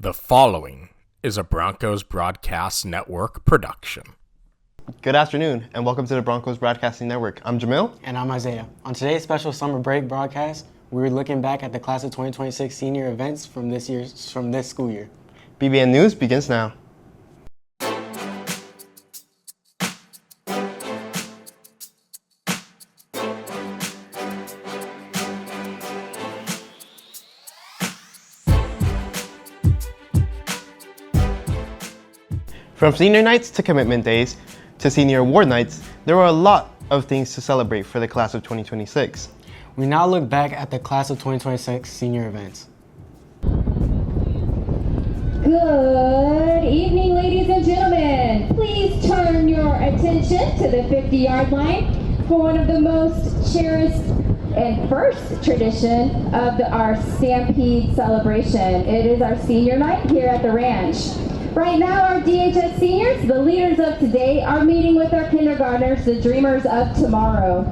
The following is a Broncos Broadcast Network production. Good afternoon, and welcome to the Broncos Broadcasting Network. I'm Jamil. And I'm Isaiah. On today's special summer break broadcast, we're looking back at the class of 2026 senior events from this school year. BBN News begins now. From senior nights to commitment days to senior award nights, there were a lot of things to celebrate for the class of 2026. We now look back at the class of 2026 senior events. Good evening, ladies and gentlemen. Please turn your attention to the 50-yard line for one of the most cherished and first tradition of our Stampede celebration. It is our senior night here at the ranch. Right now, our DHS seniors, the leaders of today, are meeting with our kindergartners, the dreamers of tomorrow.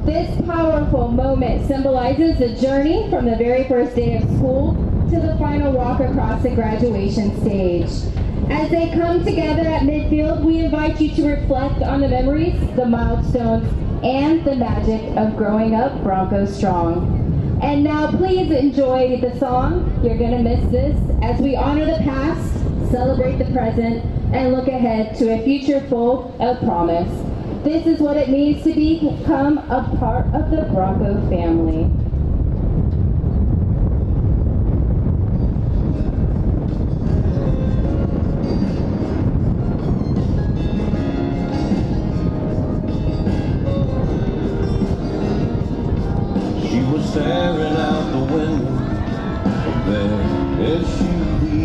This powerful moment symbolizes the journey from the very first day of school to the final walk across the graduation stage. As they come together at midfield, we invite you to reflect on the memories, the milestones, and the magic of growing up Broncos strong. And now please enjoy the song, You're Gonna Miss This, as we honor the past, celebrate the present, and look ahead to a future full of promise. This is what it means to become a part of the Bronco family. She was staring out the window, there she be,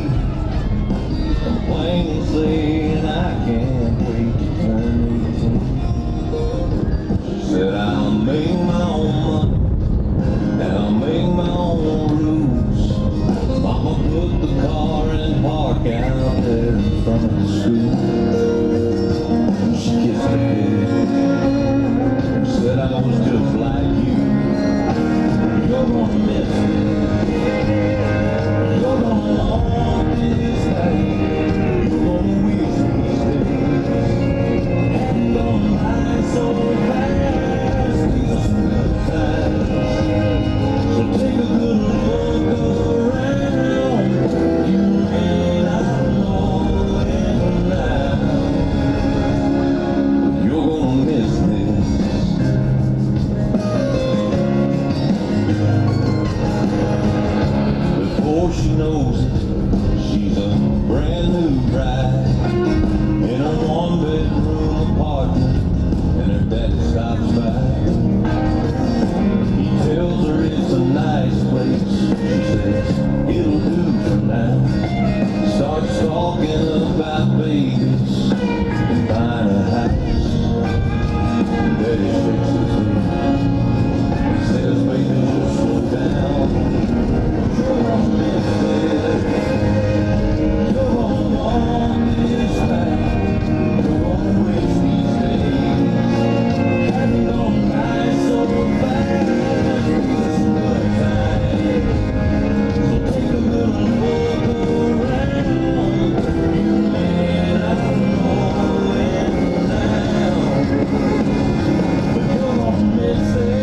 plainly saying I can't wait to turn 18. She said I'll make my own money, and I'll make my own rules. Mama put the car in park out there in front of the school. She kissed me and said I was just like you. You're gonna miss me. You're gonna want this day. You're gonna wish these days. And gonna lie so fast. These are some good times. So take a good look around. You may not know it now. You're gonna miss this. Before she knows it, she's a brand new bride in a one-bedroom apartment, and her daddy stops by. He tells her it's a nice place. She says it'll do for now. Starts talking about babies and buying a house. Daddy shakes his head. He says, baby, just slow down. You're gonna miss it. You're gonna want this back. You're gonna wish these days. And you're gonna lie so fast. It's a good time. So take a little look around. You may not know it now, but you're gonna miss it.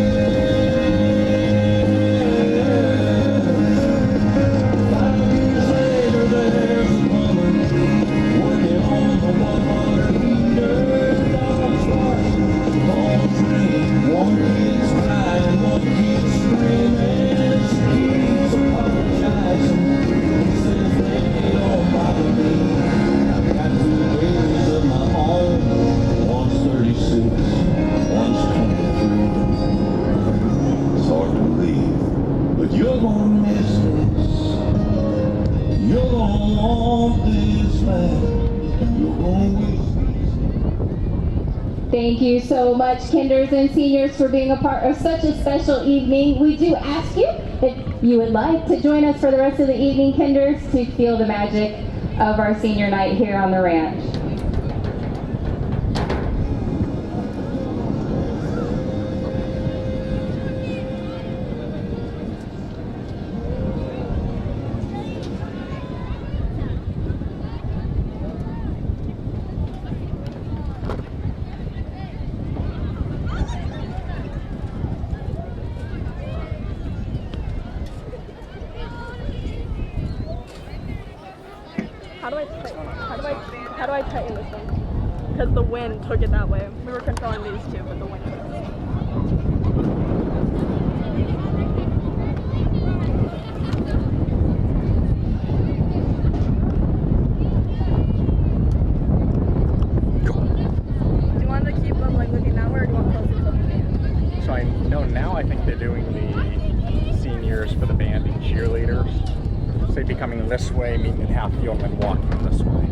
You're gonna miss this. You're gonna want this man. You're gonna wish. Thank you so much, kinders and seniors, for being a part of such a special evening. We do ask you if you would like to join us for the rest of the evening, kinders, to feel the magic of our senior night here on the ranch. How do I tighten this one? Because the wind took it that way. We were controlling these two, but the wind took it. Do you want to keep them like looking that way, or do you want closer to the band? So I know now I think they're doing the seniors for the band and cheerleaders. So they'd be coming this way, meeting at half field, and then walking this way.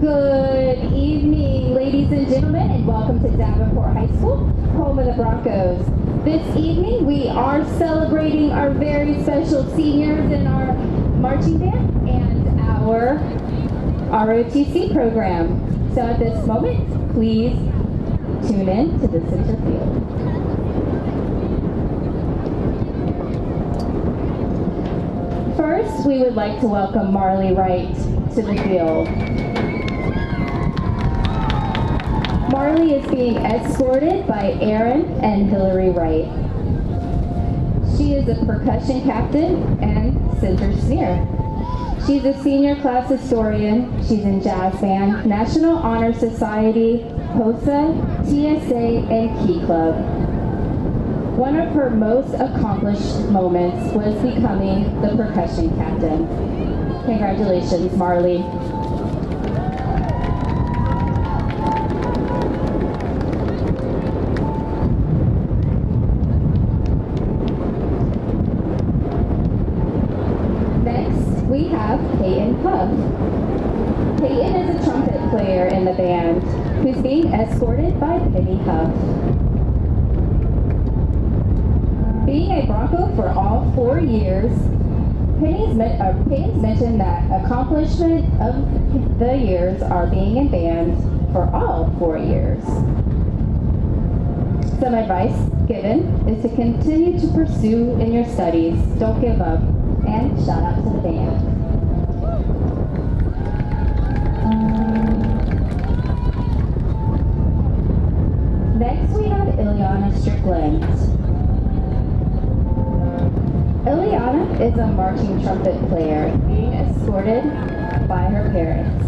Good evening, ladies and gentlemen, and welcome to Davenport High School, home of the Broncos. This evening, we are celebrating our very special seniors in our marching band and our ROTC program. So at this moment, please tune in to the center field. First, we would like to welcome Marley Wright to the field. Marley is being escorted by Aaron and Hillary Wright. She is a percussion captain and center snare. She's a senior class historian. She's in jazz band, National Honor Society, HOSA, TSA, and Key Club. One of her most accomplished moments was becoming the percussion captain. Congratulations, Marley. We have Peyton Huff. Peyton is a trumpet player in the band who's being escorted by Penny Huff. Being a Bronco for all 4 years, Peyton's mentioned that accomplishment of the years are being in band for all 4 years. Some advice given is to continue to pursue in your studies, don't give up, and shout out to the band. Next we have Ileana Strickland. Ileana is a marching trumpet player being escorted by her parents.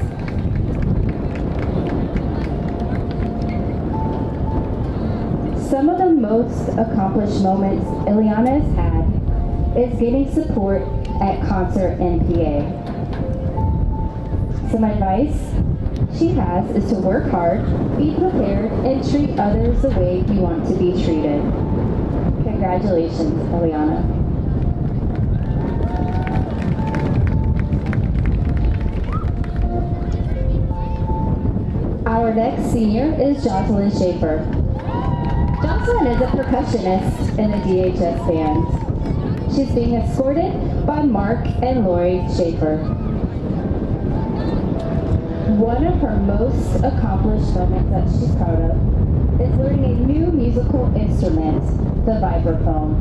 Some of the most accomplished moments Ileana has had is getting support at concert NPA. Some advice she has is to work hard, be prepared, and treat others the way you want to be treated. Congratulations, Ileana. Our next senior is Jocelyn Schaefer. Jocelyn is a percussionist in the DHS band. She's being escorted by Mark and Lori Schaefer. One of her most accomplished moments that she's proud of is learning a new musical instrument, the vibraphone.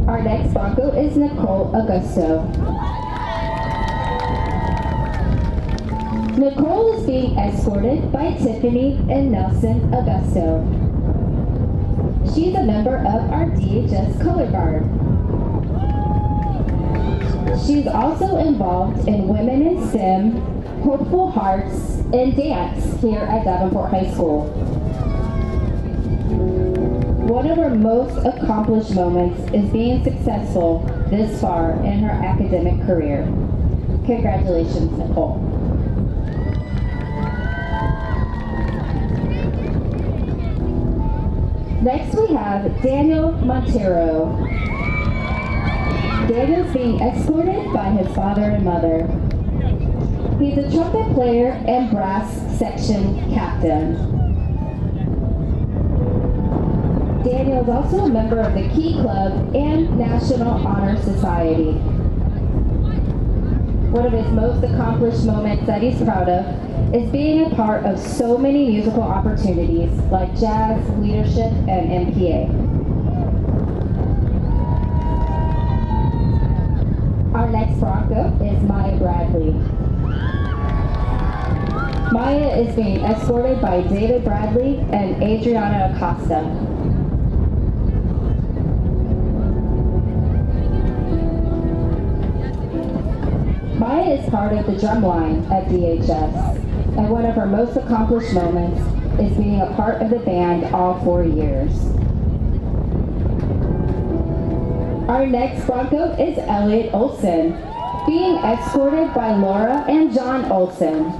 Our next Bronco is Nicole Augusto. Nicole is being escorted by Tiffany and Nelson Augusto. She's a member of our DHS Color Guard. She's also involved in Women in STEM, Hopeful Hearts, and dance here at Davenport High School. One of her most accomplished moments is being successful this far in her academic career. Congratulations, Nicole. Next we have Daniel Montero. Daniel's being escorted by his father and mother. He's a trumpet player and brass section captain. Daniel is also a member of the Key Club and National Honor Society. One of his most accomplished moments that he's proud of is being a part of so many musical opportunities like jazz, leadership, and MPA. Our next Bronco is Maya Bradley. Maya is being escorted by David Bradley and Adriana Acosta. Maya is part of the drum line at DHS, and one of her most accomplished moments is being a part of the band all 4 years. Our next Bronco is Elliot Olson, being escorted by Laura and John Olson.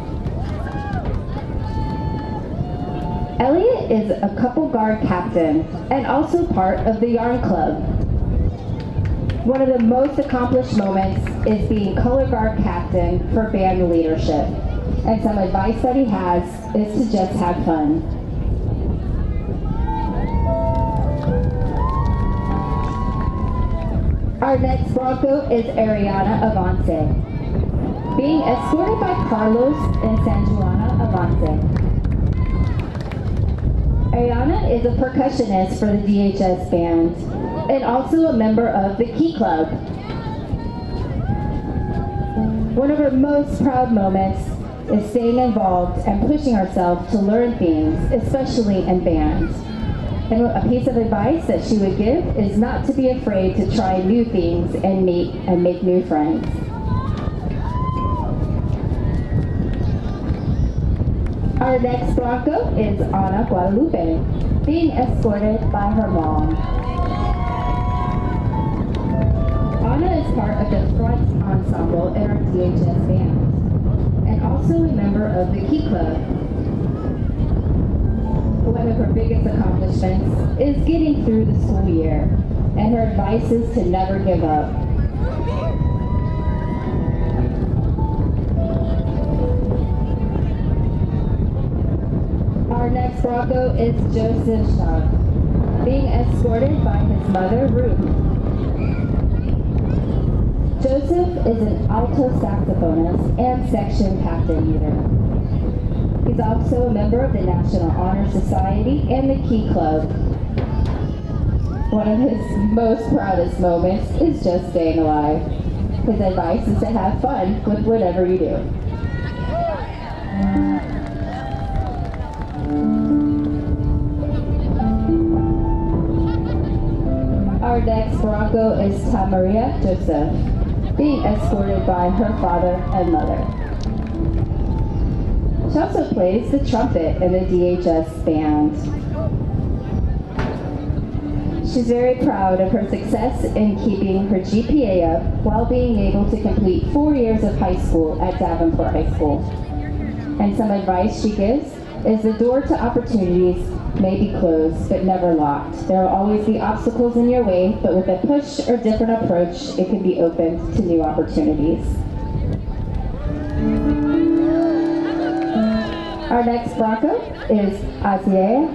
Elliot is a couple guard captain and also part of the Yarn Club. One of the most accomplished moments is being color guard captain for band leadership. And some advice that he has is to just have fun. Our next Bronco is Ariana Avance, being escorted by Carlos and Sanjuana Avance. Ariana is a percussionist for the DHS band and also a member of the Key Club. One of her most proud moments is staying involved and pushing herself to learn things, especially in band. And a piece of advice that she would give is not to be afraid to try new things and meet and make new friends. Our next Bronco is Ana Guadalupe, being escorted by her mom. Ana is part of the front ensemble in our DHS band, and also a member of the Key Club. One of her biggest accomplishments is getting through the school year, and her advice is to never give up. Our next Bronco is Joseph Shaw, being escorted by his mother, Ruth. Joseph is an alto saxophonist and section captain leader. He's also a member of the National Honor Society and the Key Club. One of his most proudest moments is just staying alive. His advice is to have fun with whatever you do. Our next Bronco is Tamaria Joseph, being escorted by her father and mother. She also plays the trumpet in the DHS band. She's very proud of her success in keeping her GPA up while being able to complete 4 years of high school at Davenport High School. And some advice she gives is the door to opportunities may be closed, but never locked. There will always be obstacles in your way, but with a push or different approach, it can be opened to new opportunities. Our next Bronco is Azia,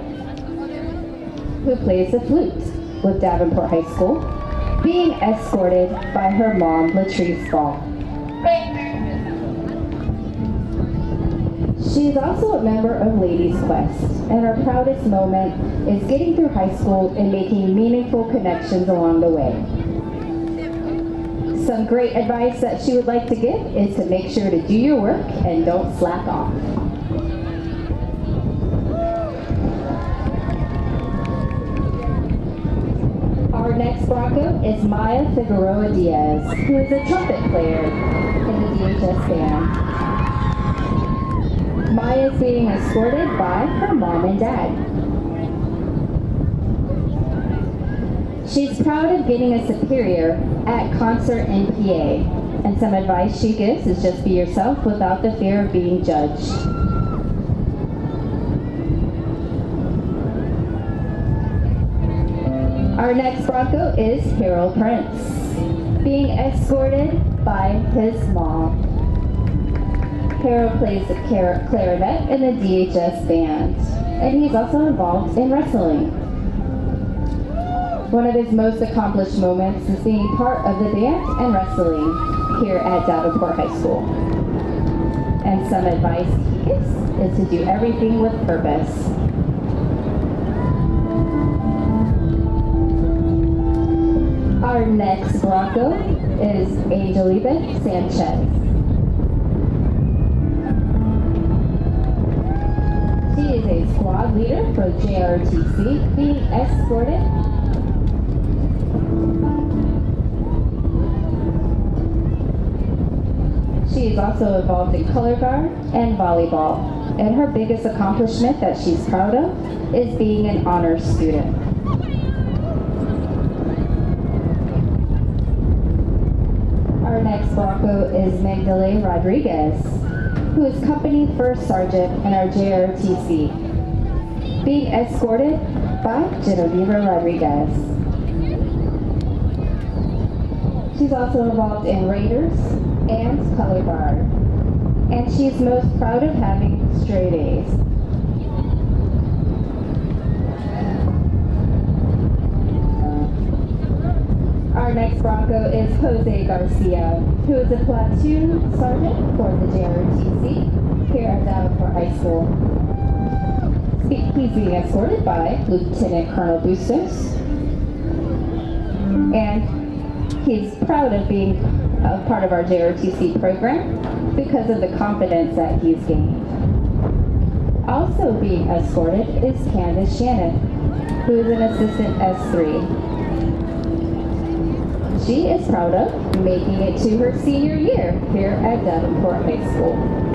who plays the flute with Davenport High School, being escorted by her mom, Latrice Ball. She is also a member of Ladies Quest, and her proudest moment is getting through high school and making meaningful connections along the way. Some great advice that she would like to give is to make sure to do your work and don't slack off. Our next Bronco is Maya Figueroa Diaz, who is a trumpet player in the DHS band. Maya is being escorted by her mom and dad. She's proud of getting a superior at concert and PA, and some advice she gives is just be yourself without the fear of being judged. Our next Bronco is Harold Prince, being escorted by his mom. Harold plays the clarinet in the DHS band, and he's also involved in wrestling. One of his most accomplished moments is being part of the band and wrestling here at Davenport High School. And some advice he gives is to do everything with purpose. Our next Bronco is Angelica Sanchez. She is a squad leader for JRTC, being escorted She is also involved in color guard and volleyball, and her biggest accomplishment that she's proud of is being an honors student. Our next Bronco is Magdalene Rodriguez, who is company first sergeant in our JRTC, being escorted by Genevieve Rodriguez. She's also involved in Raiders and color guard, and she's most proud of having straight A's. Our next Bronco is Jose Garcia, who is a platoon sergeant for the JRTC here at Davenport High School. He's being escorted by Lieutenant Colonel Bustos, and he's proud of being a part of our JRTC program because of the confidence that he's gained. Also being escorted is Candace Shannon, who is an assistant S3. She is proud of making it to her senior year here at Davenport High School.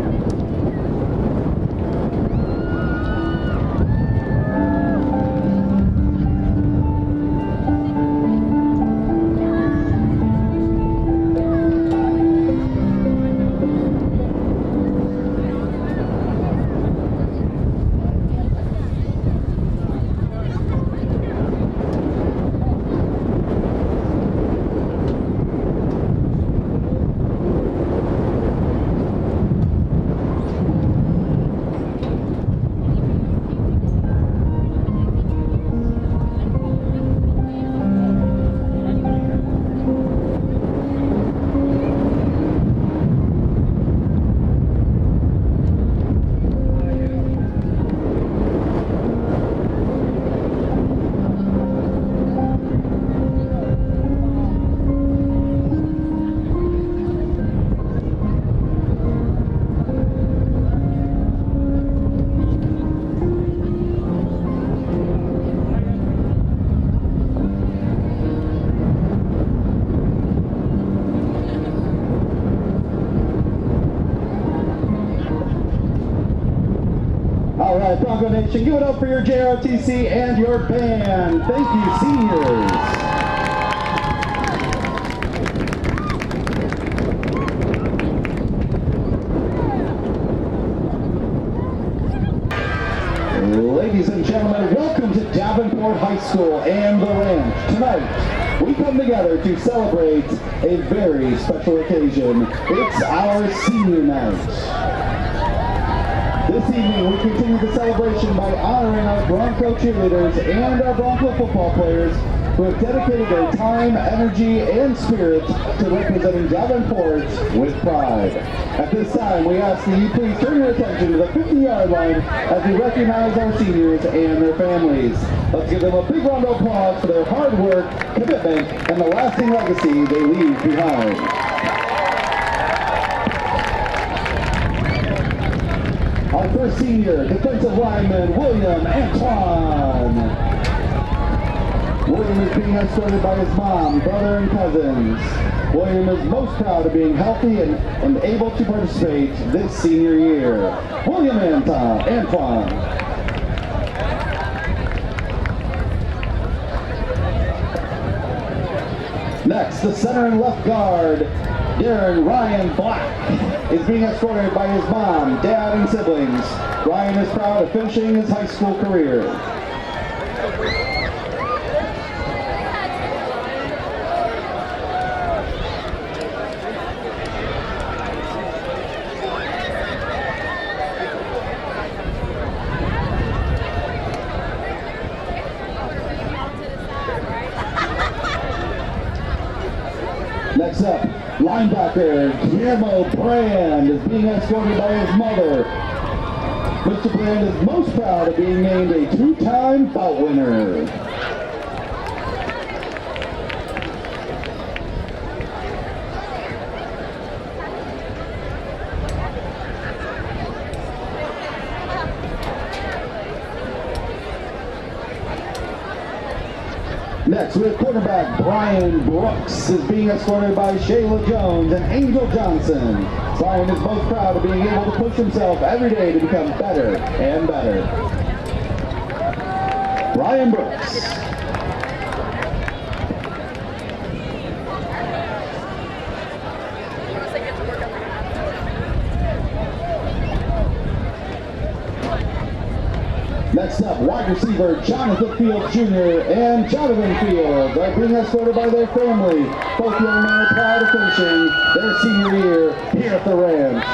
All right, Bronco Nation, give it up for your JRTC and your band. Thank you, seniors. Ladies and gentlemen, welcome to Davenport High School and the Ranch. Tonight, we come together to celebrate a very special occasion. It's our senior night. This evening, we continue the celebration by honoring our Bronco cheerleaders and our Bronco football players who have dedicated their time, energy, and spirit to representing Davenport with pride. At this time, we ask that you please turn your attention to the 50-yard line as we recognize our seniors and their families. Let's give them a big round of applause for their hard work, commitment, and the lasting legacy they leave behind. Our first senior, defensive lineman, William Antoine. William is being escorted by his mom, brother, and cousins. William is most proud of being healthy and able to participate this senior year. William Antoine. Next, the center and left guard, Ryan Black, is being escorted by his mom, dad, and siblings. Ryan is proud of finishing his high school career. Next up, linebacker Guillermo Brand is being escorted by his mother. Mr. Brand is most proud of being named a two-time bout winner. Next, we have quarterback Brian Brooks is being escorted by Shayla Jones and Angel Johnson. Brian is most proud of being able to push himself every day to become better and better. Brian Brooks. Next up, wide receiver Jonathan Fields Jr. and Jonathan Fields are being escorted by their family. Both young men are proud of finishing their senior year here at the ranch.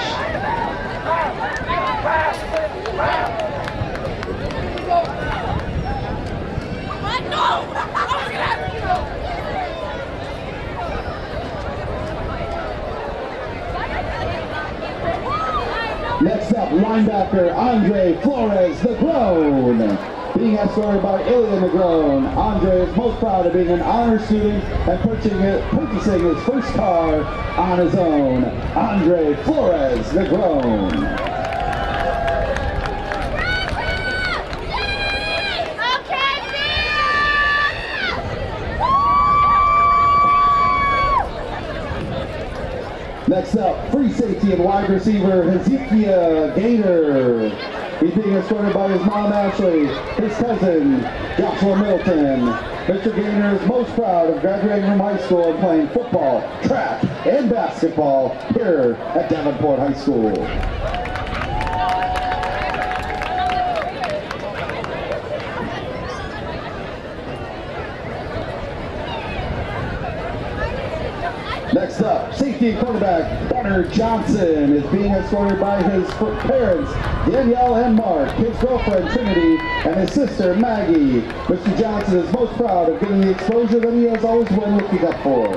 Next up, linebacker Andre Flores Negron, being escorted by Ilya Negron. Andre is most proud of being an honor student and purchasing his first car on his own. Andre Flores Negron. Next up, free safety and wide receiver Hezekiah Gator. He's being escorted by his mom Ashley, his cousin Joshua Middleton. Mr. Gaynor is most proud of graduating from high school and playing football, track, and basketball here at Davenport High School. Next up, safety and quarterback Bunner Johnson is being escorted by his parents, Danielle and Mark, his girlfriend Trinity, and his sister Maggie. Mr. Johnson is most proud of getting the exposure that he has always been looking up for.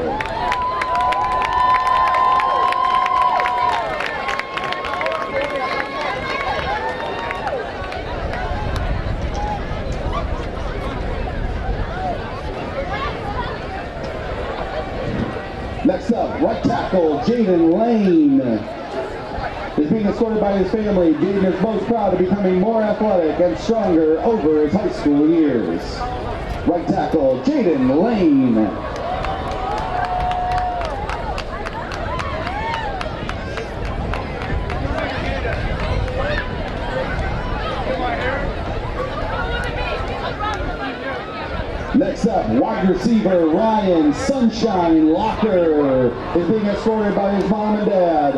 Next up, right tackle Jaden Lane is being escorted by his family. Jaden is most proud of becoming more athletic and stronger over his high school years. Right tackle Jaden Lane. Next up, wide receiver Ryan Sunshine Locker is being escorted by his mom and dad.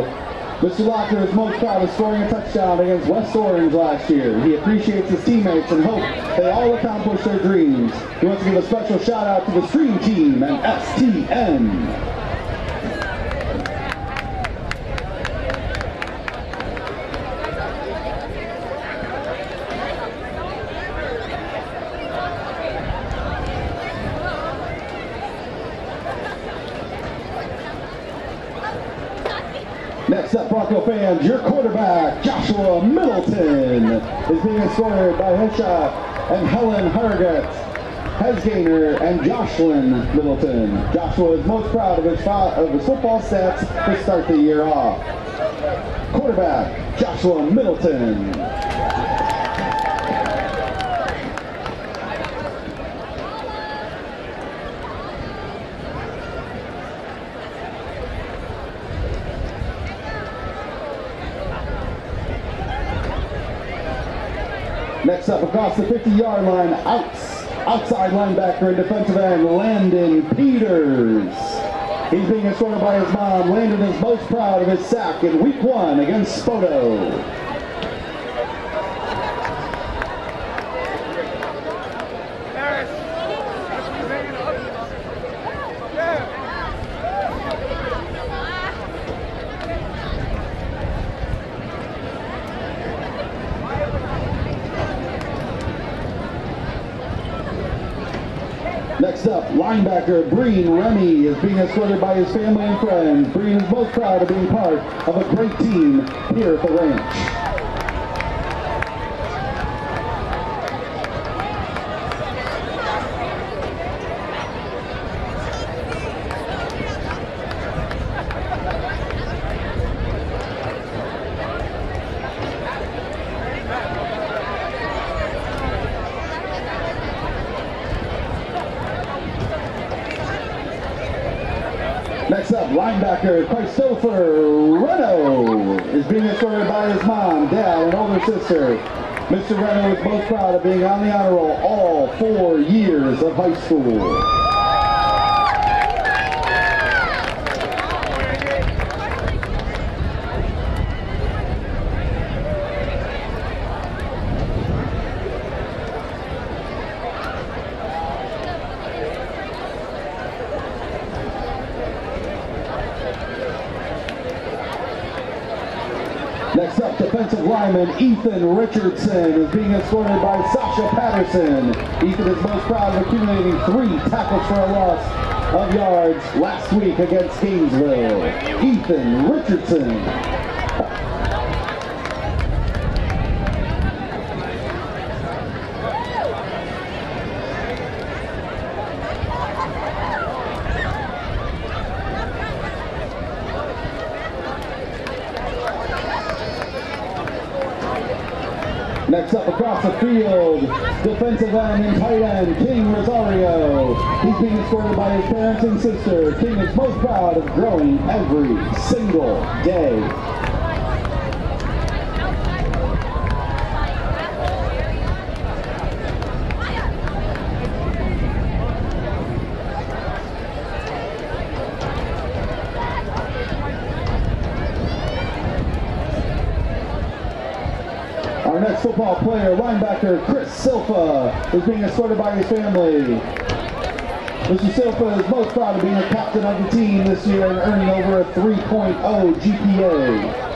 Mr. Locker is most proud of scoring a touchdown against West Orange last year. He appreciates his teammates and hopes they all accomplish their dreams. He wants to give a special shout out to the Stream Team and STN. Next up, Bronco fans, your quarterback, Joshua Middleton, is being escorted by Hesha and Helen Hargett, Hesgainer, and Jocelyn Middleton. Joshua is most proud of his football stats to start the year off. Quarterback, Joshua Middleton. Next up, across the 50-yard line, outside linebacker and defensive end, Landon Peters. He's being escorted by his mom. Landon is most proud of his sack in week 1 against Spoto. Next up, linebacker Breen Remy is being escorted by his family and friends. Breen is most proud of being part of a great team here at the ranch. Next up, linebacker Christopher Reno is being escorted by his mom, dad, and older sister. Mr. Reno is most proud of being on the honor roll all 4 years of high school. Next up, defensive lineman Ethan Richardson is being escorted by Sasha Patterson. Ethan is most proud of accumulating 3 tackles for a loss of yards last week against Gainesville. Ethan Richardson. Next up across the field, defensive end and tight end, King Rosario. He's being escorted by his parents and sister. King is most proud of growing every single day. Our next football player, linebacker Chris Silva, is being escorted by his family. Mr. Silva is most proud of being a captain of the team this year and earning over a 3.0 GPA.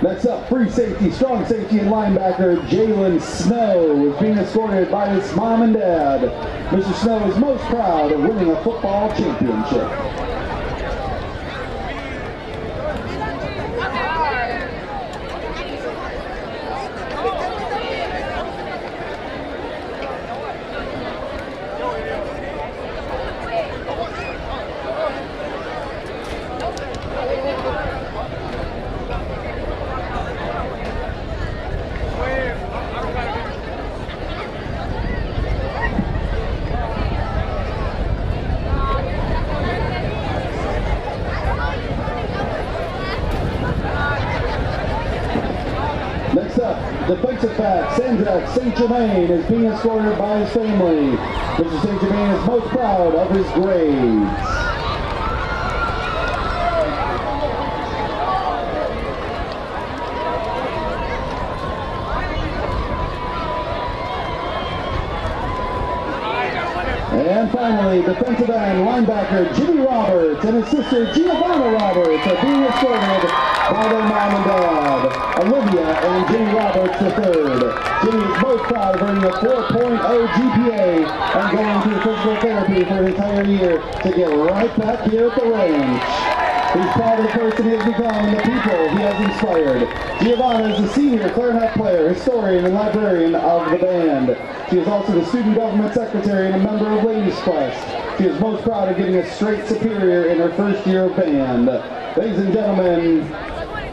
Next up, free safety, strong safety and linebacker Jalen Snow is being escorted by his mom and dad. Mr. Snow is most proud of winning a football championship. Next up, defensive back Sandrak St. Germain is being escorted by his family. Mr. St. Germain is most proud of his grades. finally, defensive end linebacker Jimmy Roberts and his sister Giovanna Roberts are being escorted by their mom and dad, Olivia and Jimmy Roberts III. Jimmy is most proud of earning a 4.0 GPA and going through physical therapy for an entire year to get right back here at the range. He's proud of the person he has become and the people he has inspired. Giovanna is a senior clarinet player, historian, and librarian of the band. She is also the student government secretary and a member of Ladies Quest. She is most proud of getting a straight superior in her first year of band. Ladies and gentlemen,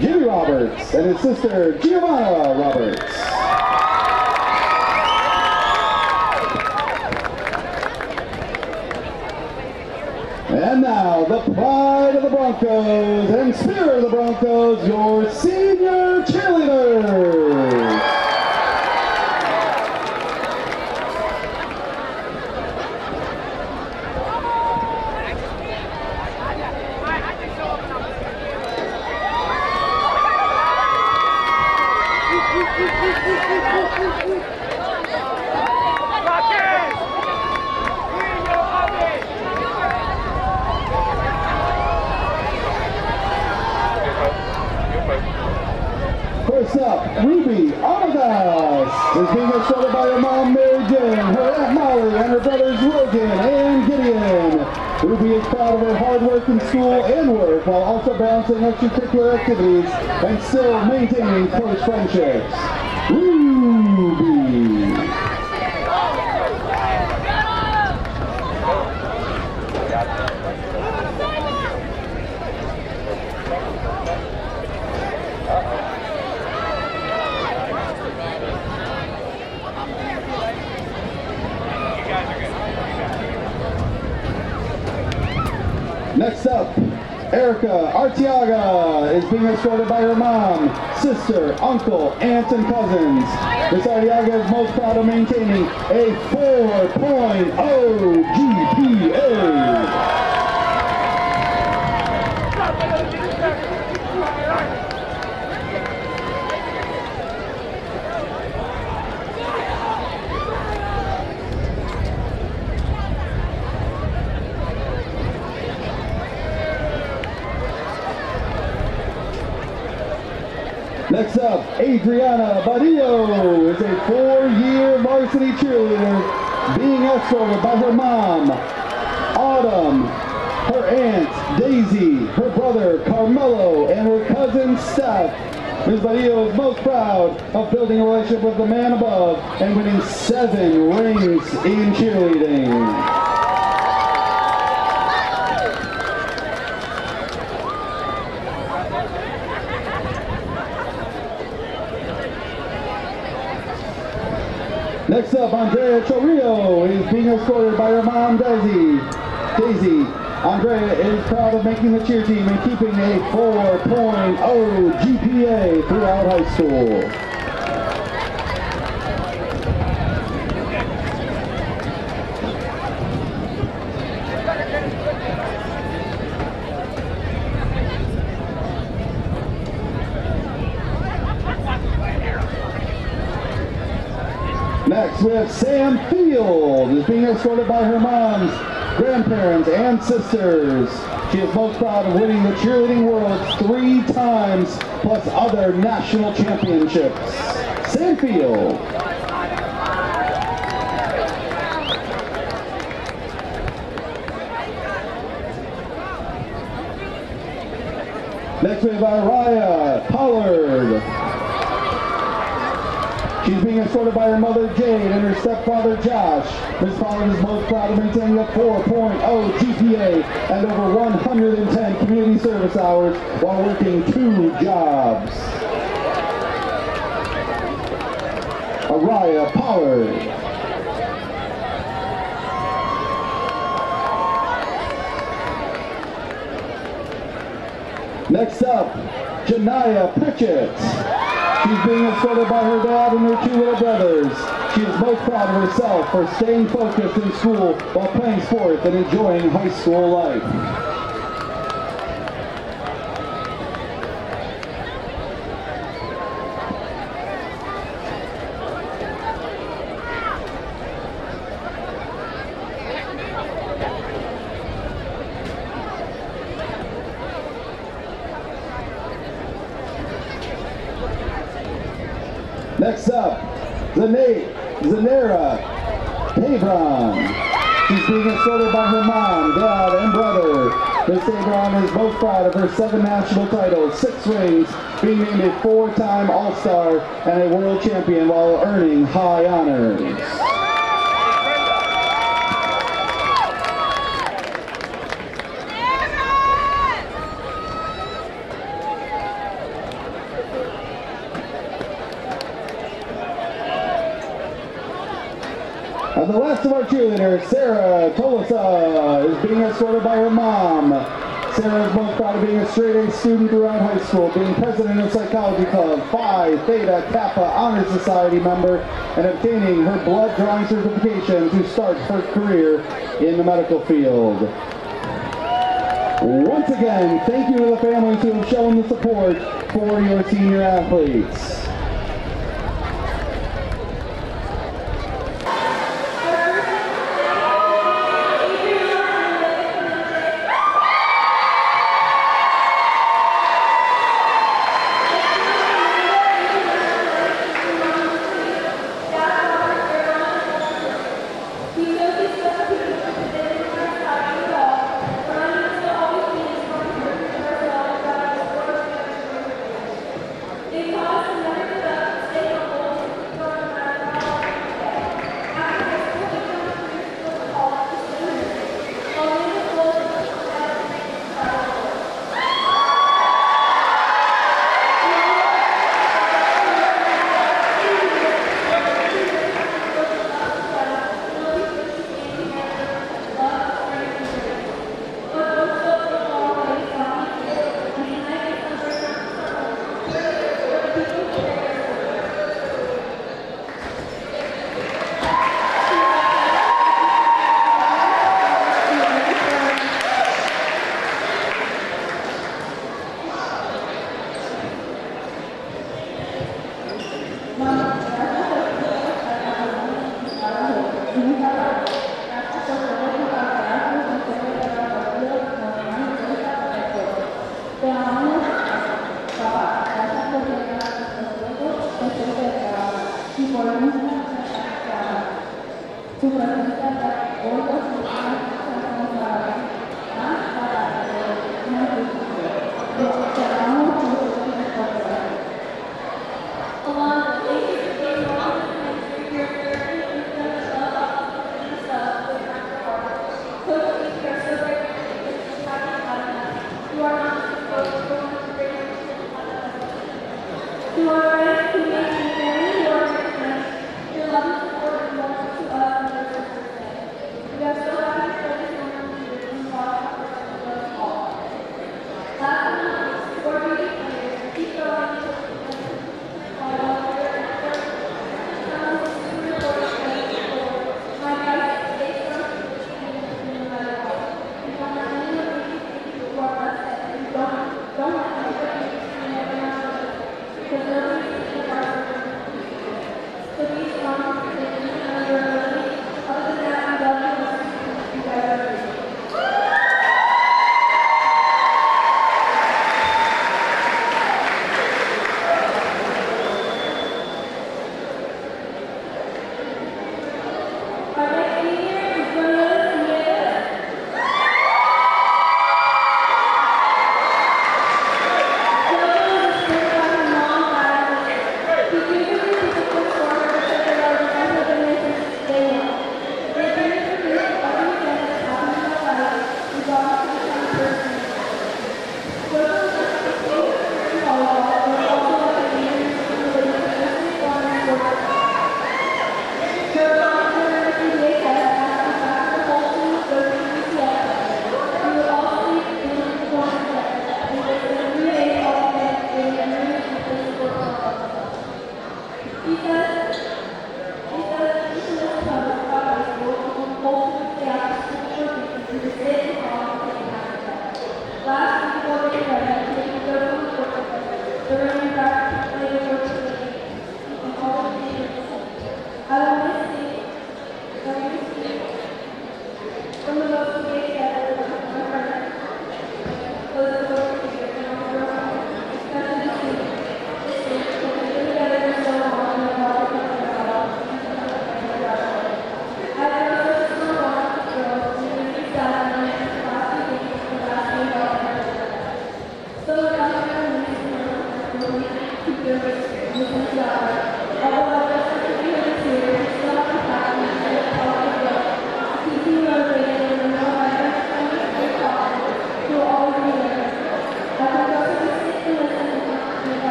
Jimmy Roberts and his sister Giovanna Roberts. And now, the pride of the Broncos and spirit of the Broncos, your senior cheerleaders. First up, Ruby Amadas is being escorted by her mom, Mary Jane, her Aunt Molly, and her brothers Logan and Gideon. Ruby is proud of her hard work in school and work while also balancing extracurricular activities and still maintaining close friendships. Ruby. Next up, Erica Artiaga is being escorted by her mom, sister, uncle, aunt, and cousins. Miss Artiaga is most proud of maintaining a 4.0 GPA. Next up, Adriana Badillo is a 4-year varsity cheerleader being escorted by her mom, Autumn, her aunt, Daisy, her brother, Carmelo, and her cousin, Steph. Ms. Badillo is most proud of building a relationship with the man above and winning 7 rings in cheerleading. Next up, Andrea Chorillo is being escorted by her mom, Daisy. Andrea is proud of making the cheer team and keeping a 4.0 GPA throughout high school. Next, we have Sam Field, is being escorted by her moms, grandparents, and sisters. She is most proud of winning the cheerleading worlds 3 times, plus other national championships. Sam Field. Next, we have Araya Pollard. She's being escorted by her mother Jade and her stepfather Josh. Ms. Pollard is most proud of maintaining a 4.0 GPA and over 110 community service hours while working 2 jobs. Araya Pollard. Next up, Janaya Pritchett. She's being escorted by her dad and her 2 little brothers. She is most proud of herself for staying focused in school while playing sports and enjoying high school life. Next up, Zanera Cabron. She's being escorted by her mom, dad, and brother. Miss Cabron is most proud of her 7 national titles, 6 rings, being named a 4-time All-Star and a world champion while earning high honors. And the last of our cheerleaders, Sarah Tolasa, is being escorted by her mom. Sarah is most proud of being a straight-A student throughout high school, being president of Psychology Club, Phi Theta Kappa Honor Society member, and obtaining her blood drawing certification to start her career in the medical field. Once again, thank you to the families who have shown the support for your senior athletes. Because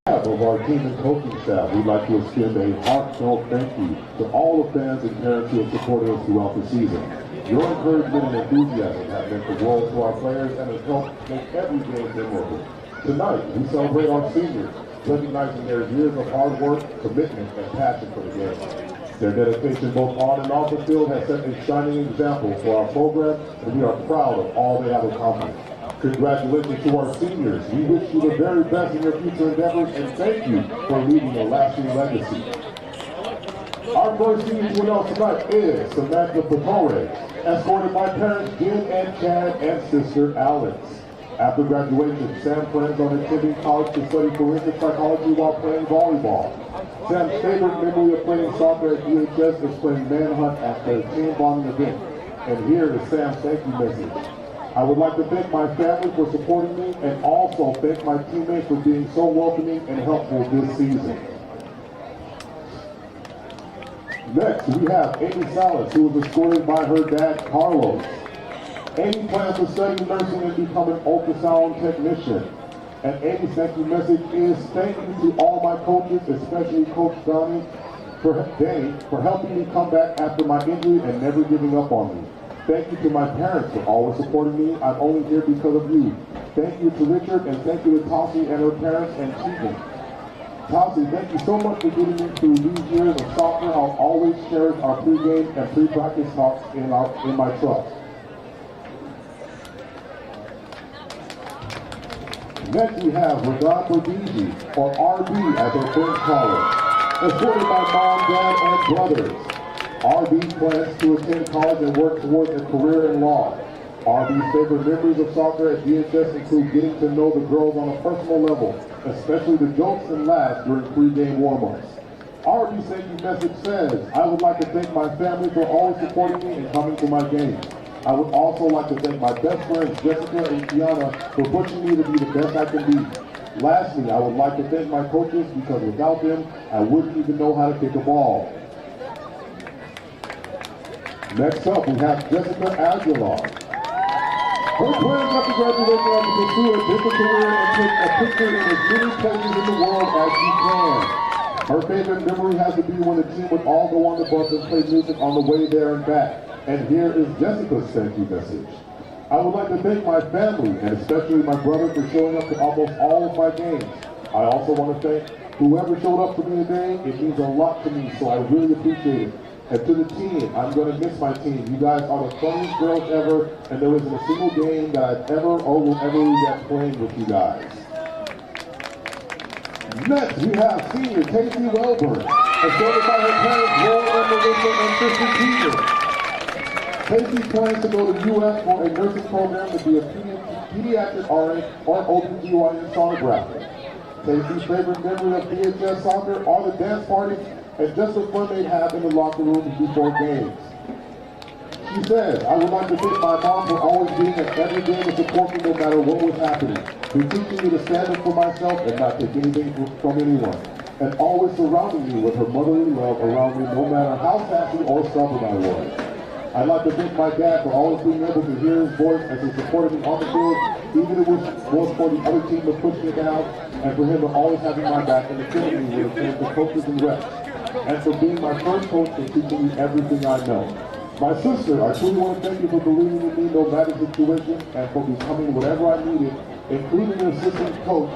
Of our team and coaching staff, we'd like to extend a heartfelt thank you to all the fans and parents who have supported us throughout the season. Your encouragement and enthusiasm have meant the world to our players and has helped make every game memorable. Tonight, we celebrate our seniors, recognizing their years of hard work, commitment, and passion for the game. Their dedication both on and off the field has set a shining example for our program, and we are proud of all they have accomplished. Congratulations to our seniors. We wish you the very best in your future endeavors, and thank you for leaving a lasting legacy. Our first senior to announce tonight is Samantha Petore, escorted by parents Jim and Chad and sister Alex. After graduation, Sam plans on attending college to study forensic psychology while playing volleyball. Sam's favorite memory of playing soccer at DHS is playing manhunt at their team bonding event. And here is Sam's thank you message. I would like to thank my family for supporting me and also thank my teammates for being so welcoming and helpful this season. Next, we have Amy Salas, who was escorted by her dad, Carlos. Amy plans to study nursing and become an ultrasound technician. And Amy's thank you message is thank you to all my coaches, especially Coach Donnie, for helping me come back after my injury and never giving up on me. Thank you to my parents for always supporting me. I'm only here because of you. Thank you to Richard, and thank you to Tassie and her parents and Tegan. Tassie, thank you so much for getting me through these years of soccer. I'll always cherish our pregame and pre-practice talks in my truck. Next we have Regan Bordigi, or RB as our friends call her, escorted by mom, dad, and brothers. RB plans to attend college and work towards a career in law. RB's favorite memories of soccer at DHS include getting to know the girls on a personal level, especially the jokes and laughs during pre-game warm-ups. RB's thank you message says, I would like to thank my family for always supporting me and coming to my games. I would also like to thank my best friends Jessica and Kiana for pushing me to be the best I can be. Lastly, I would like to thank my coaches because without them, I wouldn't even know how to kick a ball. Next up, we have Jessica Aguilar. Her plans after graduation are to pursue a different career and take a picture in as many places in the world as she can. Her favorite memory has to be when the team would all go on the bus and play music on the way there and back. And here is Jessica's thank you message. I would like to thank my family, and especially my brother, for showing up to almost all of my games. I also want to thank whoever showed up for me today. It means a lot to me, so I really appreciate it. And to the team, I'm going to miss my team. You guys are the funniest girls ever, and there isn't a single game that I've ever or will ever regret playing with you guys. Next, we have senior Casey Welburn, escorted by her parents, Laura and Melissa and sister Peter. Casey plans to go to the U.S. for a nursing program to be a pediatric RN or OBGYN sonographer. Casey's favorite memory of DHS soccer are the dance parties and just the fun they have in the locker room before games. She says, I would like to thank my mom for always being at every game and supporting me no matter what was happening, for teaching me to stand up for myself and not take anything from anyone, and always surrounding me with her motherly love around me no matter how sassy or stubborn I was. I'd like to thank my dad for always being able to hear his voice as he supported me on the field, even if it was for the other team to push me down, and for him to always having my back and defending me when it came to coaches and reps, and for being my first coach and teaching me everything I know. My sister, I truly want to thank you for believing in me no matter the situation, and for becoming whatever I needed, including an assistant coach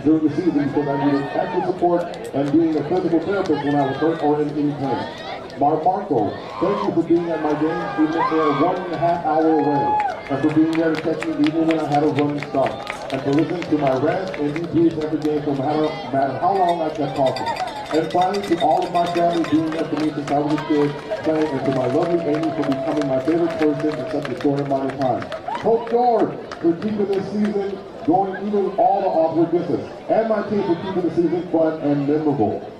during the season because I needed extra support and being a physical therapist when I was hurt or in any pain. Marco, thank you for being at my games even if they are 1.5 hours away, and for being there to catch me even when I had a running start, and for listening to my rants and debriefs every game no matter how long I kept talking. And finally, to all of my family being there for me since I was a kid, playing, and to my lovely Amy for becoming my favorite person in such a short amount of time. Coach George for keeping this season going even with all the awkward distance, and my team for keeping the season fun and memorable.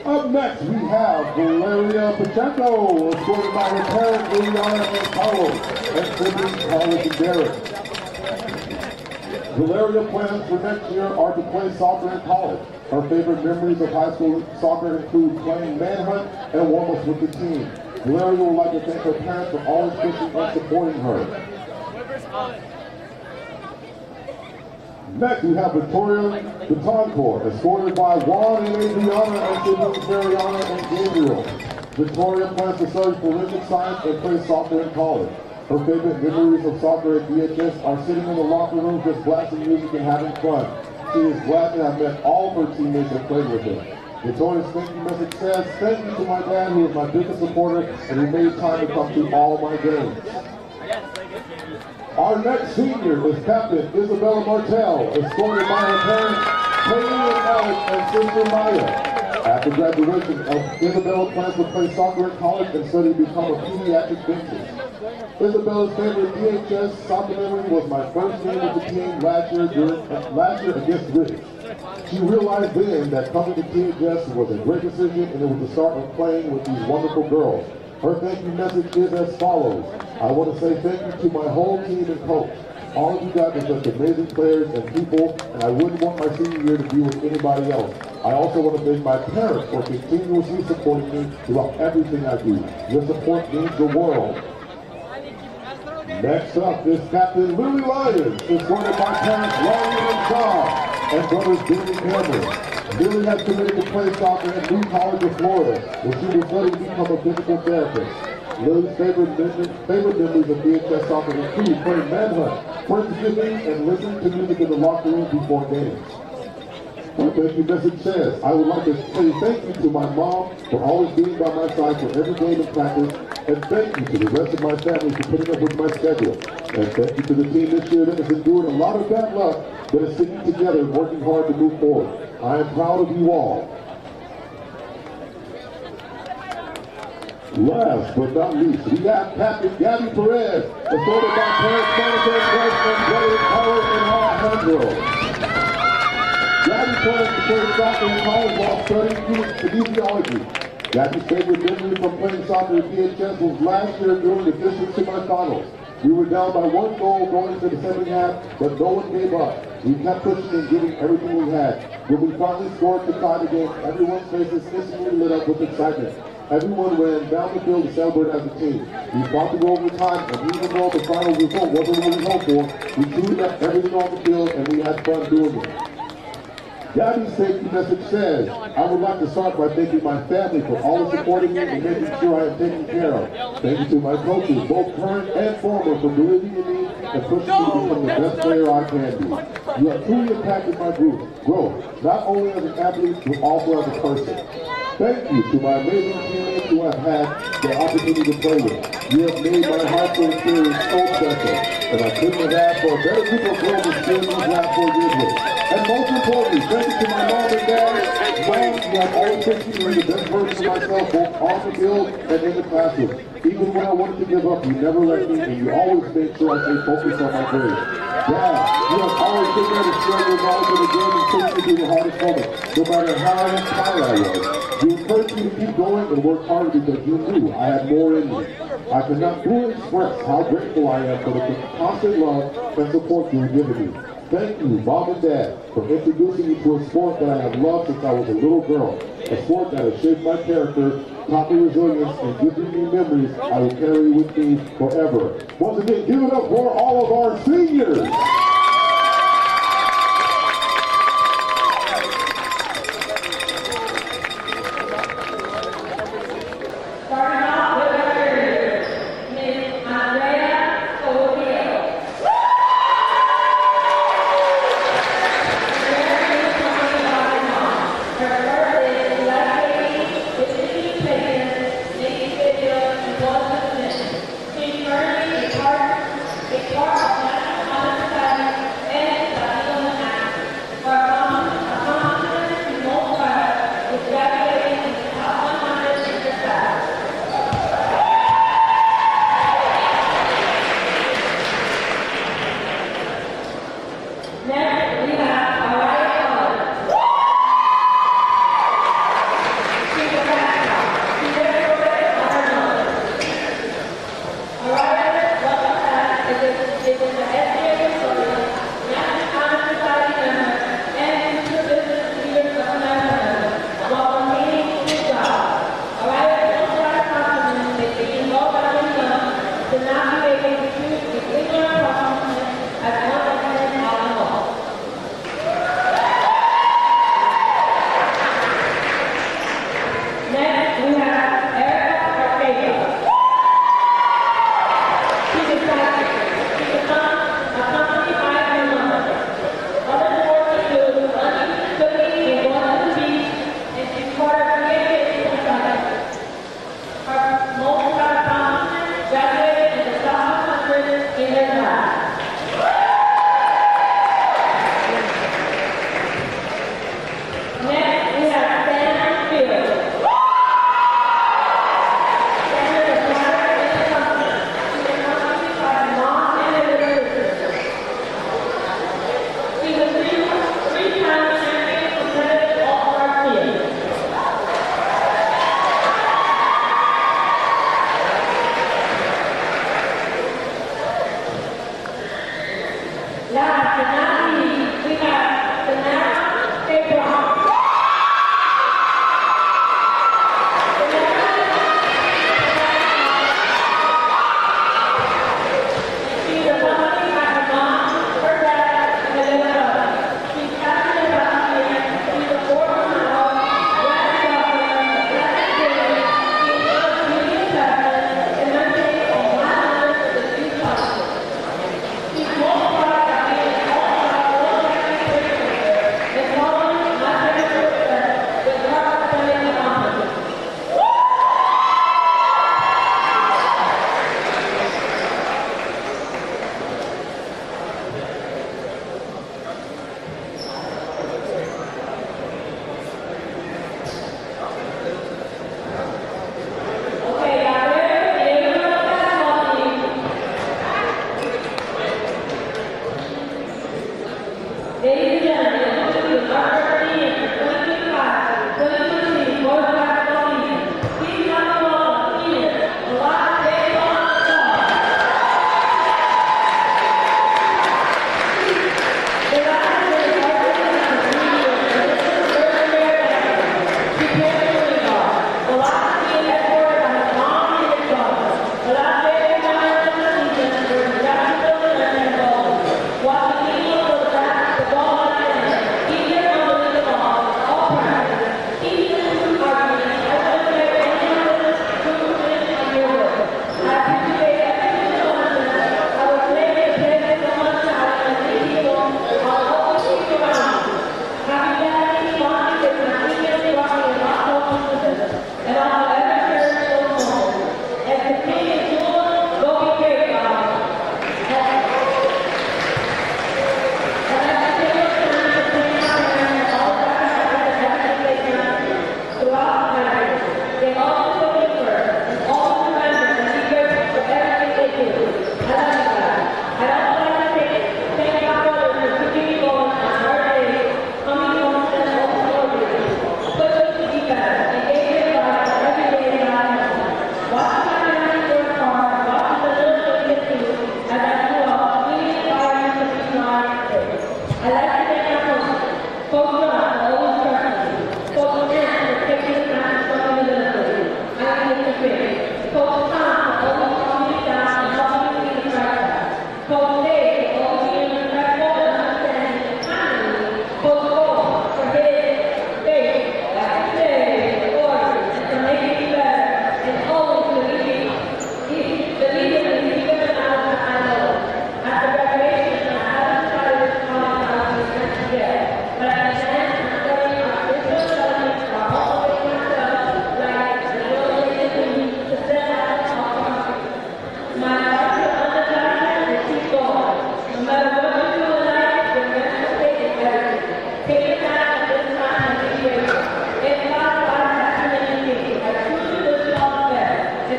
Up next, we have Valeria Pacheco, escorted by her parents, Liliana and Carlos, and siblings Carlos and Derek. Valeria plans for next year are to play soccer in college. Her favorite memories of high school soccer include playing manhunt and warm-ups with the team. Valeria would like to thank her parents for always pushing and supporting her. Next, we have Victoria Davenport, escorted by Juan and Adriana and siblings Mariana and Gabriel. Victoria plans to study forensic science and play soccer in college. Her favorite memories of soccer at DHS are sitting in the locker room just blasting music and having fun. She is glad to have met all of her teammates and played with them. Victoria's thank you message says, "Thank you to my dad who is my biggest supporter and who made time to come to all my games." Our next senior is Captain Isabella Martell, escorted by her parents, Haley and Alex, and sister Maya. After graduation, Isabella plans to play soccer in college and study to become a pediatric dentist. Isabella's favorite DHS soccer memory was my first game with the team last year against British. She realized then that coming to DHS was a great decision and it was the start of playing with these wonderful girls. Her thank you message is as follows. I want to say thank you to my whole team and coach. All of you guys are such amazing players and people, and I wouldn't want my senior year to be with anybody else. I also want to thank my parents for continuously supporting me throughout everything I do. Your support means the world. Next up is Captain Lily Lyons, escorted by parents Ryan and Shaw and brothers Billy Cameron. Billy has committed to play soccer at New College of Florida, where she will study to become a physical therapist. Lily's favorite memories of DHS soccer include playing manhunt, participating, and listening to music in the locker room before games. Her thank you message says, I would like to say thank you to my mom for always being by my side for every game and practice, and thank you to the rest of my family for putting up with my schedule. And thank you to the team this year that has endured a lot of bad luck, but is sticking together and working hard to move forward. I am proud of you all. Last but not least, we have Captain Gabby Perez, escorted by parents Monica and brothers Howard and Alejandro. Gabby plans to play soccer in college while studying kinesiology. Gabby's favorite memory from playing soccer at DHS was last year during the district semifinals. We were down by 1 goal going into the second half, but no one gave up. We kept pushing and giving everything we had. When we finally scored to tie the game, everyone's faces instantly lit up with excitement. Everyone ran down the field to celebrate as a team. We fought to go overtime, and even though the final result wasn't what we hoped for, we truly left everything on the field and we had fun doing it. Gabby's thank you message says, I would like to start by thanking my family for always supporting me and making sure I am taken care of. Thank you to my coaches, both current and former, for believing in me and pushing me to become the best player I can be. You have truly impacted my growth, not only as an athlete, but also as a person. Thank you to my amazing teammates who I've had the opportunity to play with. You have made my high school experience so special, and I couldn't have asked for a better group of girls to spend these last 4 years with. And most importantly, thank you to my mom and dad. Mom, you have always taken me to be the best version of myself, both on the field and in the classroom. Even when I wanted to give up, you never let me, and you always made sure I stayed focused on my grades. Dad, you have always been there to share your knowledge of the game and push me through the hardest moments, no matter how tired I was. You encouraged me to keep going and work harder because you knew I had more in me. I cannot fully express how grateful I am for the constant love and support you have given me. Thank you, Mom and Dad, for introducing me to a sport that I have loved since I was a little girl. A sport that has shaped my character, taught me resilience, and given me memories I will carry with me forever. Once again, give it up for all of our seniors! She's currently a part of national honor society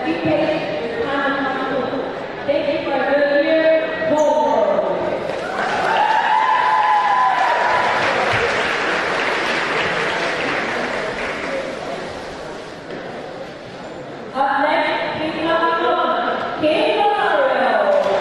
as we face the time of school. Thank you for a good year. Forward. Up next, please welcome King Mario.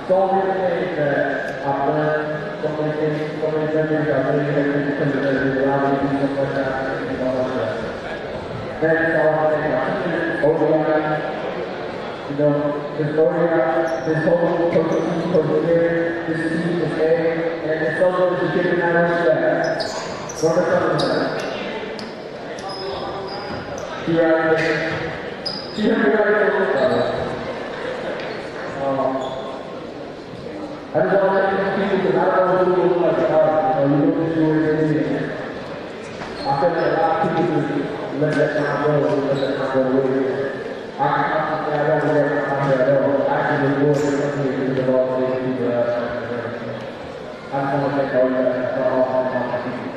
so many things that I've learned, so many things, so many memories I've made because of it allowed me to do so much that and all that stuff. Then I want to thank my teachers, ODI, you know, this ODI, this whole coach here, this team, this A, and it's also just giving that respect. What are some of them? She had I just want to thank people because I don't know who like you know, this is I feel like a lot of people just let that time go away. I don't let my time go at all. I actually look forward to something because of all these people that I just want to thank all you guys for all my people.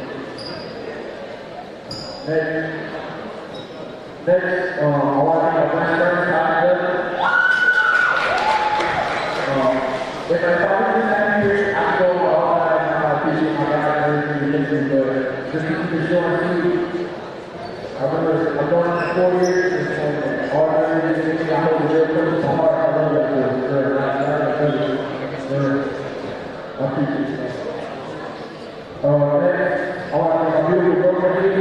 Next, I want to thank my friends, if I probably didn't here, I go all that and I appreciate my guys and everything but just to keep it short and sweet, I'm going for 4 years and all that everything I hold the real close to my heart. I love that for I appreciate that. Next, I want to thank my beautiful girlfriend.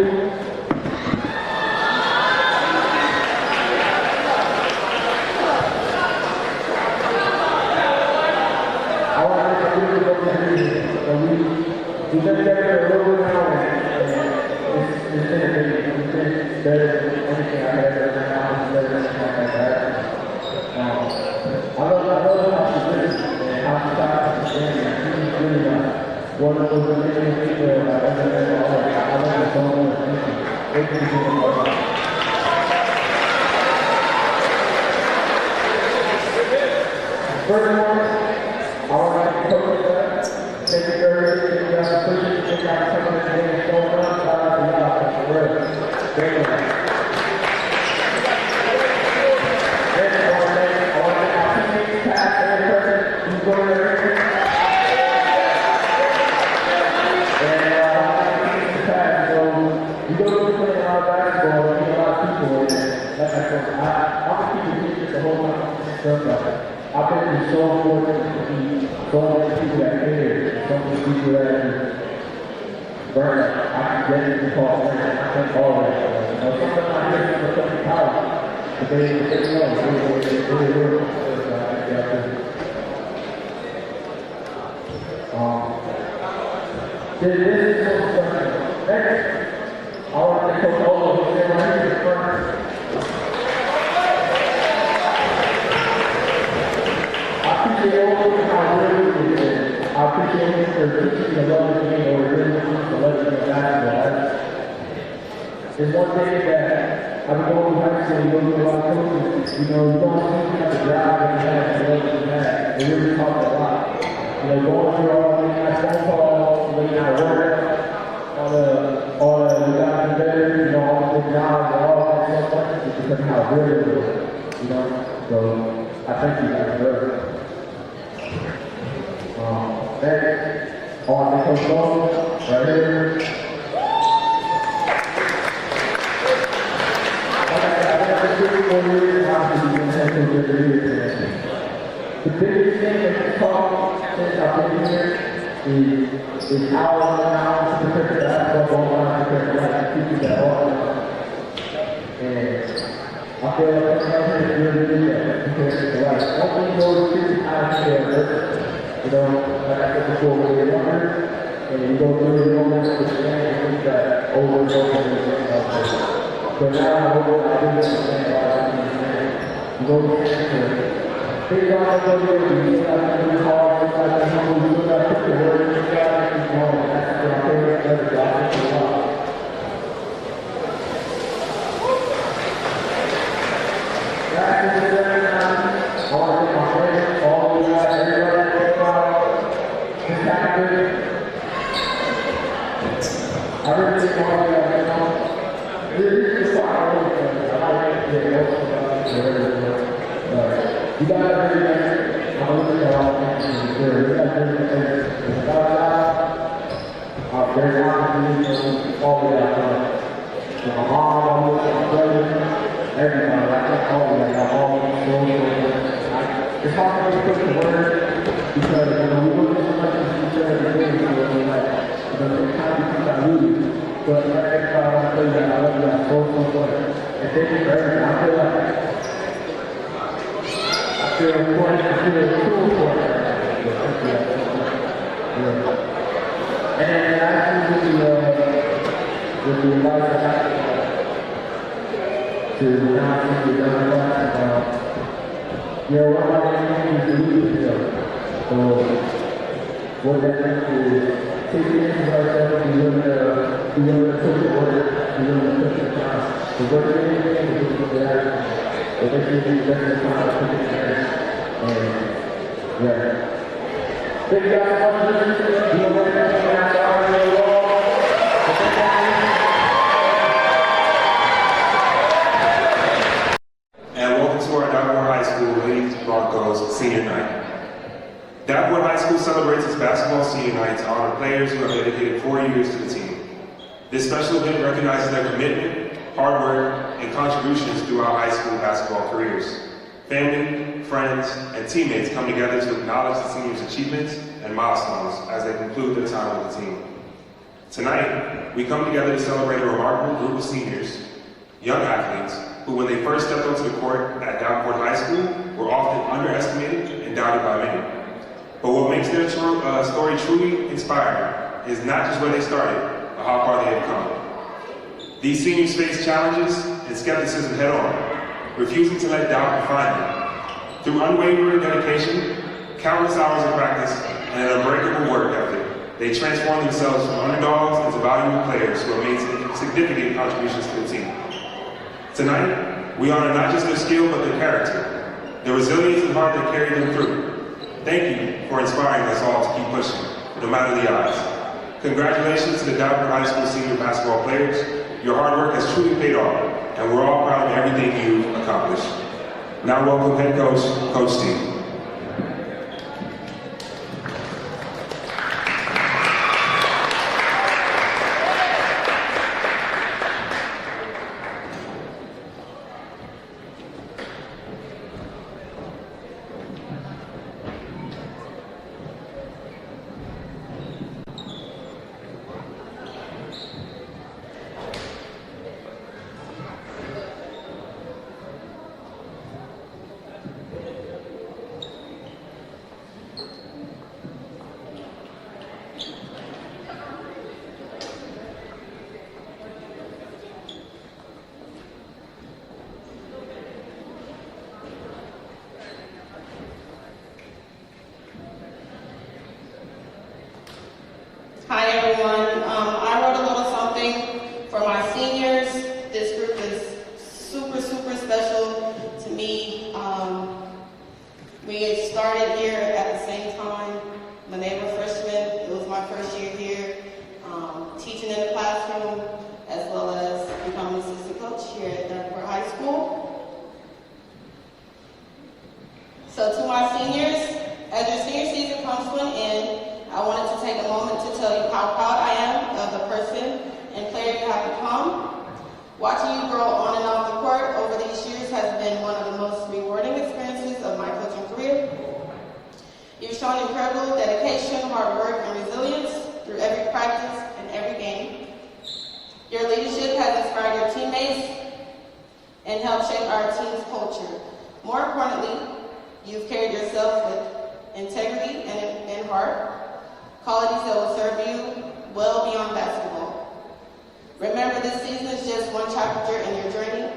We just got there a little bit now, and it's better than anything I've ever done now. It's better than anything like that. I love how she lives and how she talks and she's really one of those amazing people that I've ever met in my life. I love her so much. Thank you so much. Furthermore, I want to thank Coach thank you very much. Thank you guys for pushing. Thank you guys for coming today and showing up. Shout out to y'all. For real. Thank you. Next, I want to thank our teammates, past and present, who's going to everything. And I want to thank the teammates past. So, you go to play a lot of basketball, you meet a lot of people. And like I said, I'm going to keep the teachers the whole time. I've been so fortunate to be so many people that care, so many people that burn. I can get into call and I think all of that. You know, sometimes I hear people talking college, but they know this is so special. Next, I want to thank Coach Olo, who's there right here in front. I appreciate him for teaching the love of the game or really the love of basketball. It's one thing that I've been going to high school and going to a lot of coaches. You know, you don't see the drive and have the love of that. They really talk a lot. You know, going through all the nice phone calls, late night work, all the guys better, you know, all the big jobs, all that stuff. It's because of how good it is. You know, so I thank you guys for that. Next, I want to thank Coach Long, right here. Like I said, I've been for 54 years, and I've been doing 10 years. The biggest thing that's taught since I've been here is how I learn how to prepare for basketball, how to prepare for life, to teach that all the time. And I feel like that's really good because for life. Only those kids out there. You know, like I said before, when you're younger, and you go through your moments with the things that over and over again. But now, I do understand why I understand. You go to the things I go through, you got to do hard, you got to humble, you got to put the word in, you got to keep going. That's what my favorite message I think about. That's the very time. I want to thank my friends, all of you guys, everybody. I really think all of that, you know, this is why I really think I like to get you guys are very nice. I'm looking at all the things you guys are very nice. Without that, there's an opportunity for all of that. So my mom, my brother, everybody, I think all of that, all of the social. It's hard for me to put the word. both on board. And thank you for everything. I feel like, I feel important, I feel cool for it. And then actually with the advice I have to not to the other class, one of my things to do is so what that means is take the into ourselves, we learn to push the order, we learn to push the class. The work of anything is just that, but this is the best time to push it there. And yeah. Thank you guys for listening. You know what I'm And welcome to our Davenport High School Ladies Broncos Senior Night. Davenport High School celebrates its basketball senior night to honor players who have dedicated 4 years to the team. This special event recognizes their commitment, hard work, and contributions throughout high school basketball careers. Family, friends, and teammates come together to acknowledge the seniors' achievements and milestones as they conclude their time with the team. Tonight, we come together to celebrate a remarkable group of seniors, young athletes, who when they first stepped onto the court at Davenport High School were often underestimated and doubted by many. But what makes their story truly inspiring is not just where they started, but how far they have come. These seniors face challenges and skepticism head on, refusing to let doubt define them. Through unwavering dedication, countless hours of practice, and an unbreakable work ethic, they transform themselves from underdogs into valuable players who have made significant contributions to the team. Tonight, we honor not just their skill, but their character, the resilience and heart that carried them through. Thank you for inspiring us all to keep pushing, no matter the odds. Congratulations to the Davenport High School senior basketball players. Your hard work has truly paid off, and we're all proud of everything you've accomplished. Now welcome head coach, Coach T. Hi everyone. I wrote a little something for my seniors. This group is super, super special to me. We started here at the same time when they were freshmen. It was my first year here, teaching in the classroom as well as becoming assistant coach here at Davenport High School. So to my seniors, as your senior season comes to an end, I wanted to take a moment to tell you how proud I am of the person and player you have become. Watching you grow on and off the court over these years has been one of the most rewarding experiences of my coaching career. You've shown incredible dedication, hard work, and resilience through every practice and every game. Your leadership has inspired your teammates and helped shape our team's culture. More importantly, you've carried yourself with integrity and heart, qualities that will serve you well beyond basketball. Remember, this season is just one chapter in your journey.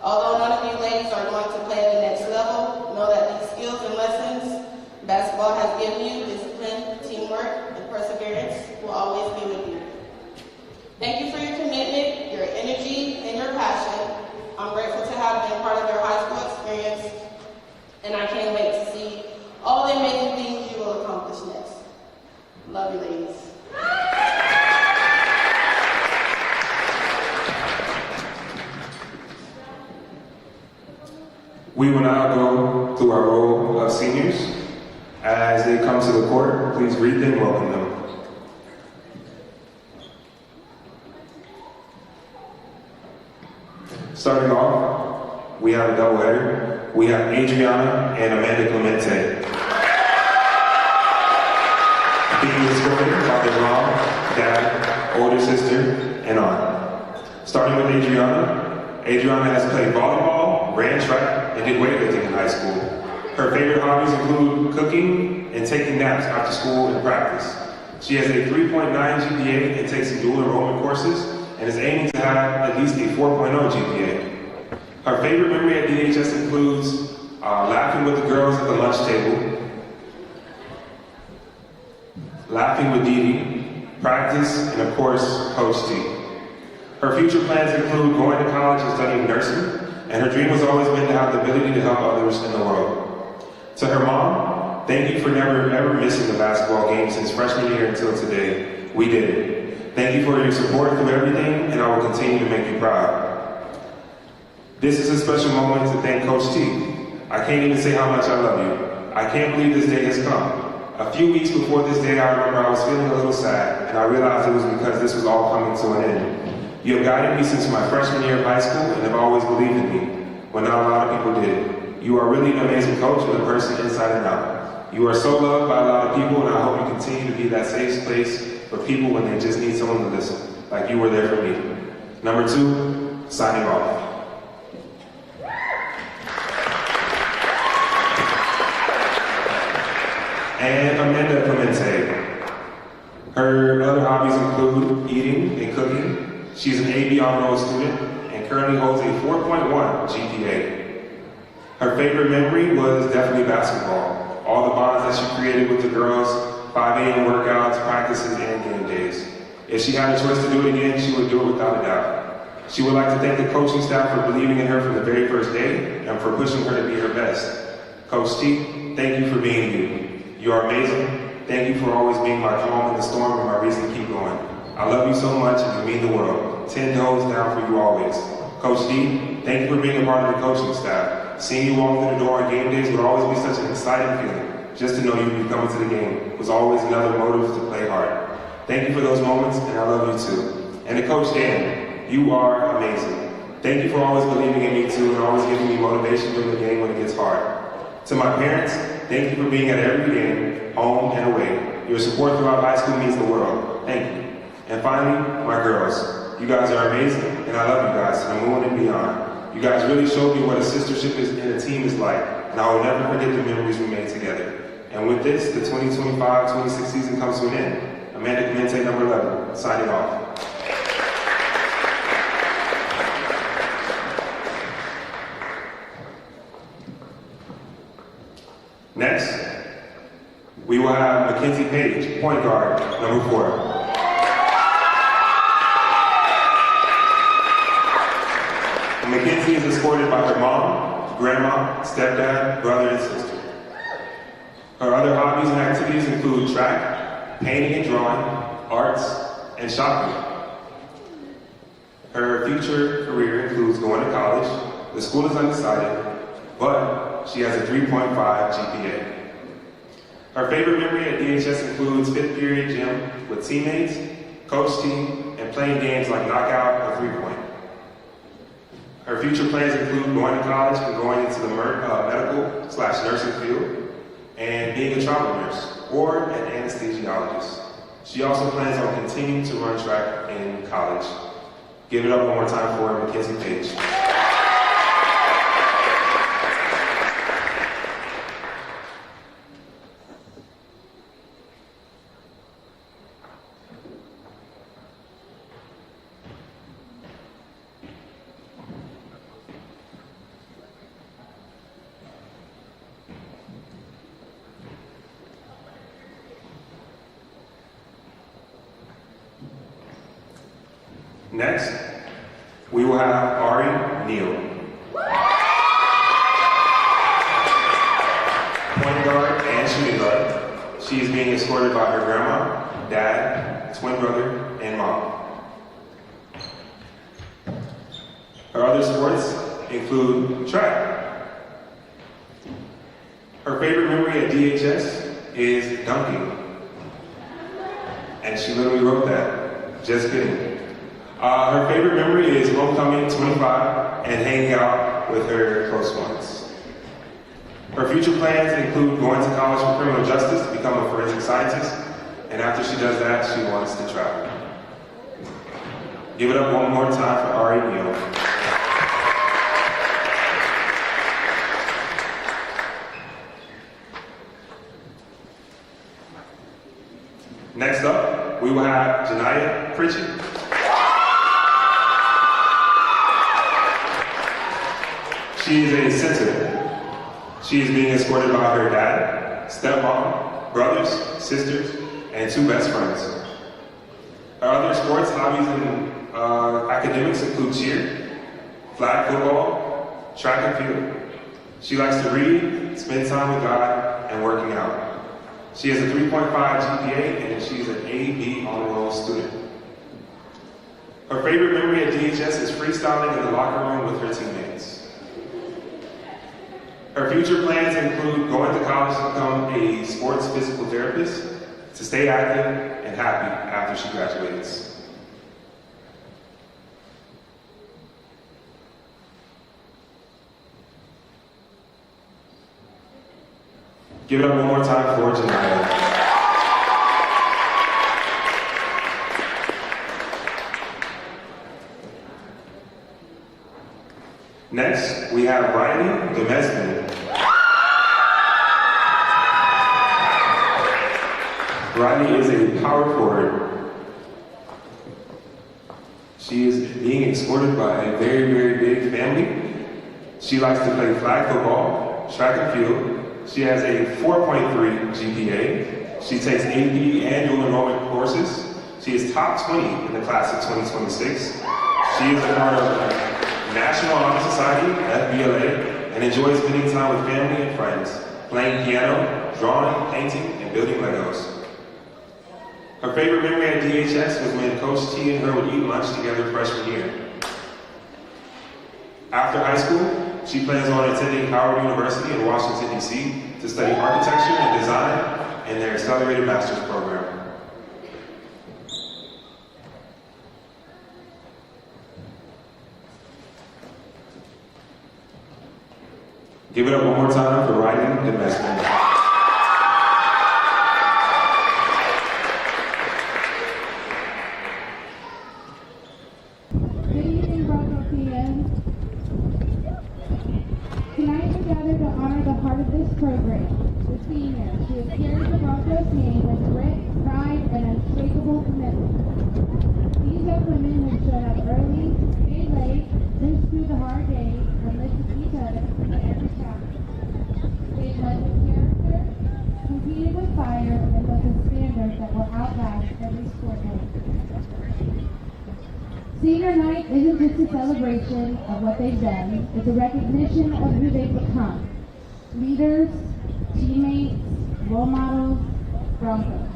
Although none of you ladies are going to play at the next level, know that these skills and lessons basketball has given you, discipline, teamwork, and perseverance, will always be with you. Thank you for your commitment, your energy, and your passion. I'm grateful to have been part of your high school experience, and I can't wait to see all the amazing things you will accomplish next. Love you, ladies. We will now go through our roll of seniors. As they come to the court, please greet them and welcome them. Starting off, we have a doubleheader. We have Adriana and Amanda Clemente. Being escorted by their mom, dad, older sister, and aunt. Starting with Adriana. Adriana has played volleyball, ran track, and did weightlifting in high school. Her favorite hobbies include cooking and taking naps after school and practice. She has a 3.9 GPA and takes some dual enrollment courses and is aiming to have at least a 4.0 GPA. Her favorite memory at DHS includes laughing with the girls at the lunch table, laughing with Dee Dee, practice, and of course, Coach T. Her future plans include going to college and studying nursing, and her dream has always been to have the ability to help others in the world. To her mom, thank you for never ever missing the basketball game since freshman year until today. We did it. Thank you for your support through everything, and I will continue to make you proud. This is a special moment to thank Coach T. I can't even say how much I love you. I can't believe this day has come. A few weeks before this day, I remember I was feeling a little sad, and I realized it was because this was all coming to an end. You have guided me since my freshman year of high school and have always believed in me, when not a lot of people did. You are really an amazing coach and a person inside and out. You are so loved by a lot of people, and I hope you continue to be that safe place for people when they just need someone to listen, like you were there for me. Number 2, signing off. And Amanda Clemente. Her other hobbies include eating and cooking. She's an AB honor roll student and currently holds a 4.1 GPA. Her favorite memory was definitely basketball. All the bonds that she created with the girls, 5 a.m. workouts, practices, and game days. If she had a choice to do it again, she would do it without a doubt. She would like to thank the coaching staff for believing in her from the very first day and for pushing her to be her best. Coach T, thank you for being you. You are amazing. Thank you for always being my calm in the storm and my reason to keep going. I love you so much and you mean the world. 10 toes down for you always. Coach D, thank you for being a part of the coaching staff. Seeing you walk through the door on game days would always be such an exciting feeling. Just to know you'd be coming to the game was always another motive to play hard. Thank you for those moments, and I love you too. And to Coach Dan, you are amazing. Thank you for always believing in me too and always giving me motivation during the game when it gets hard. To my parents, thank you for being at every game, home and away. Your support throughout high school means the world. Thank you. And finally, my girls. You guys are amazing, and I love you guys to the moon and beyond. You guys really showed me what a sistership in a team is like, and I will never forget the memories we made together. And with this, the 2025-26 season comes to an end. Amanda Clemente, number 11, signing off. Next, we will have Mackenzie Page, point guard, number 4. Mackenzie is escorted by her mom, grandma, stepdad, brother, and sister. Her other hobbies and activities include track, painting and drawing, arts, and shopping. Her future career includes going to college. The school is undecided, but she has a 3.5 GPA. Her favorite memory at DHS includes 5th period gym with teammates, coach team, and playing games like knockout or 3-point. Her future plans include going to college and going into the medical/nursing field and being a travel nurse or an anesthesiologist. She also plans on continuing to run track in college. Give it up one more time for Mackenzie Page. Next, we will have Ari Neal. Point guard and shooting guard. She is being escorted by her grandma, dad, twin brother, and mom. Her other sports include track. Her favorite memory at DHS is dunking. And she literally wrote that. Just kidding. Her favorite memory is homecoming 25 and hanging out with her close ones. Her future plans include going to college for criminal justice to become a forensic scientist, and after she does that, she wants to travel. Give it up one more time for Ari Neal. Next up, we will have Janaya Pritchett. She is a center. She is being escorted by her dad, stepmom, brothers, sisters, and 2 best friends. Her other sports, hobbies, and academics include cheer, flag football, track and field. She likes to read, spend time with God, and working out. She has a 3.5 GPA, and she's an A/B honor roll student. Her favorite memory at DHS is freestyling in the locker room with her teammates. Her future plans include going to college to become a sports physical therapist, to stay active and happy after she graduates. Give it up one more time for Janaya. Next, we have Riley Demesman. Riley is a power forward. She is being escorted by a very, very big family. She likes to play flag football, track and field. She has a 4.3 GPA. She takes AP annual enrollment courses. She is top 20 in the class of 2026. She is a part of the National Honor Society, FBLA, and enjoys spending time with family and friends, playing piano, drawing, painting, and building Legos. Her favorite memory at DHS was when Coach T and her would eat lunch together freshman year. After high school, she plans on attending Howard University in Washington, D.C. to study architecture and design in their accelerated master's program. Give it up one more time for Riley Demesman. Good evening, Broncos fans. Tonight we gather to honor the heart of this program, the seniors, who have carried the Broncos name with grit, pride, and unshakable commitment. These are women who showed up early, stayed late, lived through the hard days, and lifted each other in every chapter. They led with character, competed with fire, and with a standard that will outlast every sport day. Senior night isn't just a celebration of what they've done, it's a recognition of who they've become. Leaders, teammates, role models, Broncos.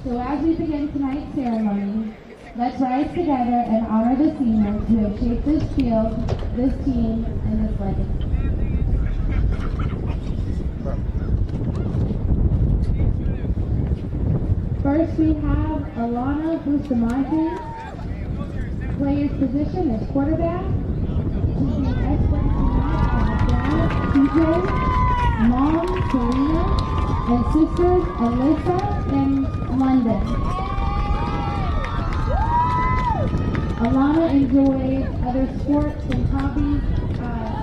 So as we begin tonight's ceremony, let's rise together and honor the seniors who have shaped this field, this team, and this legacy. First we have Alana Bustamante. Player's position is quarterback. She's being escorted tonight by her dad, TJ, mom, Serena, and sisters, Alyssa and London. Alana enjoys other sports and hobbies,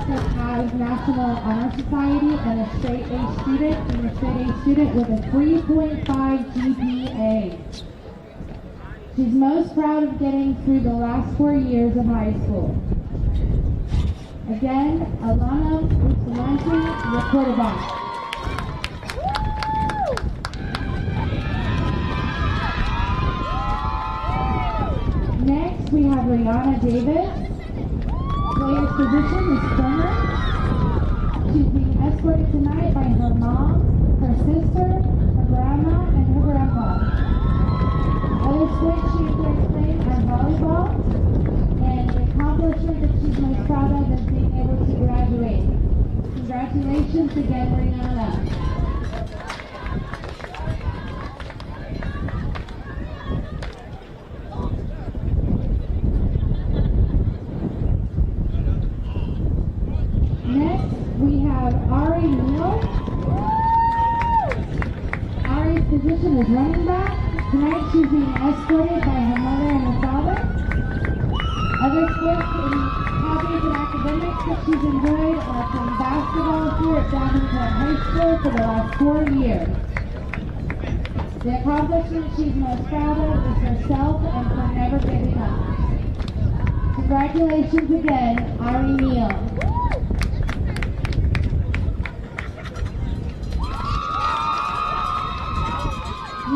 such as National Honor Society and a straight A student, and a straight A student with a 3.5 GPA. She's most proud of getting through the last 4 years of high school. Again, Alana Bustamante, your quarterback. Next, we have Rihanna Davis. Player's position is center. She's being escorted tonight by her mom, her sister, her grandma, and her grandpa. Other sports she enjoys playing are volleyball, and the accomplishment that she's most proud of is being able to graduate. Congratulations again, Rihanna. Next, we have Ari Neal. Ari's position is running back. Tonight she's being escorted by her mother and her father. Other sports and hobbies and academics that she's enjoyed are playing basketball here at Davenport High School for the last 4 years. The accomplishment she's most proud of is herself and for never giving up. Congratulations again, Ari Neal.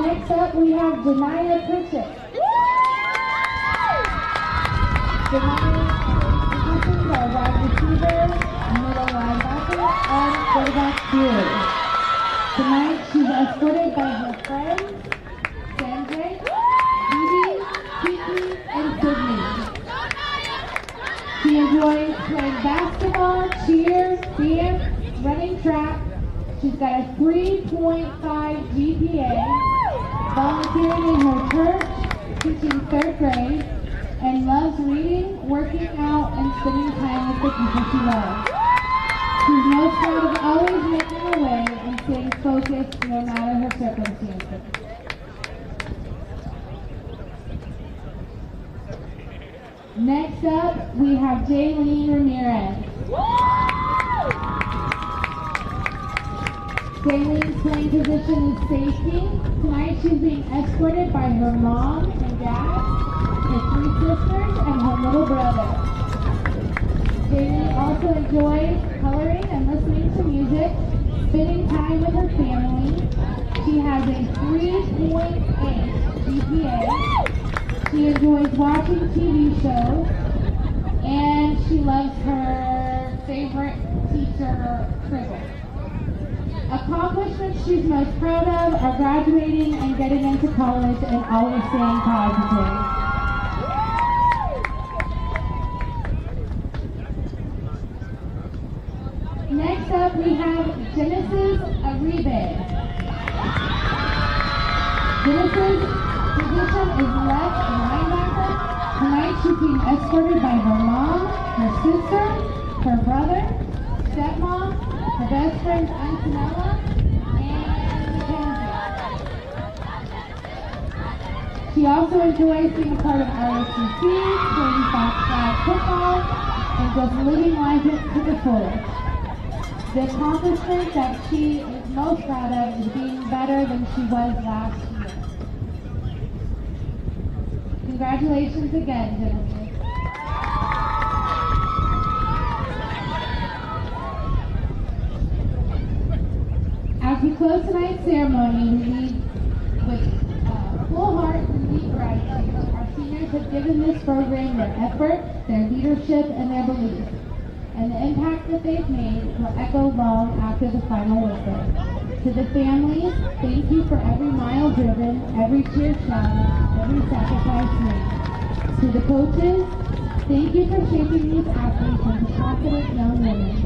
Next up, we have Janaya Pritchett. Janaya's positions are wide receiver, middle linebacker, and quarterback duo. Tonight, she's escorted by her friends, Sanjay, Didi, Kiki, and Sydney. She enjoys playing basketball, cheer, dance, running track. She's got a 3.5 GPA, volunteering in her church, teaching 3rd grade, and loves reading, working out, and spending time with the people she loves. She's most proud of always making a way and staying focused no matter her circumstances. Next up, we have Jaylene Ramirez. Jaylene's playing position is safety. Tonight she's being escorted by her mom and dad, her 3 sisters, and her little brother. Jaylene also enjoys coloring and listening to music, spending time with her family. She has a 3.8 GPA. She enjoys watching TV shows, and she loves her favorite teacher, Trigger. Accomplishments she's most proud of are graduating and getting into college and always staying positive. Next up, we have Genesis Aribe. Genesis' position is left linebacker. Tonight she's being escorted by her mom, her sister, her brother, stepmom, her best friend Antonella, and Mackenzie. She also enjoys being a part of RSCC, playing flag football, and just living life to the fullest. The accomplishment that she is most proud of is being better than she was last year. Congratulations again, Genesis. As we close tonight's ceremony, we leave with full hearts and deep gratitude. Our seniors have given this program their effort, their leadership, and their belief. And the impact that they've made will echo long after the final whistle. To the families, thank you for every mile driven, every tear shed, every sacrifice made. To the coaches, thank you for shaping these athletes into confident young women.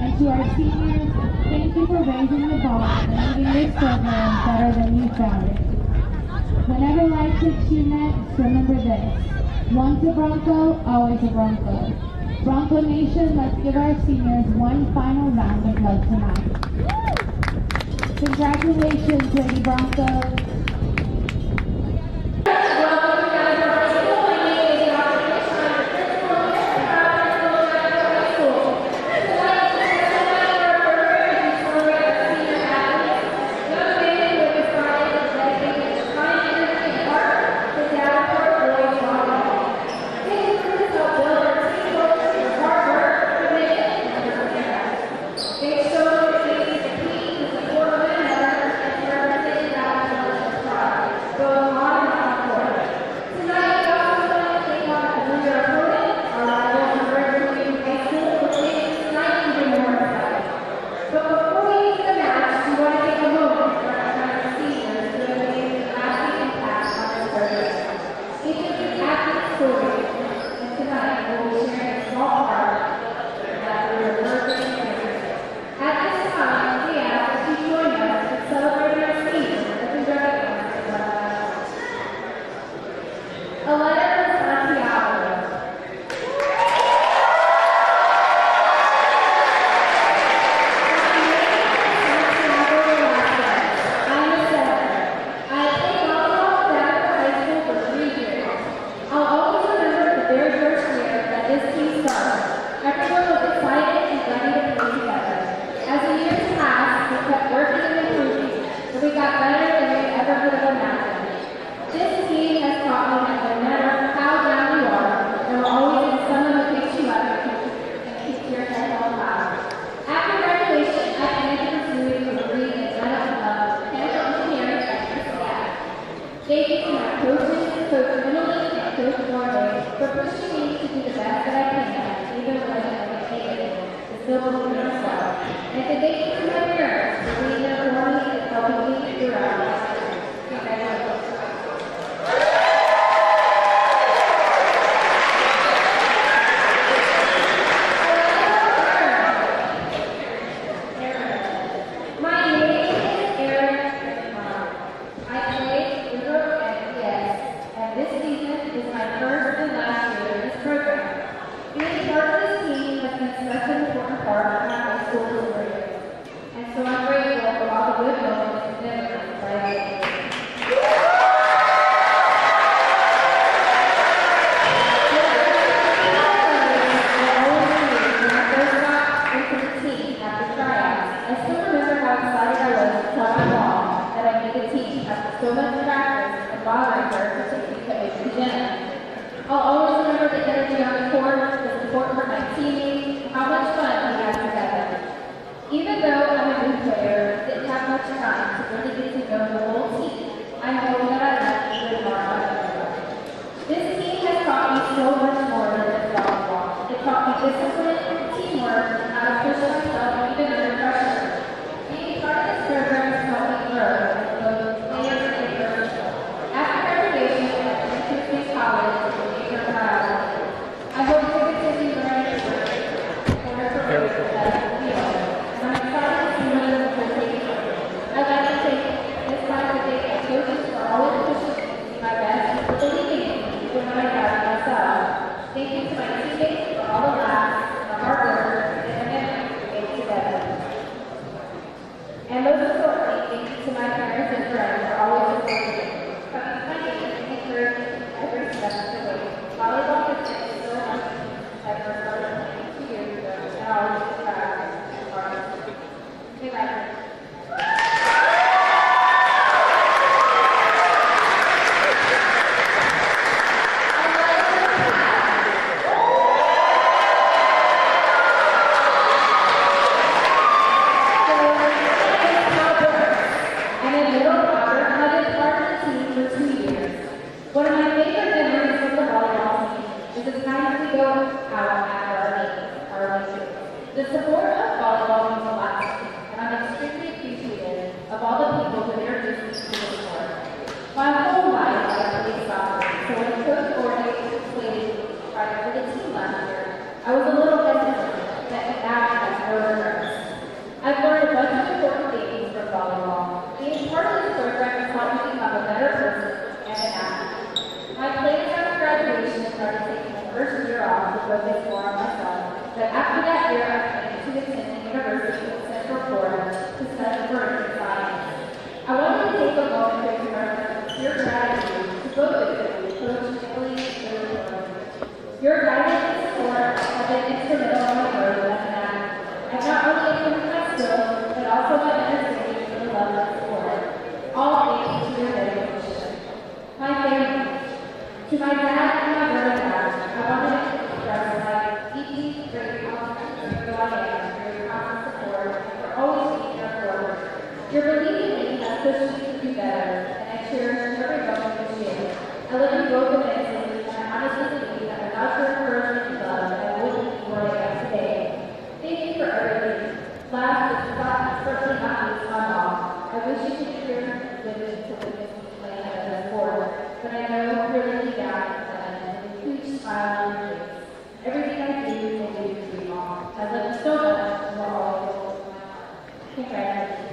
And to our seniors, thank you for raising the bar and leaving this program better than you found it. Whenever life takes you next, remember this. Once a Bronco, always a Bronco. Bronco Nation, let's give our seniors one final round of love tonight. Congratulations, Lady Broncos. Thank you to my coaches, Coach Emily and Coach Morley, for pushing me to do the best that I can, even when I can't make it, to still believe in myself. And to thank you to my parents for being there for me and helping me throughout my career. Congratulations. So much practice and bothering her to take me to gym. I'll always remember the energy on the court, the support from my teammates, and how much fun we had together. Even though I'm a new player, didn't have much time to really get to know the whole team, I know that I left a good mark on everyone. This team has taught me so much more than just volleyball. It taught me discipline, teamwork, and how to push myself even under pressure. Being part of this program has helped me grow as both players and person. After graduation at Davenport College, I hope to continue learning for my career that I feel, and I'm excited to see what it will take. I'd like to take this time to thank my coaches for always pushing me to be my best and for believing in me when I doubted myself. Thank you to my teammates for all the laughs, the hard work, and the memories we made together. And most importantly, thank you to my parents and friends for always supporting me, coming to my games and encouraging me every step of the way. Volleyball has been so much that I started 2 years ago, and I always look back and hard. Congratulations. One of my favorite memories of the volleyball team is the times we go out after our games. The support of volleyball means a lot to me, and I'm extremely appreciative of all the people who introduced me to the sport. My whole life I played soccer, so when Coach Morley played for the team last year, I was a little hesitant that now I have no regrets. I've learned a bunch of important things from volleyball. Being part of this program has helped me become a better person and an athlete. My plans after graduation started taking the first year off to focus more on myself, but after that year I planned to attend the University of Central Florida to study forensic science. I wanted to take a moment to express my sincere gratitude to both of you, Coach Emily and Coach Morley. Your guidance and support have been instrumental in my growth as an athlete. I've not only improved my skills, but also my understanding for the love of sport. All thanks to your dedication. My family. To my dad and my brother dad, I wanted to express my deeply grateful for who I am, for your constant support, and for always being there for me. Your belief in me has pushed me to do better, and I cherish every moment with you. I love you both immensely, and I honestly believe that without your encouragement and love, I wouldn't be where I am today. Thank you for everything. Last, but certainly not least, my mom. I wish you could hear the vision to witness me playing as a sport, but I know you're really down and a huge smile on your face. Everything I do will do for you all. I love you so much, and we're always with my heart. Congratulations.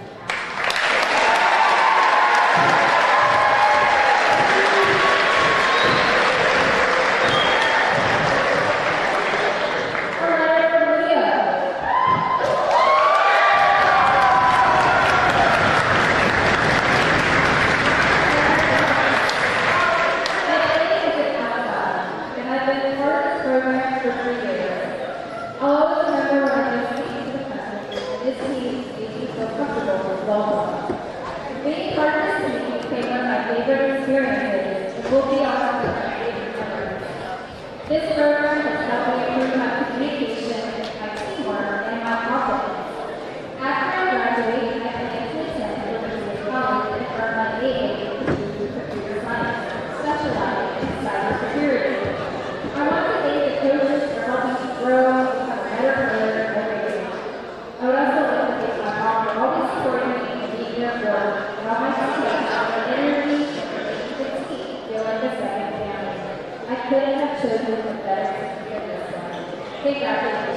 This program has helped me improve my communication, my teamwork, and my confidence. After I graduate, I plan to attend Davenport College and earn my AA in computer science. Congratulations.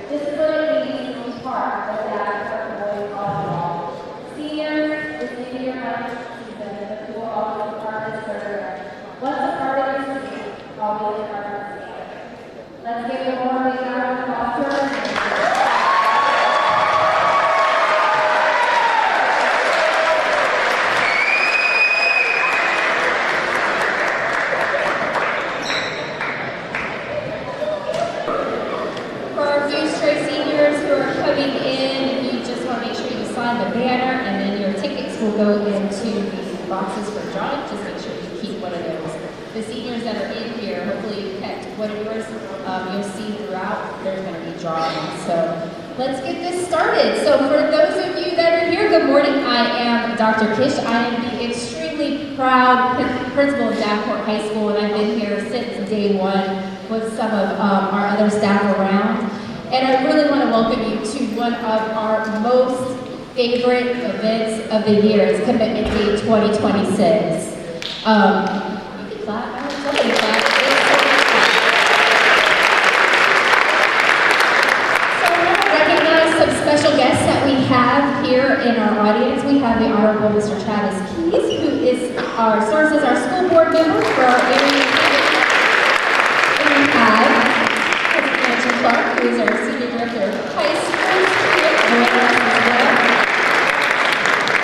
Disability go into the boxes for drawing. Just make sure you keep one of those. The seniors that are in here, hopefully you kept one of yours. You'll see throughout there's going to be drawings. So let's get this started. So for those of you that are here, good morning. I am Dr. Kish. I am the extremely proud principal of Davenport High School, and I've been here since day one with some of our other staff around. And I really want to welcome you to one of our most favorite events of the year. It's Commitment Day 2026. You can clap. Somebody clap. So I want to recognize some special guests that we have here in our audience. We have the Honorable Mr. Travis Keys, who serves as our school board member for our area. And we have Clark, who is our Senior Director of High School,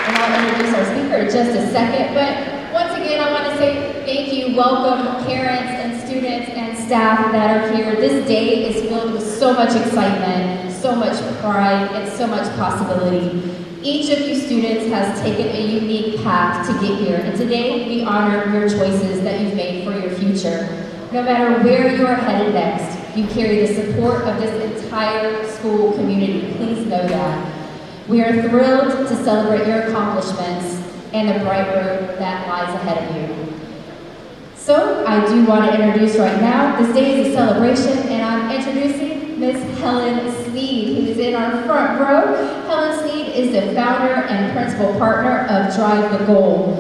and I'll introduce our speaker in just a second. But once again, I want to say thank you, welcome parents and students and staff that are here. This day is filled with so much excitement, so much pride, and so much possibility. Each of you students has taken a unique path to get here, and today we honor your choices that you've made for your future. No matter where you are headed next, you carry the support of this entire school community. Please know that. We are thrilled to celebrate your accomplishments and the bright road that lies ahead of you. So I do want to introduce right now, this day is a celebration, and I'm introducing Miss Helen Sneed, who is in our front row. Helen Sneed is the founder and principal partner of Drive the Goal,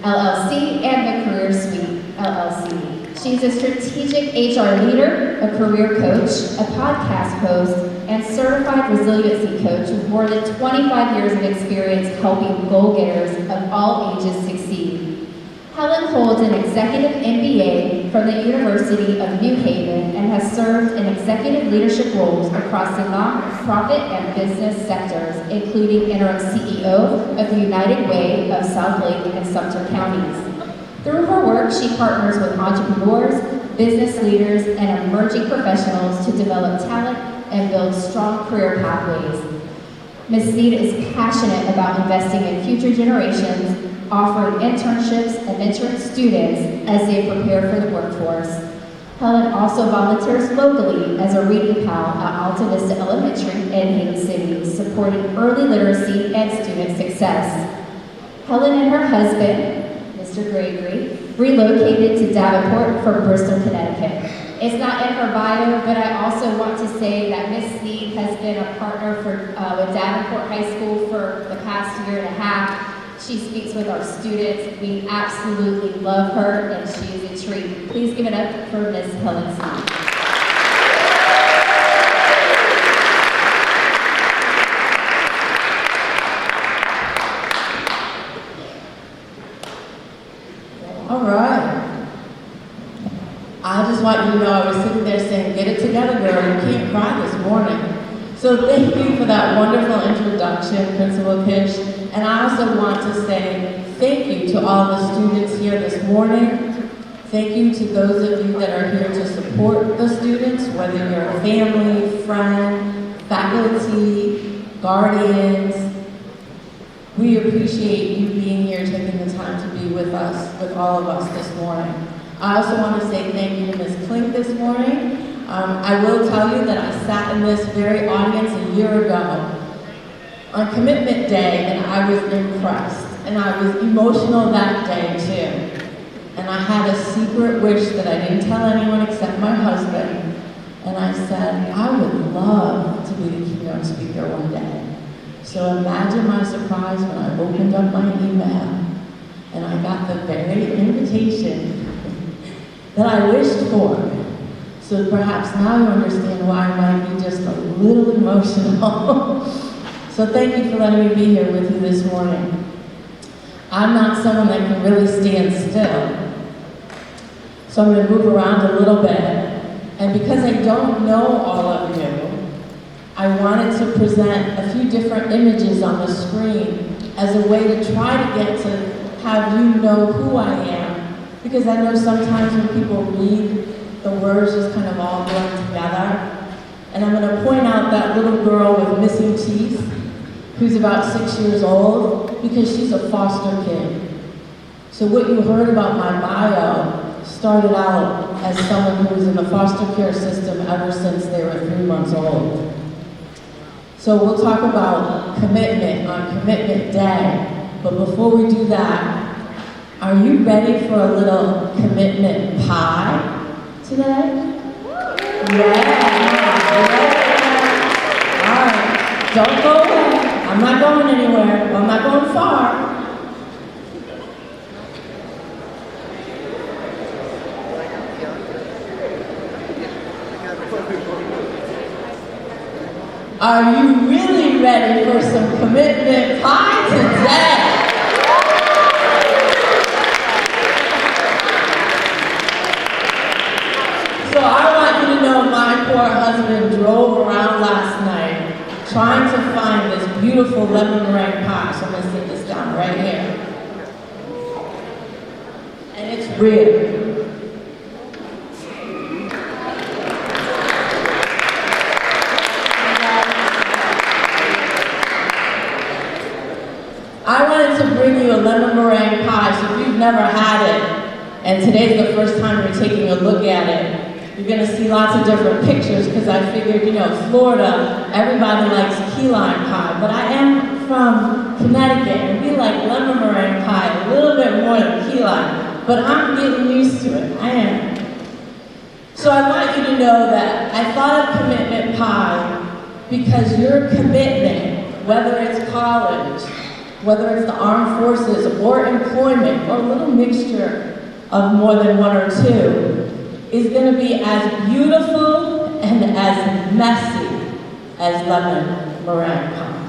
LLC, and the Career Suite, LLC. She's a strategic HR leader, a career coach, a podcast host, and certified resiliency coach with more than 25 years of experience helping goal-getters of all ages succeed. Helen holds an executive MBA from the University of New Haven and has served in executive leadership roles across the nonprofit and business sectors, including interim CEO of the United Way of South Lake and Sumter counties. Through her work, she partners with entrepreneurs, business leaders, and emerging professionals to develop talent and build strong career pathways. Ms. Sneed is passionate about investing in future generations, offering internships and mentoring students as they prepare for the workforce. Helen also volunteers locally as a reading pal at Alta Vista Elementary in Haven City, supporting early literacy and student success. Helen and her husband, Mr. Gregory, relocated to Davenport from Bristol, Connecticut. It's not in her bio, but I also want to say that Ms. Sneed has been a partner with Davenport High School for the past year and a half. She speaks with our students. We absolutely love her, and she is a treat. Please give it up for Ms. Helen Sneed. All right. I just want you to know I was sitting there saying, get it together, girl. You can't cry this morning. So thank you for that wonderful introduction, Principal Kish. And I also want to say thank you to all the students here this morning. Thank you to those of you that are here to support the students, whether you're a family, friend, faculty, guardians. We appreciate you being here, taking the time to be with us, with all of us this morning. I also want to say thank you to Ms. Klink this morning. I will tell you that I sat in this very audience a year ago on Commitment Day, and I was impressed. And I was emotional that day too. And I had a secret wish that I didn't tell anyone except my husband. And I said, I would love to be the keynote speaker one day. So imagine my surprise when I opened up my email and I got the very invitation that I wished for. So perhaps now you understand why I might be just a little emotional. So thank you for letting me be here with you this morning. I'm not someone that can really stand still. So I'm going to move around a little bit. And because I don't know all of you, I wanted to present a few different images on the screen as a way to try to get to have you know who I am. Because I know sometimes when people read, the words just kind of all blend together. And I'm going to point out that little girl with missing teeth, who's about 6 years old. because she's a foster kid. So what you heard about my bio started out as someone who was in the foster care system ever since they were 3 months old. So we'll talk about commitment on Commitment Day. But before we do that, are you ready for a little commitment pie today? Yeah. All right. Don't go away. I'm not going anywhere. Well, I'm not going far. Are you really ready for some commitment pie today? So I want you to know my poor husband drove around last night trying to find this beautiful lemon meringue pie. So I'm going to sit this down right here. And it's real. I wanted to bring you a lemon meringue pie, so if you've never had it, and today's the first time you're taking a look at it, you're gonna see lots of different pictures, because I figured, you know, Florida, everybody likes key lime pie, but I am from Connecticut, and we like lemon meringue pie a little bit more than key lime, but I'm getting used to it, I am. So I want you to know that I thought of commitment pie because your commitment, whether it's college, whether it's the armed forces or employment or a little mixture of more than one or two, is going to be as beautiful and as messy as lemon meringue pie.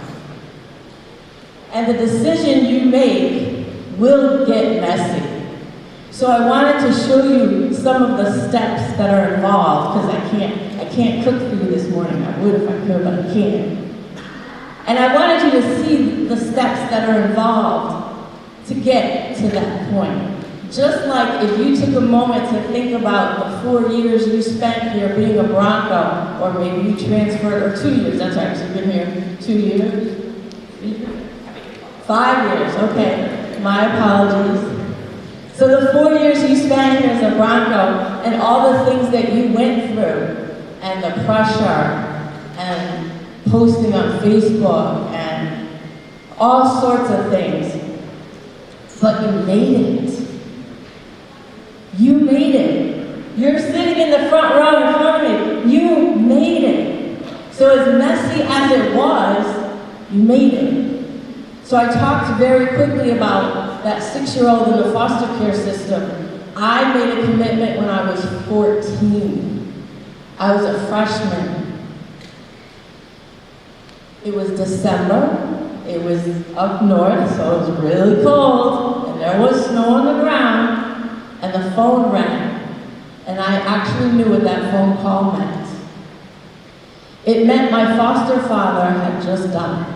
And the decision you make will get messy. So I wanted to show you some of the steps that are involved, because I can't cook for you this morning. I would if I could, but I can't. And I wanted you to see the steps that are involved to get to that point. Just like if you took a moment to think about the 4 years you spent here being a Bronco, or maybe you transferred, or 2 years, that's right, so you've been here 2 years? 5 years, okay, my apologies. So the 4 years you spent here as a Bronco, and all the things that you went through, and the pressure, and posting on Facebook, and all sorts of things, but you made it. You made it. You're sitting in the front row in front of me. You made it. So as messy as it was, you made it. So I talked very quickly about that 6-year-old in the foster care system. I made a commitment when I was 14. I was a freshman. It was December, it was up north, so it was really cold, and there was snow on the ground, and the phone rang, and I actually knew what that phone call meant. It meant my foster father had just died.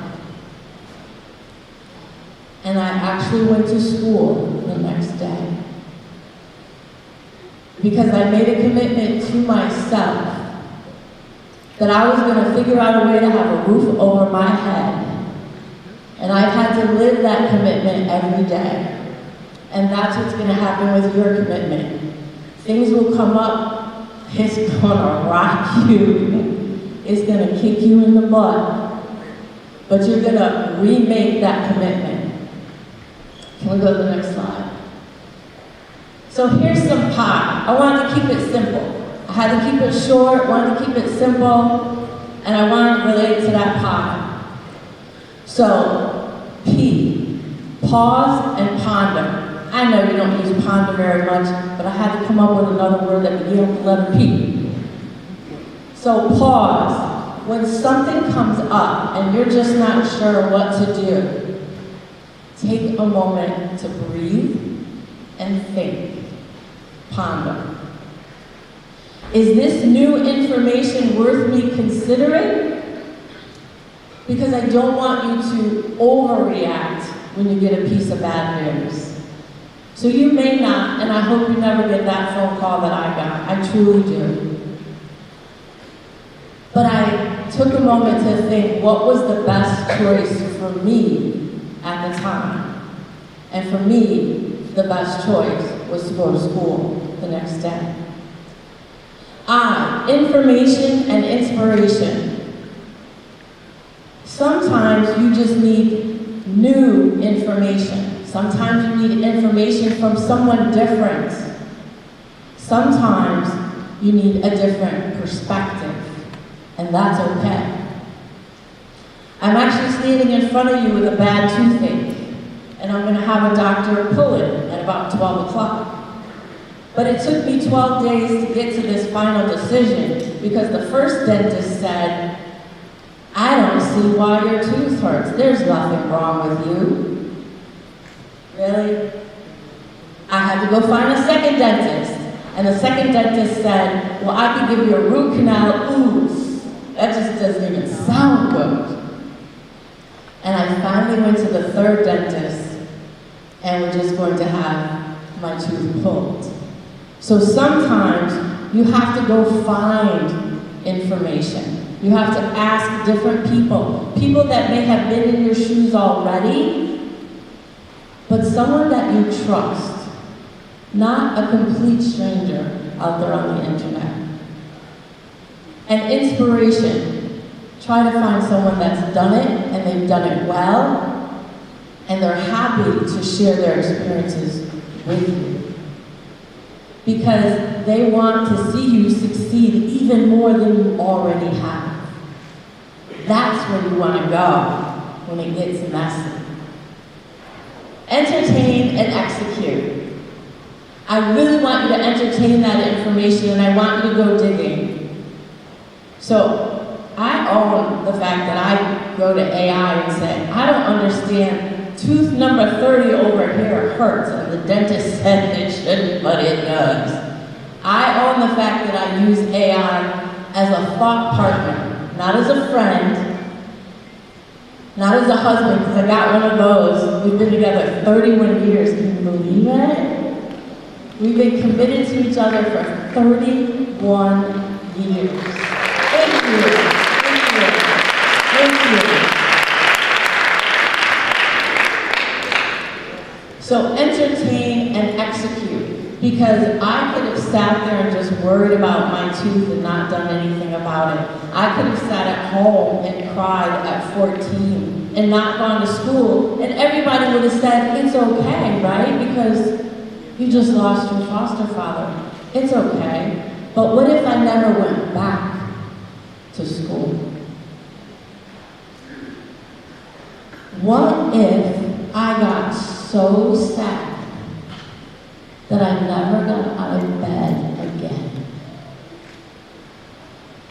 And I actually went to school the next day, because I made a commitment to myself that I was going to figure out a way to have a roof over my head. And I've had to live that commitment every day. And that's what's going to happen with your commitment. Things will come up, it's going to rock you, it's going to kick you in the butt, but you're going to remake that commitment. Can we go to the next slide? So here's some pie. I wanted to keep it simple. I had to keep it short, wanted to keep it simple, and I wanted to relate to that pie. So, P, pause and ponder. I know you don't use ponder very much, but I had to come up with another word that began with the letter P. So pause. When something comes up and you're just not sure what to do, take a moment to breathe and think. Ponder. Is this new information worth me considering? Because I don't want you to overreact when you get a piece of bad news. So you may not, and I hope you never get that phone call that I got. I truly do. But I took a moment to think, what was the best choice for me at the time. And for me, the best choice was to go to school the next day. Information and inspiration. Sometimes you just need new information. Sometimes you need information from someone different. Sometimes you need a different perspective, and that's okay. I'm actually standing in front of you with a bad toothache, and I'm going to have a doctor pull it at about 12 o'clock. But it took me 12 days to get to this final decision because the first dentist said, I don't see why your tooth hurts. There's nothing wrong with you. Really? I had to go find a second dentist. And the second dentist said, well, I could give you a root canal. Ooh, that just doesn't even sound good. And I finally went to the third dentist, and we're just going to have my tooth pulled. So sometimes you have to go find information. You have to ask different people that may have been in your shoes already, but someone that you trust, not a complete stranger out there on the internet. And inspiration, try to find someone that's done it and they've done it well, and they're happy to share their experiences with you. Because they want to see you succeed even more than you already have. That's where you want to go when it gets messy. Entertain and execute. I really want you to entertain that information, and I want you to go digging. So I own the fact that I go to AI and say, I don't understand tooth number 30 over here hurts, and the dentist said it shouldn't, but it does. I own the fact that I use AI as a thought partner, not as a friend, not as a husband, because I got one of those. We've been together 31 years, can you believe it? We've been committed to each other for 31 years. Thank you, thank you, thank you. So entertain and execute, because I could have sat there and just worried about my tooth and not done anything about it. I could have sat at home and cried at 14 and not gone to school, and everybody would have said, it's okay, right? Because you just lost your foster father. It's okay. But what if I never went back to school? What if I got so sad that I never got out of bed again?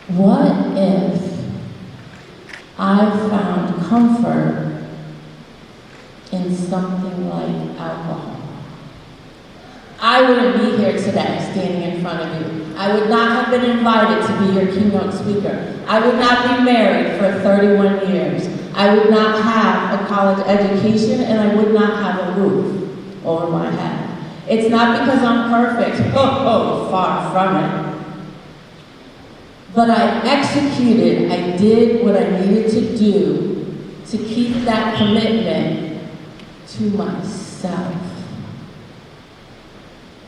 What if I found comfort in something like alcohol? I wouldn't be here today standing in front of you. I would not have been invited to be your keynote speaker. I would not be married for 31 years. I would not have a college education, and I would not have a roof over my head. It's not because I'm perfect. Oh, far from it. But I executed, I did what I needed to do to keep that commitment to myself.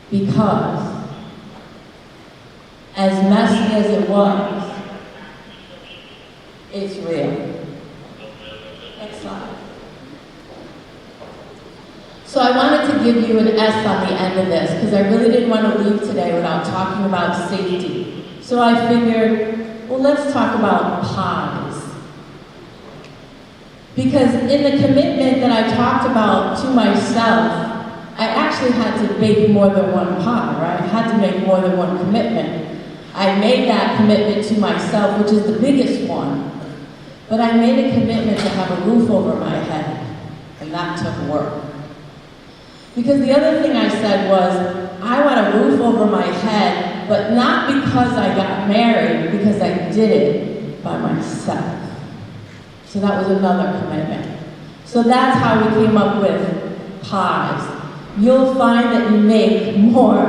Because, as messy as it was, it's real. Next slide. So I wanted to give you an S on the end of this, because I really didn't want to leave today without talking about safety. So I figured, well, let's talk about pies. Because in the commitment that I talked about to myself, I actually had to bake more than one pie, right? I had to make more than one commitment. I made that commitment to myself, which is the biggest one. But I made a commitment to have a roof over my head, and that took work. Because the other thing I said was, I want a roof over my head, but not because I got married, because I did it by myself. So that was another commitment. So that's how we came up with pies. You'll find that you make more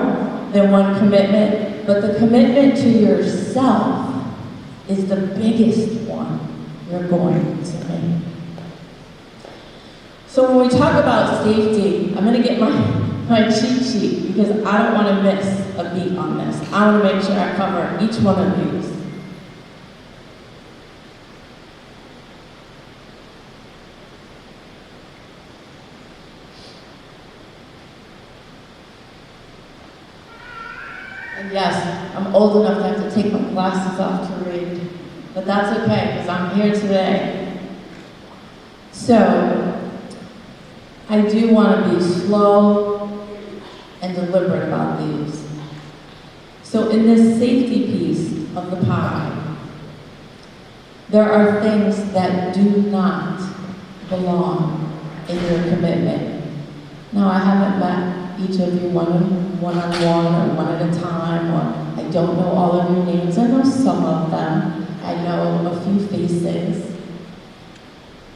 than one commitment, but the commitment to yourself is the biggest one you're going to make. So So when we talk about safety, I'm gonna get my cheat sheet because I don't wanna miss a beat on this. I wanna make sure I cover each one of these. And yes, I'm old enough to have to take my glasses off to read, but that's okay because I'm here today. So, I do want to be slow and deliberate about these. So in this safety piece of the pie, there are things that do not belong in your commitment. Now, I haven't met each of you one-on-one or one at a time, or I don't know all of your names. I know some of them. I know a few faces.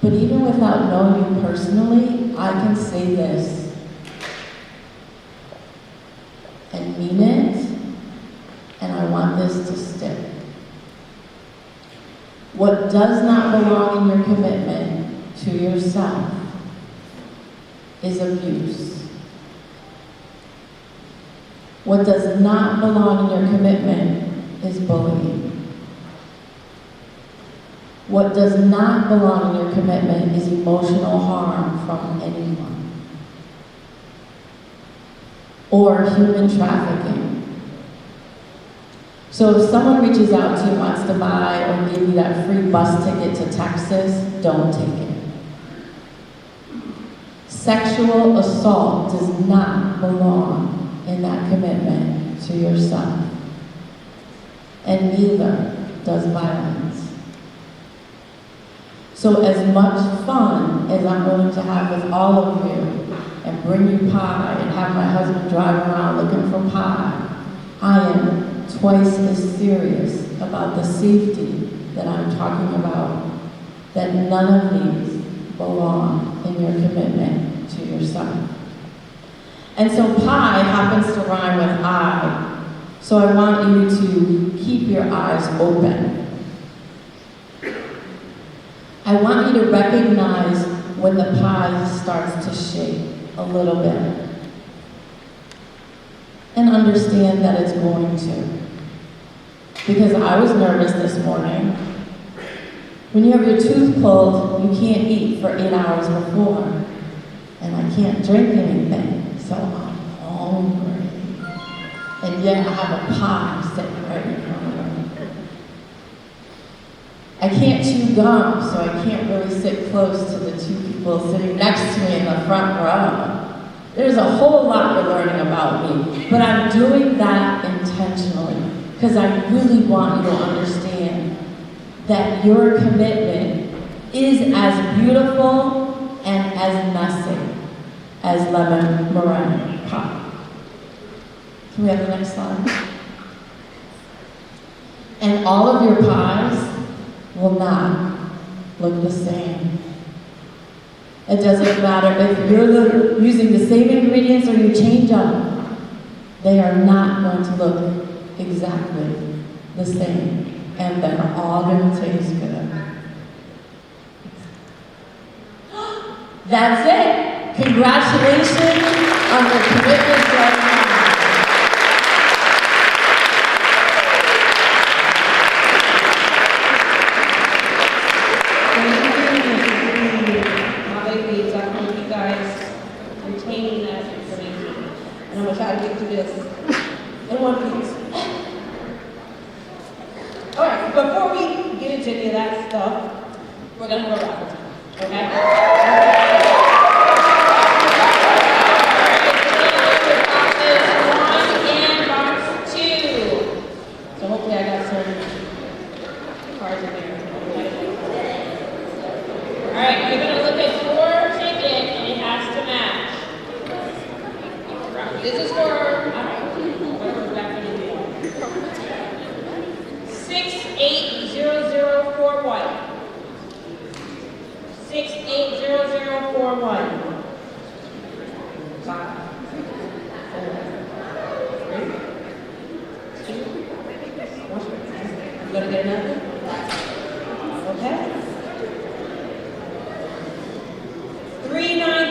But even without knowing you personally, I can say this and mean it, and I want this to stick. What does not belong in your commitment to yourself is abuse. What does not belong in your commitment is bullying. What does not belong in your commitment is emotional harm from anyone. Or human trafficking. So if someone reaches out to you, wants to buy or give you that free bus ticket to Texas, don't take it. Sexual assault does not belong in that commitment to yourself. And neither does violence. So as much fun as I'm willing to have with all of you and bring you pie and have my husband drive around looking for pie, I am twice as serious about the safety that I'm talking about, that none of these belong in your commitment to yourself. And so pie happens to rhyme with I, so I want you to keep your eyes open. I want you to recognize when the pie starts to shake a little bit and understand that it's going to. Because I was nervous this morning. When you have your tooth pulled, you can't eat for 8 hours before, and I can't drink anything, so I'm hungry. And yet I have a pie sitting right in front of me. I can't chew gum, so I can't really sit close to the two people sitting next to me in the front row. There's a whole lot you're learning about me, but I'm doing that intentionally because I really want you to understand that your commitment is as beautiful and as messy as lemon meringue pie. Can we have the next slide? And all of your pies will not look the same. It doesn't matter if you're using the same ingredients or you change them. They are not going to look exactly the same, and they're all going to taste good. That's it. Congratulations on your commitment to our time. We're going to go backwards, okay? So hopefully I got some cards in there. All right, you're going to look at your ticket and it has to match. This is for, whatever back in the 680041. 680041. 5, 4, 3, 2, 1. I'm going to get another. Okay. 39.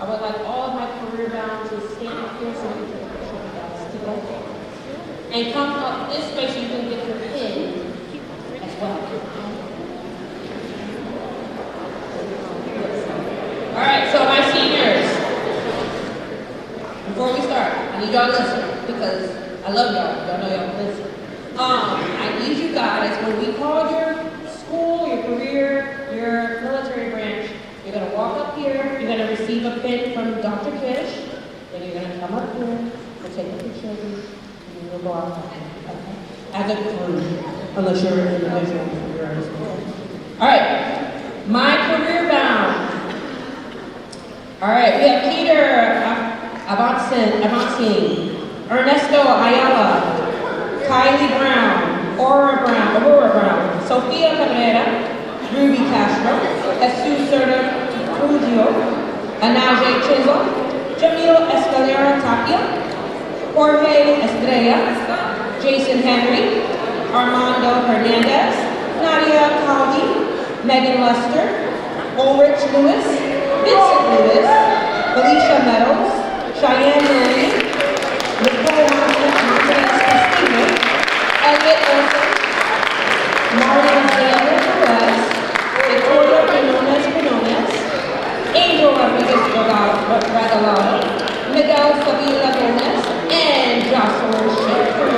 I would like all of my career bound to stand up here so we can take a picture with us together. And come up this way so you can get your pin as well. All right, so my seniors, before we start, I need y'all to listen because I love y'all. Y'all know y'all listen. I need you guys, when we call your school, your career, your military branch, you're going to walk up here, you're going to receive a pin from Dr. Kish, then you're going to come up here and take a picture of you, and you'll go out okay? As a crew, unless you're an individual. All right, my career bound. All right, we have Peter Avancin, Ernesto Ayala, Kylie Brown, Aurora Brown, Sofia Cabrera, Ruby Castro, Jesus Trujillo, Anaje Chisholm, Jamil Escalera Tapia, Jorge Estrella, Jason Henry, Armando Hernandez, Nadia Calvi, Megan Lester, Ulrich Lewis, Vincent Lewis, Alicia Meadows, Cheyenne Lilly, Nicole Martinez Castillo, Elliot Olson, Marian Xander Perez, Victoria Quinones, Angel Rodriguez Regalado, Miguel Savila Gomez, and Jocelyn Schaefer.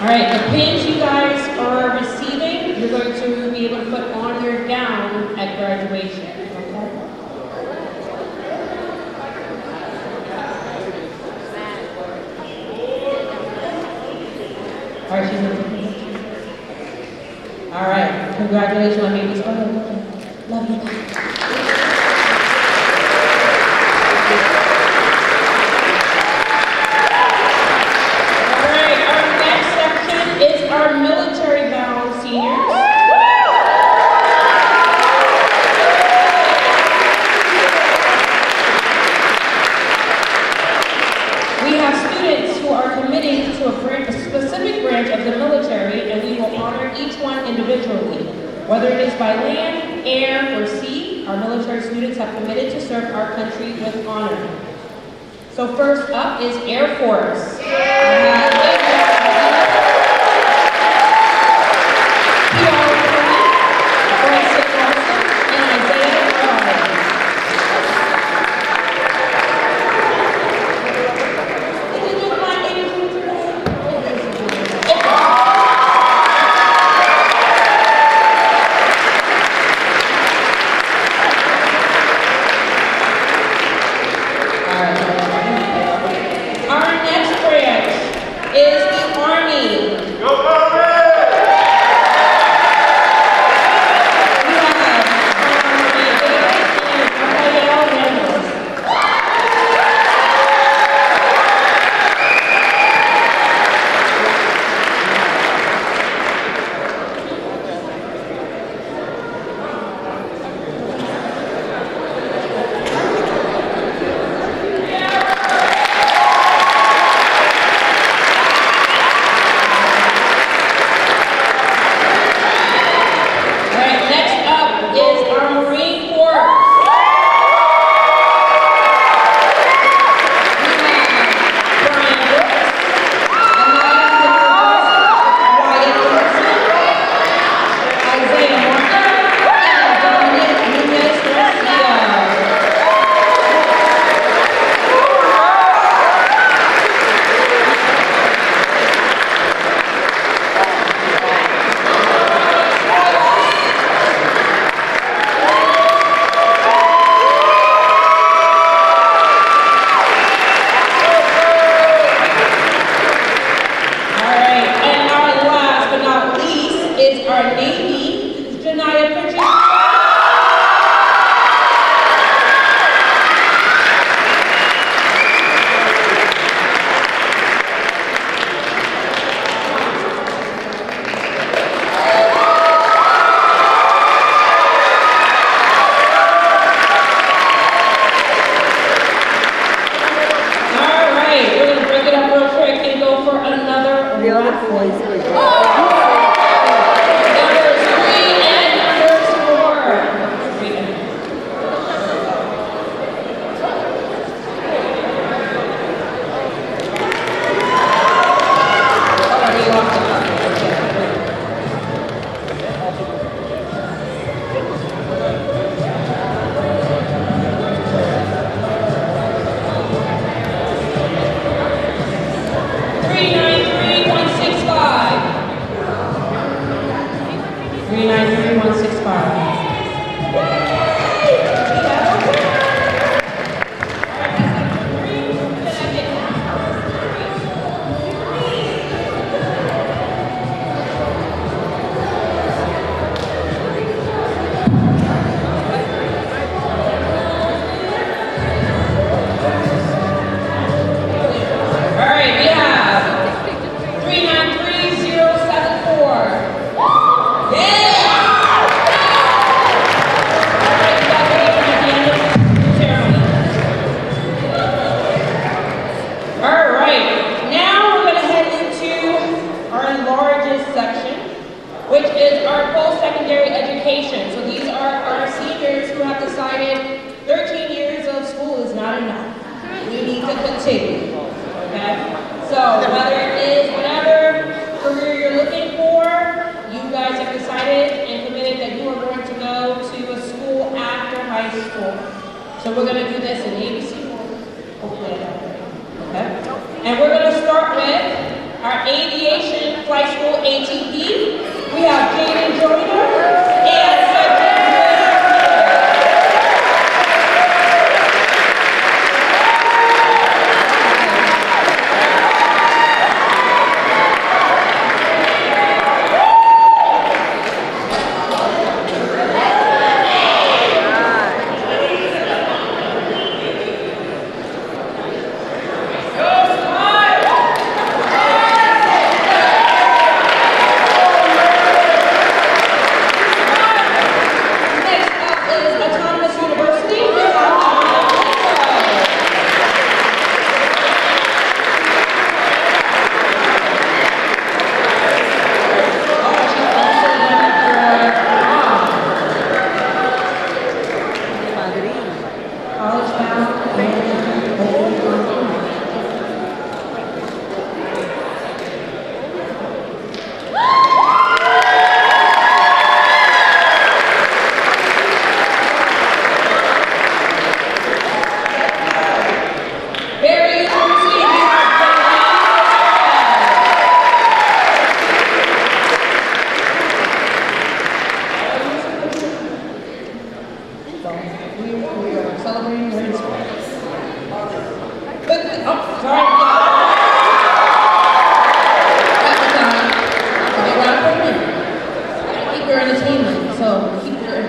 All right, the pins you guys are receiving, you're going to be able to put on your gown at graduation. Okay? All right, she's going to take it. All right, congratulations, my babies. Go ahead. Love you guys. Our military bound seniors. We have students who are committing to a specific branch of the military, and we will honor each one individually. Whether it is by land, air, or sea, our military students have committed to serve our country with honor. So first up is Air Force. the other boys were good. Numbers 3 and numbers 4. Already lost the card. Three nine three one six five. 393165. All right, we have 393074. Yeah! All right, now we're going to head into our largest section, which is our post-secondary education. So these are our seniors who have decided 13 years of school is not enough. We need to continue, okay? So whether it is whatever career you're looking for, you guys have decided and committed that you are going to go to a school after high school. So we're going to do this in ABC. Hopefully I got it right. Okay? And we're going to start with our aviation flight school ATP. We have Jaden Joyner and Cedric. Next up is Autonomous University. We have college bound and Barry University. We have we are celebrating women's sports. Oh, sorry. That's the time. Okay, round for a minute. Gotta keep your entertainment, so keep it going.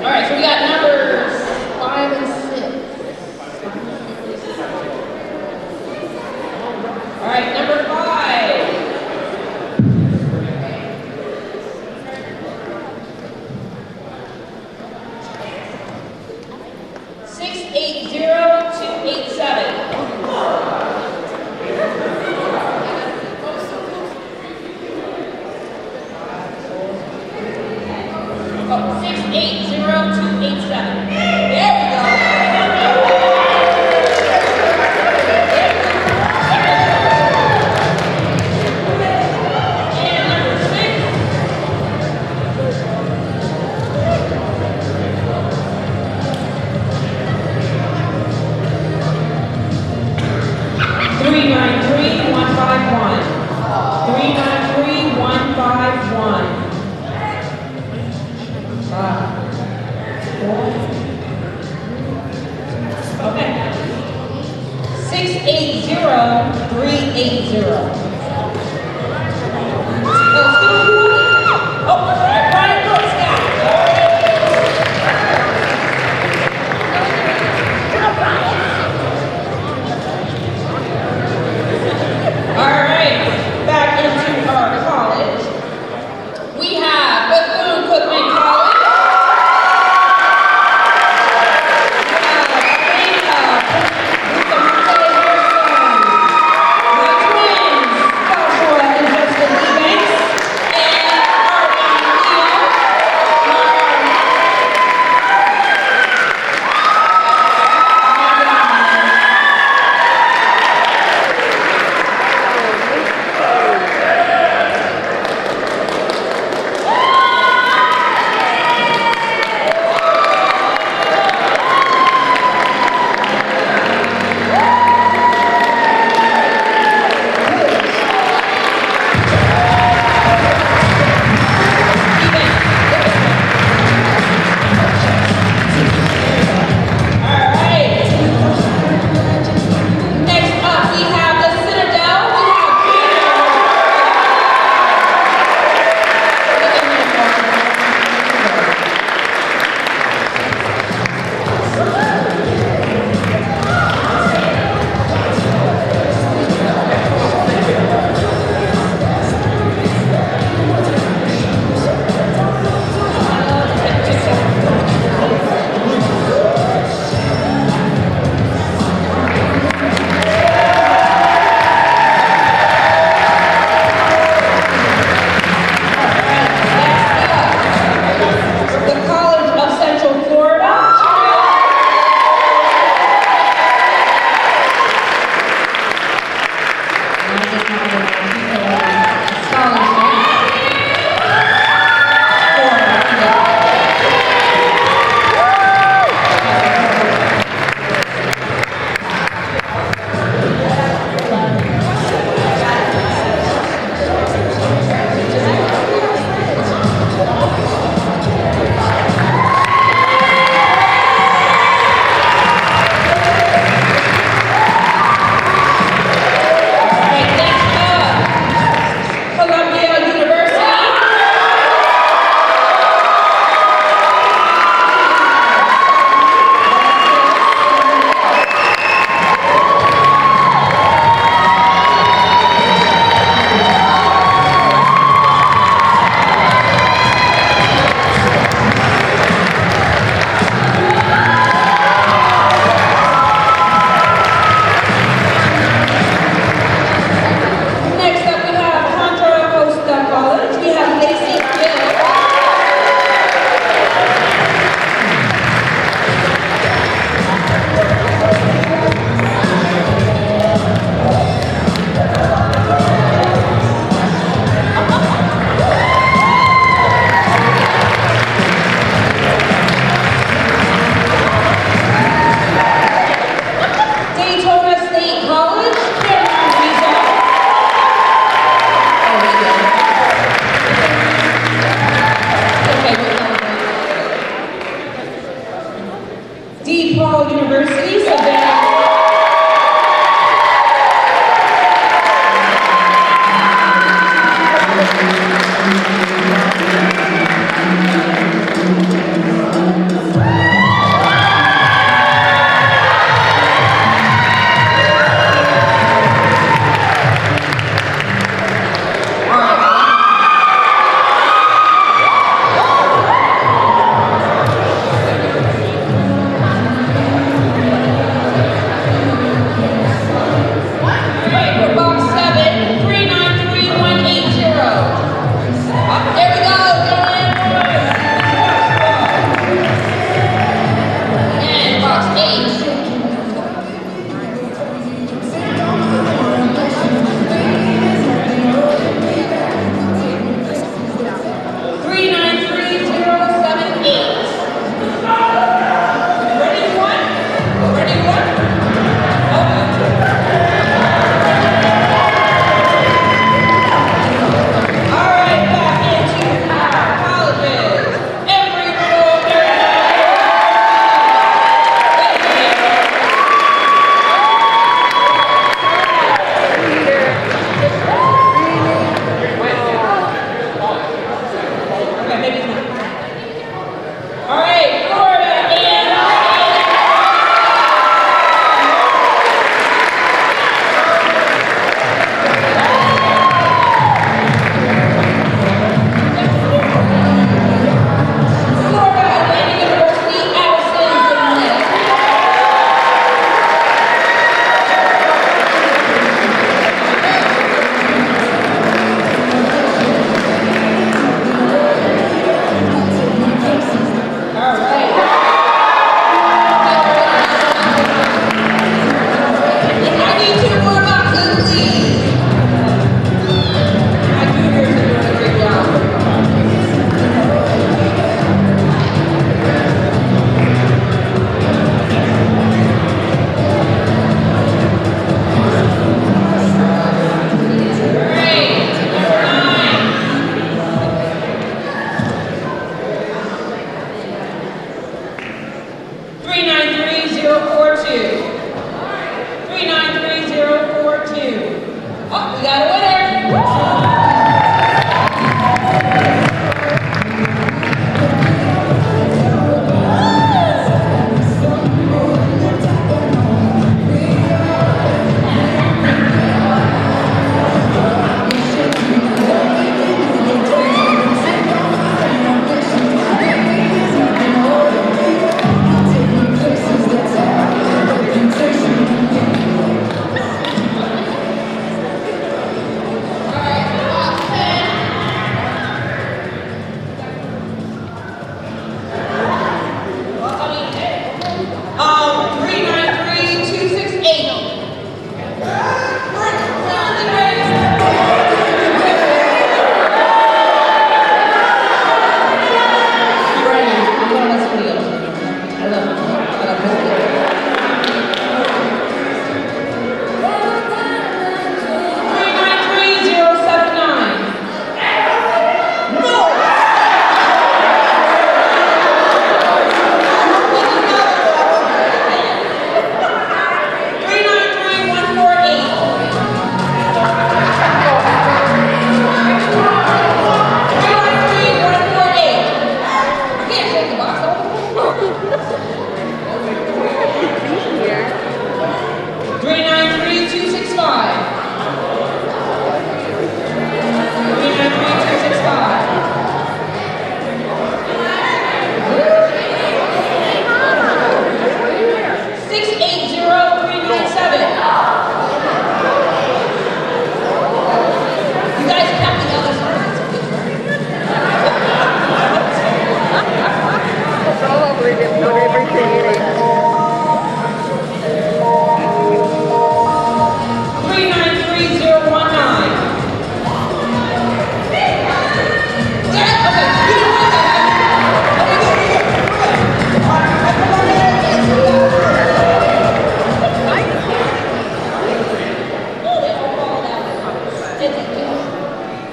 All right, so we got numbers 5 and 6. All right, number 5. Six eight zero two eight seven. Oh, 680287. There we go. And number 393151. 393151. 4. Okay. 680380. Oh, Brian Brooks got it. All right, back into our college. We have Bethune-Cookman College. We have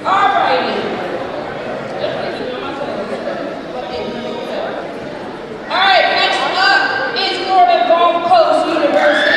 Alrighty. Alright, next up is Florida Gulf Coast University.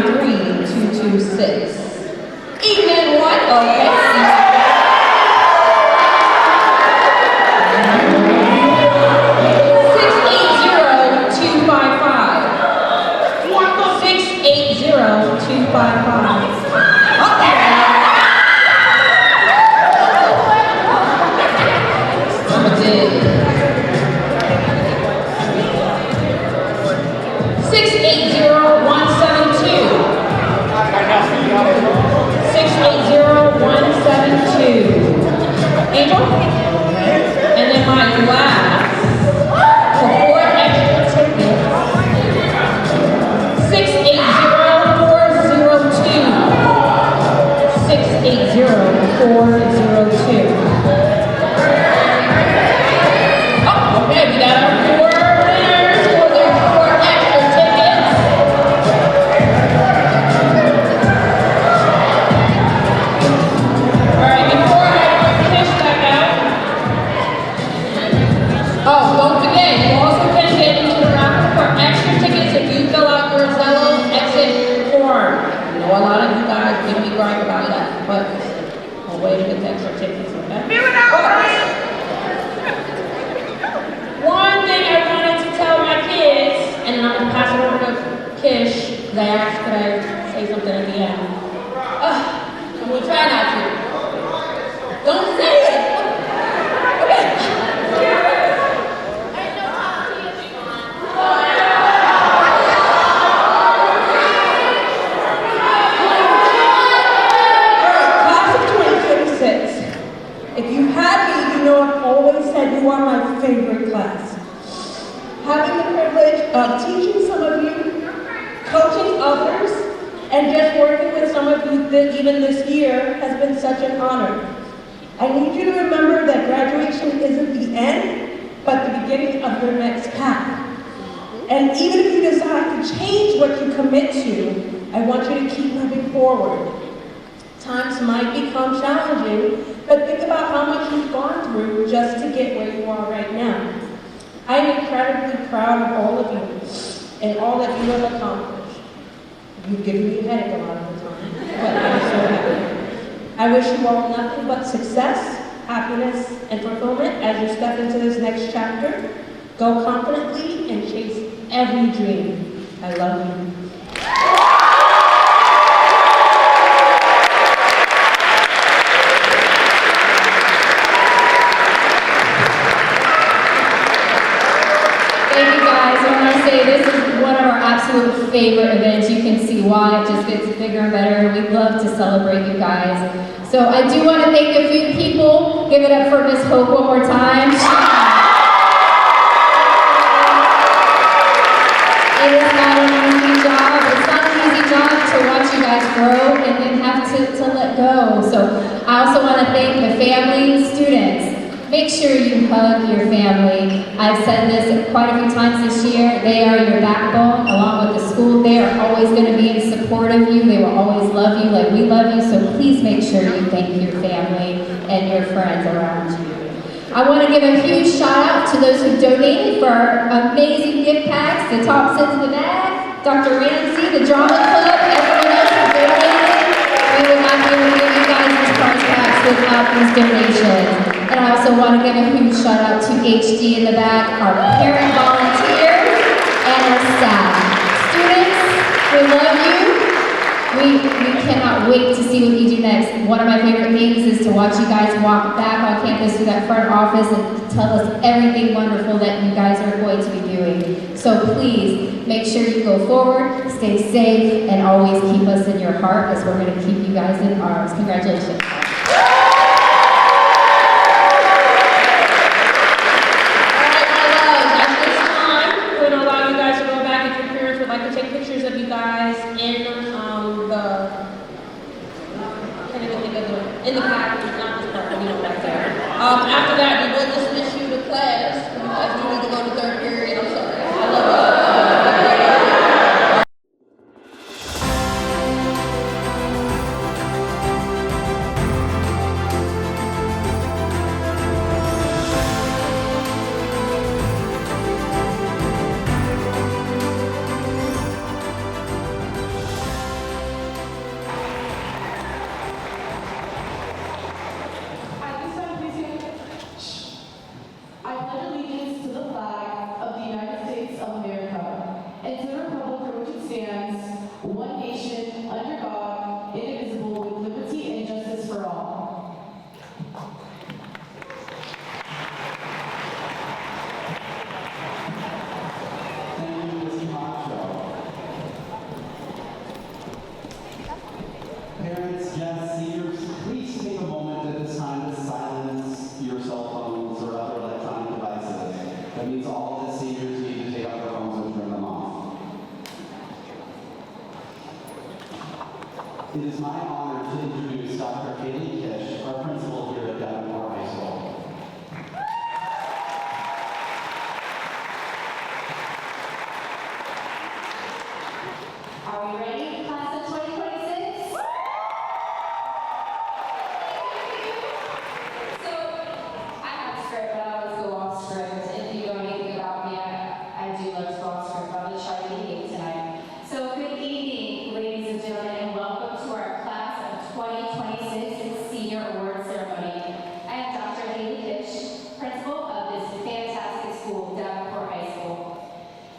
680-253-226. Evening one, okay. 'cause I asked could I say something at the end. I'm gonna try not to. Don't say it! Okay. Class of 2026. If you've had me, you know I've always said you are my favorite class. Having the privilege of teaching some of you, coaching others, and just working with some of you even this year has been such an honor. I need you to remember that graduation isn't the end, but the beginning of your next path. And even if you decide to change what you commit to, I want you to keep moving forward. Times might become challenging, but think about how much you've gone through just to get where you are right now. I am incredibly proud of all of you and all that you have accomplished. You've given me a headache a lot of the time, but I'm so happy. I wish you all nothing but success, happiness, and fulfillment as you step into this next chapter. Go confidently and chase every dream. I love you. Thank you guys. When I say this is one of our absolute favorite events, you can see why it just gets bigger and better. We love to celebrate you guys. So I do want to thank a few people. Give it up for Miss Hope one more time. It is not an easy job. It's not an easy job to watch you guys grow and then have to let go. So I also want to thank the family and students. Make sure you hug your family. I've said this quite a few times this year. They are your backbone, along with the school. They are always going to be in support of you. They will always love you like we love you. So please make sure you thank your family and your friends around you. I want to give a huge shout out to those who donated for our amazing gift packs, the top sits in the bag, Dr. Ramsey, the Drama Club, everyone else who donated. We would not be able to give you guys these prize packs without these donations. And I also want to give a huge shout out to HD in the back, our parent volunteers, and our staff. Students, we love you. We cannot wait to see what you do next. One of my favorite things is to watch you guys walk back on campus through that front office and tell us everything wonderful that you guys are going to be doing. So please, make sure you go forward, stay safe, and always keep us in your heart as we're going to keep you guys in ours. Congratulations. After that, we will dismiss you to class. You guys need to go to third period. I'm sorry. I love you. it is my honor to introduce Dr. Haley Kish, our principal here at Davenport High School. Are we ready, class of 2026? So, I have a script, but I always go off script. If you know anything about me, I do love to go off script. I'm going to try to behave tonight. So, good evening, ladies and gentlemen, and welcome to our class of 2026 Senior Award Ceremony. I am Dr. Haley Kish, principal of this fantastic school, Davenport High School.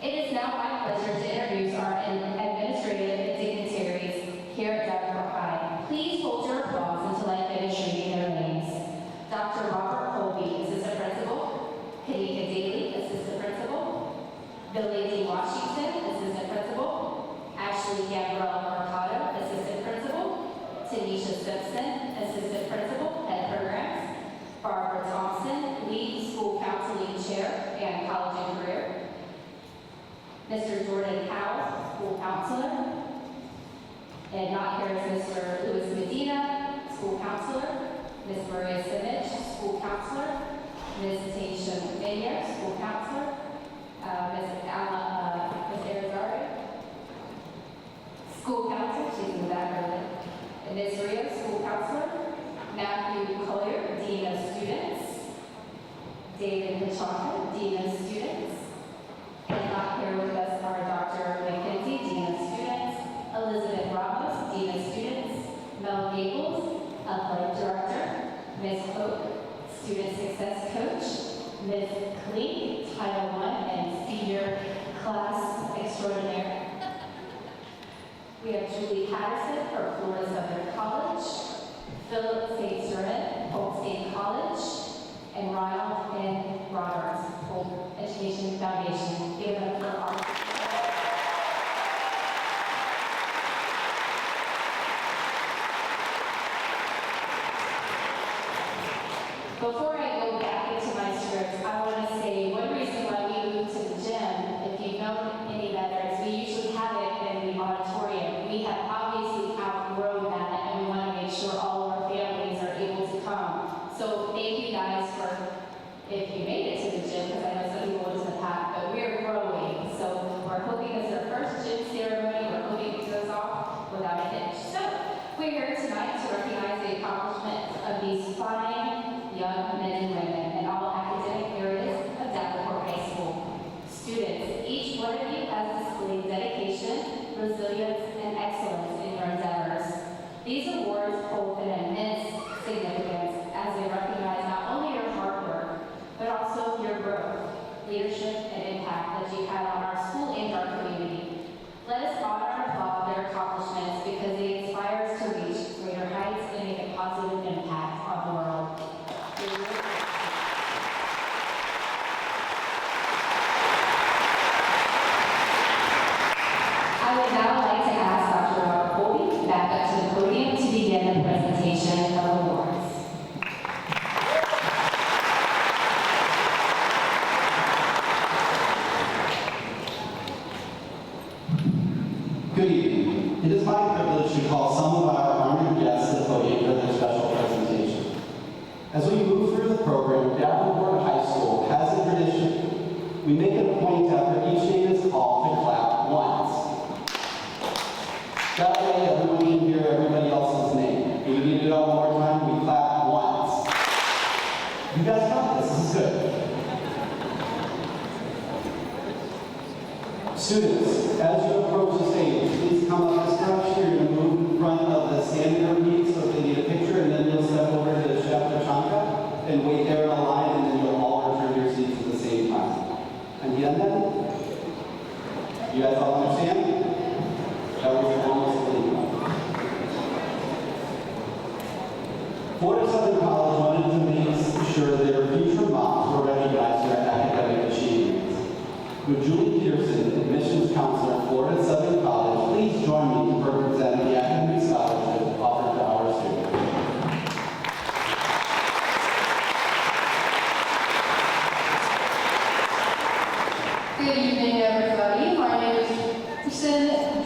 It is now my pleasure to introduce our administrative dignitaries here at Davenport High. Please hold your applause until I finish reading their names. Dr. Robert Colby, Assistant Principal. Kanika Daly, Assistant Principal. Billy D. Washington, Assistant Principal. Ashley Gabrielle Mercado, Assistant Principal. Tanisha Simpson, Assistant Principal, Head Programs. Barbara Thompson, Lead School Counseling Chair and College and Career. Mr. Jordan Howell, School Counselor. And not here is Mr. Louis Medina, School Counselor. Ms. Maria Simich, School Counselor. Ms. Taisha Mayer, School Counselor. Ms. Arizari, School Counselor, she's in the back early. And Ms. Rio, School Counselor. Matthew Collier, Dean of Students. David Hachaka, Dean of Students. And not here with us are Dr. McKenzie, Dean of Students. Elizabeth Ramos, Dean of Students. Mel Gables, Athletic Director. Ms. Hope, Student Success Coach. Ms. Klee, Title I and Senior Class Extraordinaire. We have Julie Patterson for Florida Southern College. Philip St. Servant, Polk State College. And Ronald N. Roberts, Polk Education Foundation. Give it up for our Before I go back into my script, I want to say one reason why we moved to the gym, if you know any better, is we usually have it in the auditorium. We have obviously outgrown that, and we want to make sure all of our families are able to come. So thank you guys for, if you made it to the gym, because I know some people went to the pack, but we're growing. So we're hoping it's our first gym ceremony. We're hoping it goes off without a hitch. So we're here tonight to recognize the accomplishments of these fine young men and women in all academic areas of Davenport High School. Students, each one of you has displayed dedication, resilience, and excellence in your endeavors. These awards hold an immense significance as they recognize not only your hard work, but also your growth, leadership, and impact that you've had on our school and our community. Let us honor and applaud their accomplishments because they inspire us to reach greater heights and make a positive impact on the world. I would now like to ask Dr. Robert Colby back up to the podium to begin the presentation of awards. Good evening. It is my privilege to call some of our honored guests to the podium for their special presentation. As we move through the program, Davenport High School has a tradition. We make it a point after each name is called to clap once. That way everyone can hear everybody else's name. If we need to do it one more time, we clap once. You guys got this. This is good. Students, as you approach the stage, please come up this direction. You're going to move in front of the standing room so if they need a picture, and then you'll step over to Chef Tachanka and wait there in a line, and then you'll all return your seats at the same time. ¿Entienden? You guys all understand? That was almost illegal. Florida Southern College wanted to make sure their future moms were recognized for their academic achievements. Would Julie Peterson, admissions counselor at Florida Southern College, please join me to present the academic scholarship offered to our students. Good evening, everybody. My name is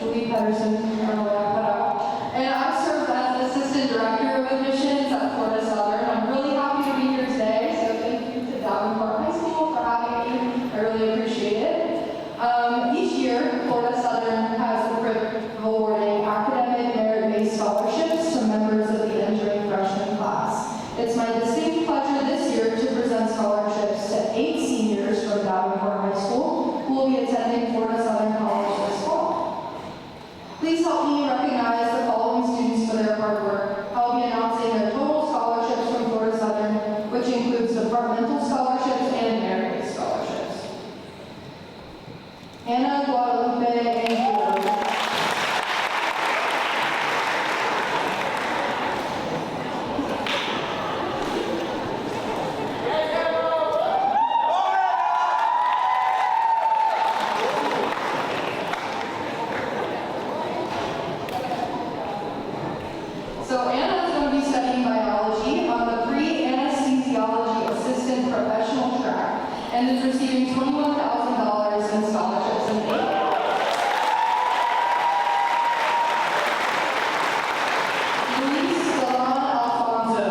Julie Peterson, and I'm Assistant Director of Admissions at Florida Southern. I'm really happy to be here today, so thank you to Davenport High School for having me. I really appreciate it. Each year, Florida Southern has the privilege of awarding academic merit-based scholarships to members of the entering freshman class. It's my distinct pleasure this year to present scholarships to 8 seniors from Davenport High School who will be attending Florida Southern College this fall. Please help me recognize the following students for their hard work. I'll be announcing their total scholarships from Florida Southern, which includes departmental scholarships and merit-based scholarships. Anna Guadalupe and So Anna is going to be studying biology on the pre-anesthesiology assistant professional track and is receiving $21,000 in scholarships and aid. Luis Salon Alfonso.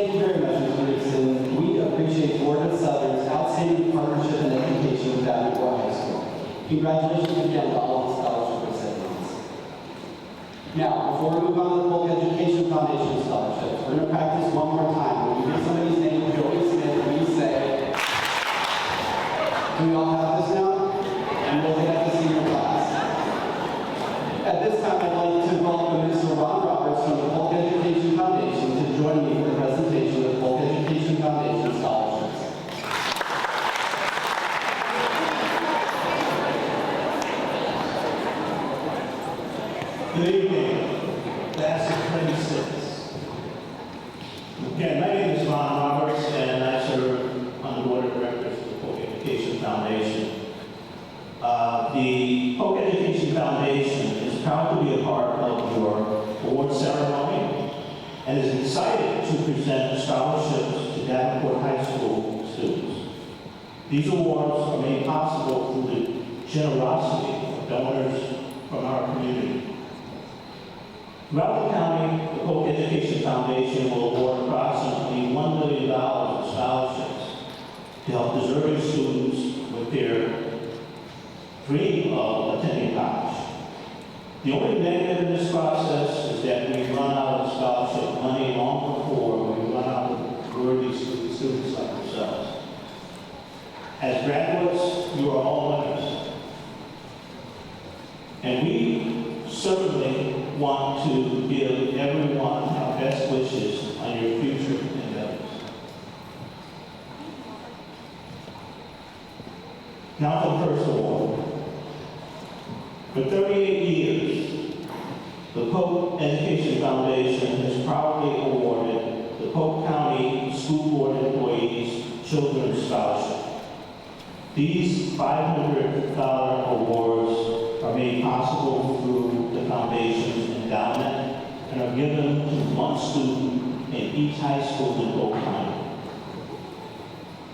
Thank you very much, Mr. Dixon. We appreciate Florida Southern's outstanding partnership and education with Davenport High School. Congratulations again to all of the scholarship recipients. Now, before we move on to the Polk Education Foundation scholarships, we're going to practice one more time. When you hear somebody's name, Joey Smith, we say, do we all have this now? And we'll hit up the senior class. At this time, I'd like to welcome Mr. Ron Roberts from the Polk Education Foundation to join me for the presentation of the Polk Education Foundation scholarships. Good evening, class of 26. Again, my name is Ron Roberts, and I serve on the board of directors of the Polk Education Foundation. The Polk Education Foundation is proud to be a part of your award ceremony and is excited to present scholarships to Davenport High School students. These awards are made possible through the generosity of donors from our community. Throughout the county, the Polk Education Foundation will award approximately $1 million in scholarships to help deserving students with their dream of attending college. The only negative in this process is that we run out of scholarship money long before we run out of worthy students like yourselves. As graduates, you are all winners. And we certainly want to give everyone our best wishes on your future endeavors. Now for the first award. For 38 years, the Polk Education Foundation has proudly awarded the Polk County School Board Employees Children's Scholarship. These $500 awards are made possible through the foundation's endowment and are given to one student in each high school in Polk County.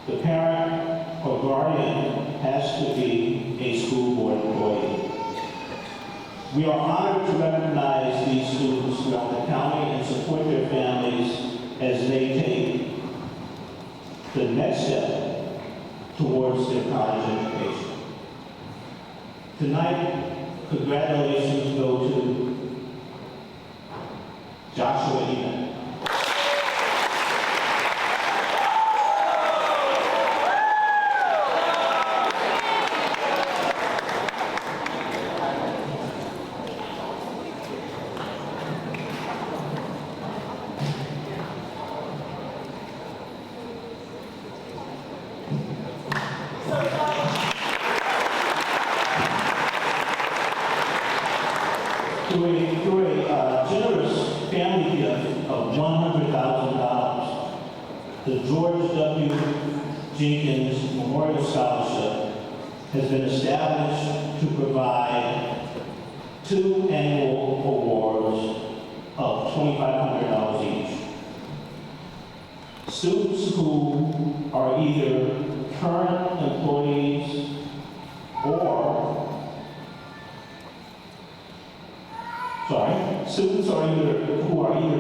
The parent or guardian has to be a school board employee. We are honored to recognize these students throughout the county and support their families as they take the next step towards their college education. Tonight, congratulations go to Joshua Eman. Through a generous family gift of $100,000, the George W. Jenkins Memorial Scholarship has been established to provide 2 annual awards of $2,500 each. Students who are either current employees students who are either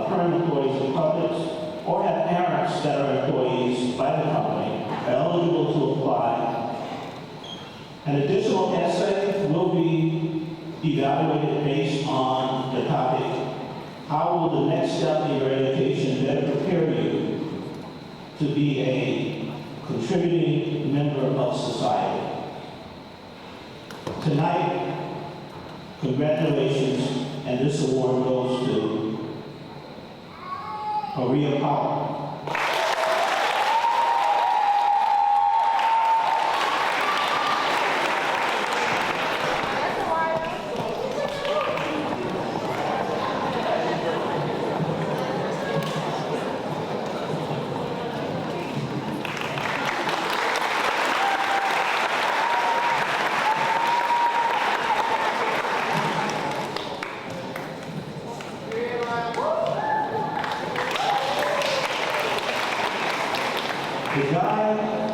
current employees of Publix or have parents that are employees by the company are eligible to apply. An additional essay will be evaluated based on the topic, how will the next step in your education better prepare you to be a contributing member of society? Tonight, congratulations, and this award goes to Maria Powell.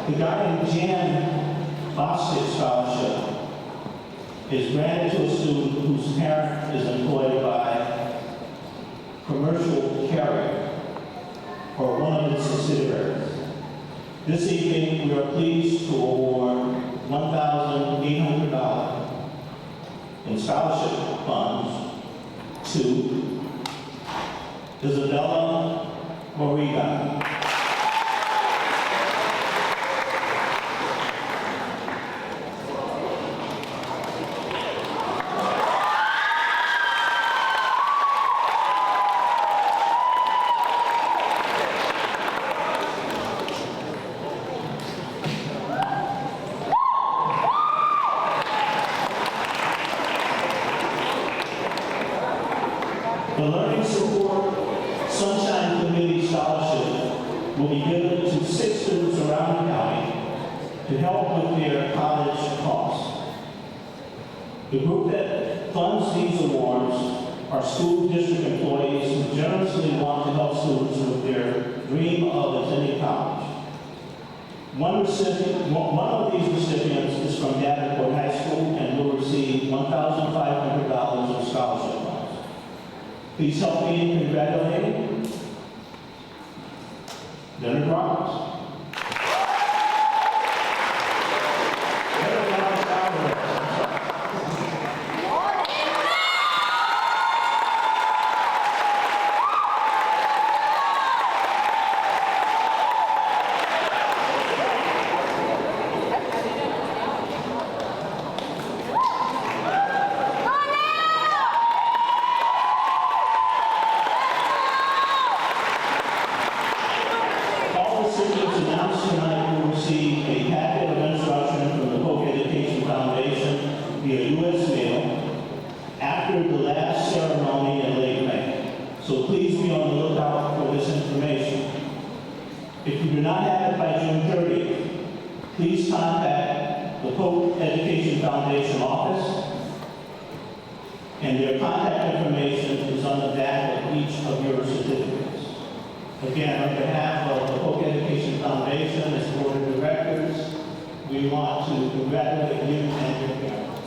The guy in Jan Bostic Scholarship is granted to a student whose parent is employed by commercial carrier. or one of its subsidiaries. This evening, we are pleased to award $1,800 in scholarship funds to Isabella Moriga. The Learning Support Sunshine Committee Scholarship will be given to 6 students around the county to help with their college costs. The group that funds these awards are school district employees who generously want to help students with their dream of attending college. One of these recipients is from Davenport High School and will receive $1,500 in scholarship funds. Please help me in congratulating Leonard Roberts. Recipients announced tonight will receive a packet of instruction from the Polk Education Foundation via U.S. mail after the last ceremony in late May. So please be on the lookout for this information. If you do not have it by June 30th, please contact the Polk Education Foundation office, and their contact information is on the back of each of your certificates. Again, on behalf of the Polk Education Foundation and its board of directors, we want to congratulate you and your parents.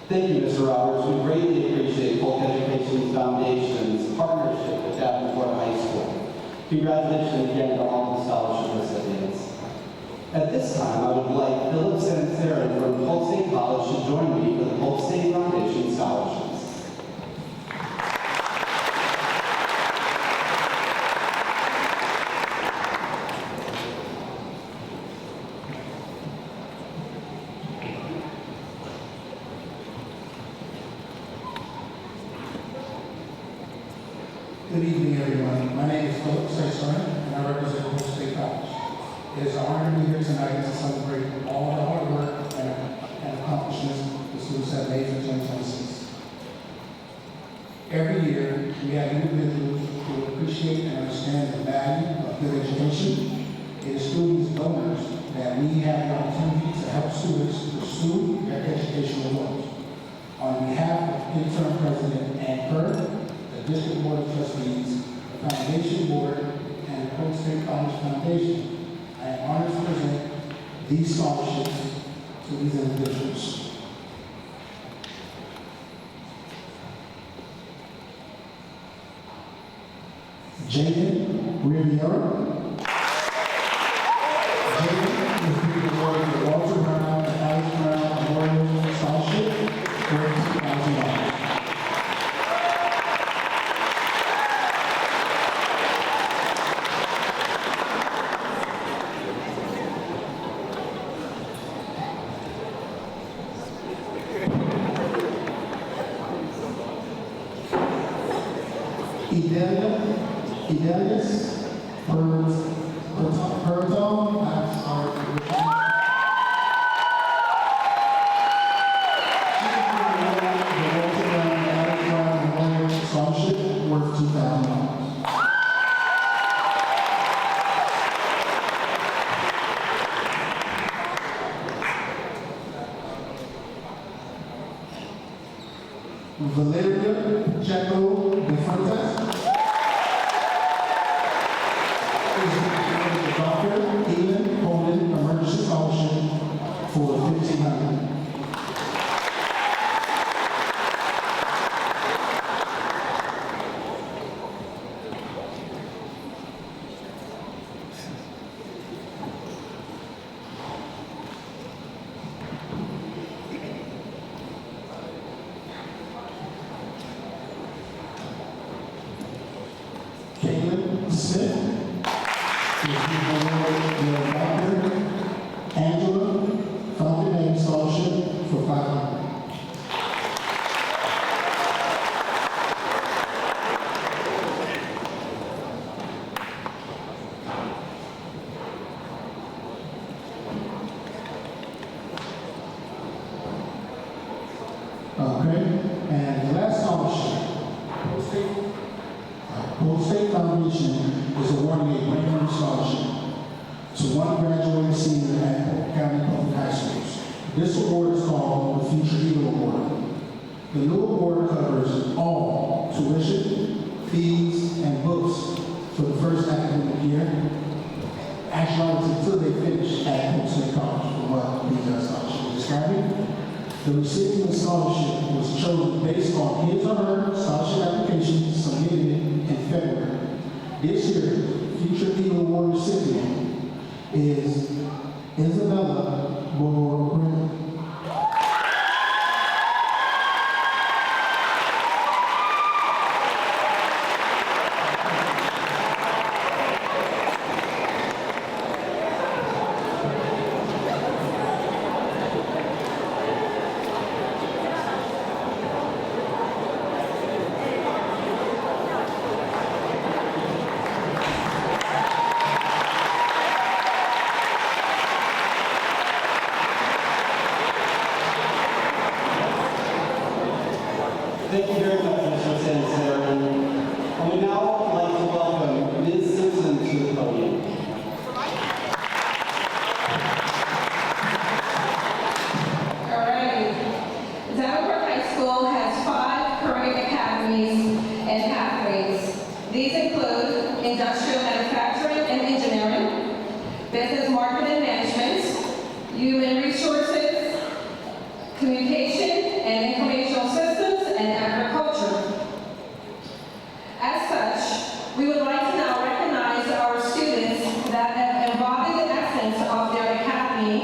Thank you, Mr. Roberts. We greatly appreciate Polk Education Foundation's partnership with Davenport High School. Congratulations again to all the scholarship recipients. At this time, I would like Philip Sansarin from Polk State College to join me for the Polk State Foundation scholarships. Good evening, everyone. My name is Philip Sansarin, and I represent Polk State College. It is an honor to be here tonight to celebrate all the hard work and accomplishments the students have made for 2026. Every year, we have individuals who appreciate and understand the value of good education. It is through these donors that we have the opportunity to help students pursue their educational goals. On behalf of interim President Ann Kerr, the District Board of Trustees, the Foundation Board, and the Polk State College Foundation, I am honored to present these scholarships to these individuals. Jaden Riviera. Jaden is being awarded the Walter Brown and Alex Brown Memorial Scholarship for $2,000. Idelius Perton, I'm sorry. Scholarship worth $2,000. Valeria Jaco de Fuentes. Dr. Ian Smith. Is being awarded the Dr. Angela Fountain Name Scholarship for $500. Okay, and the last scholarship, Polk State Foundation is awarding a brand new scholarship to one graduating senior at Polk County Public High Schools. This award is called the Future Eagle Award. The new award covers all tuition, fees, and books for the first academic year. Actually, until they finish at Polk State College, from what the scholarship is describing. The recipient of the scholarship was chosen based on his or her scholarship application submitted in February. This year, Future Eagle Award recipient is Isabella Borrell. Thank you very much, Mr. Sansera. I would now like to welcome Ms. Simpson to the podium. Alright. Davenport High School has 5 career academies and pathways. These include industrial manufacturing and engineering, business marketing and management, human resources, communication and informational systems, and agriculture. As such, we would like to now recognize our students that have embodied the essence of their academy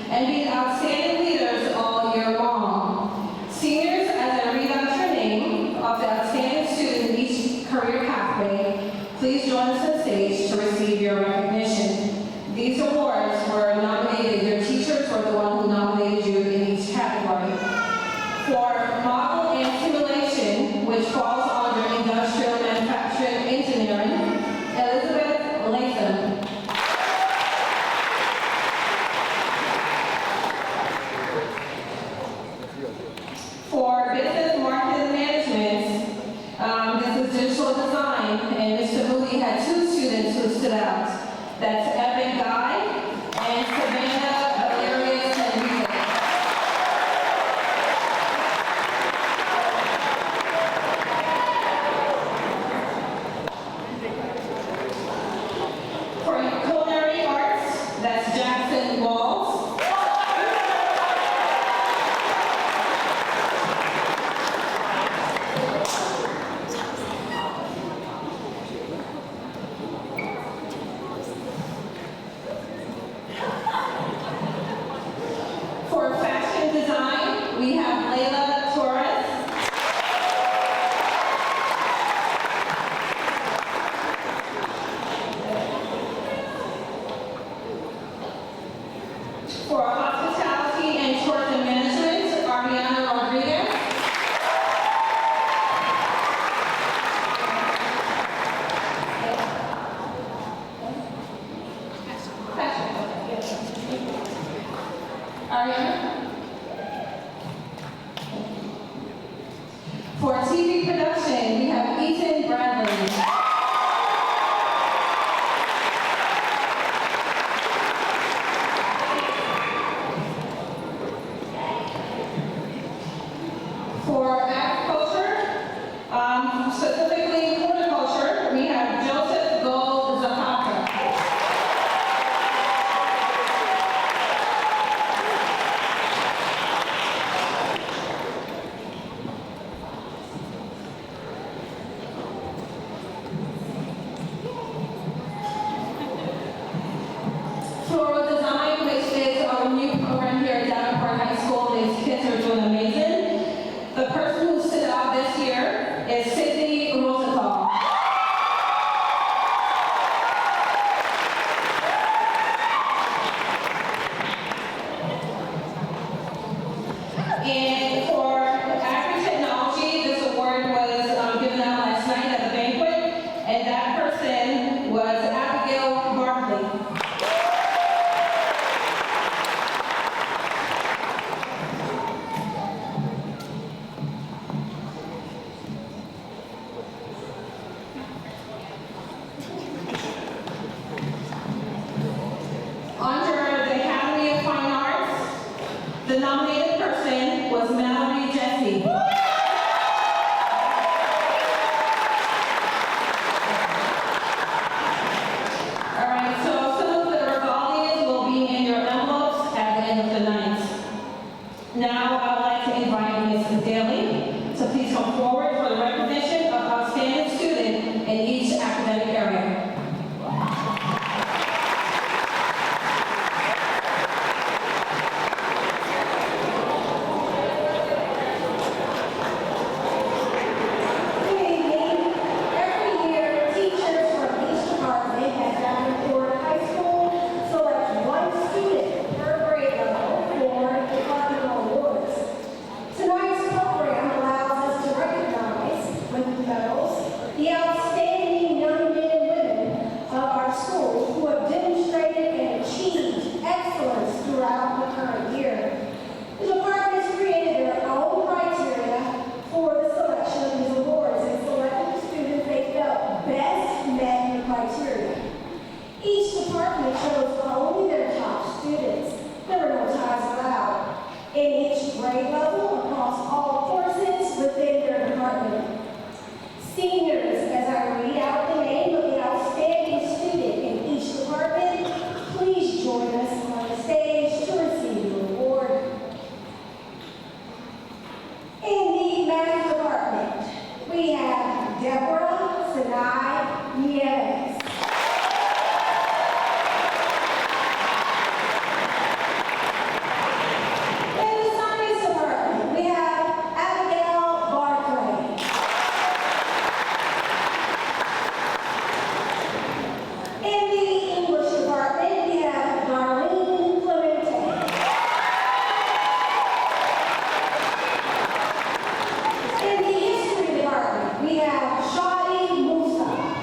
and been outstanding leaders all year long. Seniors, as I read out your name of the outstanding student in each career pathway, please join us on stage to receive your recognition. These awards were nominated, your teachers were the one who nominated you in each category. For model and simulation, which falls under industrial manufacturing engineering, Elizabeth Latham. For business marketing management, this is digital design, and Mr. Moody had 2 students who stood out. That's Evan Guy and Savannah Valerius Henriquez. For culinary arts, that's Jackson Walls. For fashion design, we have Layla Torres. For hospitality and tourism management, Ariana Rodriguez. Ariana. For TV production, we have Ethan Bradley. For agriculture, specifically horticulture, we have Joseph Gold Zapata. Floral design, which is our new program here at Davenport High School. These kids are doing amazing. The person who stood out this year is Sydney Rosa And for agri-technology, this award was given out last night at the banquet, and that person was Abigail Barkley. Under the Academy of Fine Arts, the nominated person was Mallory Jesse. All right, so some of the regalias will be in your envelopes at the end of the night. Now I would like to invite Ms. Daly to please come forward for the recognition of outstanding student in each academic area. Every year, teachers from each department at Davenport High School select one student per grade level for departmental awards. Tonight's program allows us to recognize with medals the outstanding young men and women of our school who have demonstrated and achieved excellence throughout the current year. The departments created their own criteria for the selection of these awards and selected the students they felt best met the criteria. Each department chose only their top students. There were no ties allowed. In each grade level across all courses within their department. Seniors, as I read out the name of the outstanding student in each department, please join us on the stage to receive the award. In the math department, we have Deborah Sinai Nieves. In the science department, we have Abigail Barclay. In the English department, we have Darlene Clemente. In the history department, we have Shadi Musa.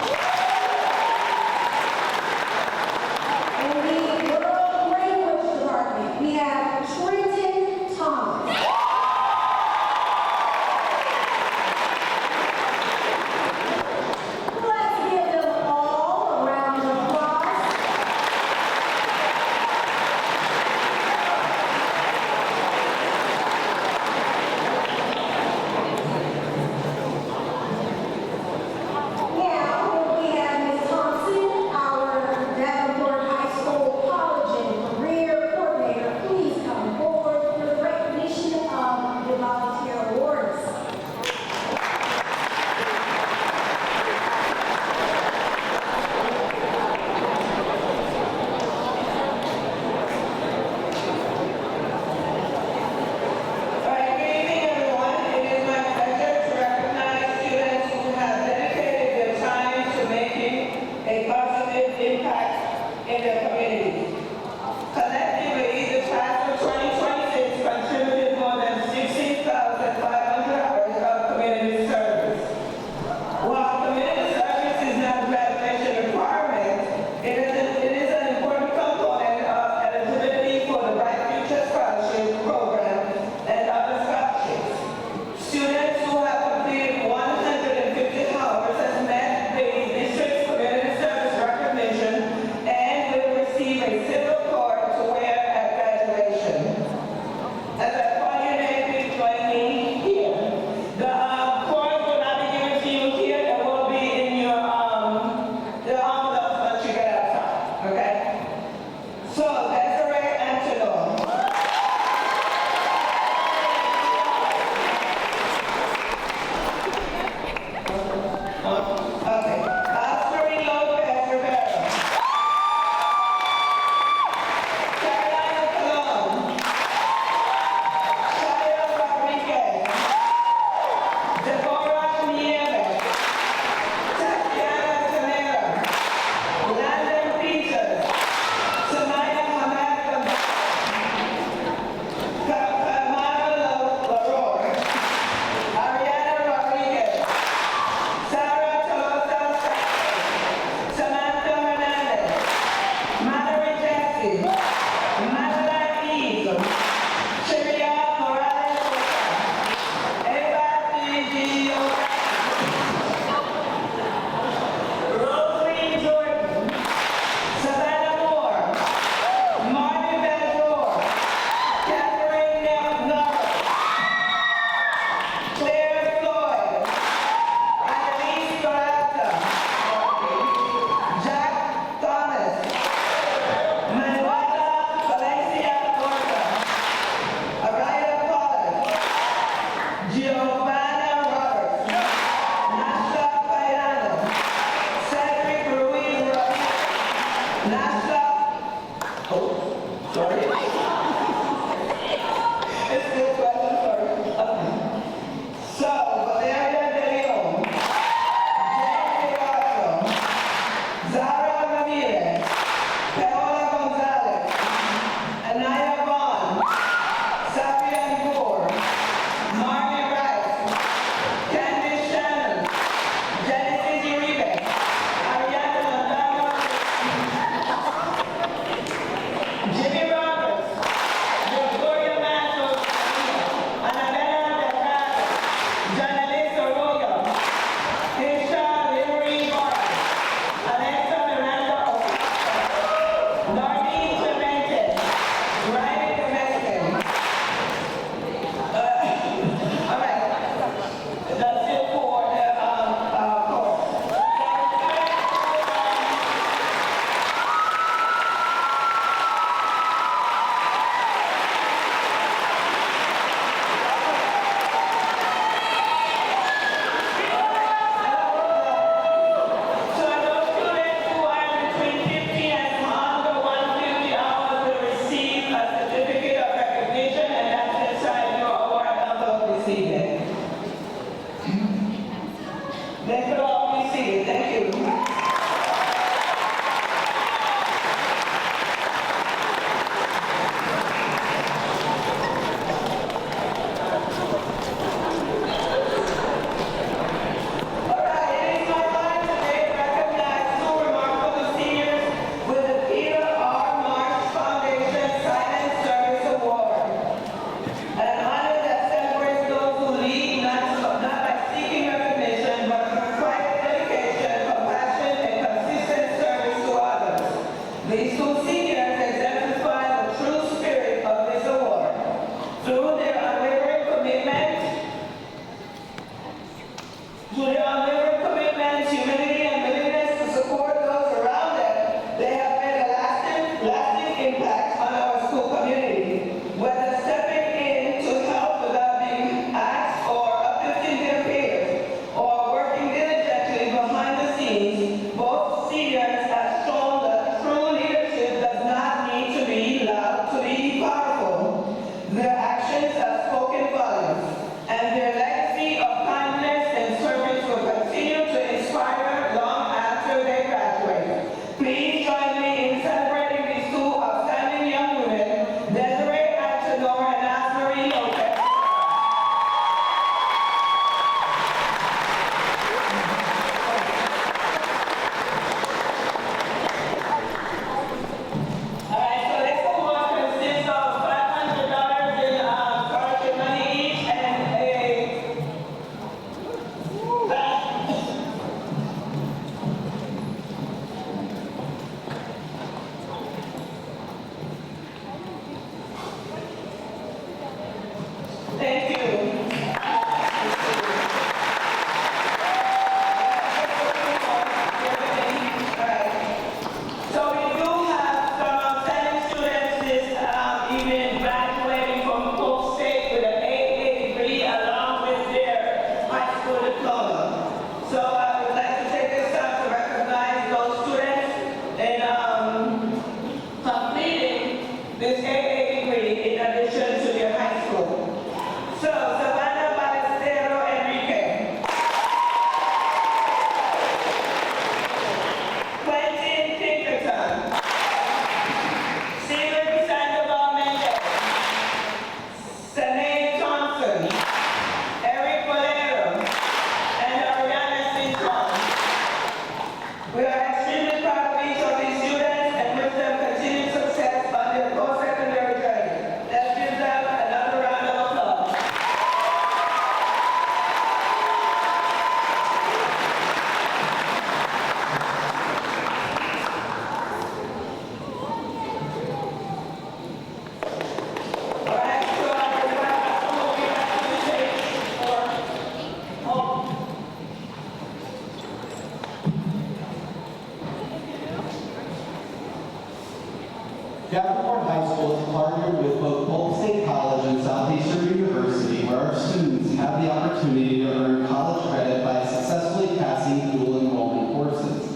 partnered with both Polk State College and Southeastern University, where our students have the opportunity to earn college credit by successfully passing dual enrollment courses.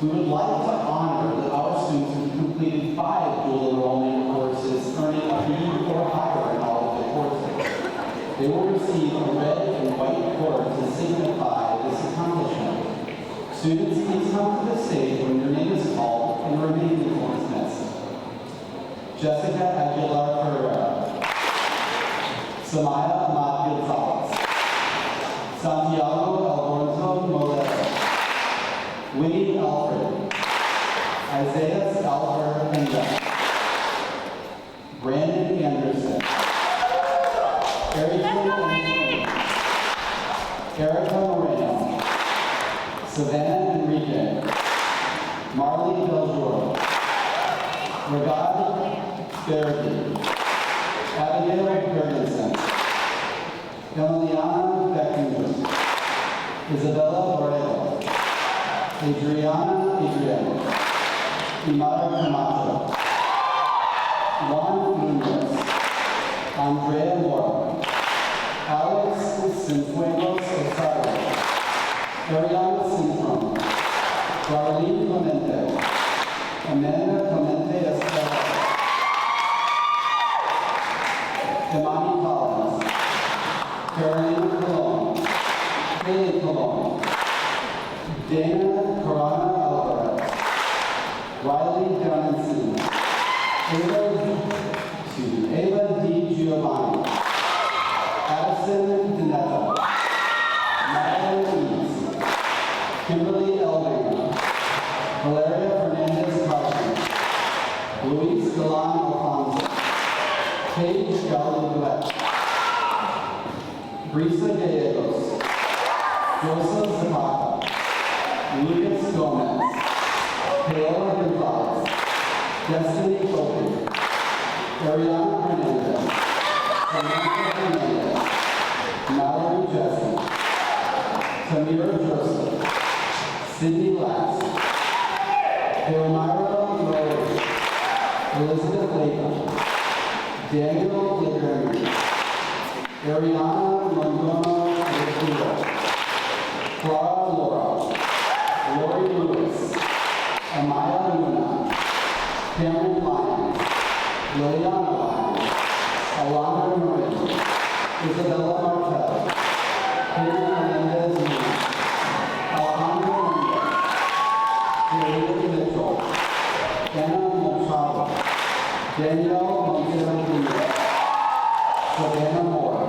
We would like to honor that our students who completed 5 dual enrollment courses, earning a B or higher in all of the courses. They will receive a red and white cord to signify this accomplishment. Students, please come to the stage when your name is called and remain in the hornet's nest. Jessica Aguilar Ferreira. Samaya Ahmad Gonzalez. Santiago Alfonso Molero. Winnie Alfred. Isaiah Alfred Pena. Brandon Anderson. Erica Moreno. Savannah Enrique. Marley Beljour. Regard Berry. Abigail Ferguson. Emiliana Beckinger. Isabella Borrego. Adriana Adrian. Imara Camacho. Juan Nunez. Andrea Mora. Alex Cienfuegos Osaro. Ariana Sintron. Darlene Clemente. Amanda Clemente Estrella. Imani Collins. Carolina Colon. Haley Colon. Dana Corona Alvarez. Riley Johnson. Ava D. Giovanni. Addison Dinetta. Madeline East. Kimberly Elving. Valeria Fernandez Carson. Luis Galan Alfonso. Paige Gallup. Brisa Gallegos. Joseph Zapata. Lucas Gomez. Paola Gonzalez. Destiny Copeland. Ariana Hernandez. Samantha Hernandez. Mallory Jesse. Tamira Joseph. Sydney Lass. Elmira Rose. Elizabeth Latham. Daniel Lickering. Ariana Montgomery Rivera. Clara Laura. Lori Lewis. Amaya Luna. Cameron Lyons. Liliana Lyons. Alana Marin. Isabella Martel. Henry Hernandez Luna. Alejandro Mendez. David Mitchell. Anna Mochava. Danielle Montero Diaz. Savannah Moore.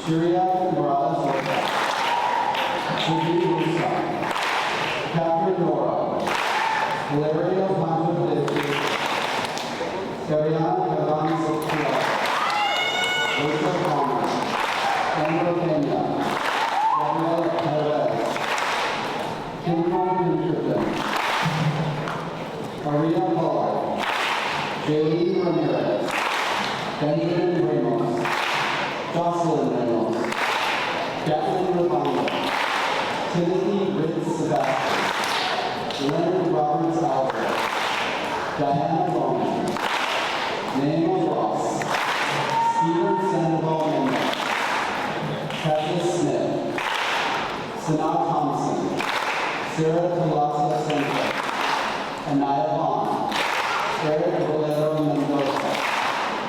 Shiria Morales Lopez. Judy Rusa. Catherine Nora. Valerio Pancho Blizzi. Ariana Cavan Sophia. Lisa Palmer. Andrew Pena. Gabriel Perez. Kimon Pinkerton. Maria Pollard. Jaylene Ramirez. Benjamin Ramos. Jocelyn Reynolds. Jacqueline Ravanda. Timothy Ritz Sebastian. Leonard Roberts Albert. Diana Bowman. Naomi Ross. Stephen Sandoval Mendez. Travis Smith. Sanaa Thompson. Sarah Talasa Sanchez. Anaya Vaughn. Eric Valero Mendoza.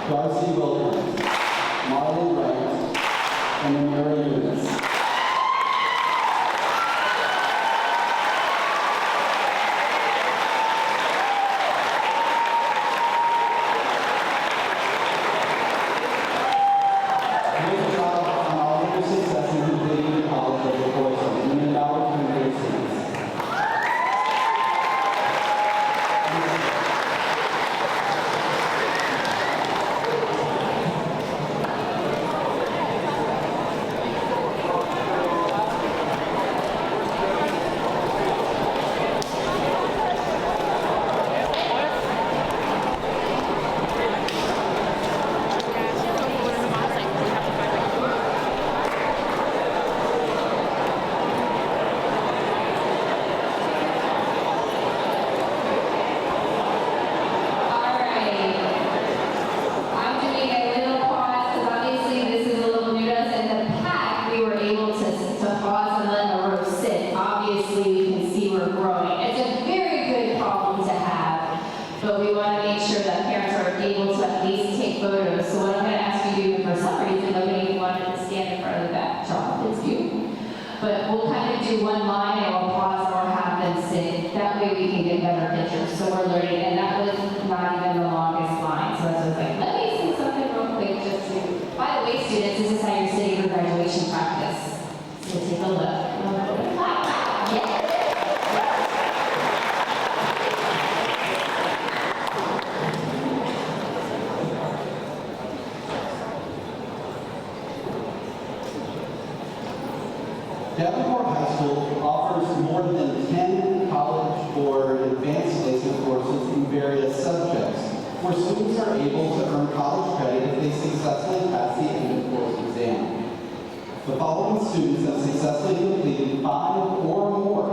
Darcy Wilkins. Marley Wright. And Amira Eunice. do one line and we'll pause and we'll have them sit. That way we can get better pictures. So we're learning, and that was not even the longest line. So I was like, let me say something real quick just to, by the way, students, this is how you're sitting for graduation practice. So take a look. Yeah. Davenport High School offers more than 10 college or advanced placement courses in various subjects, where students are able to earn college credit if they successfully pass the end of course exam. The following students have successfully completed 5 or more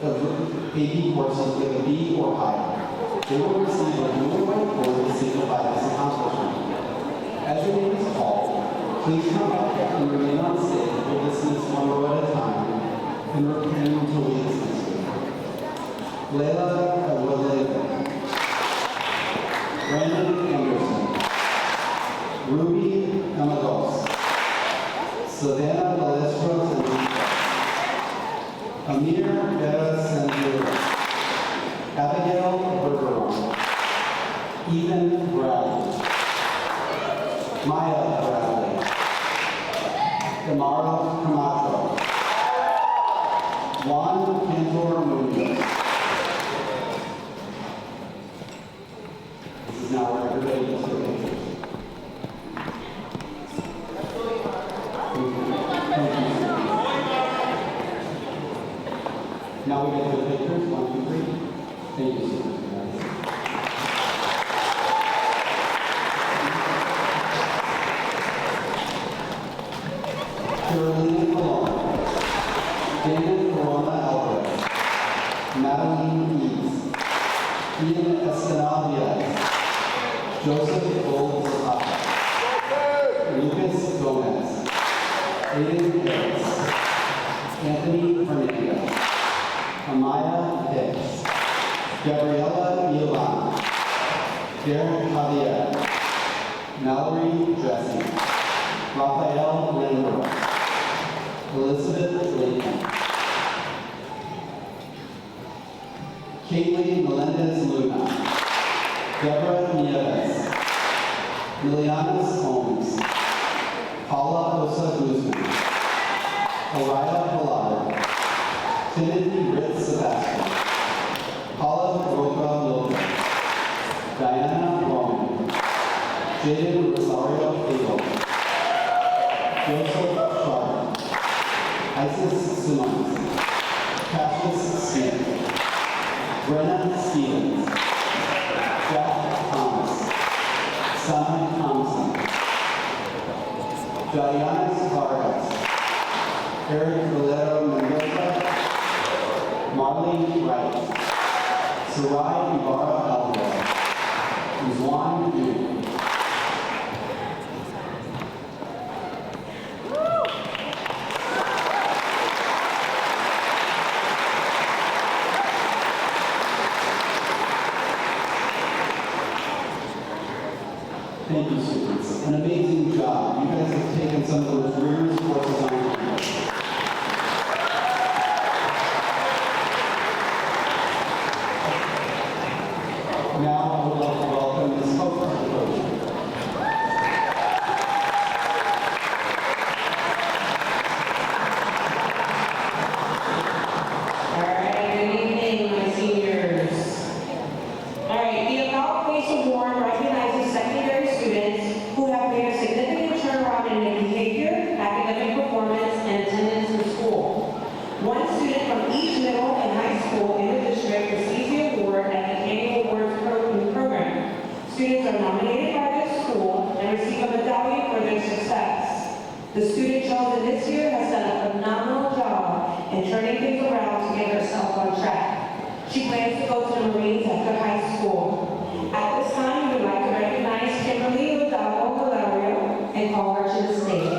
of AP courses with a B or higher. They will receive a blue and white cord to signify this accomplishment. As your name is called, please come up and remain on stage. We'll dismiss one row at a time and return until we dismiss you. Layla William, Brandon Anderson, Ruby Amagos, Savannah Valestros and Amir Vera Sandura, Abigail Bergeron, Ethan Bradley, Maya Bradley, Tamara Camacho, Juan Cantor Munoz. This is now where everybody gets their pictures. Now we get the pictures, 1, 2, 3. Thank you so much. Shirley Malone, David Corona Alvarez, Madeline Eves, Ian Escanal, Joseph Gold Zapata, Lucas Gomez, Aiden Harris, Anthony Fernandez, Amaya Hicks, Gabriella Iolana, Derek Javier, Mallory Dressing, Raphael Lindbergh, Elizabeth Layton, Kaylee Melendez Luna, Deborah Nieves, Milianis Holmes, Paula Osa Guzman, Araya Pilar, Timothy Ritz Sebastian, Paula Roca Lopez, Diana Roman, Jaden Rosario Fego, Joseph Sharp, Isis Simmons, Cassius Smith, Brenna Stevens, Jack Thomas, Simon Thompson, Diana Vargas, Eric Valero Mendoza, Marlene Wright, Sarai Ibarra Alvarez, Juan Yu. Thank you, students. An amazing job. You guys have taken some of the most rigorous courses on campus. Now I would like to welcome Ms. Hope to the podium. Students are nominated by their school and receive a medallion for their success. The student chosen this year has done a phenomenal job in turning things around to get herself on track. She plans to go to the Marines after high school. At this time, we would like to recognize Kimberly Hidalgo Valerio and call her to the stage.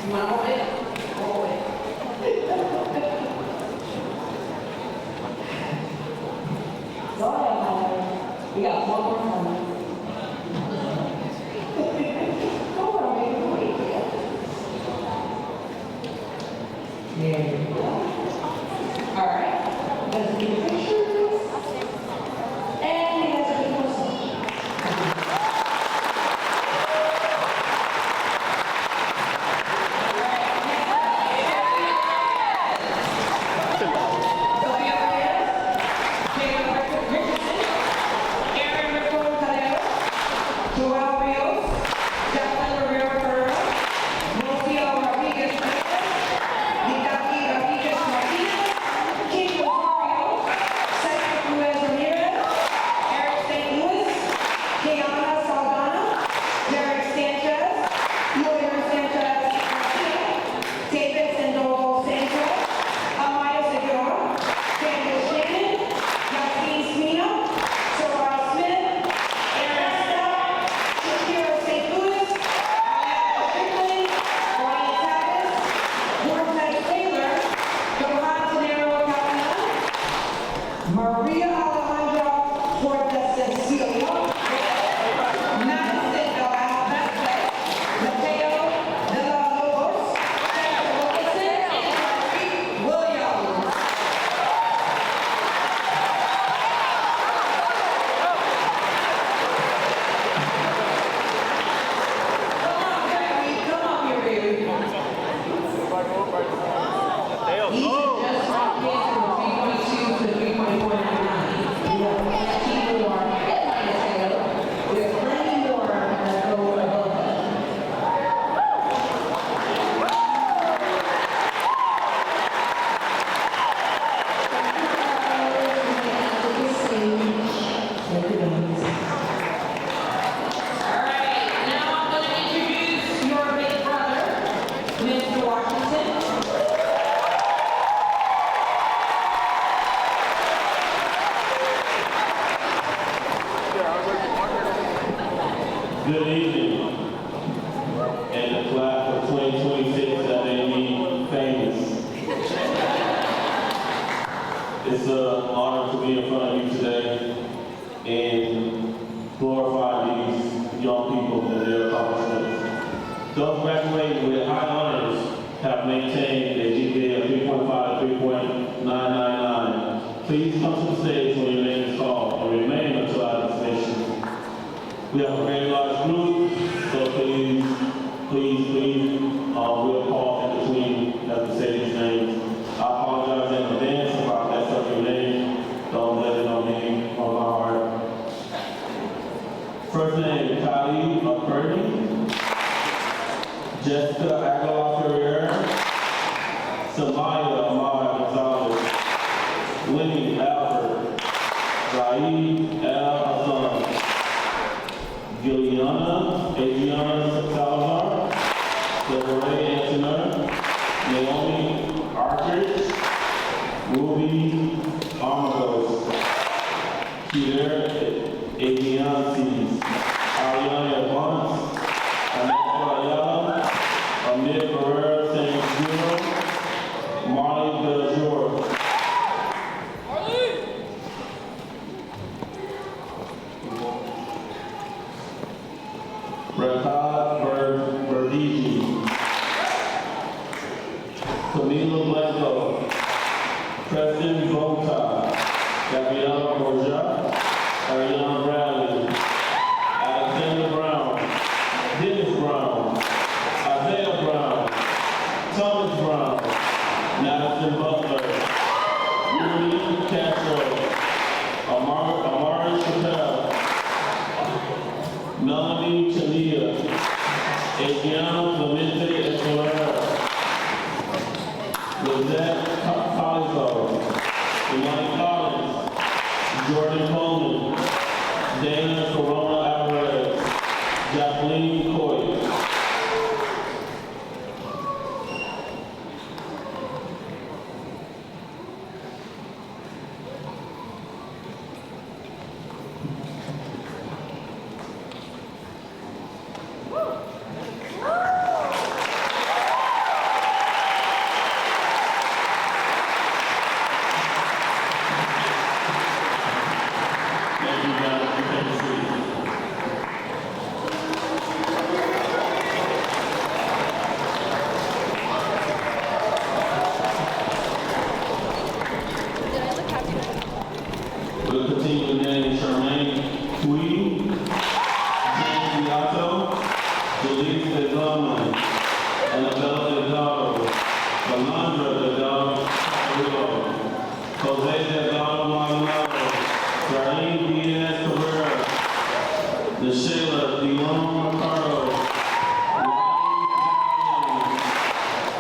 You want to hold it? Hold it. Go ahead, Tyler. We got one more coming. Come on, baby. Wait. There you go. All right. Let's do pictures. And you guys are doing Good evening. And the class of 2026 that made me famous. It's an honor to be in front of you today and glorify these young people and their accomplishments. Those graduating with high honors have maintained a GPA of 3.5 to 3.999. Please come to the stage when your name is called and remain until I finish. We have a very large group, so please, we'll pause in between as we say these names. I apologize in advance about that stuff your name. Don't let it on me, on my heart. First name, Kylie McCurdy, Jessica Aguilar Ferrer, Samaya Amara Gonzalez, Winnie Alford, Zaid El Hassan, Giliana Adriana Salazar, Desiree Antoner, Naomi Archers, Ruby Armagos, Peter Aviantes, Ariana Evans, Annette Ayala, Amir Ferrer St. Juno, Marley Beljour. Rakad Verdigi, Camila Blanco, Preston Bota, Gabriela Borja, Ariana Bradley, Alexander Brown, Dennis Brown, Isaiah Brown, Thomas Brown, Madison Butler, Rudy Castro, Amari Chappelle, Melanie Chania, Adriana Clemente Escolar, Lizette Calico, Imani Collins, Jordan Coleman, Dana Corona Alvarez, Jacqueline Coy.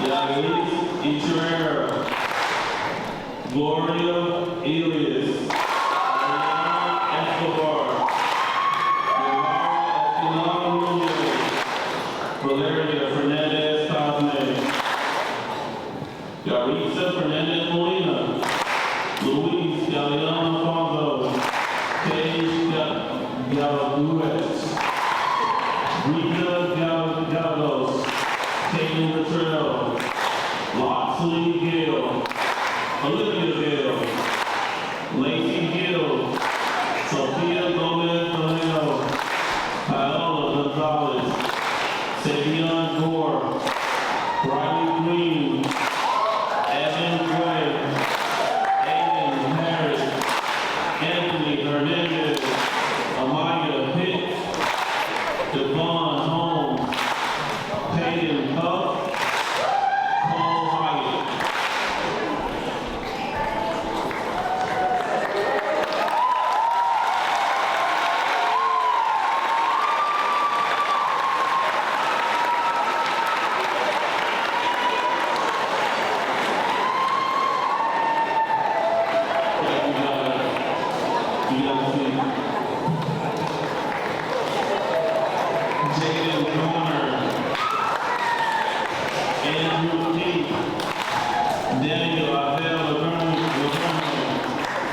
Yalis Ichirera, Gloria Elias, Ariana Escobar, Yamara Espinal Valeria Fernandez Cosme, Yaritza Fernandez Molina, Luis Galeon Alfonso, Paige Galaduez, Rita Galagos, Caitlin Luttrell, Loxley Gill, Olivia Gill, Lacey Gill, Sophia Gomez Vallejo, Paola Gonzalez, Savion Gore, Riley Green, Evan Gray, Aiden Harris, Anthony Hernandez, Amaya Pitt, Devon Holmes, Peyton Huff, Cole Hyatt. Jaden Garner, Andrew Lee, Daniel Abel Laverne,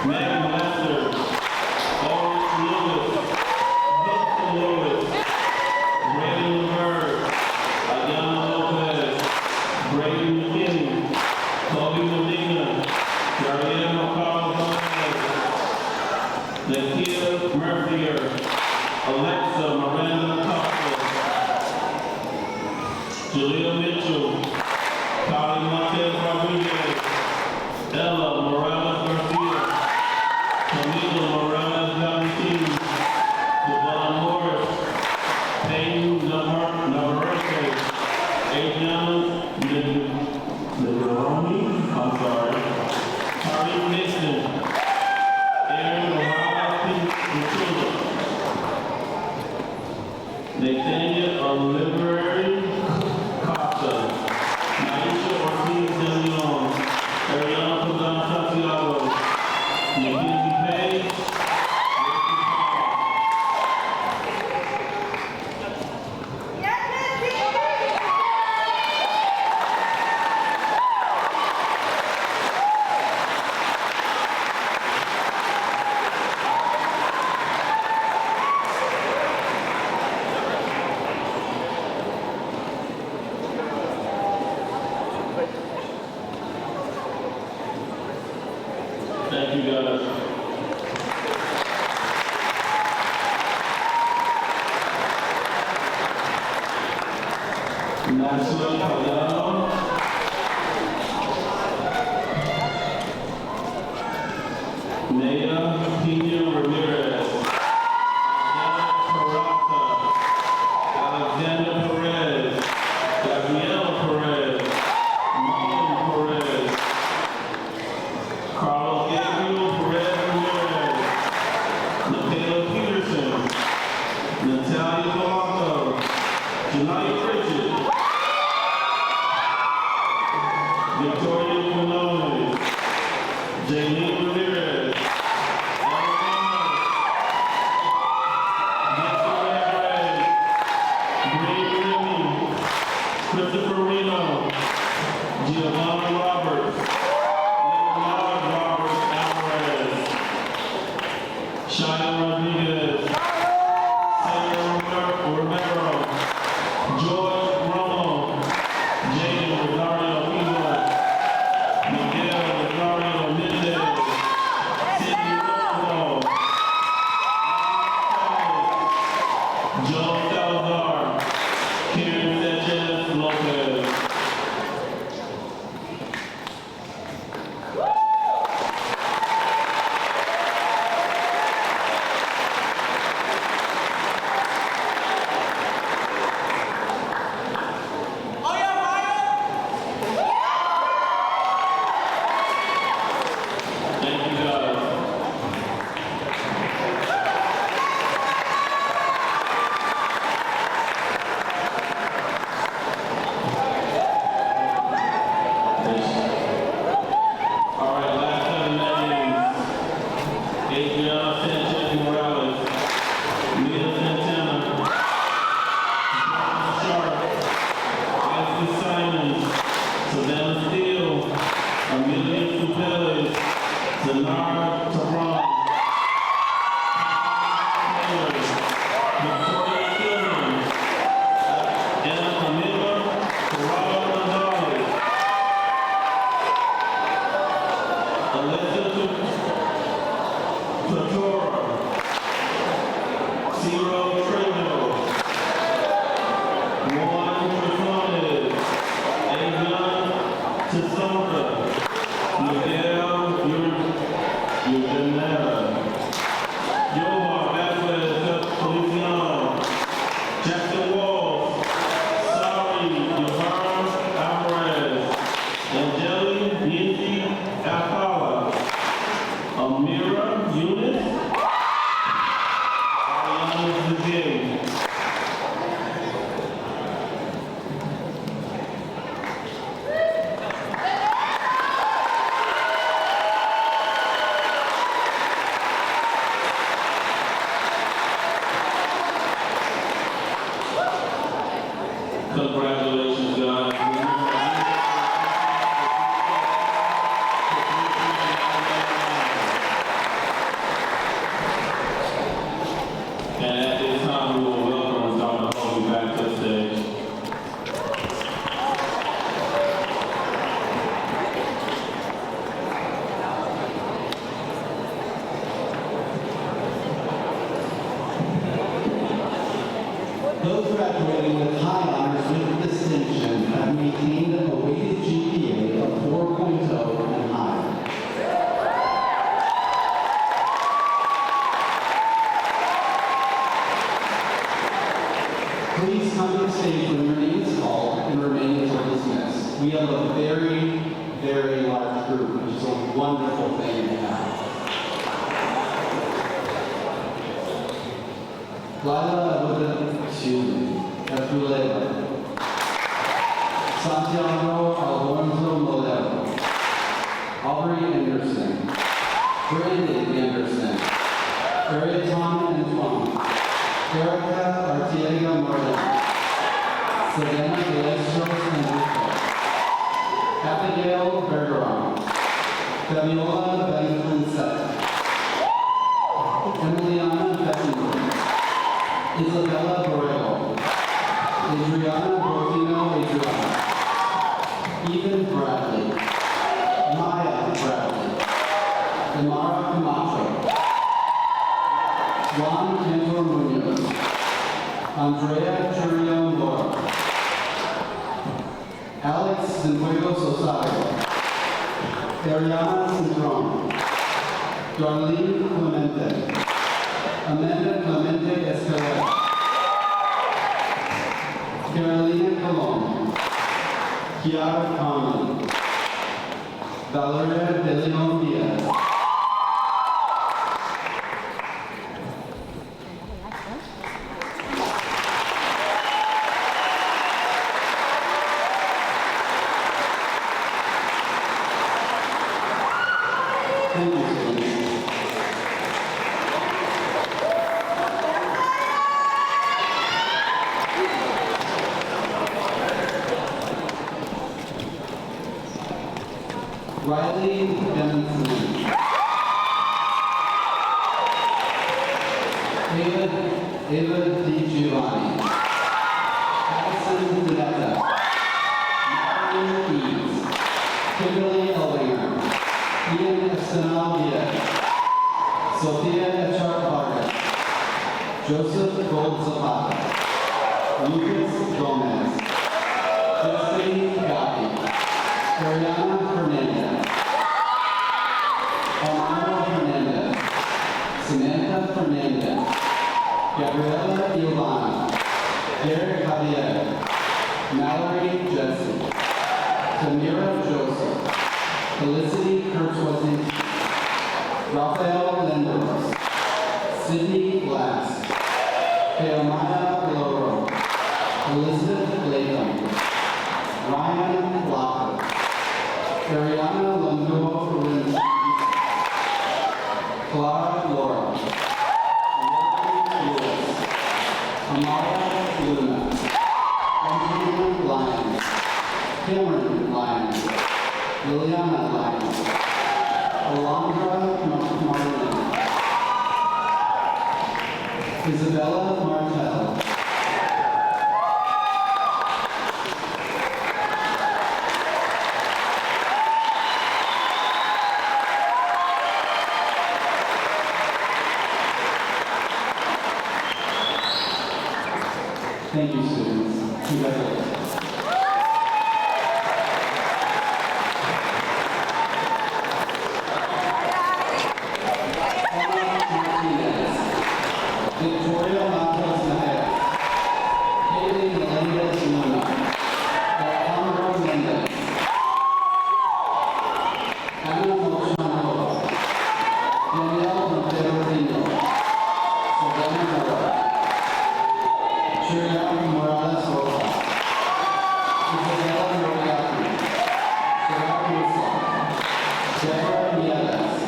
Megan Lester, Oris Lewis, Victor Lewis, Brandon Bird, Ayana Lopez, Brady McKinney, Kobe Medina, Darian McCall Gomez, Nakia Murphy, Alexa Miranda Costa, Julia Mitchell, Kylie Montez Rodriguez, Ella Morales Garcia, Camila Morales Valentin, Devon Morris, Payne Navarrete, Adriana Negroni, Kareem Nixon, Aaron Morales Petula, Nathaniel Olivery Costa, Naisha Ortiz de Leon, Ariana Pagan Santiago, Mackenzie Page, thank you guys. Maxwell Pagano, Naya Pina Ramirez, Alexander Perez, Gabriela Perez, Marlon Perez, Carlos Gabriel Perez Ramirez, Michaela Peterson, Natalia Polanco, Janaya Pritchett, Victoria Quinones, Jaylene Ramirez, Christopher Reno, Giovanna Roberts, Leonard Roberts Alvarez, Shia Rodriguez, Sarah Romero, George Romo, Jaden Rosario Pino, Miguel Rosario Mendez, Sidney Romo, Joe Salazar, Karen Sanchez Lopez. have a very, very large group, which is a wonderful thing to have. Lila Abduleva, Santiago Alonso Molero, Aubrey Anderson, Brandon Anderson, Ariaton Antoine, Erica Artiega Martin, Savannah Galestros Enrico, Abigail Bergeron, Fabiola Benjamin Seth, Emiliana Beckenberg, Isabella Borrego, Adriana Bortino Adriana, Ethan Bradley, Maya Bradley, Amara Camacho, Juan Cantor Munoz, Andrea Churio Mora, Alex Zenfuegos Osario, Ariana Cintron, Darlene Clemente, Amanda Clemente Escalera, Carolina Colon, Kiara Conley, Valeria De Leon Diaz, Riley Dennison, Ava Di Giovanni, Allison Zanetta, Marion Eads, Kimberly Ellinger, Ian Estenal Diaz, Sophia Echart Vargas, Joseph Gold Zapata, Lucas Gomez, Jesse Gatti, Ariana Fernandez, Amaro Fernandez, Samantha Fernandez, Gabriela Ilana, Derek Javier, Mallory Jesse, Tamira Joseph, Felicity Kurtzwasny, Rafael Lenders, Sydney Glass, Feomaya Loro, Elizabeth Latham, Ryan Locker, Ariana Longo Rinzi, Clara Laura, Lily Lewis, Amara Luna, Angelina Lyons, Cameron Lyons, Liliana Lyons, Alondra Martin, Isabella Martel, Thank you, students. Congratulations. Victoria Matos Naez, Haley Melendez Luna, Alejandro Mendez, Anna Mochanova, Danielle Montero Rino, Savannah Mora, Shirley Morales Rosa, Isabella Moriarty, Sarah Musa, Deborah Nieves,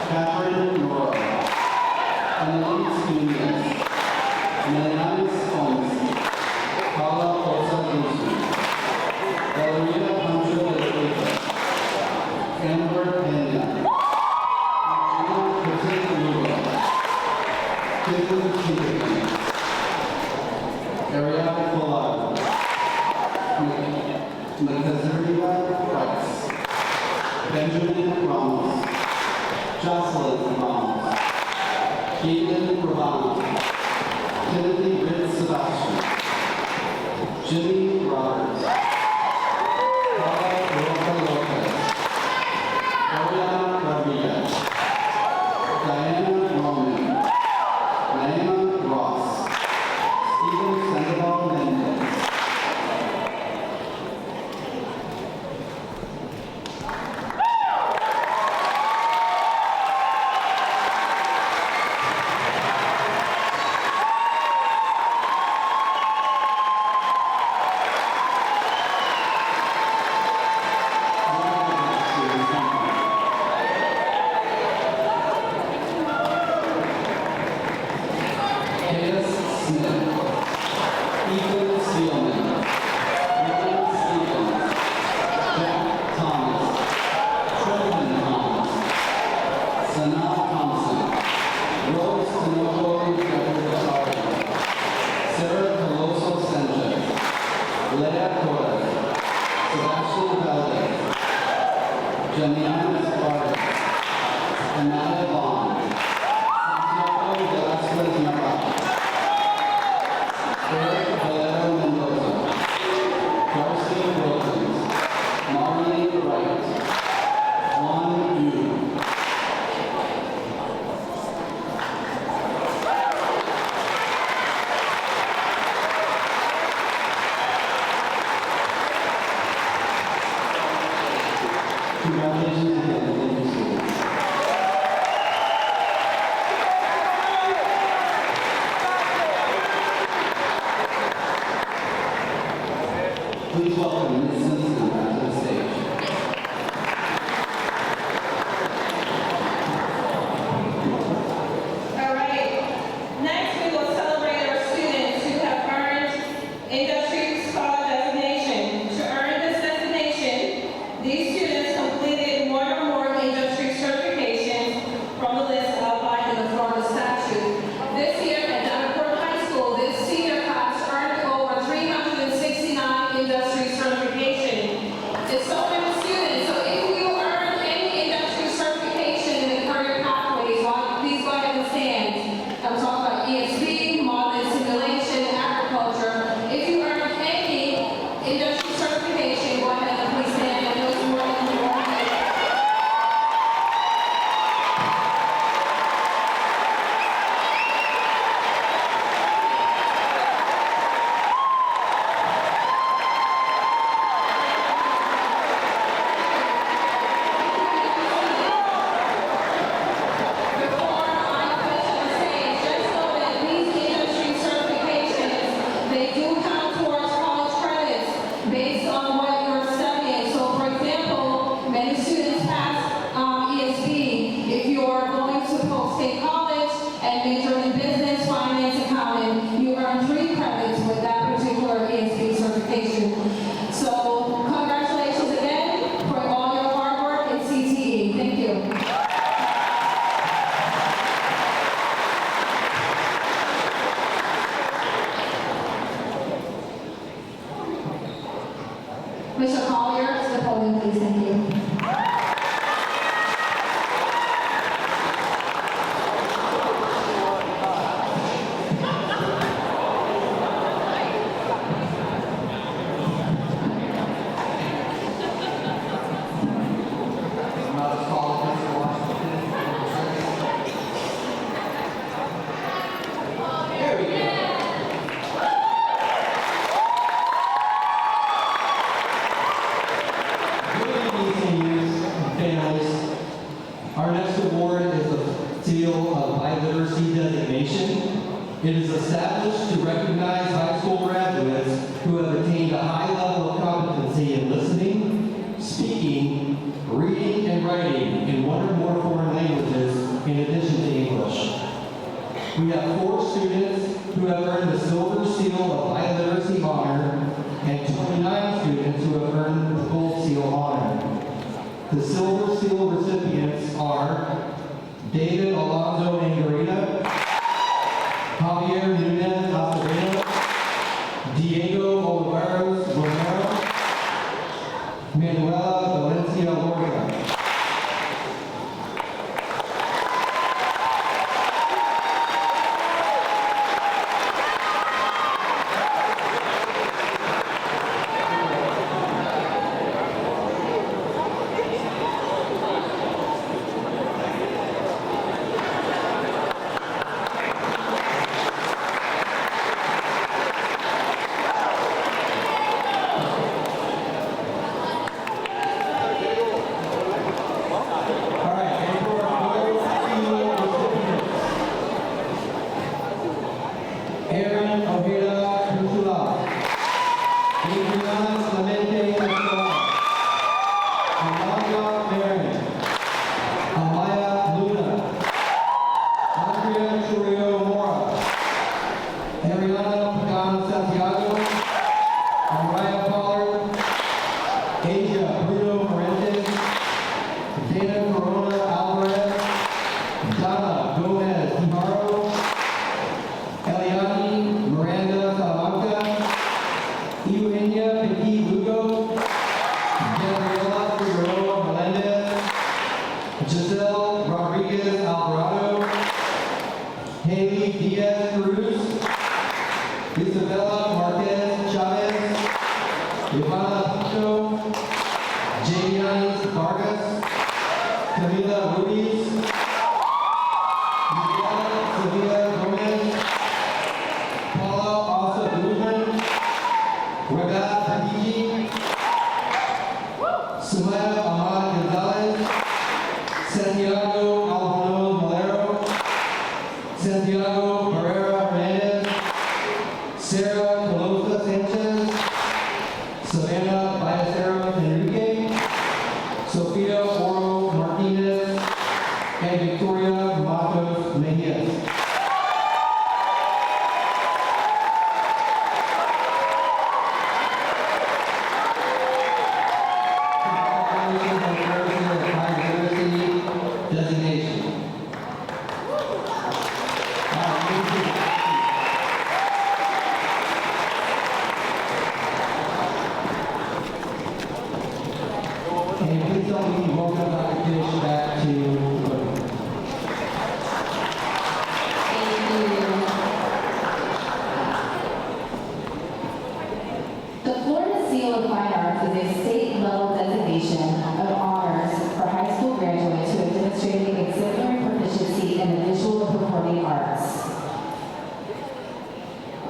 Catherine Nora, Annalise Nunez, Melanis Holmes, Paula Osa Guzman, Valeria Pancho de Rica, Amber Pena, Gina Christine Lula, Kimberly Kinderman, Ariana Collado, Nakazaria Price, Benjamin Ramos, Jocelyn Ramos, Caitlin Ravana, Timothy Ritz Sebastian, Jimmy Roberts, Paula Roca Lopez, Oriana Rodriguez, Diana Roman, Naima Ross, Stephen Sandoval Mendez, Lea Torres, Sebastian Valdez, Janina Vargas, Amanda Vaughn, Santiago Velasquez Navarro, Eric Valero Mendoza, Darcy Wilkins, Marlene Wright, Juan Yu. Congratulations again. Thank you, students. Please welcome Ms. Simpson back to the stage. All right. Next, we will celebrate our students who have earned industry scholar designation. To earn this designation, these students completed one or more industry certifications from the list outlined in the Florida statute. This year at Davenport High School, this senior class earned over 369 industry certifications. It's so many students, so if you earn any industry certification in the career pathways, please go ahead and stand. I'm talking about ESP, modeling, simulation, agriculture. If you earn any industry certification, go ahead and please stand. I know it's more than you want. They do count towards college credits based on what you're studying. So for example, many students pass ESB. If you're going to post-state college and major in business, finance, accounting, you earn 3 credits with that particular ESB certification. So congratulations again for all your hard work in CTE. Thank you. Mr. Collier, to the podium, please. Thank you. Another call to Mr. Washington. There we go. Good evening, seniors and families. Our next award is the Seal of Biliteracy Designation. It is established to recognize high school graduates who have attained a high level of competency in listening, speaking, reading, and writing in one or more foreign languages in addition to English. We have 4 students who have earned the Silver Seal of Biliteracy Honor and 29 students who have earned the Gold Seal Honor. The Silver Seal recipients are David Alonzo Angarita, Javier Nunez Acevedo, Diego Olivares Romero, Manuela Valencia Lorca. Sophia Petit Lugo, Gabriela Figueroa Melendez, Giselle Rodriguez Alvarado, Haley Diaz Cruz, Isabella Marquez Chavez, Ivana Pico, Janice Vargas, Camila Ruiz, Miguel Sevilla Gomez, Paula Asa Guzman, Rega Hadiji, Sumaya Ahmad Gonzalez, Santiago Albano Malero, Santiago Barrera Hernandez, Sarah Colosa Sanchez, Savannah Ballesteros Enrique, Sofia Oro Martinez, and Victoria Matos Mejias. Designation. And please don't leave, welcome Dr. Kish back to the podium. The Florida Seal of Fine Arts is a state-level designation of honors for high school graduates who have demonstrated exemplary proficiency in the visual and performing arts.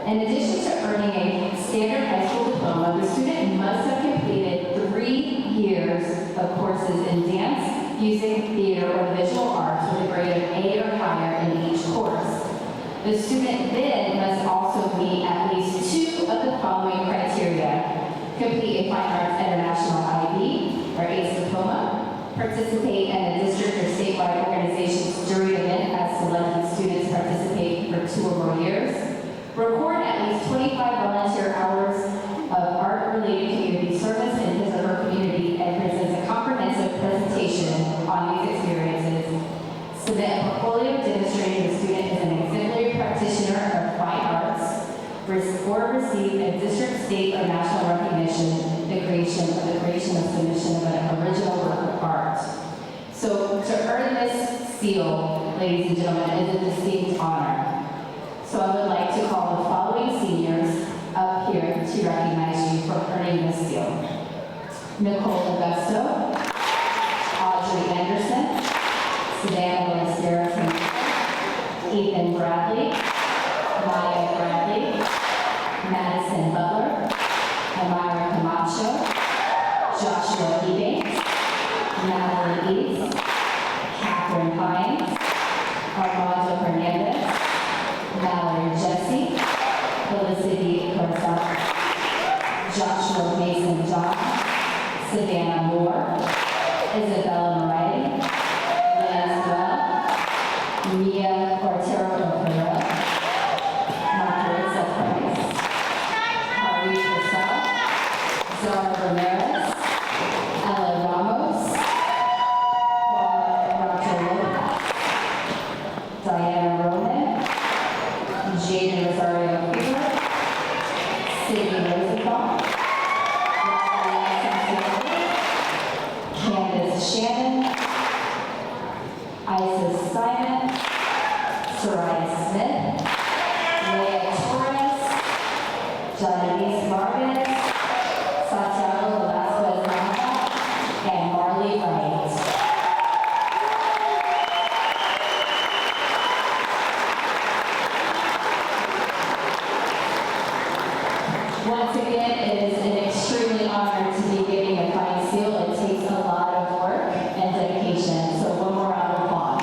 In addition to earning a standard high school diploma, the student must have completed 3 years of courses in dance, music, theater, or visual arts with a grade of A or higher in each course. The student then must also meet at least 2 of the following criteria: complete a Fine Arts International IB or ACE diploma, participate in a district or statewide organization's jury event as selected students participate for 2 or more years, record at least 25 volunteer hours of art-related community service in his or her community, and presents a comprehensive presentation on these experiences, submit a portfolio demonstrating the student is an exemplary practitioner of fine arts, or receive a district, state, or national recognition, the creation of submission of an original work of art. So to earn this seal, ladies and gentlemen, is a distinct honor. So I would like to call the following seniors up here to recognize you for earning this seal: Nicole Augusto, Audrey Anderson, Savannah Ballesteros, Ethan Bradley, Maya Bradley, Madison Butler, Amira Camacho, Joshua Ebanks, Natalie East, Catherine Hines, Armando Hernandez, Valerie Jesse, Felicity Corzat, Joshua Mason John, Savannah Moore, Isabella Moretti, Lance Well, Mia Ortero Pereira, Margaretha Price, Harvey Purcell, Zara Ramirez, Ella Ramos, Juan Racho Diana Roman, Jaden Rosario Cooper, Sadie Rosenthal, Candace Shannon, Isis Simon, Soraya Smith, Leah Torres, Janice Vargas, Santiago Velasquez Nava, and Marley Wright. Once again, it is an extremely honor to be giving a fine seal. It takes a lot of work and dedication. So one more round of applause.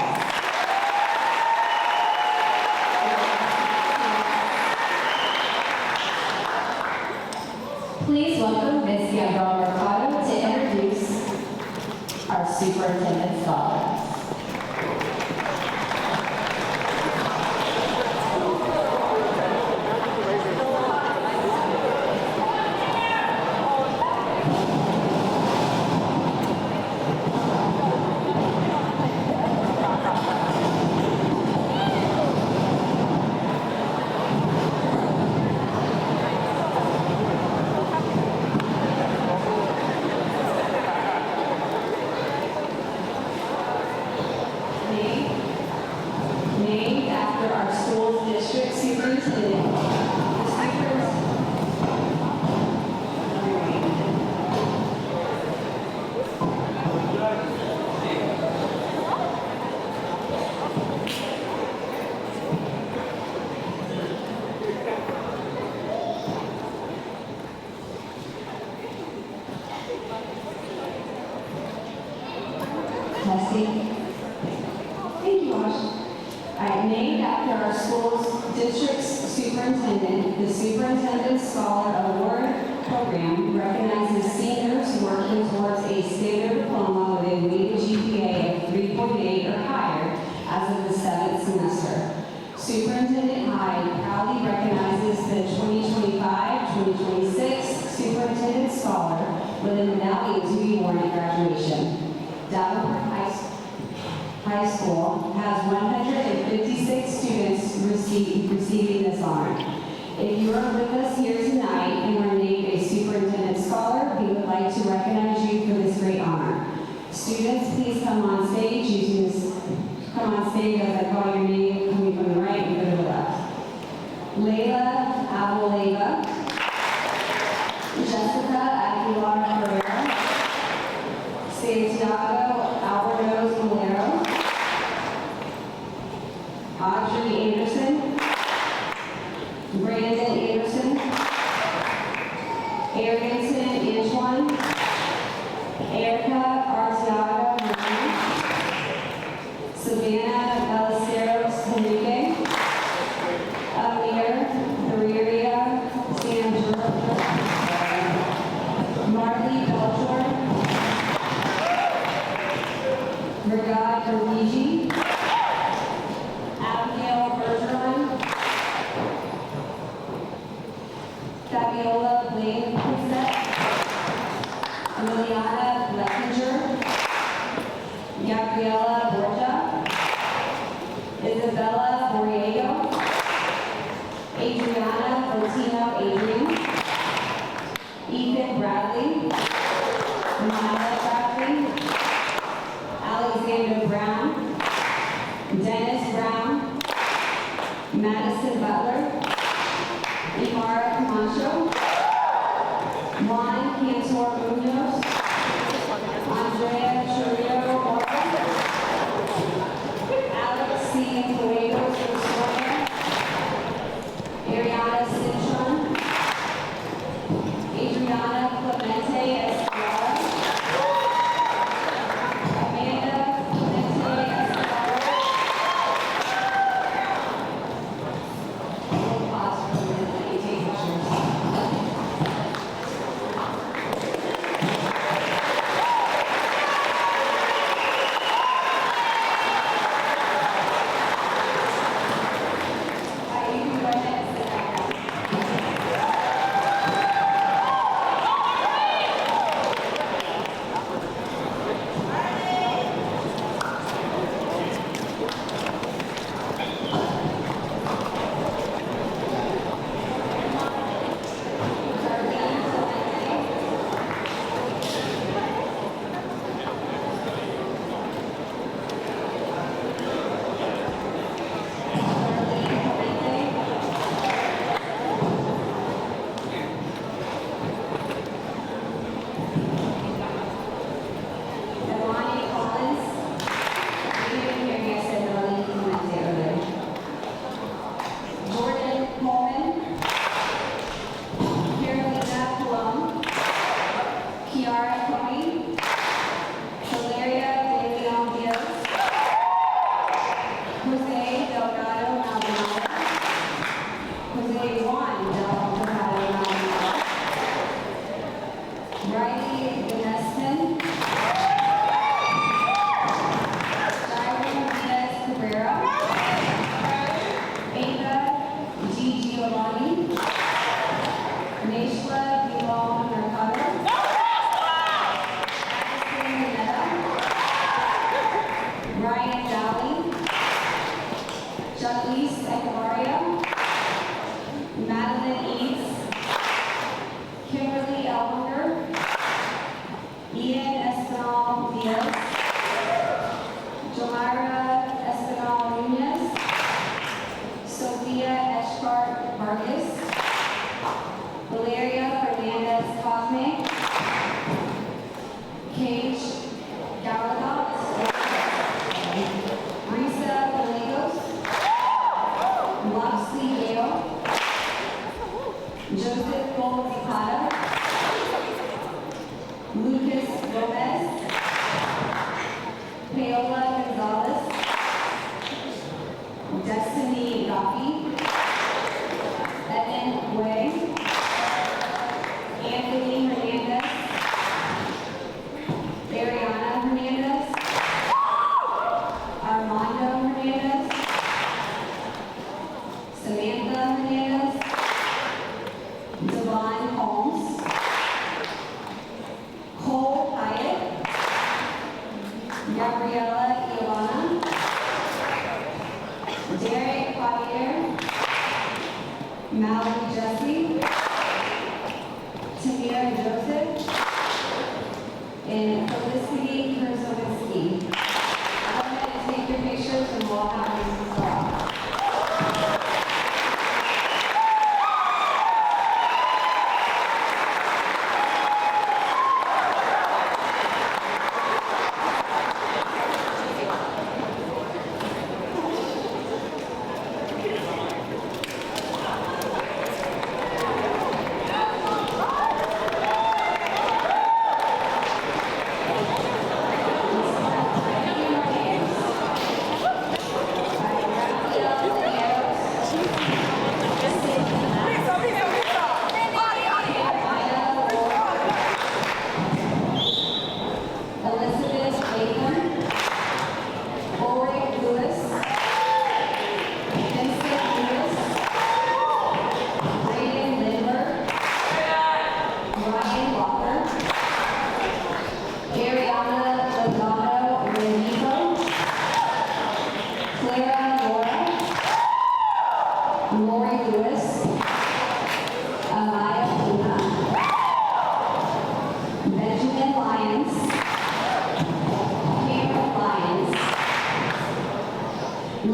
testing. Thank you, Josh. Alright, named after our school's district's superintendent, the Superintendent Scholar Award Program recognizes seniors working towards a standard diploma with a weighted GPA of 3.8 or higher as of the 7th semester. Superintendent Hyde proudly recognizes the 2025-2026 Superintendent Scholar with a medallion to be worn at graduation. Davenport High School has 156 students receiving this honor. If you are with us here tonight and were named a Superintendent Scholar, we would like to recognize you for this great honor. Students, please come on stage come on stage as I call your name, coming from the right and go to the left. Layla Abulela, Jessica Aguilar Herrera, Santiago Alvarez Molero, Audrey Anderson, Brandon Anderson, Arrington Antoine, Erica Arteaga Martin, Savannah Ballesteros Henrique, Amir Herrera Sandra, Marley Belcher, Regard Luigi, Abigail Bergeron, Fabiola Blaine Prinsett, Emiliana Blessinger, Gabriela Borja, Isabella Borrego, Adriana Fantino Adrian, Ethan Bradley, Maya Bradley, Alexander Brown, Dennis Brown, Madison Butler, Imara Camacho, Juan Cantor Munoz, Andrea Churrio Morgan, Alex C. Cuevas Rosario, Ariana Cintron, Adriana Clemente Escobar, Amanda Clemente Escobar. We'll pause for a minute and let you take pictures.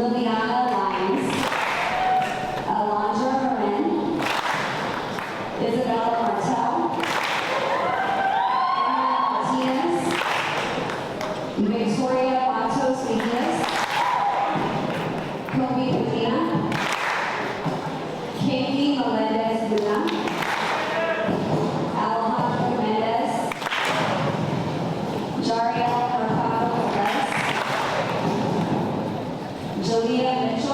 Liliana Lyons, Alondra Marin, Isabella Martel, Emma Martinez, Victoria Matos Mejias, Kobe Medina, Katie Melendez Luna, Alejandro Mendez, Jariel Mercado Perez, Jalea Mitchell,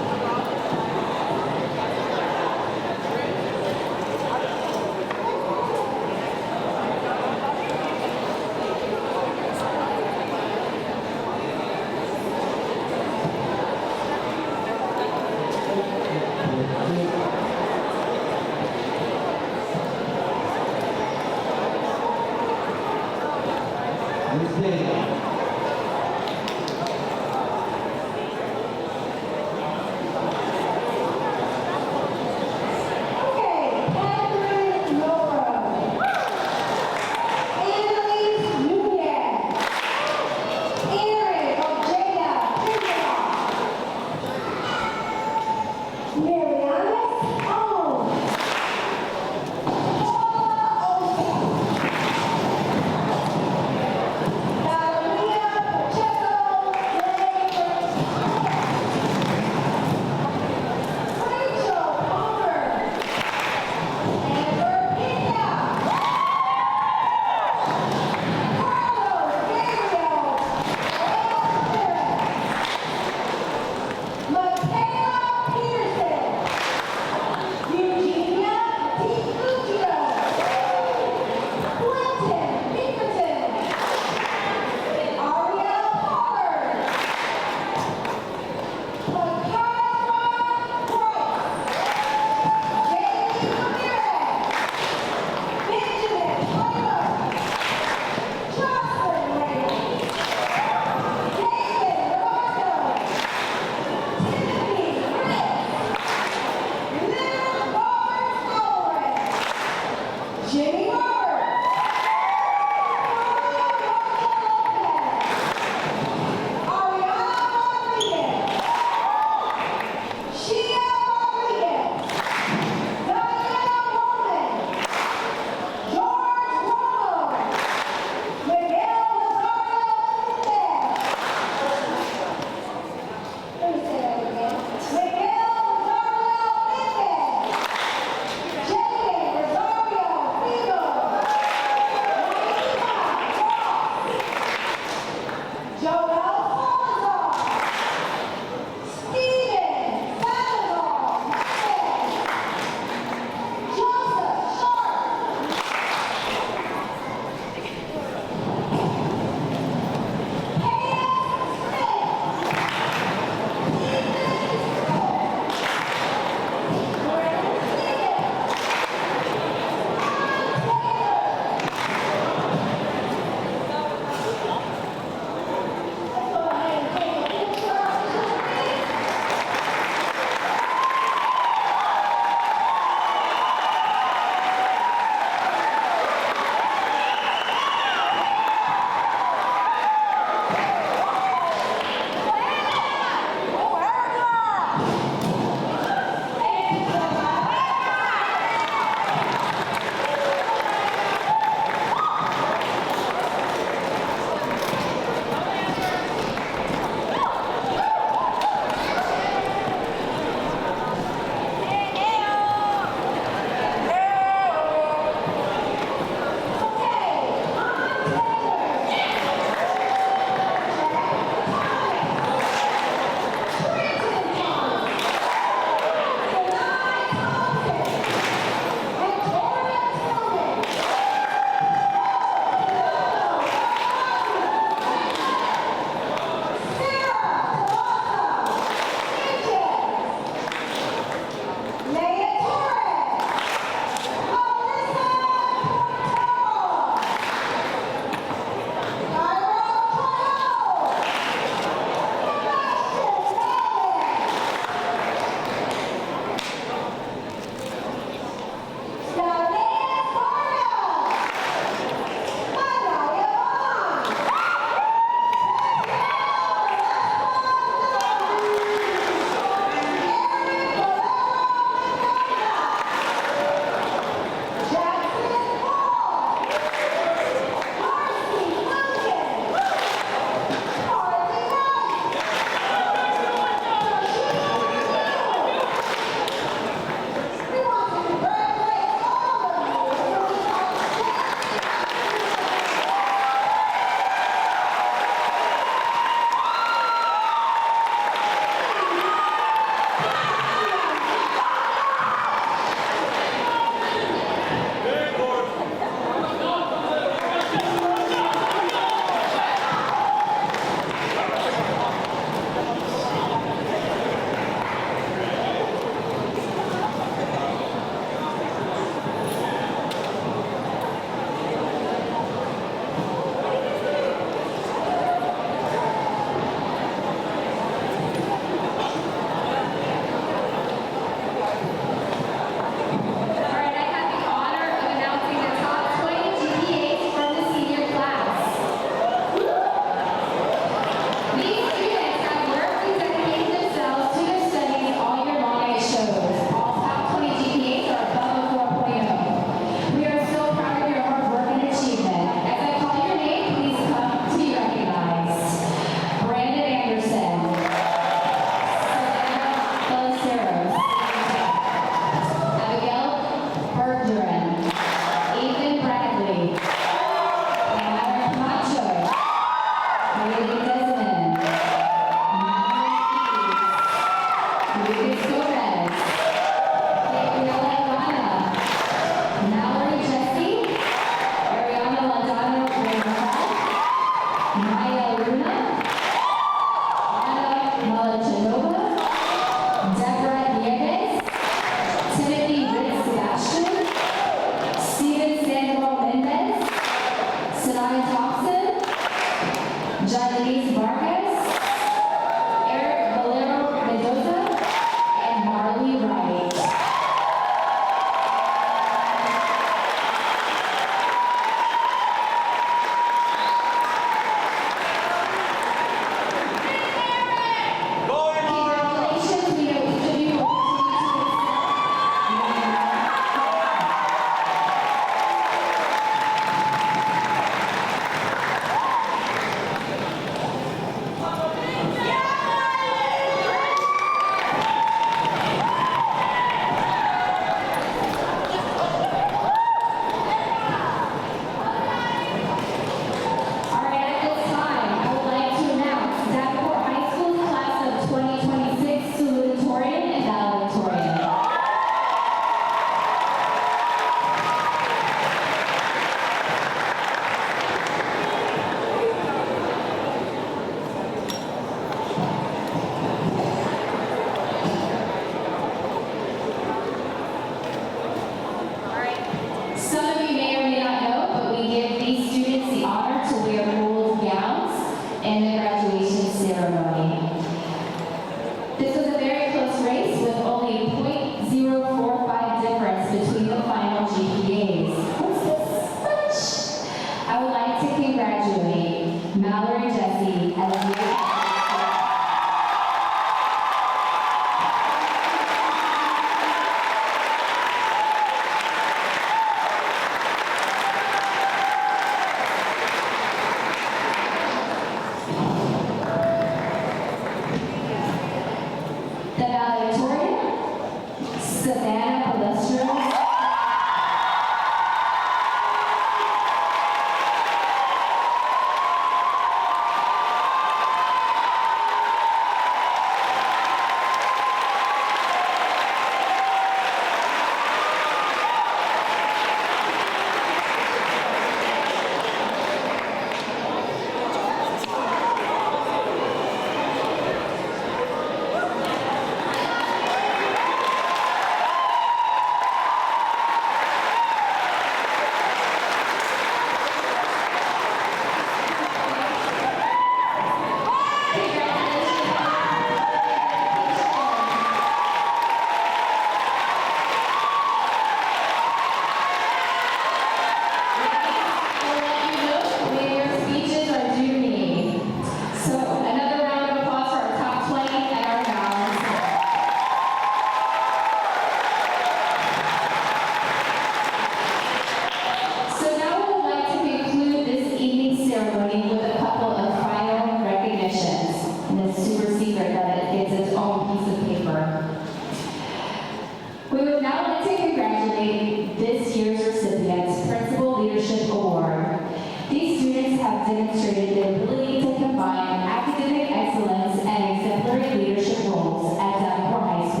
demonstrated their ability to combine academic excellence and exemplary leadership roles at Davenport High School.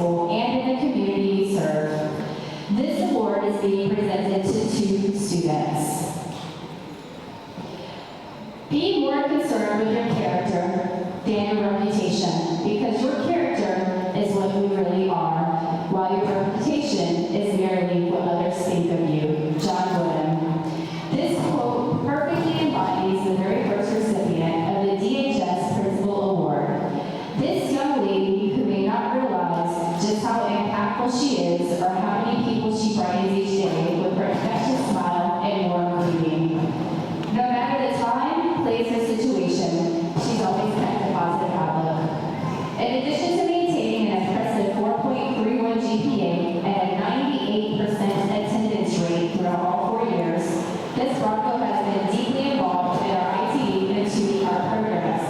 is merely what others think of you. John Wooden. This quote perfectly embodies the very first recipient of the DHS Principal Award. This young lady, who may not realize just how impactful she is or how many people she brightens each day with her infectious smile and warm greeting. No matter the time, place, or situation, she's always kept a positive outlook. In addition to maintaining an impressive 4.31 GPA and a 98% attendance rate throughout all 4 years, this Bronco has been deeply involved in our ITE and 2 art programs.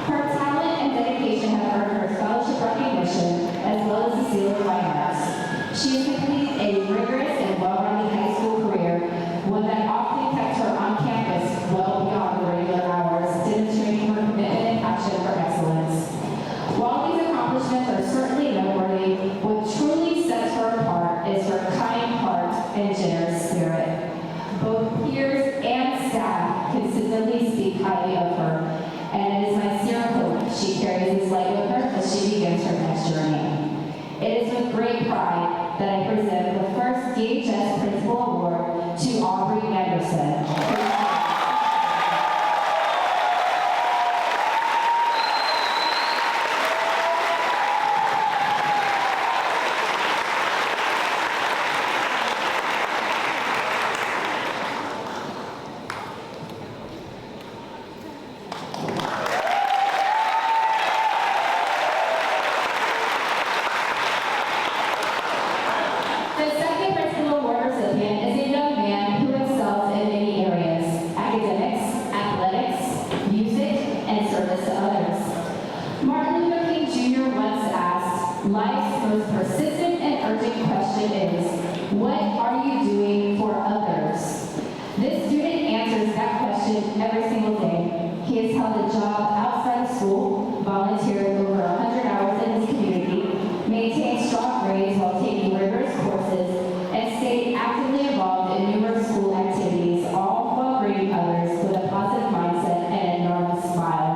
Her talent and dedication have earned her scholarship recognition as well as the Seal of Fine Arts. She has completed a rigorous and well-rounded high school career, one that often kept her on campus well beyond the regular hours, demonstrating her commitment and passion for excellence. While these accomplishments are certainly noteworthy, what truly sets her apart is her kind heart and generous spirit. Both peers and staff consistently speak highly of her, and it is my sincere hope she carries this light with her as she begins her next journey. It is with great pride that I present the first DHS Principal Award to Aubrey Anderson. The second Principal Award recipient is a young man who excels in many areas: academics, athletics, music, and service to others. Martin Luther King Jr. once asked, "Life's most persistent and urgent question is, what are you doing for others?" This student answers that question every single day. He has held a job outside of school, volunteered over 100 hours in his community, maintained strong grades while taking rigorous courses, and stayed actively involved in numerous school activities, all while greeting others with a positive mindset and an enormous smile.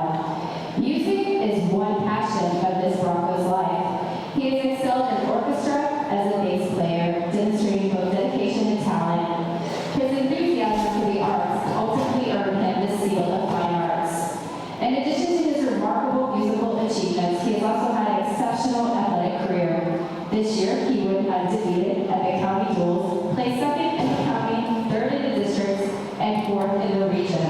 Music is one passion of this Broncos life. He has excelled in orchestra as a bass player, demonstrating both dedication and talent. His enthusiasm for the arts ultimately earned him the Seal of Fine Arts. In addition to his remarkable musical achievements, he has also had an exceptional athletic career. This year, he went undefeated at the county duels, placed second in the county, third in the districts, and fourth in the region.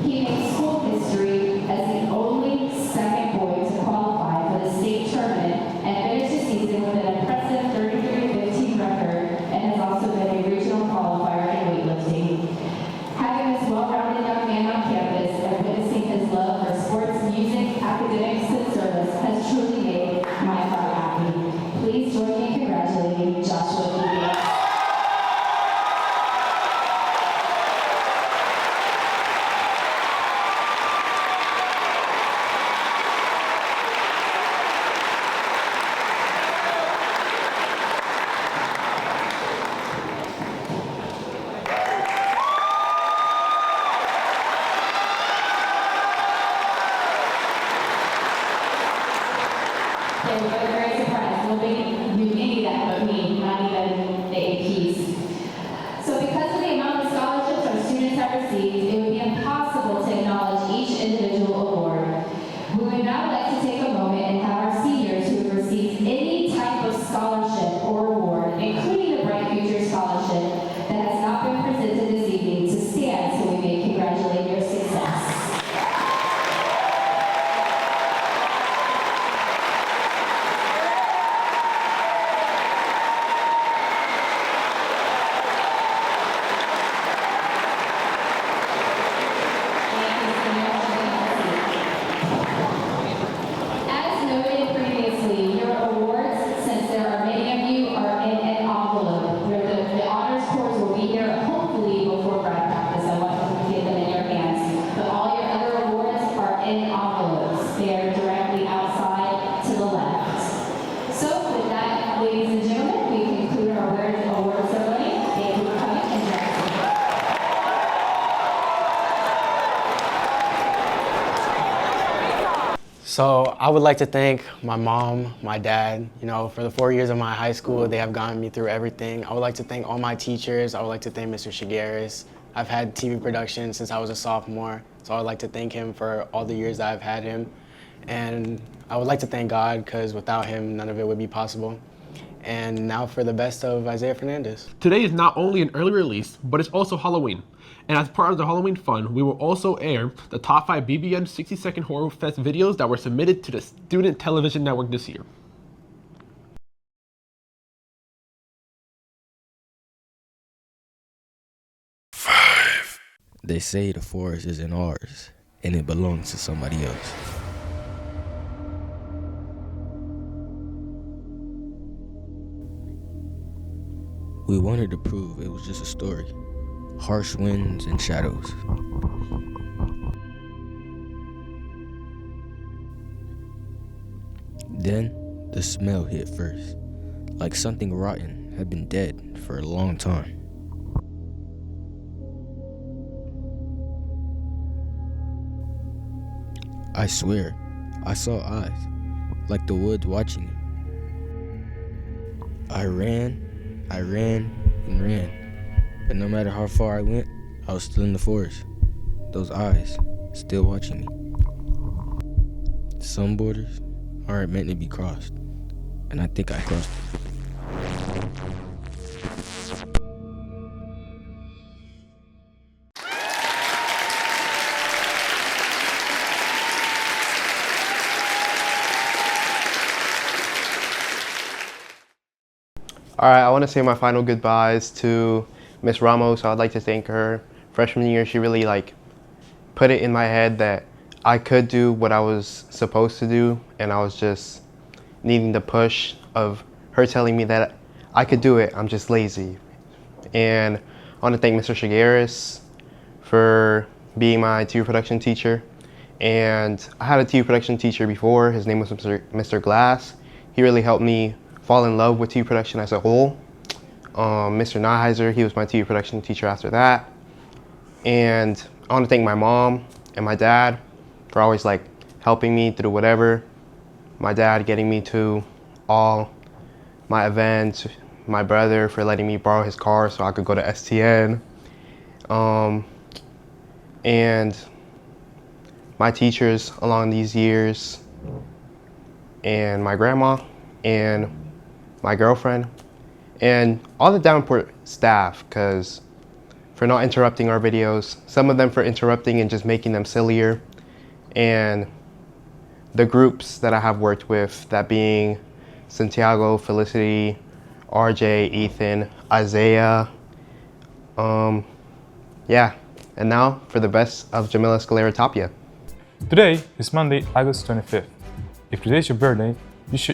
He made school history as the only second boy to qualify for the state tournament and finished the season with an impressive 33-15 record, and has also been a regional qualifier in weightlifting. Having this well-rounded young man on campus and witnessing his love for sports, music, academics, and service has truly made my heart happy. Please join me in congratulating Joshua Lee. They were very surprised. Nobody knew any of that but me, not even the APs. So because of the amount of scholarships our students have received, it would be impossible to acknowledge each individual award. We would now like to take a moment and have our seniors who have received any type of scholarship or award, including the Bright Future Scholarship that has not been presented this evening, to stand so we may congratulate your success. As noted previously, your awards, since there are many of you, are in an envelope. The honors corps will be here hopefully before grad practice. I want you to get them in your hands. But all your other awards are in envelopes. They are directly outside to the left. So with that, ladies and gentlemen, we conclude our award ceremony. Thank you for coming and joining us. So I would like to thank my mom, my dad, for the 4 years of my high school. They have gotten me through everything. I would like to thank all my teachers. I would like to thank Mr. Shigaris. I've had TV production since I was a sophomore, so I would like to thank him for all the years that I've had him. And I would like to thank God, because without him, none of it would be possible. And now for the best of Isaiah Fernandez. Today is not only an early release, but it's also Halloween. And as part of the Halloween fun, we will also air the top 5 BBN 60-second Horror Fest videos that were submitted to the Student Television Network this year. They say the forest isn't ours, and it belongs to somebody else. We wanted to prove it was just a story. Harsh winds and shadows. Then, the smell hit first, like something rotten had been dead for a long time. I swear, I saw eyes, like the woods watching me. I ran, and ran. But no matter how far I went, I was still in the forest. Those eyes, still watching me. Some borders aren't meant to be crossed, and I think I crossed them. All right, I want to say my final goodbyes to Miss Ramos. I'd like to thank her. Freshman year, she really put it in my head that I could do what I was supposed to do, and I was just needing the push of her telling me that I could do it. I'm just lazy. And I want to thank Mr. Shigaris for being my TV production teacher. And I had a TV production teacher before. His name was Mr. Glass. He really helped me fall in love with TV production as a whole. Mr. Neuheiser, he was my TV production teacher after that. And I want to thank my mom and my dad for always helping me through whatever. My dad getting me to all my events. My brother for letting me borrow his car so I could go to STN. And my teachers along these years. And my grandma and my girlfriend, and all the Davenport staff, because for not interrupting our videos, some of them for interrupting and just making them sillier, and the groups that I have worked with, that being Santiago, Felicity, RJ, Ethan, Isaiah, yeah, and now for the best of Jamila Scalera Tapia. Today is Monday, August 25th. If today is your birthday,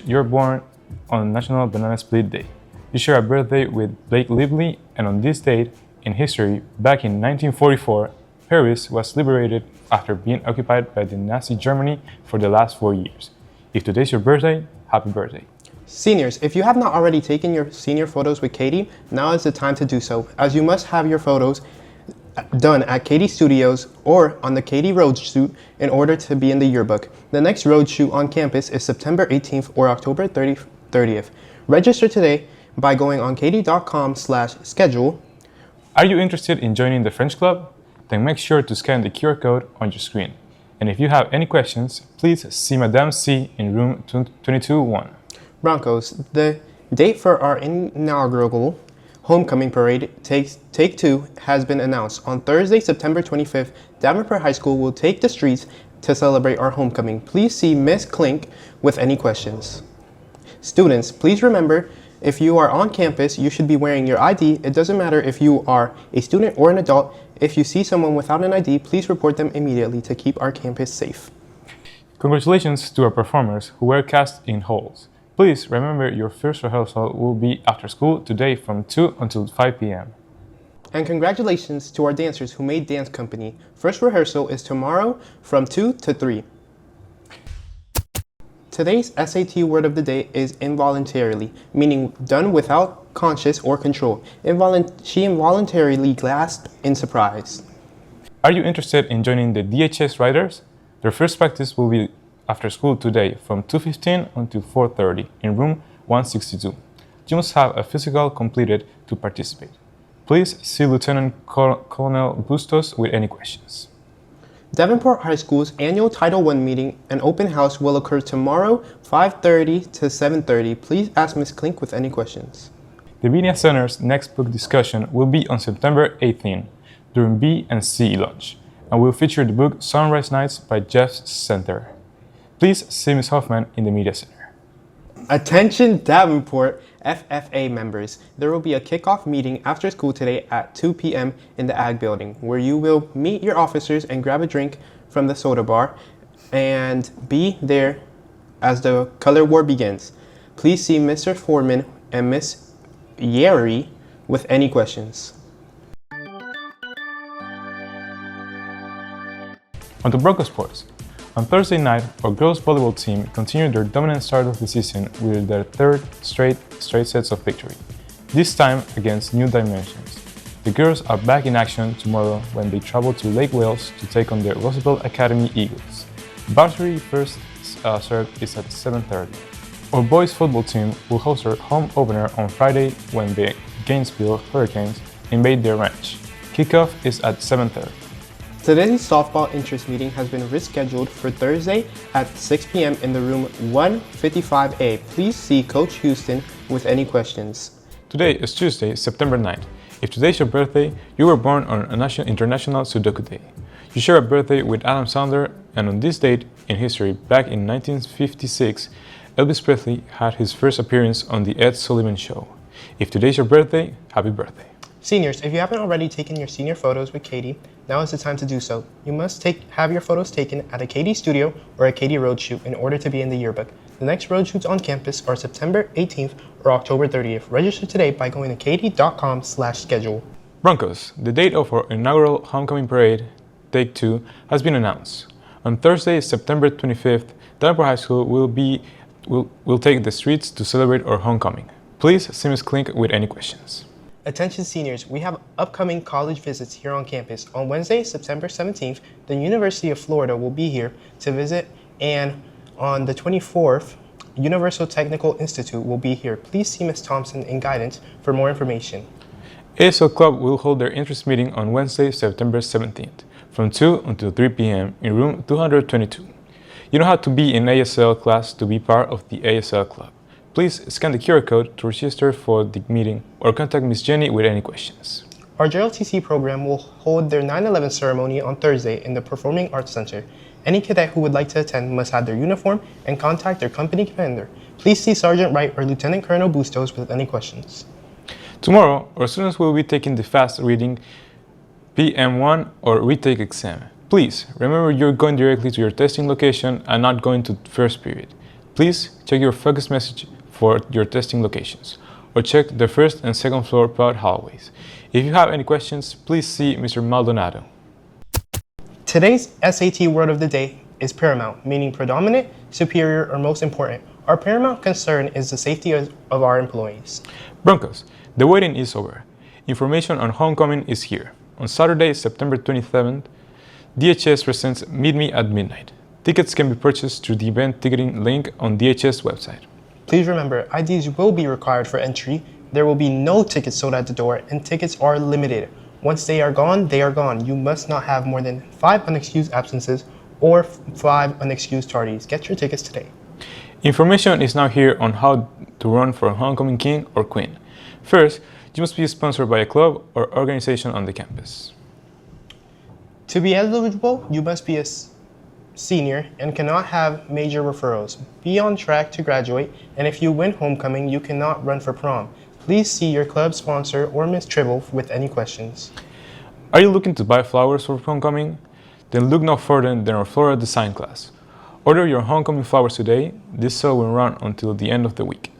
you're born on National Banana Split Day. You share a birthday with Blake Lively, and on this date in history, back in 1944, Paris was liberated after being occupied by the Nazi Germany for the last 4 years. If today's your birthday, happy birthday. Seniors, if you have not already taken your senior photos with Katie, now is the time to do so, as you must have your photos done at Katie Studios or on the Katie Road Shoot in order to be in the yearbook. The next road shoot on campus is September 18th or October 30th. Register today by going on katie.com/schedule. Are you interested in joining the French Club? Then make sure to scan the QR code on your screen. And if you have any questions, please see Madame C in room 22-1. Broncos, the date for our inaugural homecoming parade, Take Two, has been announced. On Thursday, September 25th, Davenport High School will take the streets to celebrate our homecoming. Please see Miss Klink with any questions. Students, please remember, if you are on campus, you should be wearing your ID. It doesn't matter if you are a student or an adult. If you see someone without an ID, please report them immediately to keep our campus safe. Congratulations to our performers who were cast in Holes. Please remember your first rehearsal will be after school today from 2 until 5 p.m. And congratulations to our dancers who made dance company. First rehearsal is tomorrow from 2 to 3. Today's SAT word of the day is involuntarily, meaning done without conscious or control. She involuntarily gasped in surprise. Are you interested in joining the DHS Riders? Their first practice will be after school today from 2:15 until 4:30 in room 162. You must have a physical completed to participate. Please see Lieutenant Colonel Bustos with any questions. Davenport High School's annual Title I meeting and open house will occur tomorrow, 5:30 to 7:30. Please ask Ms. Klink with any questions. The Media Center's next book discussion will be on September 18 during B and C lunch, and will feature the book Sunrise Nights by Jeff Center. Please see Ms. Hoffman in the Media Center. Attention Davenport FFA members, there will be a kickoff meeting after school today at 2 p.m. in the Ag Building, where you will meet your officers and grab a drink from the soda bar and be there as the color war begins. Please see Mr. Foreman and Miss Yeri with any questions. On to Broncos sports. On Thursday night, our girls volleyball team continued their dominant start of the season with their third straight sets of victory, this time against New Dimensions. The girls are back in action tomorrow when they travel to Lake Wales to take on the Roosevelt Academy Eagles. Varsity first serve is at 7:30. Our boys football team will host their home opener on Friday when the Gainesville Hurricanes invade their ranch. Kickoff is at 7:30. Today's softball interest meeting has been rescheduled for Thursday at 6 p.m. in the room 155A. Please see Coach Houston with any questions. Today is Tuesday, September 9th. If today's your birthday, you were born on International Sudoku Day. You share a birthday with Adam Sandler, and on this date in history, back in 1956, Elvis Presley had his first appearance on The Ed Sullivan Show. If today's your birthday, happy birthday. Seniors, if you haven't already taken your senior photos with Katie, now is the time to do so. You must have your photos taken at a Katie studio or a Katie road shoot in order to be in the yearbook. The next road shoots on campus are September 18th or October 30th. Register today by going to katie.com/schedule. Broncos, the date of our inaugural homecoming parade, Take 2, has been announced. On Thursday, September 25th, Davenport High School will take the streets to celebrate our homecoming. Please see Ms. Klink with any questions. Attention seniors, we have upcoming college visits here on campus. On Wednesday, September 17th, the University of Florida will be here to visit, and on the 24th, Universal Technical Institute will be here. Please see Ms. Thompson in guidance for more information. ASL Club will hold their interest meeting on Wednesday, September 17th, from 2 until 3 p.m. in room 222. You don't have to be in ASL class to be part of the ASL Club. Please scan the QR code to register for the meeting or contact Ms. Jenny with any questions. Our JLTC program will hold their 9/11 ceremony on Thursday in the Performing Arts Center. Any cadet who would like to attend must have their uniform and contact their company commander. Please see Sergeant Wright or Lieutenant Colonel Bustos with any questions. Tomorrow, our students will be taking the fast reading PM1 or retake exam. Please remember you're going directly to your testing location and not going to first period. Please check your focus message for your testing locations, or check the first and second floor pod hallways. If you have any questions, please see Mr. Maldonado. Today's SAT word of the day is paramount, meaning predominant, superior, or most important. Our paramount concern is the safety of our employees. Broncos, the waiting is over. Information on homecoming is here. On Saturday, September 27th, DHS presents Meet Me at Midnight. Tickets can be purchased through the event ticketing link on DHS website. Please remember, IDs will be required for entry. There will be no tickets sold at the door, and tickets are limited. Once they are gone, they are gone. You must not have more than 5 unexcused absences or 5 unexcused tardies. Get your tickets today. Information is now here on how to run for a homecoming king or queen. First, you must be sponsored by a club or organization on the campus. To be eligible, you must be a senior and cannot have major referrals. Be on track to graduate, and if you win homecoming, you cannot run for prom. Please see your club sponsor or Ms. Tribble with any questions. Are you looking to buy flowers for homecoming? Then look no further than our floral design class. Order your homecoming flowers today. This sale will run until the end of the week.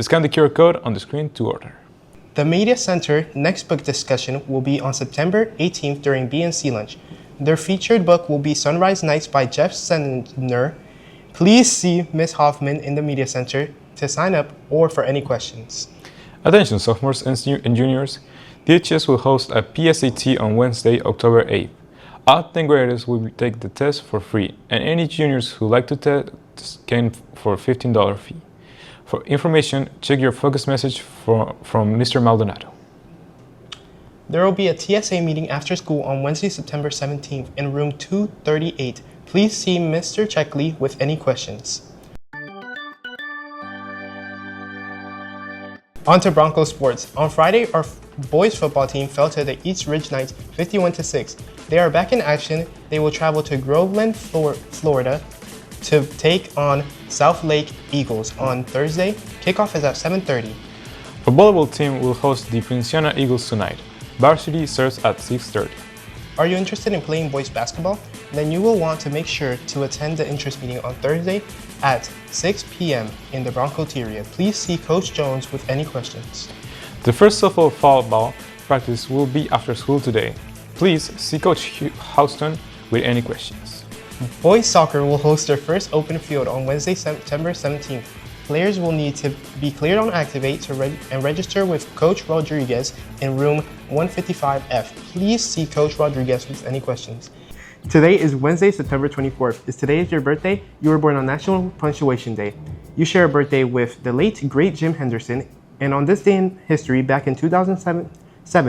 Scan the QR code on the screen to order. The Media Center next book discussion will be on September 18th during B&C lunch. Their featured book will be Sunrise Nights by Jeff Center. Please see Ms. Hoffman in the Media Center to sign up or for any questions. Attention sophomores and juniors, DHS will host a PSAT on Wednesday, October 8th. All 10th graders will take the test for free, and any juniors who like to test can for a $15 fee. For information, check your focus message from Mr. Maldonado. There will be a TSA meeting after school on Wednesday, September 17th in room 238. Please see Mr. Checkley with any questions. On to Broncos sports. On Friday, our boys football team fell to the East Ridge Knights 51-6. They are back in action. They will travel to Groveland, Florida to take on South Lake Eagles on Thursday. Kickoff is at 7:30. Our volleyball team will host the Poinciana Eagles tonight. Varsity starts at 6:30. Are you interested in playing boys basketball? Then you will want to make sure to attend the interest meeting on Thursday at 6 p.m. in the Broncoteria. Please see Coach Jones with any questions. The first softball fall ball practice will be after school today. Please see Coach Houston with any questions. Boys soccer will host their first open field on Wednesday, September 17th. Players will need to be cleared on Activate and register with Coach Rodriguez in room 155F. Please see Coach Rodriguez with any questions. Today is Wednesday, September 24th. If today is your birthday, you were born on National Punctuation Day. You share a birthday with the late, great Jim Henderson, and on this day in history, back in 2007,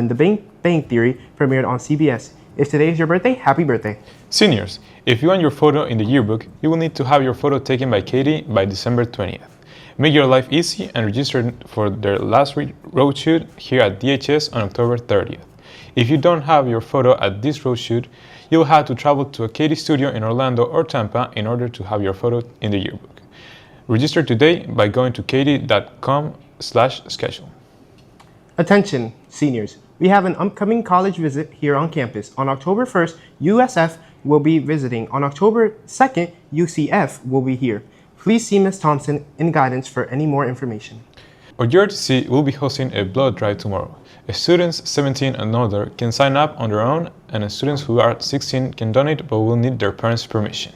The Big Bang Theory premiered on CBS. If today is your birthday, happy birthday. Seniors, if you want your photo in the yearbook, you will need to have your photo taken by Katie by December 20th. Make your life easy and register for their last road shoot here at DHS on October 30th. If you don't have your photo at this road shoot, you'll have to travel to a Katie studio in Orlando or Tampa in order to have your photo in the yearbook. Register today by going to katie.com/schedule. Attention, seniors. We have an upcoming college visit here on campus. On October 1st, USF will be visiting. On October 2nd, UCF will be here. Please see Ms. Thompson in guidance for any more information. Our GRTC will be hosting a blood drive tomorrow. Students 17 and older can sign up on their own, and students who are 16 can donate but will need their parents' permission.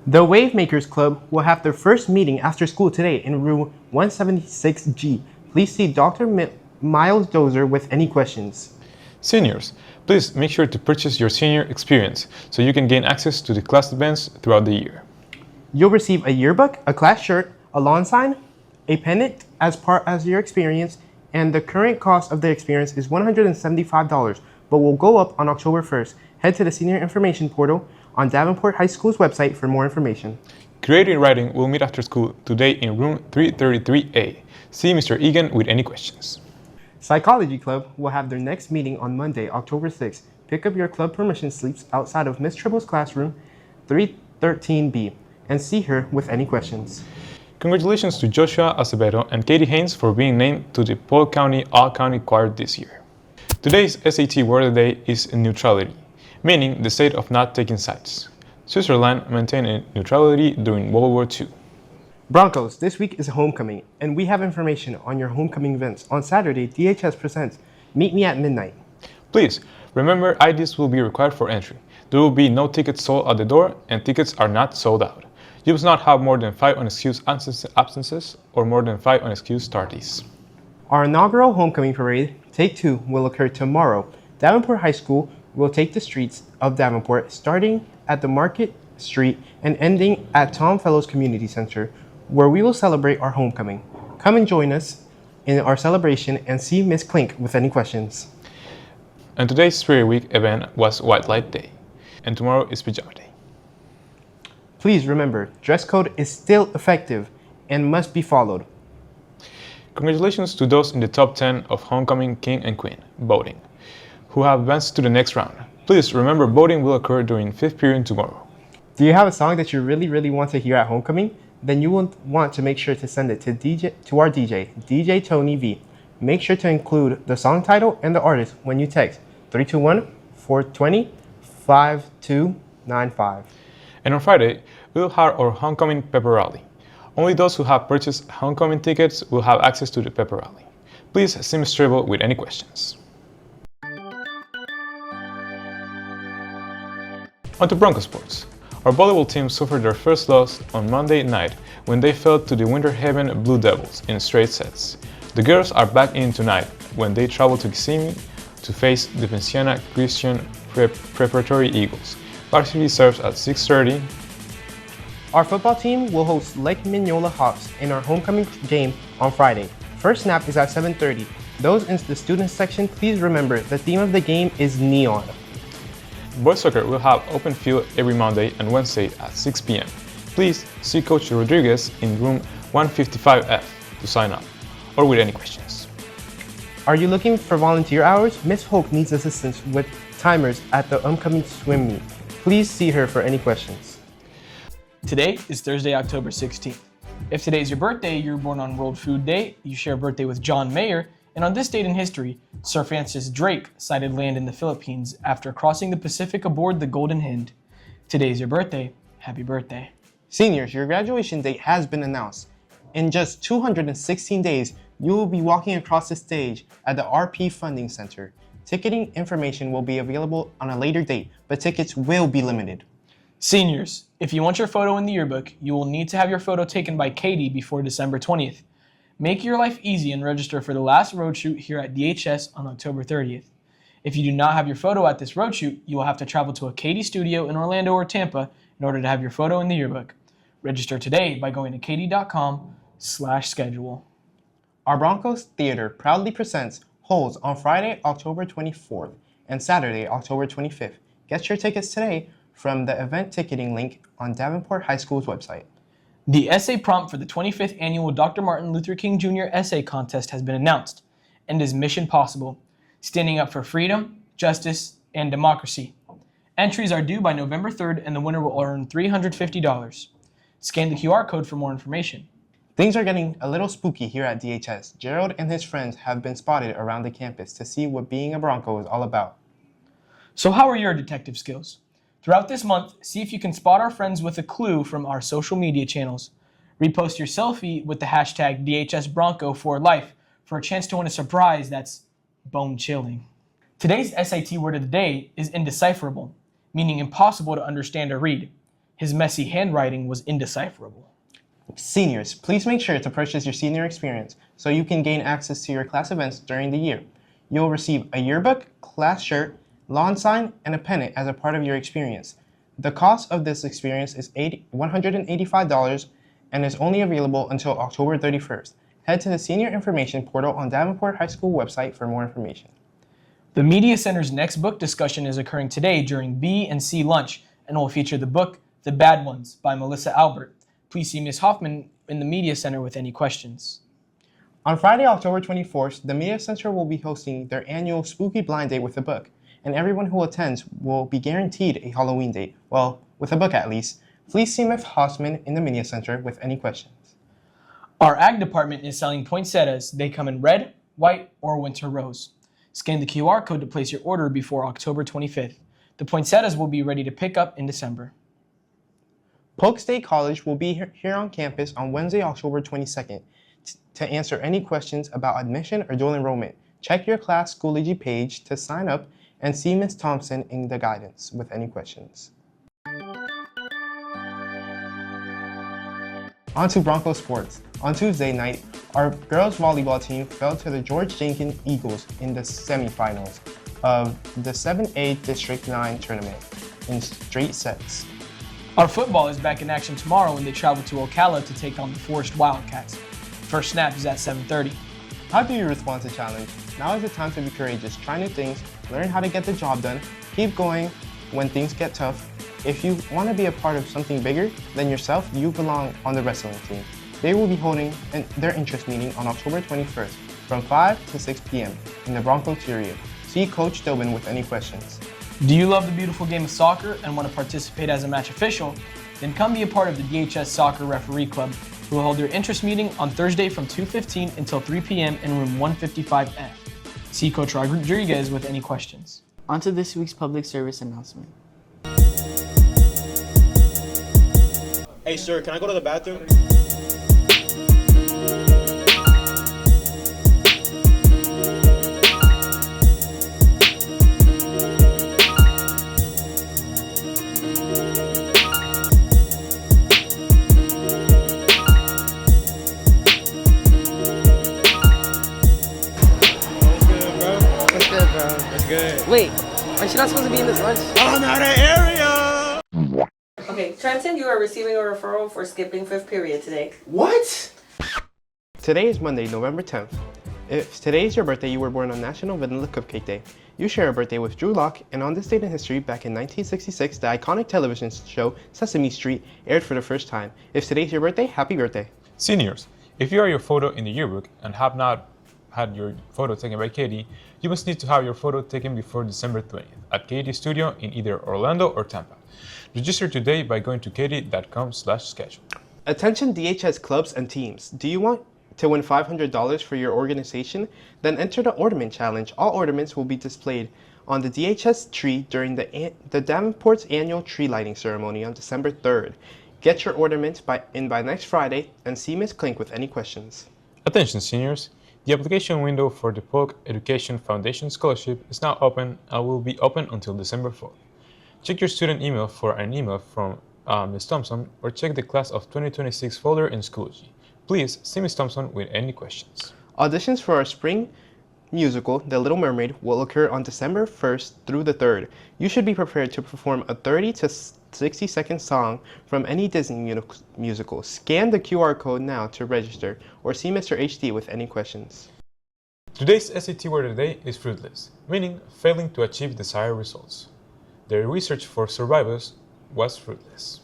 The Wave Makers Club will have their first meeting after school today in room 176G. Please see Dr. Miles Dozer with any questions. Seniors, please make sure to purchase your senior experience so you can gain access to the class events throughout the year. You'll receive a yearbook, a class shirt, a lawn sign, a pennant as part of your experience, and the current cost of the experience is $175, but will go up on October 1st. Head to the Senior Information Portal on Davenport High School's website for more information. Creative Writing will meet after school today in room 333A. See Mr. Egan with any questions. Psychology Club will have their next meeting on Monday, October 6th. Pick up your club permission slips outside of Miss Tribble's classroom 313B and see her with any questions. Congratulations to Joshua Acevedo and Katie Haynes for being named to the Polk County All-County Choir this year. Today's SAT word of the day is neutrality, meaning the state of not taking sides. Switzerland maintained a neutrality during World War II. Broncos, this week is homecoming, and we have information on your homecoming events. On Saturday, DHS presents Meet Me at Midnight. Please, remember IDs will be required for entry. There will be no tickets sold at the door, and tickets are not sold out. You must not have more than 5 unexcused absences or more than 5 unexcused tardies. Our inaugural homecoming parade, Take 2, will occur tomorrow. Davenport High School will take the streets of Davenport, starting at the Market Street and ending at Tom Fellows Community Center, where we will celebrate our homecoming. Come and join us in our celebration and see Miss Klink with any questions. And today's Spirit Week event was White Light Day, and tomorrow is Pajama Day. Please remember, dress code is still effective and must be followed. Congratulations to those in the top 10 of Homecoming King and Queen voting, who have advanced to the next round. Please remember, voting will occur during 5th period tomorrow. Do you have a song that you really want to hear at homecoming? Then you will want to make sure to send it to our DJ Tony V. Make sure to include the song title and the artist when you text 321-420-5295. And on Friday, we'll have our homecoming pepper rally. Only those who have purchased homecoming tickets will have access to the pepper rally. Please see Ms. Tribble with any questions. On to Broncos sports. Our volleyball team suffered their first loss on Monday night when they fell to the Winter Haven Blue Devils in straight sets. The girls are back in tonight when they travel to Kissimmee to face the Poinciana Christian Preparatory Eagles. Varsity serves at 6:30. Our football team will host Lake Mignogna Hawks in our homecoming game on Friday. First snap is at 7:30. Those in the student section, please remember the theme of the game is neon. Boys soccer will have open field every Monday and Wednesday at 6 p.m. Please see Coach Rodriguez in room 155F to sign up or with any questions. Are you looking for volunteer hours? Miss Hoke needs assistance with timers at the upcoming swim meet. Please see her for any questions. Today is Thursday, October 16th. If today is your birthday, you were born on World Food Day, you share a birthday with John Mayer, and on this date in history, Sir Francis Drake sighted land in the Philippines after crossing the Pacific aboard the Golden Hind. Today is your birthday. Happy birthday. Seniors, your graduation date has been announced. In just 216 days, you will be walking across the stage at the RP Funding Center. Ticketing information will be available on a later date, but tickets will be limited. Seniors, if you want your photo in the yearbook, you will need to have your photo taken by Katie before December 20th. Make your life easy and register for the last road shoot here at DHS on October 30th. If you do not have your photo at this road shoot, you will have to travel to a Katie studio in Orlando or Tampa in order to have your photo in the yearbook. Register today by going to katie.com/schedule. Our Broncos Theater proudly presents Holes on Friday, October 24th and Saturday, October 25th. Get your tickets today from the event ticketing link on Davenport High School's website. The essay prompt for the 25th annual Dr. Martin Luther King Jr. Essay Contest has been announced and is mission possible, standing up for freedom, justice, and democracy. Entries are due by November 3rd and the winner will earn $350. Scan the QR code for more information. Things are getting a little spooky here at DHS. Gerald and his friends have been spotted around the campus to see what being a Bronco is all about. So how are your detective skills? Throughout this month, see if you can spot our friends with a clue from our social media channels. Repost your selfie with the hashtag DHSBronco for life for a chance to win a surprise that's bone-chilling. Today's SAT word of the day is indecipherable, meaning impossible to understand or read. His messy handwriting was indecipherable. Seniors, please make sure to purchase your senior experience so you can gain access to your class events during the year. You'll receive a yearbook, class shirt, lawn sign, and a pennant as a part of your experience. The cost of this experience is $185 and is only available until October 31st. Head to the Senior Information Portal on Davenport High School website for more information. The Media Center's next book discussion is occurring today during B and C lunch and will feature the book The Bad Ones by Melissa Albert. Please see Ms. Hoffman in the Media Center with any questions. On Friday, October 24th, the Media Center will be hosting their annual Spooky Blind Date with a book, and everyone who attends will be guaranteed a Halloween date. Well, with a book at least. Please see Ms. Hoffman in the Media Center with any questions. Our Ag department is selling poinsettias. They come in red, white, or winter rose. Scan the QR code to place your order before October 25th. The poinsettias will be ready to pick up in December. Polk State College will be here on campus on Wednesday, October 22nd to answer any questions about admission or dual enrollment. Check your class Schoology page to sign up and see Ms. Thompson in the guidance with any questions. On to Broncos sports. On Tuesday night, our girls volleyball team fell to the George Jenkins Eagles in the semifinals of the 7A District 9 tournament in straight sets. Our football is back in action tomorrow when they travel to Ocala to take on the Forest Wildcats. First snap is at 7:30. How do you respond to challenge? Now is the time to be courageous, try new things, learn how to get the job done, keep going when things get tough. If you want to be a part of something bigger than yourself, you belong on the wrestling team. They will be holding their interest meeting on October 21st from 5 to 6 p.m. in the Bronco Terrier. See Coach Tobin with any questions. Do you love the beautiful game of soccer and want to participate as a match official? Then come be a part of the DHS Soccer Referee Club, who will hold their interest meeting on Thursday from 2:15 until 3 p.m. in room 155F. See Coach Rodriguez with any questions. On to this week's public service announcement. Hey sir, can I go to the bathroom? Wait, Why is she not supposed to be in this lunch? I'm out of area! Okay, Trenton, you are receiving a referral for skipping 5th period today. What? Today is Monday, November 10th. If today is your birthday, you were born on National Vanilla Cupcake Day. You share a birthday with Drew Locke, and on this date in history, back in 1966, the iconic television show Sesame Street aired for the first time. If today's your birthday, happy birthday. Seniors, if you are your photo in the yearbook and have not had your photo taken by Katie, you must need to have your photo taken before December 20th at Katie's studio in either Orlando or Tampa. Register today by going to katie.com/schedule. Attention DHS clubs and teams. Do you want to win $500 for your organization? Then enter the Ornament Challenge. All ornaments will be displayed on the DHS tree during the Davenport's annual tree lighting ceremony on December 3rd. Get your ornaments by next Friday and see Ms. Klink with any questions. Attention seniors, the application window for the Polk Education Foundation Scholarship is now open and will be open until December 4th. Check your student email for an email from Ms. Thompson or check the Class of 2026 folder in Schoology. Please see Ms. Thompson with any questions. Auditions for our spring musical, The Little Mermaid, will occur on December 1st through the 3rd. You should be prepared to perform a 30 to 60-second song from any Disney musical. Scan the QR code now to register or see Mr. HD with any questions. Today's SAT word of the day is fruitless, meaning failing to achieve desired results. The research for survivors was fruitless.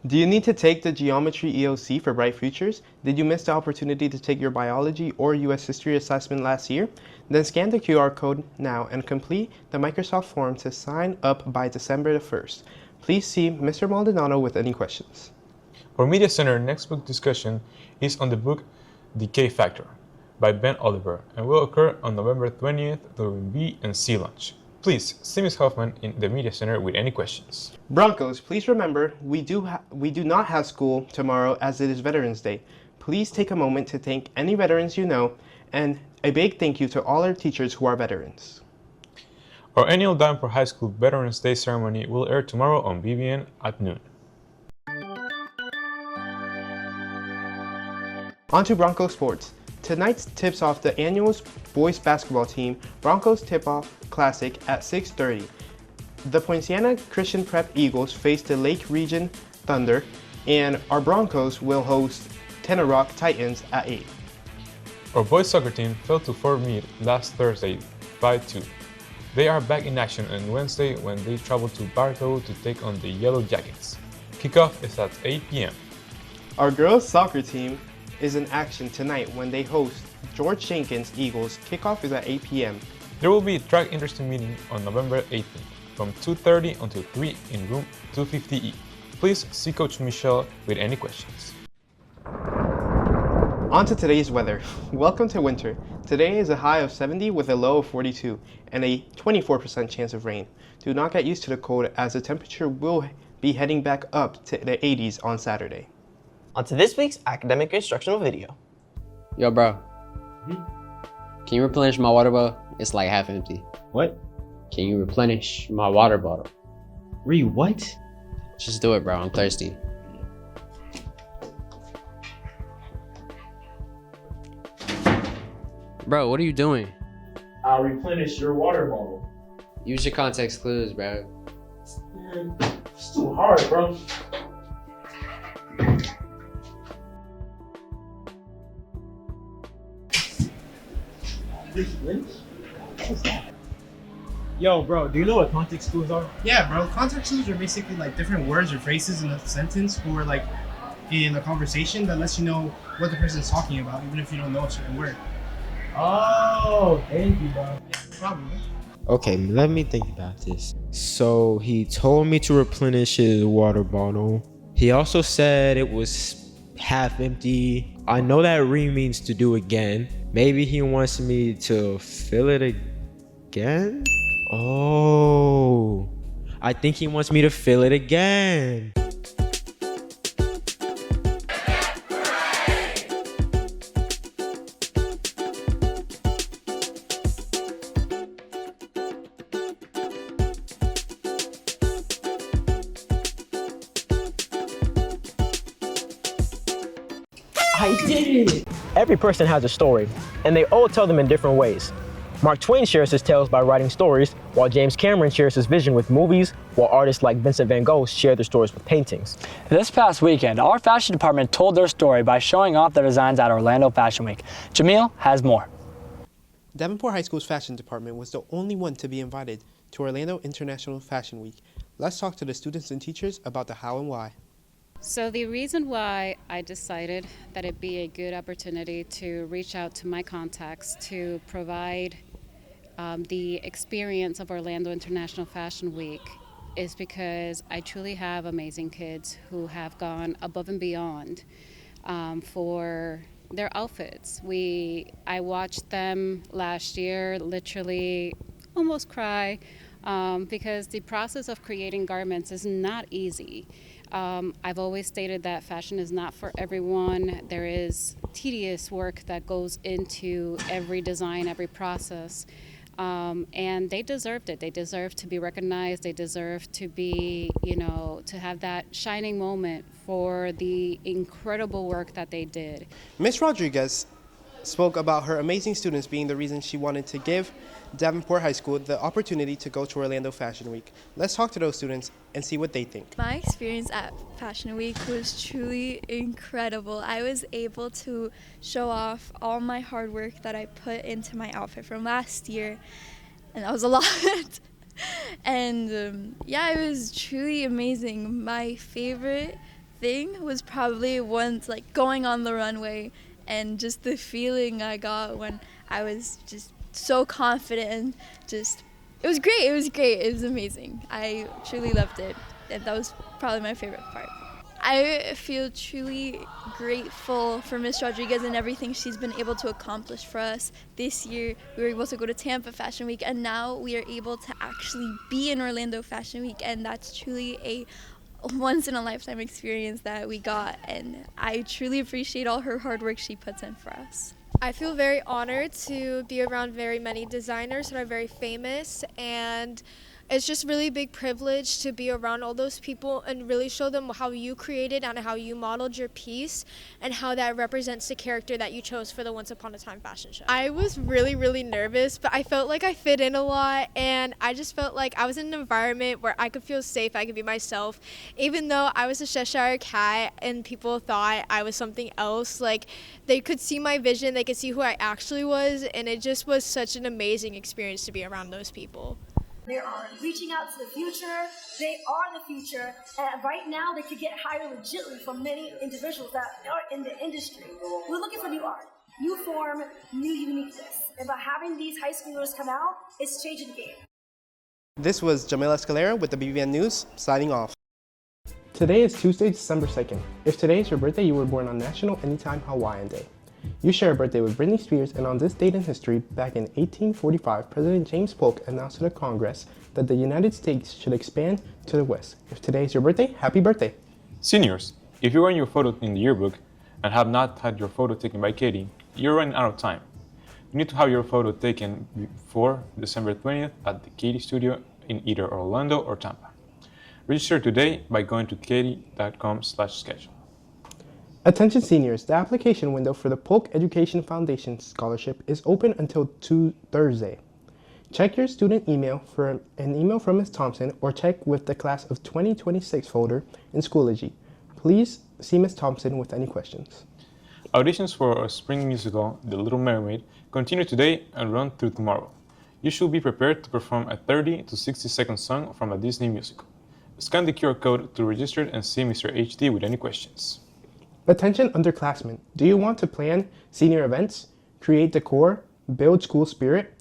Do you need to take the Geometry EOC for Bright Futures? Did you miss the opportunity to take your biology or U.S. history assessment last year? Then scan the QR code now and complete the Microsoft form to sign up by December the 1st. Please see Mr. Maldonado with any questions. Our Media Center next book discussion is on the book The K Factor by Ben Oliver and will occur on November 20th during B and C lunch. Please see Ms. Hoffman in the Media Center with any questions. Broncos, please remember we do not have school tomorrow as it is Veterans Day. Please take a moment to thank any veterans you know, and a big thank you to all our teachers who are veterans. Our annual Davenport High School Veterans Day ceremony will air tomorrow on BBN at noon. On to Broncos sports. Tonight tips off the annual boys basketball team Broncos Tip-Off Classic at 6:30. The Poinciana Christian Prep Eagles face the Lake Region Thunder, and our Broncos will host Tenor Rock Titans at 8. Our boys soccer team fell to Fort Meade last Thursday 5-2. They are back in action on Wednesday when they travel to Bartow to take on the Yellow Jackets. Kickoff is at 8 p.m. Our girls soccer team is in action tonight when they host George Jenkins Eagles. Kickoff is at 8 p.m. There will be a track interesting meeting on November 18th from 2:30 until 3 in room 250E. Please see Coach Michelle with any questions. On to today's weather. Welcome to winter. Today is a high of 70 with a low of 42 and a 24% chance of rain. Do not get used to the cold as the temperature will be heading back up to the 80s on Saturday. On to this week's academic instructional video. Yo, bro. Can you replenish my water bottle? It's like half empty. What? Can you replenish my water bottle? What? Just do it, bro. I'm thirsty. Bro, what are you doing? I'll replenish your water bottle. Use your context clues, bro. Man, it's too hard, bro. What's that? Yo, bro, do you know what context clues are? Yeah, bro. Context clues are basically like different words or phrases in a sentence or like in a conversation that lets you know what the person's talking about, even if you don't know a certain word. Oh, thank you, bro. Yeah, no problem. Okay, let me think about this. So he told me to replenish his water bottle. He also said it was half empty. I know that means to do again. Maybe he wants me to fill it again? Oh, I think he wants me to fill it again. I did it! Every person has a story, and they all tell them in different ways. Mark Twain shares his tales by writing stories, while James Cameron shares his vision with movies, while artists like Vincent van Gogh share their stories with paintings. This past weekend, our fashion department told their story by showing off their designs at Orlando Fashion Week. Jamil has more. Davenport High School's fashion department was the only one to be invited to Orlando International Fashion Week. Let's talk to the students and teachers about the how and why. So the reason why I decided that it'd be a good opportunity to reach out to my contacts to provide the experience of Orlando International Fashion Week is because I truly have amazing kids who have gone above and beyond for their outfits. I watched them last year literally almost cry because the process of creating garments is not easy. I've always stated that fashion is not for everyone. There is tedious work that goes into every design, every process. And they deserved it. They deserve to be recognized. They deserve to be, to have that shining moment for the incredible work that they did. Ms. Rodriguez spoke about her amazing students being the reason she wanted to give Davenport High School the opportunity to go to Orlando Fashion Week. Let's talk to those students and see what they think. My experience at Fashion Week was truly incredible. I was able to show off all my hard work that I put into my outfit from last year, and that was a lot. And it was truly amazing. My favorite thing was probably once going on the runway and just the feeling I got when I was just so confident and it was great. It was amazing. I truly loved it. And that was probably my favorite part. I feel truly grateful for Miss Rodriguez and everything she's been able to accomplish for us. This year, we were able to go to Tampa Fashion Week, and now we are able to actually be in Orlando Fashion Week, and that's truly a once-in-a-lifetime experience that we got, and I truly appreciate all her hard work she puts in for us. I feel very honored to be around very many designers that are very famous, and it's just really a big privilege to be around all those people and really show them how you created and how you modeled your piece and how that represents the character that you chose for the Once Upon a Time fashion show. I was really, really nervous, but I felt like I fit in a lot, and I just felt like I was in an environment where I could feel safe, I could be myself. Even though I was a Cheshire cat and people thought I was something else, they could see my vision, they could see who I actually was, and it just was such an amazing experience to be around those people. They are reaching out to the future. They are the future. And right now, they could get hired legitimately from many individuals that are in the industry. We're looking for new art, new form, new uniqueness. And by having these high schoolers come out, it's changing the game. This was Jamila Escalera with the BBN News, signing off. Today is Tuesday, December 2nd. If today is your birthday, you were born on National Anytime Hawaiian Day. You share a birthday with Britney Spears, and on this date in history, back in 1845, President James Polk announced to the Congress that the United States should expand to the West. If today is your birthday, happy birthday! Seniors, if you are in your photo in the yearbook and have not had your photo taken by Katie, you're running out of time. You need to have your photo taken before December 20th at the Katie Studio in either Orlando or Tampa. Register today by going to katie.com/schedule. Attention seniors, the application window for the Polk Education Foundation Scholarship is open until Thursday. Check your student email for an email from Ms. Thompson, or check with the Class of 2026 folder in Schoology. Please see Ms. Thompson with any questions. Auditions for a spring musical, The Little Mermaid, continue today and run through tomorrow. You should be prepared to perform a 30 to 60-second song from a Disney musical. Scan the QR code to register and see Mr. HD with any questions. Attention underclassmen, do you want to plan senior events, create decor, build school spirit,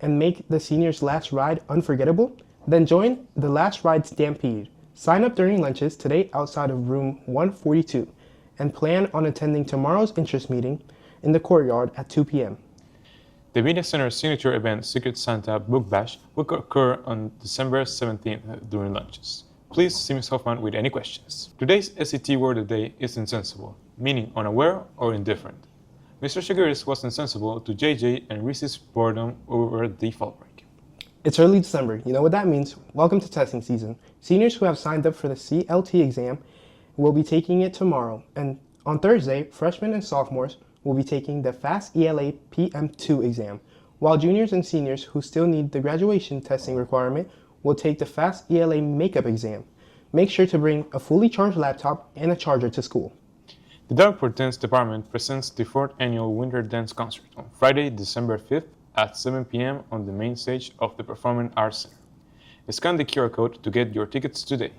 and make the seniors' last ride unforgettable? Then join the Last Ride Stampede. Sign up during lunches today outside of room 142 and plan on attending tomorrow's interest meeting in the courtyard at 2 p.m. The Media Center's signature event, Secret Santa Book Bash, will occur on December 17th during lunches. Please see Ms. Hoffman with any questions. Today's SAT word of the day is insensible, meaning unaware or indifferent. Mr. Shigeris was insensible to JJ and Reese's boredom over the fall break. It's early December. You know what that means. Welcome to testing season. Seniors who have signed up for the CLT exam will be taking it tomorrow. And on Thursday, freshmen and sophomores will be taking the FAST ELA PM2 exam. while juniors and seniors who still need the graduation testing requirement will take the FAST ELA makeup exam. Make sure to bring a fully charged laptop and a charger to school. The Davenport Dance Department presents the 4th Annual Winter Dance Concert on Friday, December 5th at 7 p.m. on the main stage of the Performing Arts Center. Scan the QR code to get your tickets today.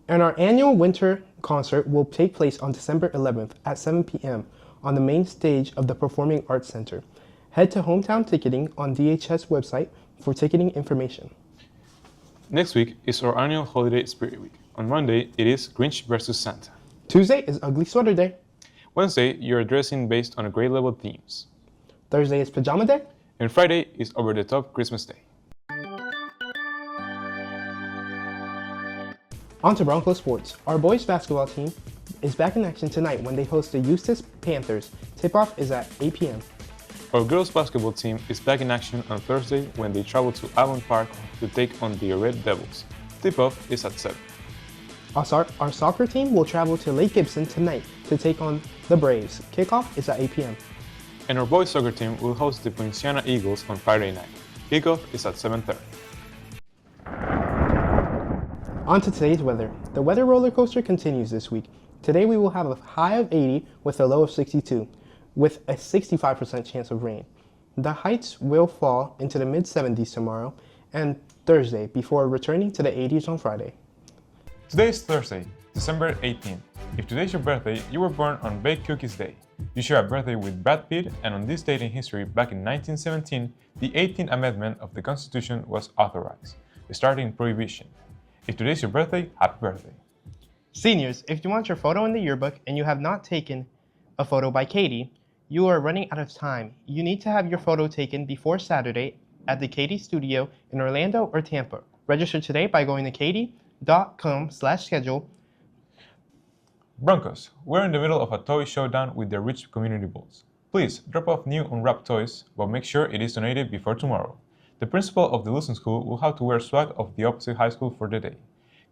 And our annual winter concert will take place on December 11th at 7 p.m. on the main stage of the Performing Arts Center. Head to Hometown Ticketing on DHS website for ticketing information. Next week is our annual holiday Spirit Week. On Monday, it is Grinch vs. Santa. Tuesday is Ugly Sweater Day. Wednesday, you're dressing based on grade level themes. Thursday is Pajama Day. And Friday is Over the Top Christmas Day. On to Broncos sports. Our boys basketball team is back in action tonight when they host the Eustis Panthers. Tip-off is at 8 p.m. Our girls basketball team is back in action on Thursday when they travel to Avon Park to take on the Red Devils. Tip-off is at 7. Our soccer team will travel to Lake Gibson tonight to take on the Braves. Kickoff is at 8 p.m. And our boys soccer team will host the Poinciana Eagles on Friday night. Kickoff is at 7:30. On to today's weather. The weather roller coaster continues this week. Today we will have a high of 80 with a low of 62, with a 65% chance of rain. The heights will fall into the mid-70s tomorrow and Thursday before returning to the 80s on Friday. Today is Thursday, December 18th. If today's your birthday, you were born on Baked Cookies Day. You share a birthday with Brad Pitt, and on this date in history, back in 1917, the 18th Amendment of the Constitution was authorized, starting Prohibition. If today's your birthday, happy birthday. Seniors, if you want your photo in the yearbook and you have not taken a photo by Katie, you are running out of time. You need to have your photo taken before Saturday at the Katie Studio in Orlando or Tampa. Register today by going to katie.com/schedule. Broncos, we're in the middle of a toy showdown with the Rich Community Bulls. Please drop off new unwrapped toys, but make sure it is donated before tomorrow. The principal of the Lucent School will have to wear swag of the opposite high school for the day.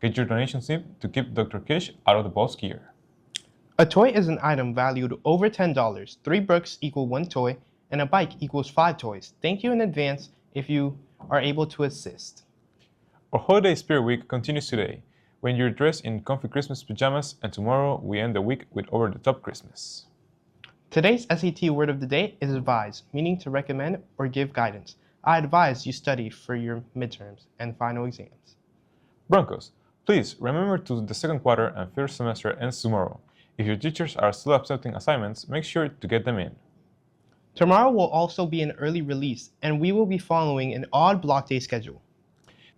Get your donation slip to keep Dr. Kish out of the Bulls' gear. A toy is an item valued over $10. 3 bricks equal 1 toy, and a bike equals 5 toys. Thank you in advance if you are able to assist. Our Holiday Spirit Week continues today, when you're dressed in comfy Christmas pajamas, and tomorrow we end the week with Over the Top Christmas. Today's SAT word of the day is advise, meaning to recommend or give guidance. I advise you study for your midterms and final exams. Broncos, please remember the second quarter and first semester ends tomorrow. If your teachers are still accepting assignments, make sure to get them in. Tomorrow will also be an early release, and we will be following an odd block day schedule.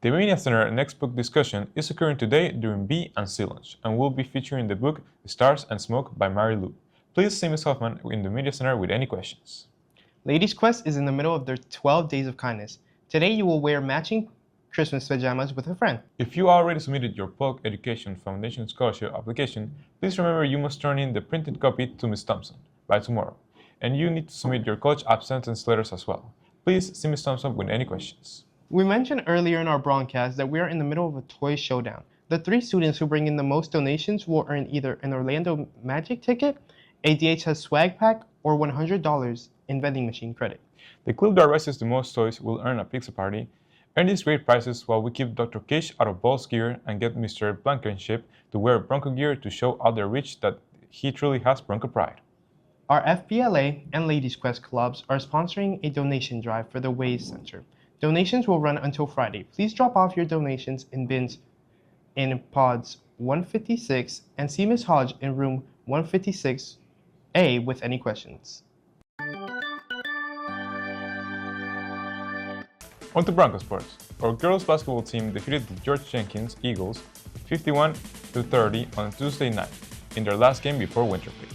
The Media Center next book discussion is occurring today during B and C lunch, and will be featuring the book Stars and Smoke by Mary Lou. Please see Ms. Hoffman in the Media Center with any questions. Ladies Quest is in the middle of their 12 Days of Kindness. Today you will wear matching Christmas pajamas with a friend. If you already submitted your Polk Education Foundation Scholarship application, please remember you must turn in the printed copy to Ms. Thompson by tomorrow, and you need to submit your college acceptance letters as well. Please see Ms. Thompson with any questions. We mentioned earlier in our broadcast that we are in the middle of a toy showdown. The 3 students who bring in the most donations will earn either an Orlando Magic ticket, a DHS swag pack, or $100 in vending machine credit. The club that raises the most toys will earn a pizza party. Earn these great prizes while we keep Dr. Kish out of Bulls gear and get Mr. Blankenship to wear Bronco gear to show out their reach that he truly has Bronco pride. Our FBLA and Ladies Quest clubs are sponsoring a donation drive for the Waze Center. Donations will run until Friday. Please drop off your donations in bins in pods 156 and see Ms. Hodge in room 156A with any questions. On to Broncos sports. Our girls basketball team defeated the George Jenkins Eagles 51-30 on Tuesday night in their last game before winter break.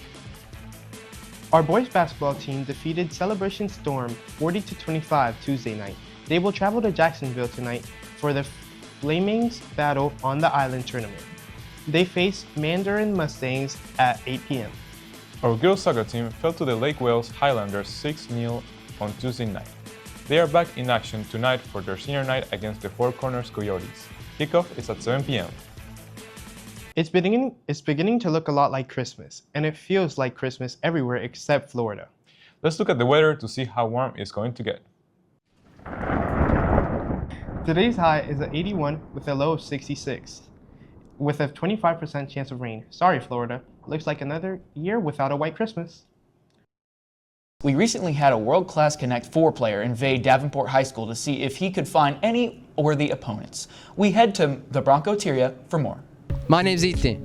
Our boys basketball team defeated Celebration Storm 40-25 Tuesday night. They will travel to Jacksonville tonight for the Flamings Battle on the Island tournament. They face Mandarin Mustangs at 8 p.m. Our girls soccer team fell to the Lake Wales Highlanders 6-0 on Tuesday night. They are back in action tonight for their senior night against the Four Corners Coyotes. Kickoff is at 7 p.m. It's beginning to look a lot like Christmas, and it feels like Christmas everywhere except Florida. Let's look at the weather to see how warm it's going to get. Today's high is at 81 with a low of 66, with a 25% chance of rain. Sorry, Florida. Looks like another year without a white Christmas. We recently had a world-class Connect 4 player invade Davenport High School to see if he could find any worthy opponents. We head to the Broncoteria for more. My name's Ethan.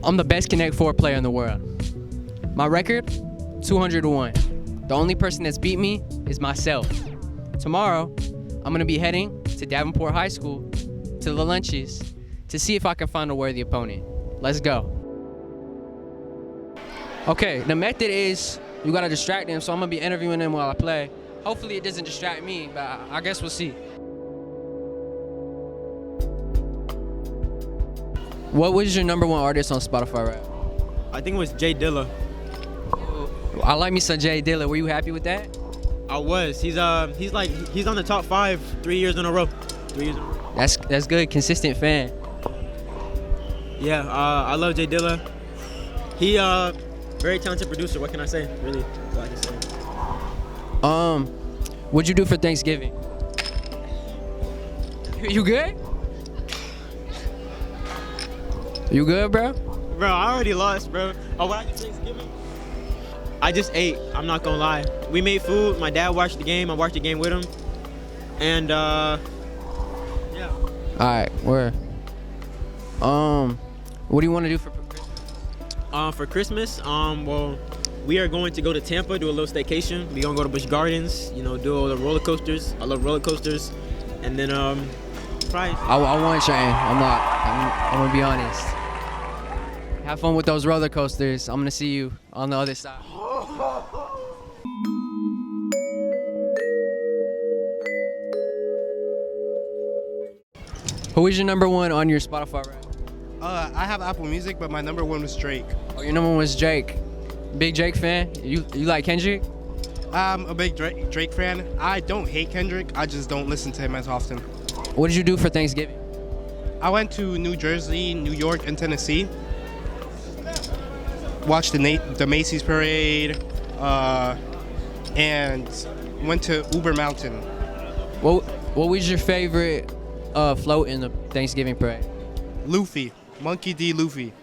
I'm the best Connect 4 player in the world. My record, 201. The only person that's beat me is myself. Tomorrow, I'm gonna be heading to Davenport High School, to the lunches, to see if I can find a worthy opponent. Let's go. Okay, the method is you gotta distract them, so I'm gonna be interviewing them while I play. Hopefully it doesn't distract me, but I guess we'll see. What was your number one artist on Spotify rap? I think it was Jay Dilla. I like me some Jay Dilla. Were you happy with that? I was. He's on the top 5 3 years in a row. 3 years in a row. That's good. Consistent fan. Yeah, I love Jay Dilla. He very talented producer. What can I say? Really, what I can say. What'd you do for Thanksgiving? You good? You good, bro? Bro, I already lost, bro. Oh, what I did Thanksgiving? I just ate. I'm not gonna lie. We made food. My dad watched the game. I watched the game with him. And yeah. All right, where? What do you want to do for Christmas? For Christmas, well, we are going to go to Tampa, do a little staycation. We're gonna go to Busch Gardens, you know, do all the roller coasters. I love roller coasters. And then probably. I want Shane. I'm gonna be honest. Have fun with those roller coasters. I'm gonna see you on the other side. Who is your number one on your Spotify rap? I have Apple Music, but my number one was Drake. Oh, your number one was Drake. Big Drake fan? You like Kendrick? I'm a big Drake fan. I don't hate Kendrick. I just don't listen to him as often. What did you do for Thanksgiving? I went to New Jersey, New York, and Tennessee. Watched the Macy's parade, and went to Uber Mountain. What was your favorite float in the Thanksgiving parade? Luffy, Monkey D. Luffy.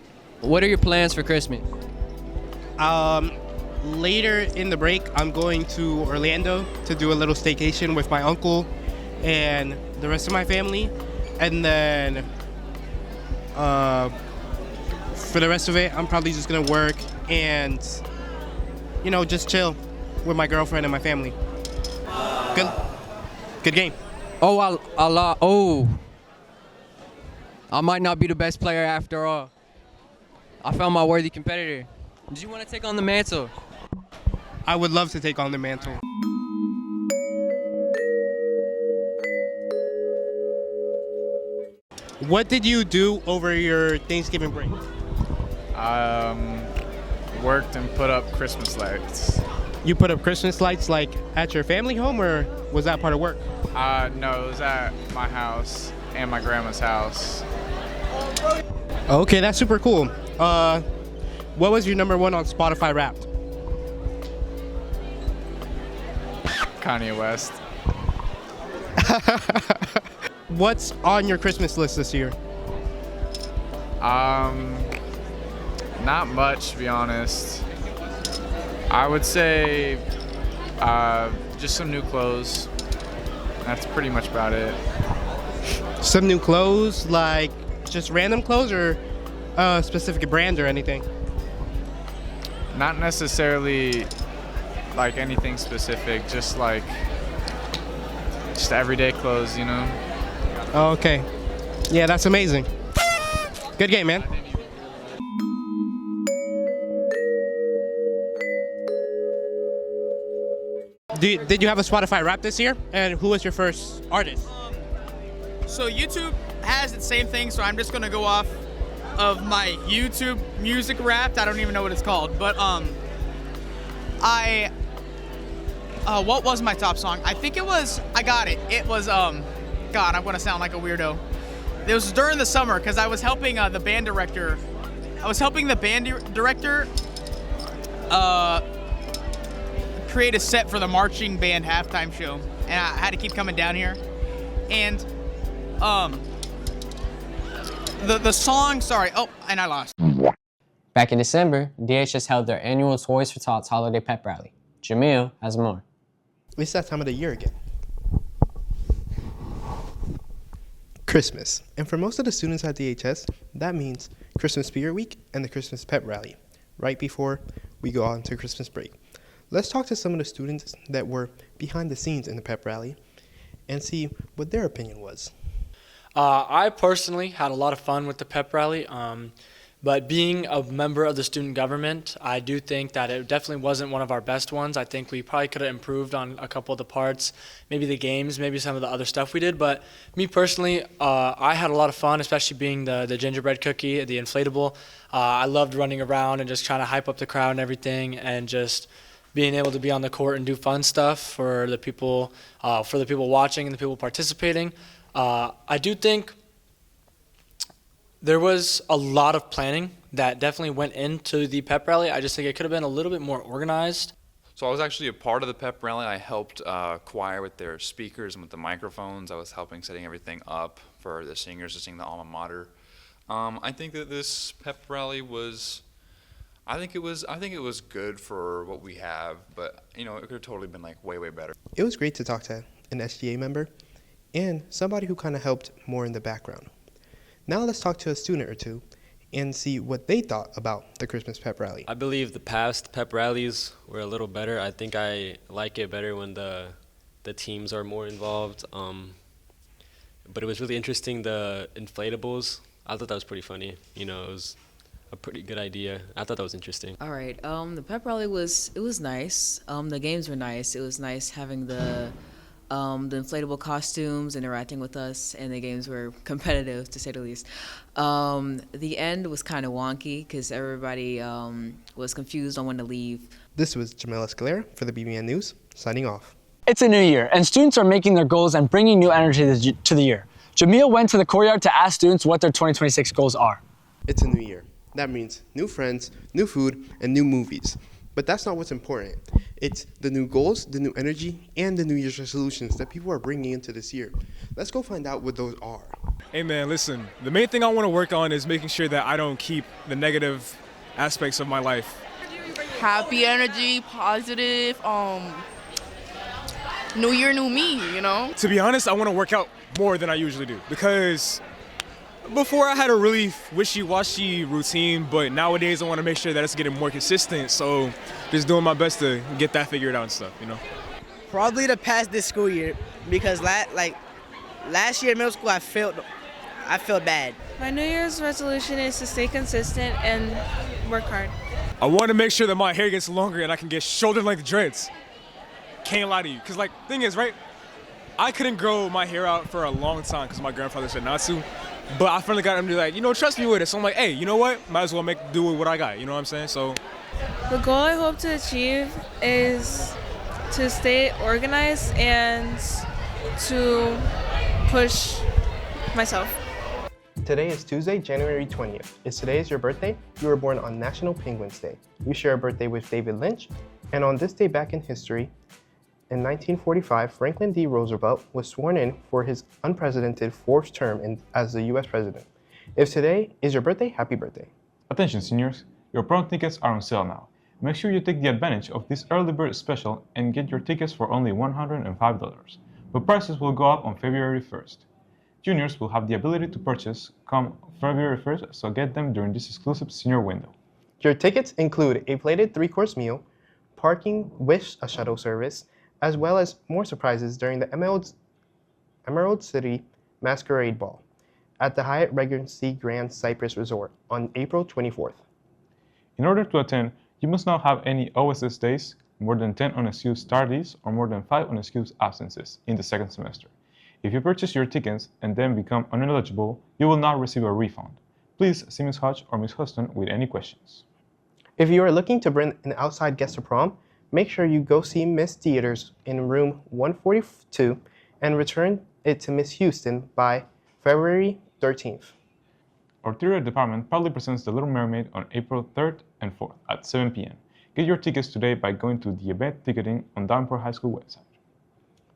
What are your plans for Christmas? Later in the break, I'm going to Orlando to do a little staycation with my uncle and the rest of my family. And then for the rest of it, I'm probably just gonna work and, you know, just chill with my girlfriend and my family. Good game. Oh, I might not be the best player after all. I found my worthy competitor. Did you want to take on the mantle? I would love to take on the mantle. What did you do over your Thanksgiving break? Worked and put up Christmas lights. You put up Christmas lights like at your family home, or was that part of work? No, it was at my house and my grandma's house. Okay, that's super cool. What was your number one on Spotify Wrapped? Kanye West. What's on your Christmas list this year? Not much, to be honest. I would say just some new clothes. That's pretty much about it. Some new clothes, like just random clothes, or a specific brand or anything? Not necessarily like anything specific, just everyday clothes, you know? Okay. Yeah, that's amazing. Good game, man. Did you have a Spotify Wrapped this year? And who was your first artist? So YouTube has the same thing, so I'm just gonna go off of my YouTube music Wrapped. I don't even know what it's called, but what was my top song? I think it was, I got it. It was, God, I'm gonna sound like a weirdo. It was during the summer, because I was helping the band director. create a set for the marching band halftime show, and I had to keep coming down here. And the song, sorry, oh, and I lost. Back in December, DHS held their annual Toys for Tots holiday pep rally. Jamil has more. It's that time of the year again. Christmas. And for most of the students at DHS, that means Christmas Spirit Week and the Christmas Pep Rally, right before we go on to Christmas break. Let's talk to some of the students that were behind the scenes in the pep rally and see what their opinion was. I personally had a lot of fun with the pep rally, but being a member of the student government, I do think that it definitely wasn't one of our best ones. I think we probably could have improved on a couple of the parts, maybe the games, maybe some of the other stuff we did. But me personally, I had a lot of fun, especially being the gingerbread cookie, the inflatable. I loved running around and just trying to hype up the crowd and everything, and just being able to be on the court and do fun stuff for the people watching and the people participating. I do think there was a lot of planning that definitely went into the pep rally. I just think it could have been a little bit more organized. So I was actually a part of the pep rally. I helped choir with their speakers and with the microphones. I was helping setting everything up for the singers to sing the alma mater. I think that this pep rally was, I think it was good for what we have, but it could have totally been like way better. It was great to talk to an SGA member and somebody who kind of helped more in the background. Now let's talk to a student or two and see what they thought about the Christmas pep rally. I believe the past pep rallies were a little better. I think I like it better when the teams are more involved. But it was really interesting, the inflatables. I thought that was pretty funny. It was a pretty good idea. I thought that was interesting. All right. The pep rally was nice. The games were nice. It was nice having the inflatable costumes interacting with us, and the games were competitive, to say the least. The end was kind of wonky because everybody was confused on when to leave. This was Jamel Escalera for the BBN News, signing off. It's a new year, and students are making their goals and bringing new energy to the year. Jamil went to the courtyard to ask students what their 2026 goals are. It's a new year. That means new friends, new food, and new movies. But that's not what's important. It's the new goals, the new energy, and the New Year's resolutions that people are bringing into this year. Let's go find out what those are. Hey man, listen, the main thing I want to work on is making sure that I don't keep the negative aspects of my life. Happy energy, positive, new year, new me, To be honest, I want to work out more than I usually do because before I had a really wishy-washy routine, but nowadays I want to make sure that it's getting more consistent. So just doing my best to get that figured out and stuff, Probably to pass this school year because last year in middle school I felt bad. My New Year's resolution is to stay consistent and work hard. I want to make sure that my hair gets longer and I can get shoulder-length dreads. Can't lie to you, because thing is, right? I couldn't grow my hair out for a long time because my grandfather said not to. But I finally got him to trust me with it. So I'm like, hey, you know what? Might as well do with what I got. You know what I'm saying? So the goal I hope to achieve is to stay organized and to push myself. Today is Tuesday, January 20th. If today is your birthday, you were born on National Penguins Day. You share a birthday with David Lynch, and on this day back in history, in 1945, Franklin D. Roosevelt was sworn in for his unprecedented fourth term as the U.S. president. If today is your birthday, happy birthday. Attention seniors, your prom tickets are on sale now. Make sure you take the advantage of this early bird special and get your tickets for only $105. But prices will go up on February 1st. Juniors will have the ability to purchase come February 1st, so get them during this exclusive senior window. Your tickets include a plated 3-course meal, parking with a shuttle service, as well as more surprises during the Emerald City Masquerade Ball at the Hyatt Regency Grand Cypress Resort on April 24th. In order to attend, you must not have any OSS days, more than 10 unexcused tardies, or more than 5 unexcused absences in the second semester. If you purchase your tickets and then become ineligible, you will not receive a refund. Please see Ms. Hodge or Ms. Huston with any questions. If you are looking to bring an outside guest to prom, make sure you go see Miss Theaters in room 142 and return it to Miss Houston by February 13th. Our theater department proudly presents The Little Mermaid on April 3rd and 4th at 7 p.m. Get your tickets today by going to the event ticketing on Davenport High School website.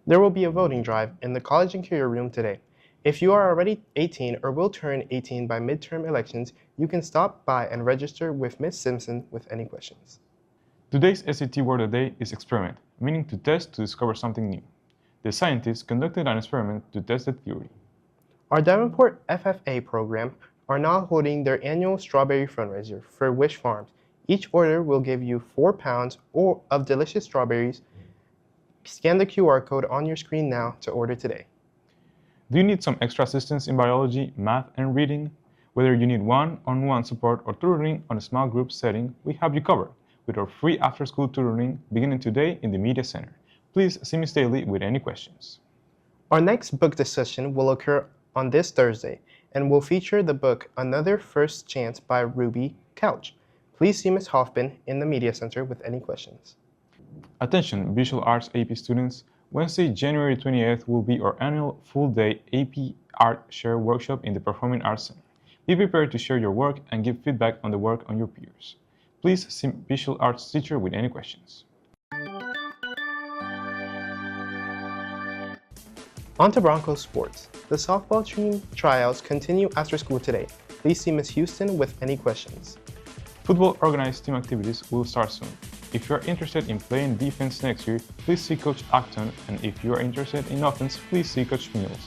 There will be a voting drive in the College and Career Room today. If you are already 18 or will turn 18 by midterm elections, you can stop by and register with Ms. Simpson with any questions. Today's SAT word of the day is experiment, meaning to test to discover something new. The scientists conducted an experiment to test the theory. Our Davenport FFA program are now holding their annual strawberry fundraiser for Wish Farms. Each order will give you 4 pounds of delicious strawberries. Scan the QR code on your screen now to order today. Do you need some extra assistance in biology, math, and reading? Whether you need one-on-one support or tutoring on a small group setting, we have you covered with our free after-school tutoring beginning today in the Media Center. Please see Ms. Daly with any questions. Our next book discussion will occur on this Thursday and will feature the book Another First Chance by Ruby Couch. Please see Ms. Hoffman in the Media Center with any questions. Attention Visual Arts AP students, Wednesday, January 28th will be our annual full-day AP Art Share Workshop in the Performing Arts Center. Be prepared to share your work and give feedback on the work on your peers. Please see Visual Arts teacher with any questions. On to Broncos sports. The softball team tryouts continue after school today. Please see Ms. Houston with any questions. Football organized team activities will start soon. If you are interested in playing defense next year, please see Coach Acton, and if you are interested in offense, please see Coach Mills.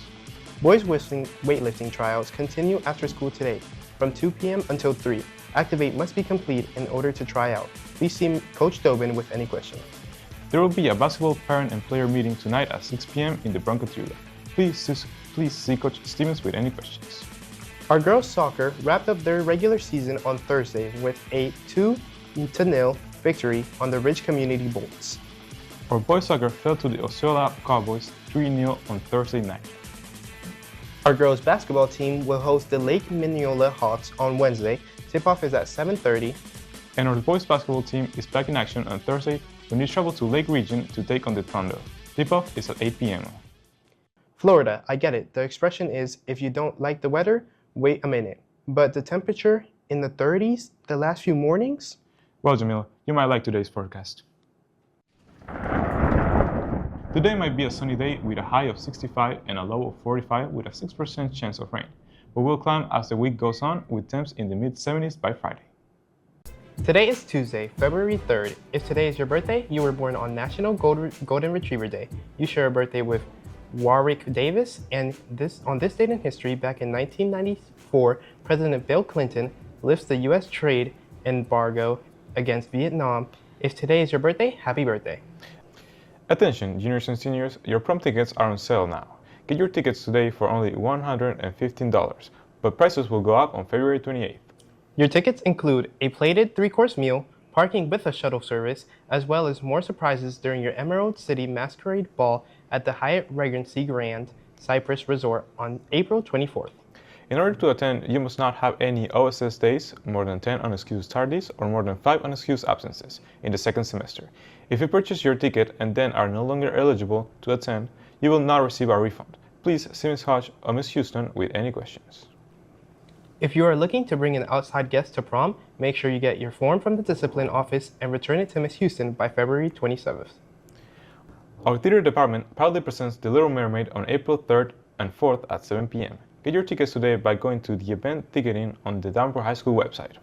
Boys weightlifting trials continue after school today from 2 p.m. until 3. Activate must be complete in order to try out. Please see Coach Dobin with any questions. There will be a basketball parent and player meeting tonight at 6 p.m. in the Broncos area. Please see Coach Stevens with any questions. Our girls soccer wrapped up their regular season on Thursday with a 2-0 victory on the Ridge Community Bolts. Our boys soccer fell to the Osceola Cowboys 3-0 on Thursday night. Our girls basketball team will host the Lake Minneola Hawks on Wednesday. Tip-off is at 7:30. And our boys basketball team is back in action on Thursday when we travel to Lake Region to take on the Thunder. Tip-off is at 8 p.m. Florida, I get it. The expression is, if you don't like the weather, wait a minute. But the temperature in the 30s the last few mornings? Well, Jamil, you might like today's forecast. Today might be a sunny day with a high of 65 and a low of 45 with a 6% chance of rain, but will climb as the week goes on with temps in the mid-70s by Friday. Today is Tuesday, February 3rd. If today is your birthday, you were born on National Golden Retriever Day. You share a birthday with Warwick Davis, and on this date in history, back in 1994, President Bill Clinton lifts the U.S. trade embargo against Vietnam. If today is your birthday, happy birthday. Attention, juniors and seniors, your prom tickets are on sale now. Get your tickets today for only $115, but prices will go up on February 28th. Your tickets include a plated 3-course meal, parking with a shuttle service, as well as more surprises during your Emerald City Masquerade Ball at the Hyatt Regency Grand Cypress Resort on April 24th. In order to attend, you must not have any OSS days, more than 10 unexcused tardies, or more than 5 unexcused absences in the second semester. If you purchase your ticket and then are no longer eligible to attend, you will not receive a refund. Please see Ms. Hodge or Ms. Houston with any questions. If you are looking to bring an outside guest to prom, make sure you get your form from the discipline office and return it to Ms. Houston by February 27th. Our theater department proudly presents The Little Mermaid on April 3rd and 4th at 7 p.m. Get your tickets today by going to the event ticketing on the Davenport High School website.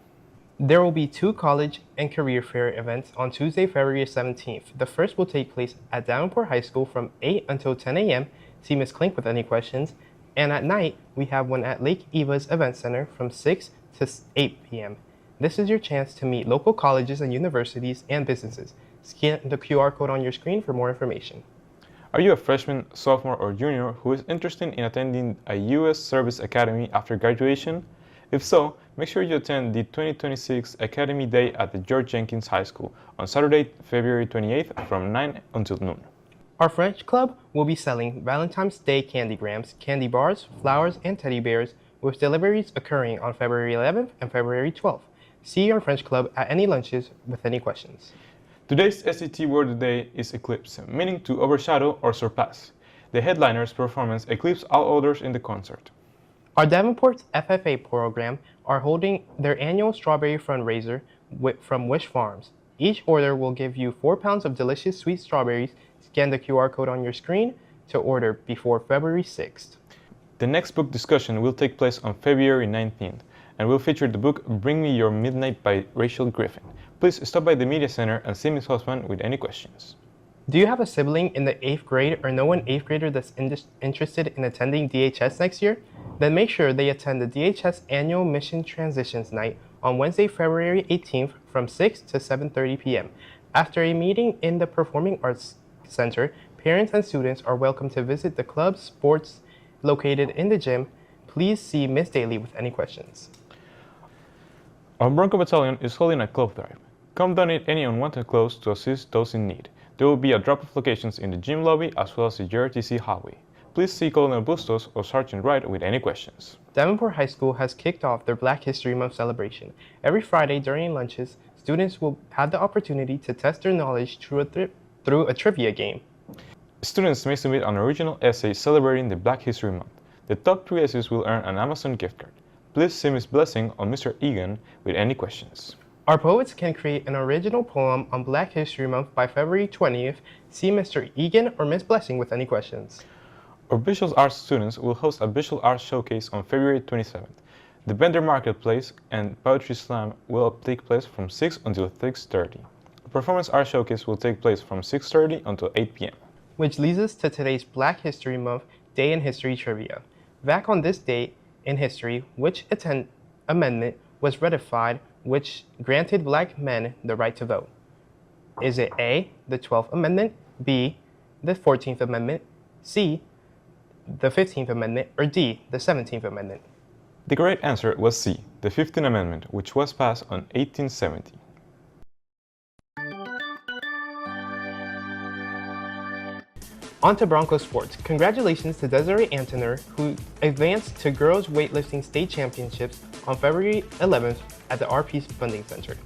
There will be 2 college and career fair events on Tuesday, February 17th. The first will take place at Davenport High School from 8 until 10 a.m. See Ms. Klink with any questions. And at night, we have one at Lake Eva's Event Center from 6 to 8 p.m. This is your chance to meet local colleges and universities and businesses. Scan the QR code on your screen for more information. Are you a freshman, sophomore, or junior who is interested in attending a U.S. Service Academy after graduation? If so, make sure you attend the 2026 Academy Day at the George Jenkins High School on Saturday, February 28th from 9 until noon. Our French Club will be selling Valentine's Day candygrams, candy bars, flowers, and teddy bears, with deliveries occurring on February 11th and February 12th. See our French Club at any lunches with any questions. Today's SAT word of the day is eclipse, meaning to overshadow or surpass. The headliner's performance eclipsed all others in the concert. Our Davenport's FFA program are holding their annual strawberry fundraiser from Wish Farms. Each order will give you 4 pounds of delicious sweet strawberries. Scan the QR code on your screen to order before February 6th. The next book discussion will take place on February 19th and will feature the book Bring Me Your Midnight by Rachel Griffin. Please stop by the Media Center and see Ms. Husband with any questions. Do you have a sibling in the 8th grade or know an 8th grader that's interested in attending DHS next year? Then make sure they attend the DHS Annual Mission Transitions Night on Wednesday, February 18th from 6 to 7:30 p.m. After a meeting in the Performing Arts Center, parents and students are welcome to visit the club sports located in the gym. Please see Ms. Daly with any questions. Our Bronco Battalion is holding a clothes drive. Come donate any unwanted clothes to assist those in need. There will be a drop-off locations in the gym lobby as well as the JRTC hallway. Please see Colonel Bustos or Sergeant Wright with any questions. Davenport High School has kicked off their Black History Month celebration. Every Friday during lunches, students will have the opportunity to test their knowledge through a trivia game. Students may submit an original essay celebrating the Black History Month. The top 3 essays will earn an Amazon gift card. Please see Ms. Blessing or Mr. Egan with any questions. Our poets can create an original poem on Black History Month by February 20th. See Mr. Egan or Ms. Blessing with any questions. Our visual arts students will host a visual arts showcase on February 27th. The vendor marketplace and poetry slam will take place from 6 until 6:30. The performance art showcase will take place from 6:30 until 8 p.m. Which leads us to today's Black History Month Day in History Trivia. Back on this date in history, which amendment was ratified which granted black men the right to vote? Is it A, the 12th Amendment, B, the 14th Amendment, C, the 15th Amendment, or D, the 17th Amendment? The correct answer was C, the 15th Amendment, which was passed in 1870. On to Broncos sports. Congratulations to Desiree Antoner, who advanced to girls weightlifting state championships on February 11th at the RP Funding Center.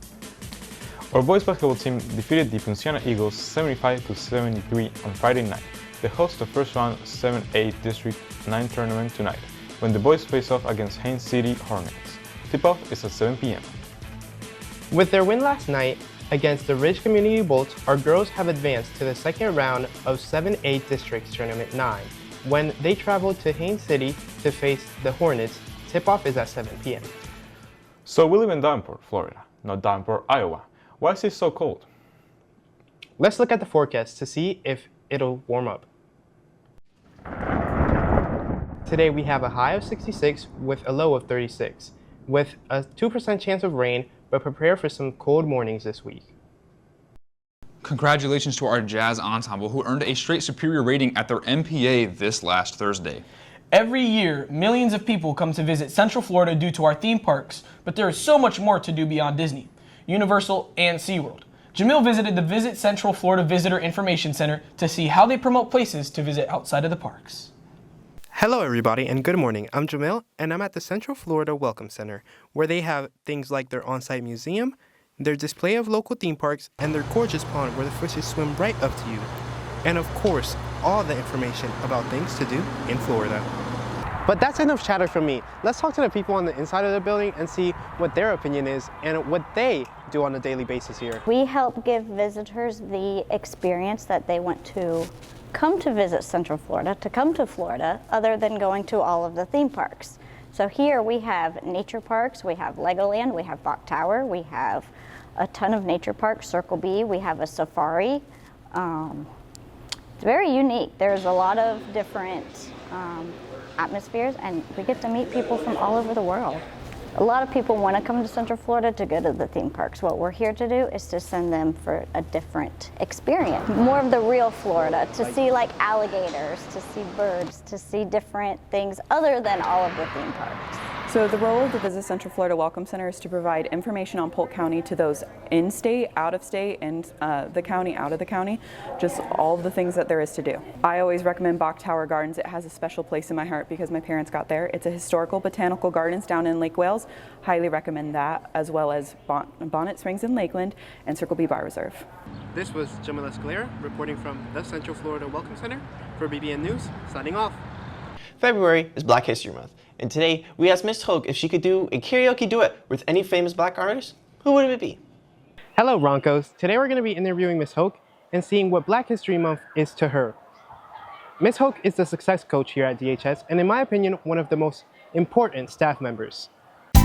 Our boys basketball team defeated the Ponciana Eagles 75-73 on Friday night. They host the first round 7A District 9 tournament tonight, when the boys face off against Haines City Hornets. Tip-off is at 7 p.m. With their win last night against the Ridge Community Bolts, our girls have advanced to the second round of 7A Districts Tournament 9, when they travel to Haines City to face the Hornets. Tip-off is at 7 p.m. So we live in Davenport, Florida, not Davenport, Iowa. Why is it so cold? Let's look at the forecast to see if it'll warm up. Today we have a high of 66 with a low of 36, with a 2% chance of rain, but prepare for some cold mornings this week. Congratulations to our jazz ensemble who earned a straight superior rating at their MPA this last Thursday. Every year, millions of people come to visit Central Florida due to our theme parks, but there is so much more to do beyond Disney, Universal, and SeaWorld. Jamil visited the Visit Central Florida Visitor Information Center to see how they promote places to visit outside of the parks. Hello everybody and good morning. I'm Jamil and I'm at the Central Florida Welcome Center, where they have things like their on-site museum, their display of local theme parks, and their gorgeous pond where the fishes swim right up to you. And of course, all the information about things to do in Florida. But that's enough chatter from me. Let's talk to the people on the inside of the building and see what their opinion is and what they do on a daily basis here. We help give visitors the experience that they want to come to visit Central Florida, to come to Florida, other than going to all of the theme parks. So here we have nature parks, we have Legoland, we have Bok Tower, we have a ton of nature parks, Circle B, we have a safari. It's very unique. There's a lot of different atmospheres, and we get to meet people from all over the world. A lot of people want to come to Central Florida to go to the theme parks. What we're here to do is to send them for a different experience. More of the real Florida, to see like alligators, to see birds, to see different things other than all of the theme parks. So the role of the Visit Central Florida Welcome Center is to provide information on Polk County to those in-state, out-of-state, and the county, out of the county, just all of the things that there is to do. I always recommend Bok Tower Gardens. It has a special place in my heart because my parents got there. It's a historical botanical gardens down in Lake Wales. Highly recommend that, as well as Bonnet Springs in Lakeland and Circle B Bar Reserve. This was Jamila Scalera reporting from the Central Florida Welcome Center for BBN News, signing off. February is Black History Month, and today we asked Miss Hoke if she could do a karaoke duet with any famous black artist. Who would it be? Hello, Broncos. Today we're going to be interviewing Miss Hoke and seeing what Black History Month is to her. Miss Hoke is the success coach here at DHS and, in my opinion, one of the most important staff members. All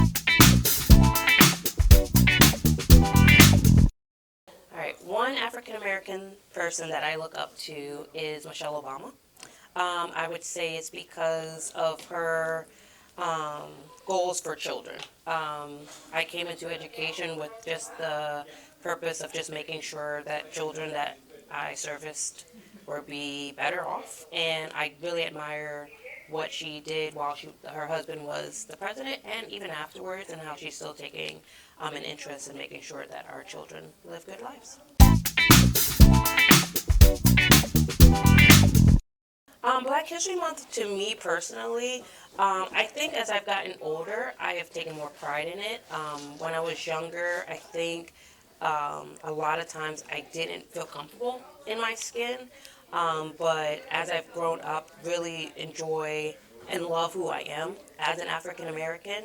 right, one African American person that I look up to is Michelle Obama. I would say it's because of her goals for children. I came into education with just the purpose of just making sure that children that I serviced would be better off, and I really admire what she did while her husband was the president and even afterwards, and how she's still taking an interest in making sure that our children live good lives. Black History Month, to me personally, I think as I've gotten older, I have taken more pride in it. When I was younger, I think a lot of times I didn't feel comfortable in my skin, but as I've grown up, really enjoy and love who I am as an African American,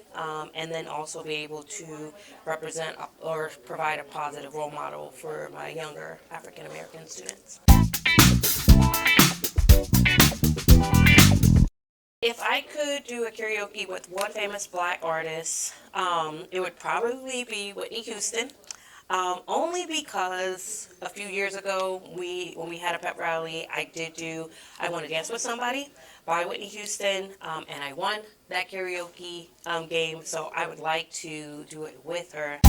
and then also be able to represent or provide a positive role model for my younger African American students. If I could do a karaoke with one famous Black artist, it would probably be Whitney Houston. Only because a few years ago, when we had a pep rally, I did do I Want to Dance with Somebody by Whitney Houston, and I won that karaoke game, so I would like to do it with her.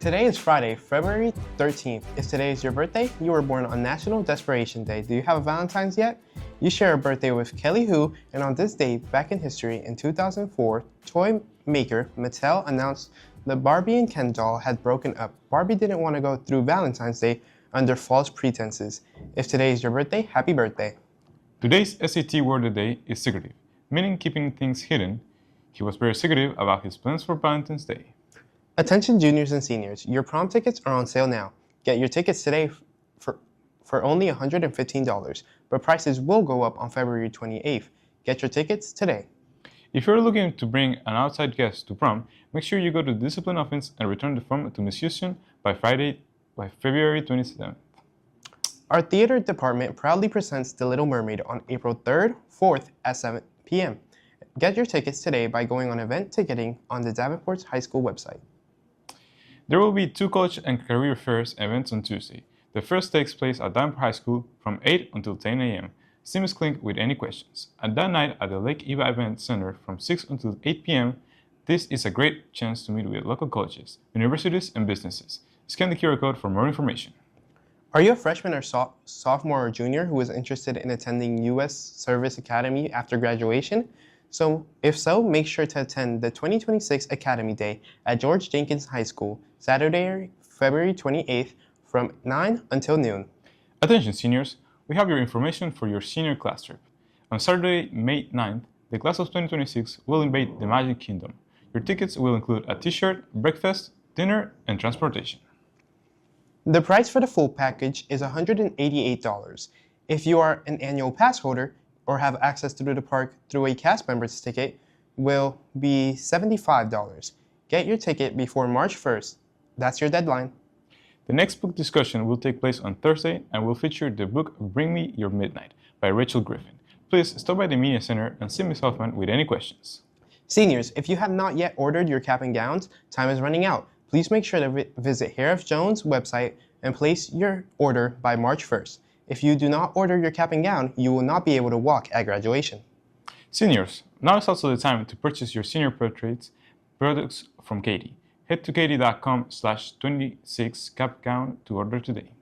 Today is Friday, February 13th. If today is your birthday, you were born on National Desperation Day. Do you have a Valentine's yet? You share a birthday with Kelly Hu, and on this day, back in history, in 2004, toy maker Mattel announced the Barbie and Ken doll had broken up. Barbie didn't want to go through Valentine's Day under false pretenses. If today is your birthday, happy birthday. Today's SAT word of the day is secretive, meaning keeping things hidden. He was very secretive about his plans for Valentine's Day. Attention juniors and seniors, your prom tickets are on sale now. Get your tickets today for only $115, but prices will go up on February 28th. Get your tickets today. If you're looking to bring an outside guest to prom, make sure you go to the discipline office and return the form to Ms. Houston by February 27th. Our theater department proudly presents The Little Mermaid on April 3rd, 4th at 7 p.m. Get your tickets today by going on event ticketing on the Davenport High School website. There will be 2 college and career fairs events on Tuesday. The first takes place at Davenport High School from 8 until 10 a.m. See Ms. Klink with any questions. At that night at the Lake Eva Event Center from 6 until 8 p.m., this is a great chance to meet with local colleges, universities, and businesses. Scan the QR code for more information. Are you a freshman or sophomore or junior who is interested in attending U.S. Service Academy after graduation? If so, make sure to attend the 2026 Academy Day at George Jenkins High School, Saturday, February 28th from 9 until noon. Attention seniors, we have your information for your senior class trip. On Saturday, May 9th, the class of 2026 will invade the Magic Kingdom. Your tickets will include a t-shirt, breakfast, dinner, and transportation. The price for the full package is $188. If you are an annual pass holder or have access to the park through a cast member's ticket, will be $75. Get your ticket before March 1st. That's your deadline. The next book discussion will take place on Thursday and will feature the book Bring Me Your Midnight by Rachel Griffin. Please stop by the Media Center and see Ms. Hoffman with any questions. Seniors, if you have not yet ordered your cap and gowns, time is running out. Please make sure to visit Hair of Jones' website and place your order by March 1st. If you do not order your cap and gown, you will not be able to walk at graduation. Seniors, now is also the time to purchase your senior portraits products from Katie. Head to katie.com/26capgown to order today.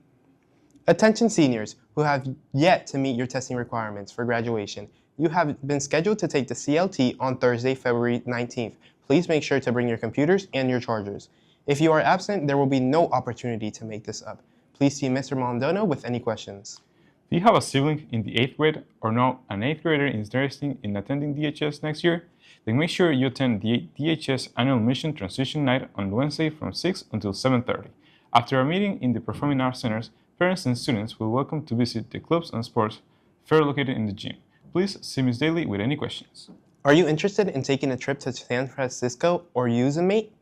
Attention seniors who have yet to meet your testing requirements for graduation. You have been scheduled to take the CLT on Thursday, February 19th. Please make sure to bring your computers and your chargers. If you are absent, there will be no opportunity to make this up. Please see Mr. Mondono with any questions. Do you have a sibling in the 8th grade or know an 8th grader interested in attending DHS next year? Then make sure you attend the DHS Annual Mission Transition Night on Wednesday from 6 until 7:30. After a meeting in the Performing Arts Centers, parents and students will welcome to visit the clubs and sports fair located in the gym. Please see Ms. Daly with any questions. Are you interested in taking a trip to San Francisco or use a mate?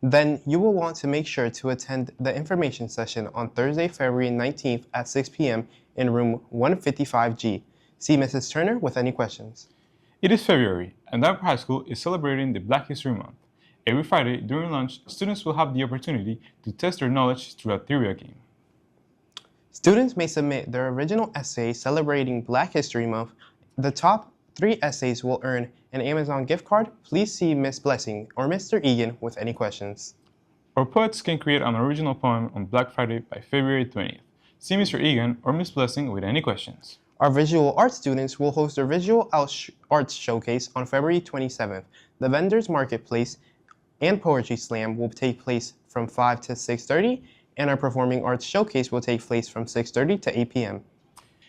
Then you will want to make sure to attend the information session on Thursday, February 19th at 6 p.m. in room 155G. See Mrs. Turner with any questions. It is February, and Davenport High School is celebrating the Black History Month. Every Friday during lunch, students will have the opportunity to test their knowledge through a trivia game. Students may submit their original essay celebrating Black History Month. The top 3 essays will earn an Amazon gift card. Please see Miss Blessing or Mr. Egan with any questions. Our poets can create an original poem on Black Friday by February 20th. See Mr. Egan or Miss Blessing with any questions. Our visual arts students will host a visual arts showcase on February 27th. The vendors marketplace and poetry slam will take place from 5 to 6:30, and our performing arts showcase will take place from 6:30 to 8 p.m.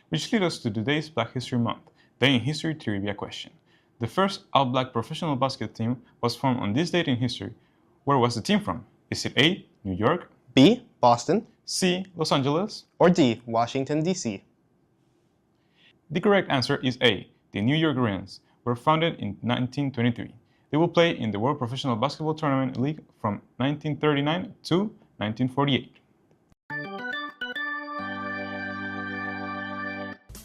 Which leads us to today's Black History Month, Day in History trivia question. The first all-black professional basket team was formed on this date in history. Where was the team from? Is it A, New York, B, Boston, C, Los Angeles, or D, Washington, D.C.? The correct answer is A. The New York Rens were founded in 1923. They will play in the World Professional Basketball Tournament League from 1939 to 1948.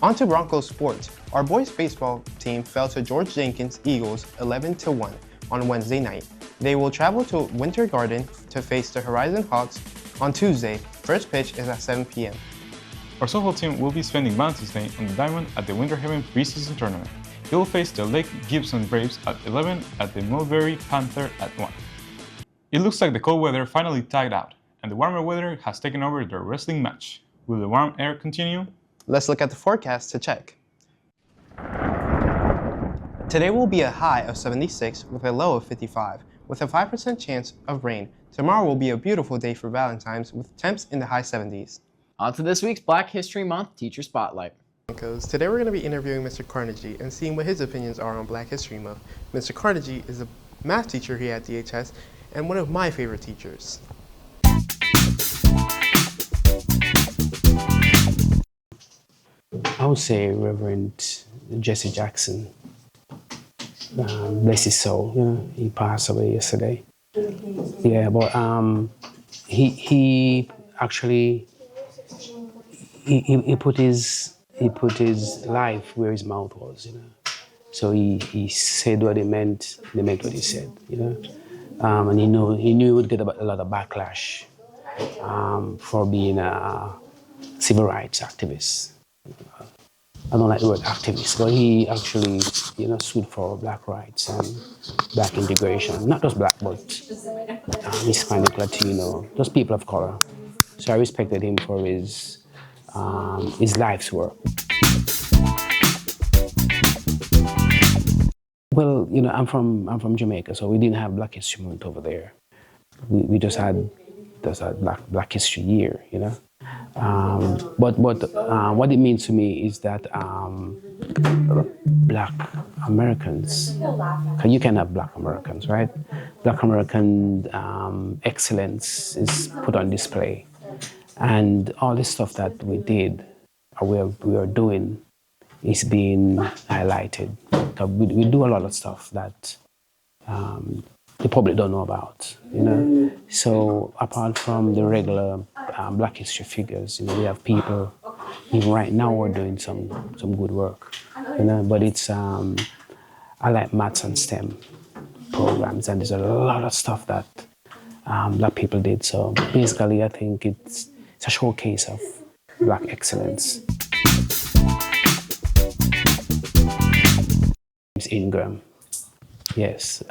On to Broncos sports. Our boys baseball team fell to George Jenkins Eagles 11-1 on Wednesday night. They will travel to Winter Garden to face the Horizon Hawks on Tuesday. First pitch is at 7 p.m. Our softball team will be spending Valentine's Day on the diamond at the Winter Haven preseason tournament. They will face the Lake Gibson Braves at 11 at the Mulberry Panther at 1. It looks like the cold weather finally died out, and the warmer weather has taken over their wrestling match. Will the warm air continue? Let's look at the forecast to check. Today will be a high of 76 with a low of 55, with a 5% chance of rain. Tomorrow will be a beautiful day for Valentine's with temps in the high 70s. On to this week's Black History Month Teacher Spotlight. Today we're going to be interviewing Mr. Carnegie and seeing what his opinions are on Black History Month. Mr. Carnegie is a math teacher here at DHS and one of my favorite teachers. I would say Reverend Jesse Jackson. Bless his soul. You know, he passed away yesterday. Yeah, but he actually he put his life where his mouth was. You know, so he said what he meant what he said. You know, and he knew he would get a lot of backlash for being a civil rights activist. I don't like the word activist, but he actually, you know, stood for black rights and black integration. Not just black, but Hispanic, Latino, just people of color. So I respected him for his life's work. Well, you know, I'm from Jamaica, so we didn't have Black History Month over there. We just had Black History Year, you know. But what it means to me is that Black Americans, you can have Black Americans, right? Black American excellence is put on display, and all the stuff that we did, or we are doing, is being highlighted. We do a lot of stuff that the public don't know about, you know. So apart from the regular Black history figures, you know, we have people, even right now we're doing some good work, you know. But it's I like maths and STEM programs, and there's a lot of stuff that Black people did. So basically, I think it's a showcase of Black excellence. Ingram. Yes,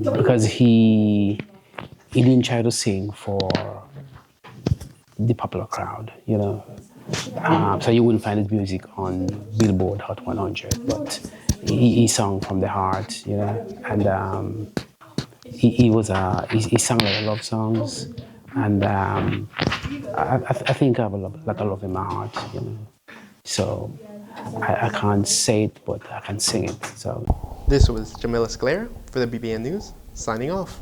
because he didn't try to sing for the popular crowd, you know. So you wouldn't find his music on Billboard Hot 100, but he sang from the heart, you know. And he sang a lot of love songs, and I think I have a lot of love in my heart, you know. So I can't say it, but I can sing it. So. This was Jamila Sclair for the BBN News, signing off.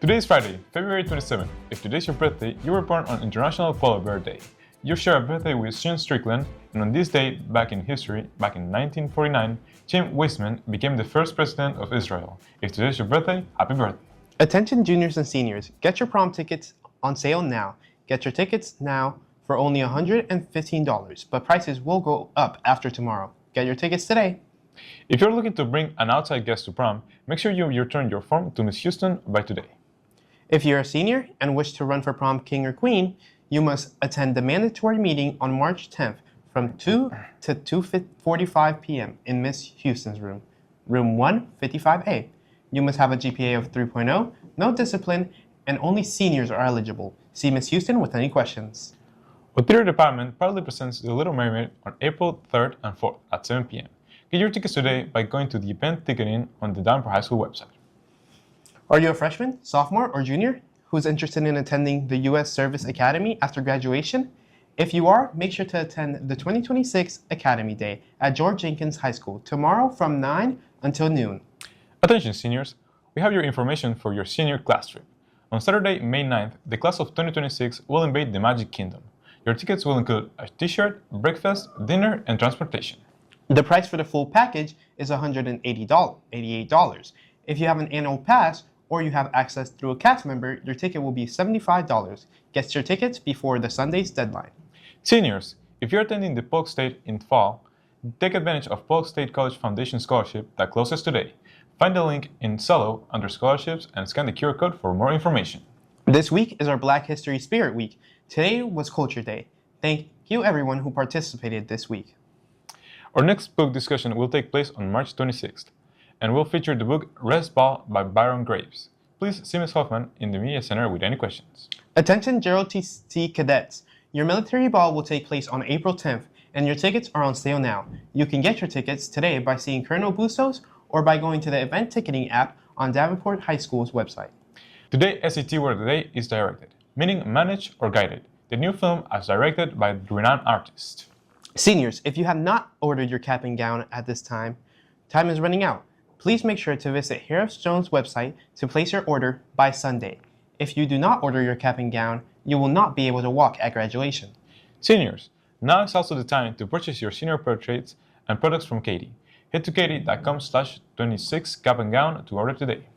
Today is Friday, February 27th. If today's your birthday, you were born on International Polar Bear Day. you share a birthday with Sean Strickland, and on this day, back in history, back in 1949, Chaim Weizmann became the first president of Israel. If today is your birthday, happy birthday. Attention juniors and seniors, get your prom tickets on sale now. Get your tickets now for only $115, but prices will go up after tomorrow. Get your tickets today. If you're looking to bring an outside guest to prom, make sure you return your form to Miss Houston by today. If you're a senior and wish to run for prom king or queen, you must attend the mandatory meeting on March 10th from 2 to 2:45 p.m. in Miss Houston's room, room 155A. You must have a GPA of 3.0, no discipline, and only seniors are eligible. See Miss Houston with any questions. Our theater department proudly presents The Little Mermaid on April 3rd and 4th at 7 p.m. Get your tickets today by going to the event ticketing on the Davenport High School website. Are you a freshman, sophomore, or junior who's interested in attending the U.S. Service Academy after graduation? If you are, make sure to attend the 2026 Academy Day at George Jenkins High School tomorrow from 9 until noon. Attention seniors, we have your information for your senior class trip. On Saturday, May 9th, the class of 2026 will invade the Magic Kingdom. Your tickets will include a t-shirt, breakfast, dinner, and transportation. The price for the full package is $188. If you have an annual pass or you have access through a cast member, your ticket will be $75. Get your tickets before the Sunday's deadline. Seniors, if you're attending the Polk State in fall, take advantage of Polk State College Foundation Scholarship that closes today. Find the link in Solo under scholarships and scan the QR code for more information. This week is our Black History Spirit Week. Today was Culture Day. Thank you everyone who participated this week. Our next book discussion will take place on March 26th and will feature the book Rest Ball by Byron Graves. Please see Ms. Hoffman in the Media Center with any questions. Attention Gerald T.C. cadets. Your military ball will take place on April 10th and your tickets are on sale now. You can get your tickets today by seeing Colonel Bustos or by going to the event ticketing app on Davenport High School's website. Today, SAT Word of the Day is directed, meaning managed or guided. The new film as directed by the renowned artist. Seniors, if you have not ordered your cap and gown at this time is running out. Please make sure to visit Harris Jones' website to place your order by Sunday. If you do not order your cap and gown, you will not be able to walk at graduation. Seniors, now is also the time to purchase your senior portraits and products from Katie. Head to katie.com/26 cap and gown to order today.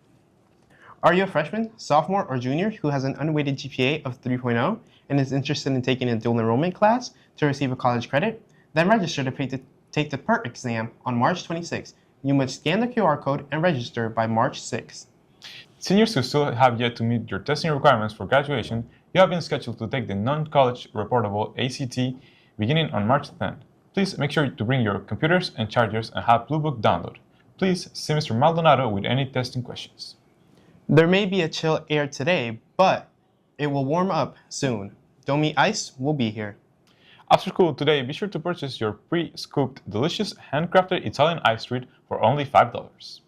Are you a freshman, sophomore, or junior who has an unweighted GPA of 3.0 and is interested in taking a dual enrollment class to receive a college credit? Then register to take the PERT exam on March 26th. You must scan the QR code and register by March 6th. Seniors who still have yet to meet your testing requirements for graduation, you have been scheduled to take the non-college reportable ACT beginning on March 10th. Please make sure to bring your computers and chargers and have Blue Book download. Please see Mr. Maldonado with any testing questions. There may be a chill air today, but it will warm up soon. Don't Meet Ice will be here. After school today, be sure to purchase your pre-scooped, delicious, handcrafted Italian ice treat for only $5.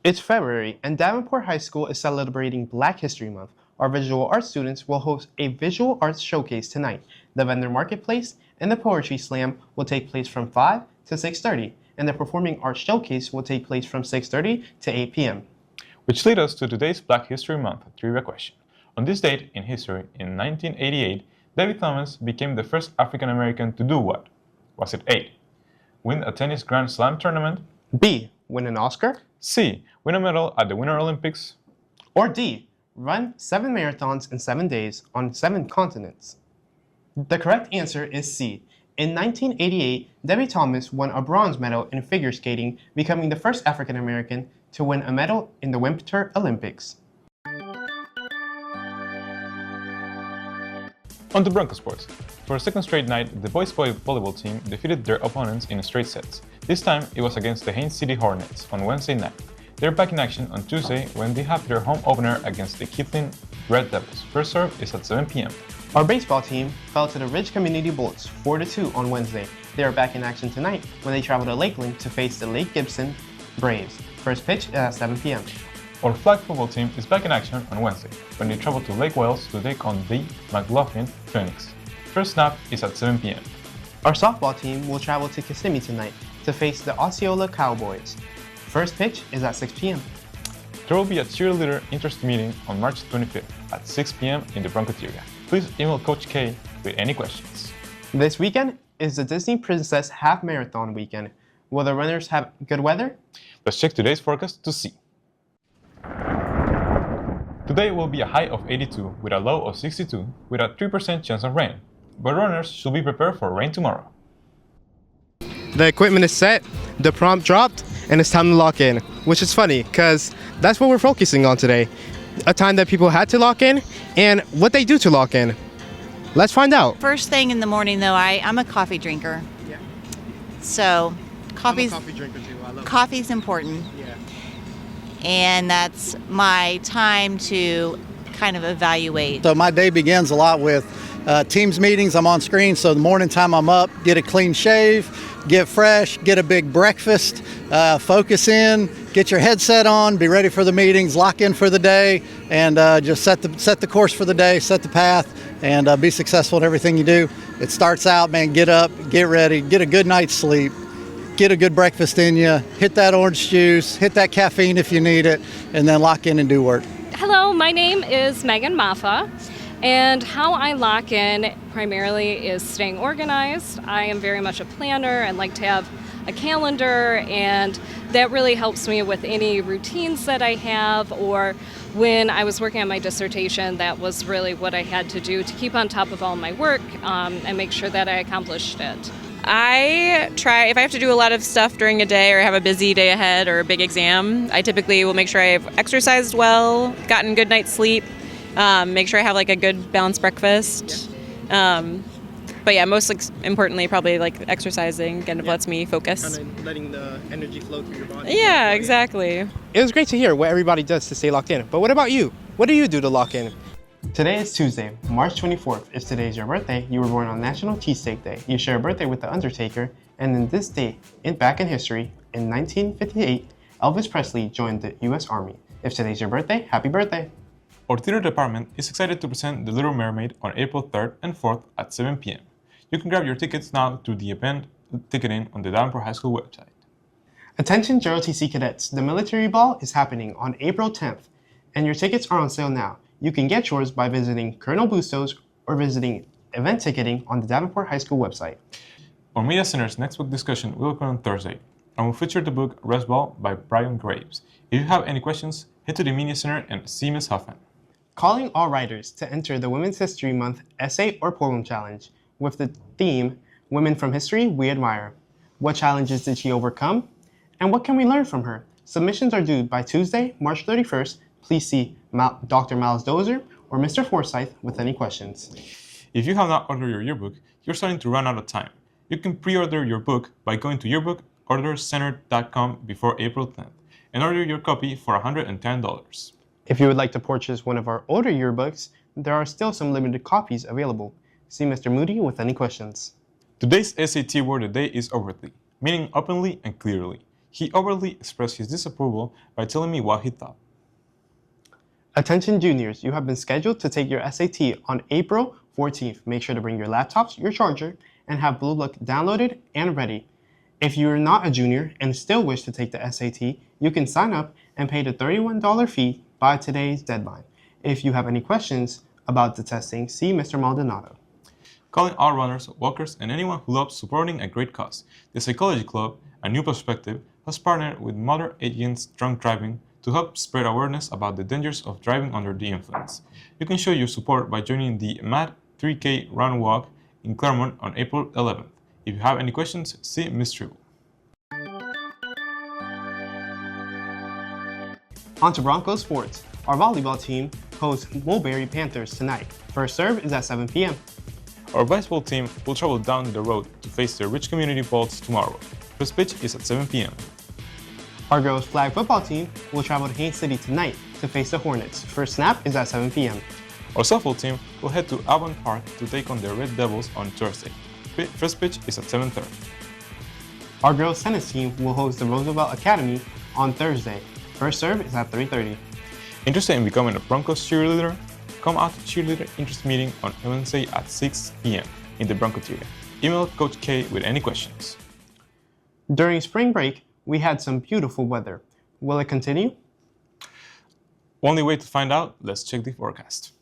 It's February, and Davenport High School is celebrating Black History Month. Our visual arts students will host a visual arts showcase tonight. The vendor marketplace and the poetry slam will take place from 5 to 6:30, and the performing arts showcase will take place from 6:30 to 8 p.m. Which leads us to today's Black History Month trivia question. On this date in history, in 1988, David Thomas became the first African American to do what? Was it A, win a tennis Grand Slam tournament? B, win an Oscar? C, win a medal at the Winter Olympics? Or D, run 7 marathons in 7 days on 7 continents? The correct answer is C. In 1988, Debbie Thomas won a bronze medal in figure skating, becoming the first African American to win a medal in the Winter Olympics. On to Broncos sports. For a second straight night, the boys volleyball team defeated their opponents in straight sets. This time, it was against the Haines City Hornets on Wednesday night. They're back in action on Tuesday when they have their home opener against the Keathley Red Devils. First serve is at 7 p.m. Our baseball team fell to the Ridge Community Bullets 4-2 on Wednesday. They are back in action tonight when they travel to Lakeland to face the Lake Gibson Braves. First pitch is at 7 p.m. Our flag football team is back in action on Wednesday when they travel to Lake Wales to take on the McLaughlin Phoenix. First snap is at 7 p.m. Our softball team will travel to Kissimmee tonight to face the Osceola Cowboys. First pitch is at 6 p.m. There will be a cheerleader interest meeting on March 25th at 6 p.m. in the Bronco Theater. Please email Coach K with any questions. This weekend is the Disney Princess Half Marathon weekend. Will the runners have good weather? Let's check today's forecast to see. Today will be a high of 82 with a low of 62 with a 3% chance of rain, but runners should be prepared for rain tomorrow. The equipment is set, the prompt dropped, and it's time to lock in, which is funny because that's what we're focusing on today. A time that people had to lock in and what they do to lock in. Let's find out. First thing in the morning, though, I'm a coffee drinker. Yeah. So coffee's I'm a coffee drinker too. I love coffee's important. Yeah. And that's my time to kind of evaluate. So my day begins a lot with Teams meetings. I'm on screen, so the morning time I'm up, get a clean shave, get fresh, get a big breakfast, focus in, get your headset on, be ready for the meetings, lock in for the day, and just set the course for the day, set the path, and be successful in everything you do. It starts out, man, get up, get ready, get a good night's sleep, get a good breakfast in you, hit that orange juice, hit that caffeine if you need it, and then lock in and do work. Hello, my name is Megan Maffa, and how I lock in primarily is staying organized. I am very much a planner and like to have a calendar, and that really helps me with any routines that I have, or when I was working on my dissertation, that was really what I had to do to keep on top of all my work and make sure that I accomplished it. I try, if I have to do a lot of stuff during a day or have a busy day ahead or a big exam, I typically will make sure I've exercised well, gotten good night's sleep, make sure I have like a good balanced breakfast. But yeah, most importantly, probably like exercising kind of lets me focus. Kind of letting the energy flow through your body. Yeah, exactly. It was great to hear what everybody does to stay locked in. But what about you? What do you do to lock in? Today is Tuesday, March 24th. If today is your birthday, you were born on National Cheesesteak Day. You share a birthday with The Undertaker, and in this day, back in history, in 1958, Elvis Presley joined the U.S. Army. If today's your birthday, happy birthday! Our theater department is excited to present The Little Mermaid on April 3rd and 4th at 7 p.m. You can grab your tickets now through the event ticketing on the Davenport High School website. Attention JROTC cadets, the military ball is happening on April 10th, and your tickets are on sale now. You can get yours by visiting Colonel Bustos or visiting event ticketing on the Davenport High School website. Our Media Center's next book discussion will occur on Thursday, and will feature the book Rest Ball by Brian Graves. If you have any questions, head to the Media Center and see Ms. Huffman. Calling all writers to enter the Women's History Month Essay or Poem Challenge with the theme, Women from History We Admire. What challenges did she overcome? And what can we learn from her? Submissions are due by Tuesday, March 31st. Please see Dr. Miles Dozer or Mr. Forsyth with any questions. If you have not ordered your yearbook, you're starting to run out of time. You can pre-order your book by going to yearbookordercenter.com before April 10th and order your copy for $110. If you would like to purchase one of our older yearbooks, there are still some limited copies available. See Mr. Moody with any questions. Today's SAT word of the day is overtly, meaning openly and clearly. He overtly expressed his disapproval by telling me what he thought. Attention juniors, you have been scheduled to take your SAT on April 14th. Make sure to bring your laptops, your charger, and have Blue Look downloaded and ready. If you are not a junior and still wish to take the SAT, you can sign up and pay the $31 fee by today's deadline. If you have any questions about the testing, see Mr. Maldonado. Calling all runners, walkers, and anyone who loves supporting a great cause. The Psychology Club, A New Perspective, has partnered with Mother Against Drunk Driving to help spread awareness about the dangers of driving under the influence. You can show your support by joining the MAD 3K Run Walk in Claremont on April 11th. If you have any questions, see Ms. Tribble. On to Broncos sports. Our volleyball team hosts Mulberry Panthers tonight. First serve is at 7 p.m. Our baseball team will travel down the road to face the Rich Community Bolts tomorrow. First pitch is at 7 p.m. Our girls flag football team will travel to Haines City tonight to face the Hornets. First snap is at 7 p.m. Our softball team will head to Avon Park to take on the Red Devils on Thursday. First pitch is at 7:30. Our girls tennis team will host the Roosevelt Academy on Thursday. First serve is at 3:30. Interested in becoming a Broncos cheerleader? Come out to cheerleader interest meeting on Wednesday at 6 p.m. in the Bronco Theater. Email Coach K with any questions. During spring break, we had some beautiful weather. Will it continue? Only way to find out, let's check the forecast.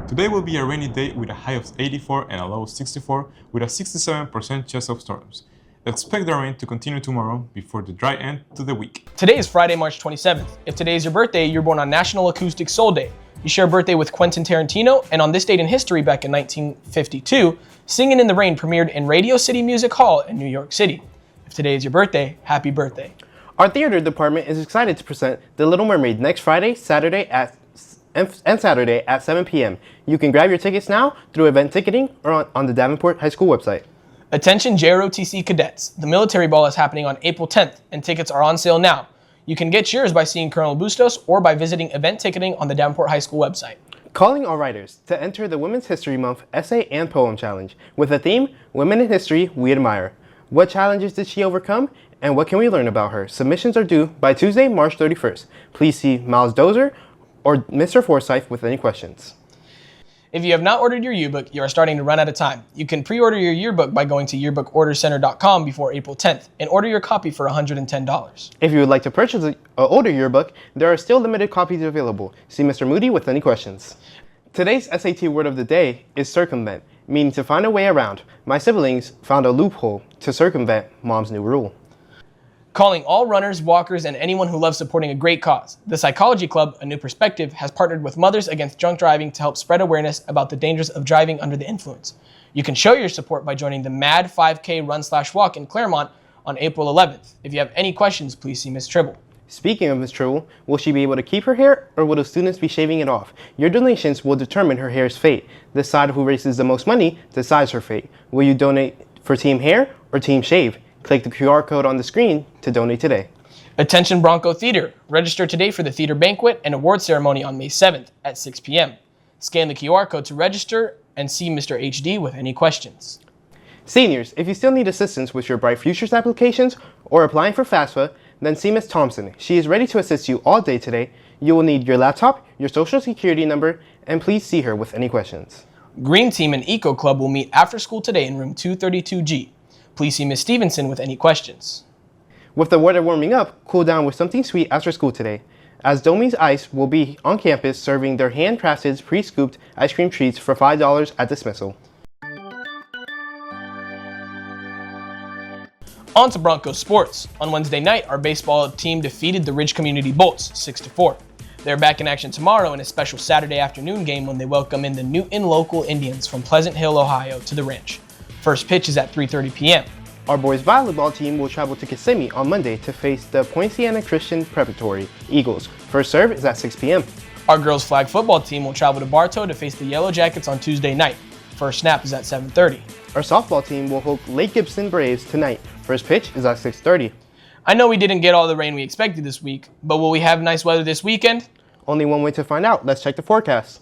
Today will be a rainy day with a high of 84 and a low of 64 with a 67% chance of storms. Expect the rain to continue tomorrow before the dry end to the week. Today is Friday, March 27th. If today is your birthday, you're born on National Acoustic Soul Day. You share a birthday with Quentin Tarantino, and on this date in history back in 1952, Singin' in the Rain premiered in Radio City Music Hall in New York City. If today is your birthday, happy birthday. Our theater department is excited to present The Little Mermaid next Friday, Saturday at 7 p.m. You can grab your tickets now through event ticketing or on the Davenport High School website. Attention JROTC cadets. The military ball is happening on April 10th, and tickets are on sale now. You can get yours by seeing Colonel Bustos or by visiting event ticketing on the Davenport High School website. Calling all writers to enter the Women's History Month Essay and Poem Challenge with the theme, Women in History We Admire. What challenges did she overcome, and what can we learn about her? Submissions are due by Tuesday, March 31st. Please see Miles Dozer or Mr. Forsyth with any questions. If you have not ordered your yearbook, you are starting to run out of time. You can pre-order your yearbook by going to yearbookordercenter.com before April 10th and order your copy for $110. If you would like to purchase an older yearbook, there are still limited copies available. See Mr. Moody with any questions. Today's SAT word of the day is circumvent, meaning to find a way around. My siblings found a loophole to circumvent mom's new rule. Calling all runners, walkers, and anyone who loves supporting a great cause. The Psychology Club, A New Perspective, has partnered with Mothers Against Drunk Driving to help spread awareness about the dangers of driving under the influence. You can show your support by joining the MAD 5K Run/Walk in Claremont on April 11th. If you have any questions, please see Ms. Tribble. Speaking of Ms. Tribble, will she be able to keep her hair, or will the students be shaving it off? Your donations will determine her hair's fate. The side who raises the most money decides her fate. Will you donate for Team Hair or Team Shave? Click the QR code on the screen to donate today. Attention Bronco Theater. Register today for the theater banquet and award ceremony on May 7th at 6 p.m. Scan the QR code to register and see Mr. HD with any questions. Seniors, if you still need assistance with your Bright Futures applications or applying for FAFSA, then see Ms. Thompson. She is ready to assist you all day today. You will need your laptop, your social security number, and please see her with any questions. Green Team and Eco Club will meet after school today in room 232G. Please see Ms. Stevenson with any questions. With the weather warming up, cool down with something sweet after school today, as Domi's Ice will be on campus serving their handcrafted pre-scooped ice cream treats for $5 at dismissal. On to Broncos sports. On Wednesday night, our baseball team defeated the Ridge Community Bolts 6-4. They're back in action tomorrow in a special Saturday afternoon game when they welcome in the Newton local Indians from Pleasant Hill, Ohio to the Ranch. First pitch is at 3:30 p.m. Our boys volleyball team will travel to Kissimmee on Monday to face the Poinciana Christian Preparatory Eagles. First serve is at 6 p.m. Our girls flag football team will travel to Bartow to face the Yellow Jackets on Tuesday night. First snap is at 7:30. Our softball team will host Lake Gibson Braves tonight. First pitch is at 6:30. I know we didn't get all the rain we expected this week, but will we have nice weather this weekend? Only one way to find out. Let's check the forecast.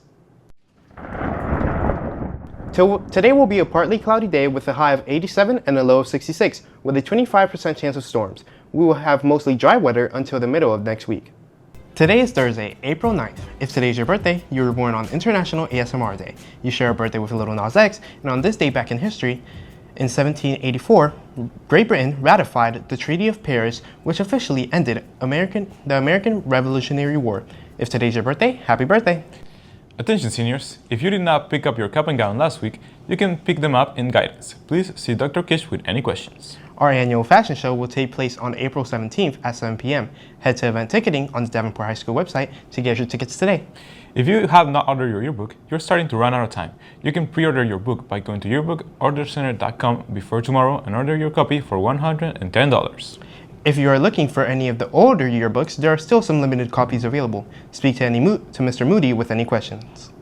Today will be a partly cloudy day with a high of 87 and a low of 66, with a 25% chance of storms. We will have mostly dry weather until the middle of next week. Today is Thursday, April 9th. If today is your birthday, you were born on International ASMR Day. You share a birthday with Lil Nas X, and on this day back in history, in 1784, Great Britain ratified the Treaty of Paris, which officially ended the American Revolutionary War. If today's your birthday, happy birthday! Attention seniors, if you did not pick up your cap and gown last week, you can pick them up in guidance. Please see Dr. Kish with any questions. Our annual fashion show will take place on April 17th at 7 p.m. Head to event ticketing on the Davenport High School website to get your tickets today. If you have not ordered your yearbook, you're starting to run out of time. You can pre-order your book by going to yearbookordercenter.com before tomorrow and order your copy for $110. If you are looking for any of the older yearbooks, there are still some limited copies available. Speak to Mr. Moody with any questions.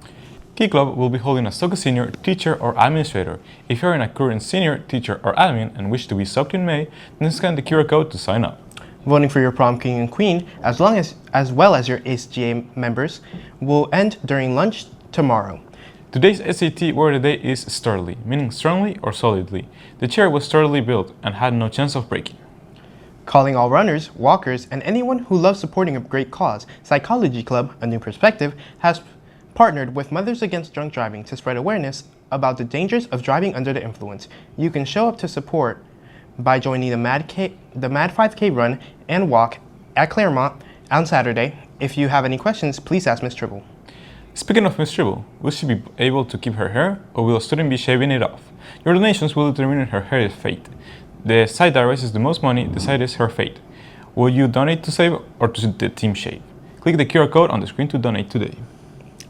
Key Club will be holding a SOCA senior, teacher, or administrator. If you're a current senior, teacher, or admin and wish to be soaked in May, then scan the QR code to sign up. Voting for your prom king and queen, as well as your ACGA members, will end during lunch tomorrow. Today's SAT word of the day is sturdily, meaning strongly or solidly. The chair was sturdily built and had no chance of breaking. Calling all runners, walkers, and anyone who loves supporting a great cause, Psychology Club, A New Perspective, has partnered with Mothers Against Drunk Driving to spread awareness about the dangers of driving under the influence. You can show up to support by joining the MAD 5K Run and Walk at Claremont on Saturday. If you have any questions, please ask Ms. Tribble. Speaking of Miss Tribble, will she be able to keep her hair, or will a student be shaving it off? Your donations will determine her hair's fate. The side that raises the most money decides her fate. Will you donate to Save or to the Team Shave? Click the QR code on the screen to donate today.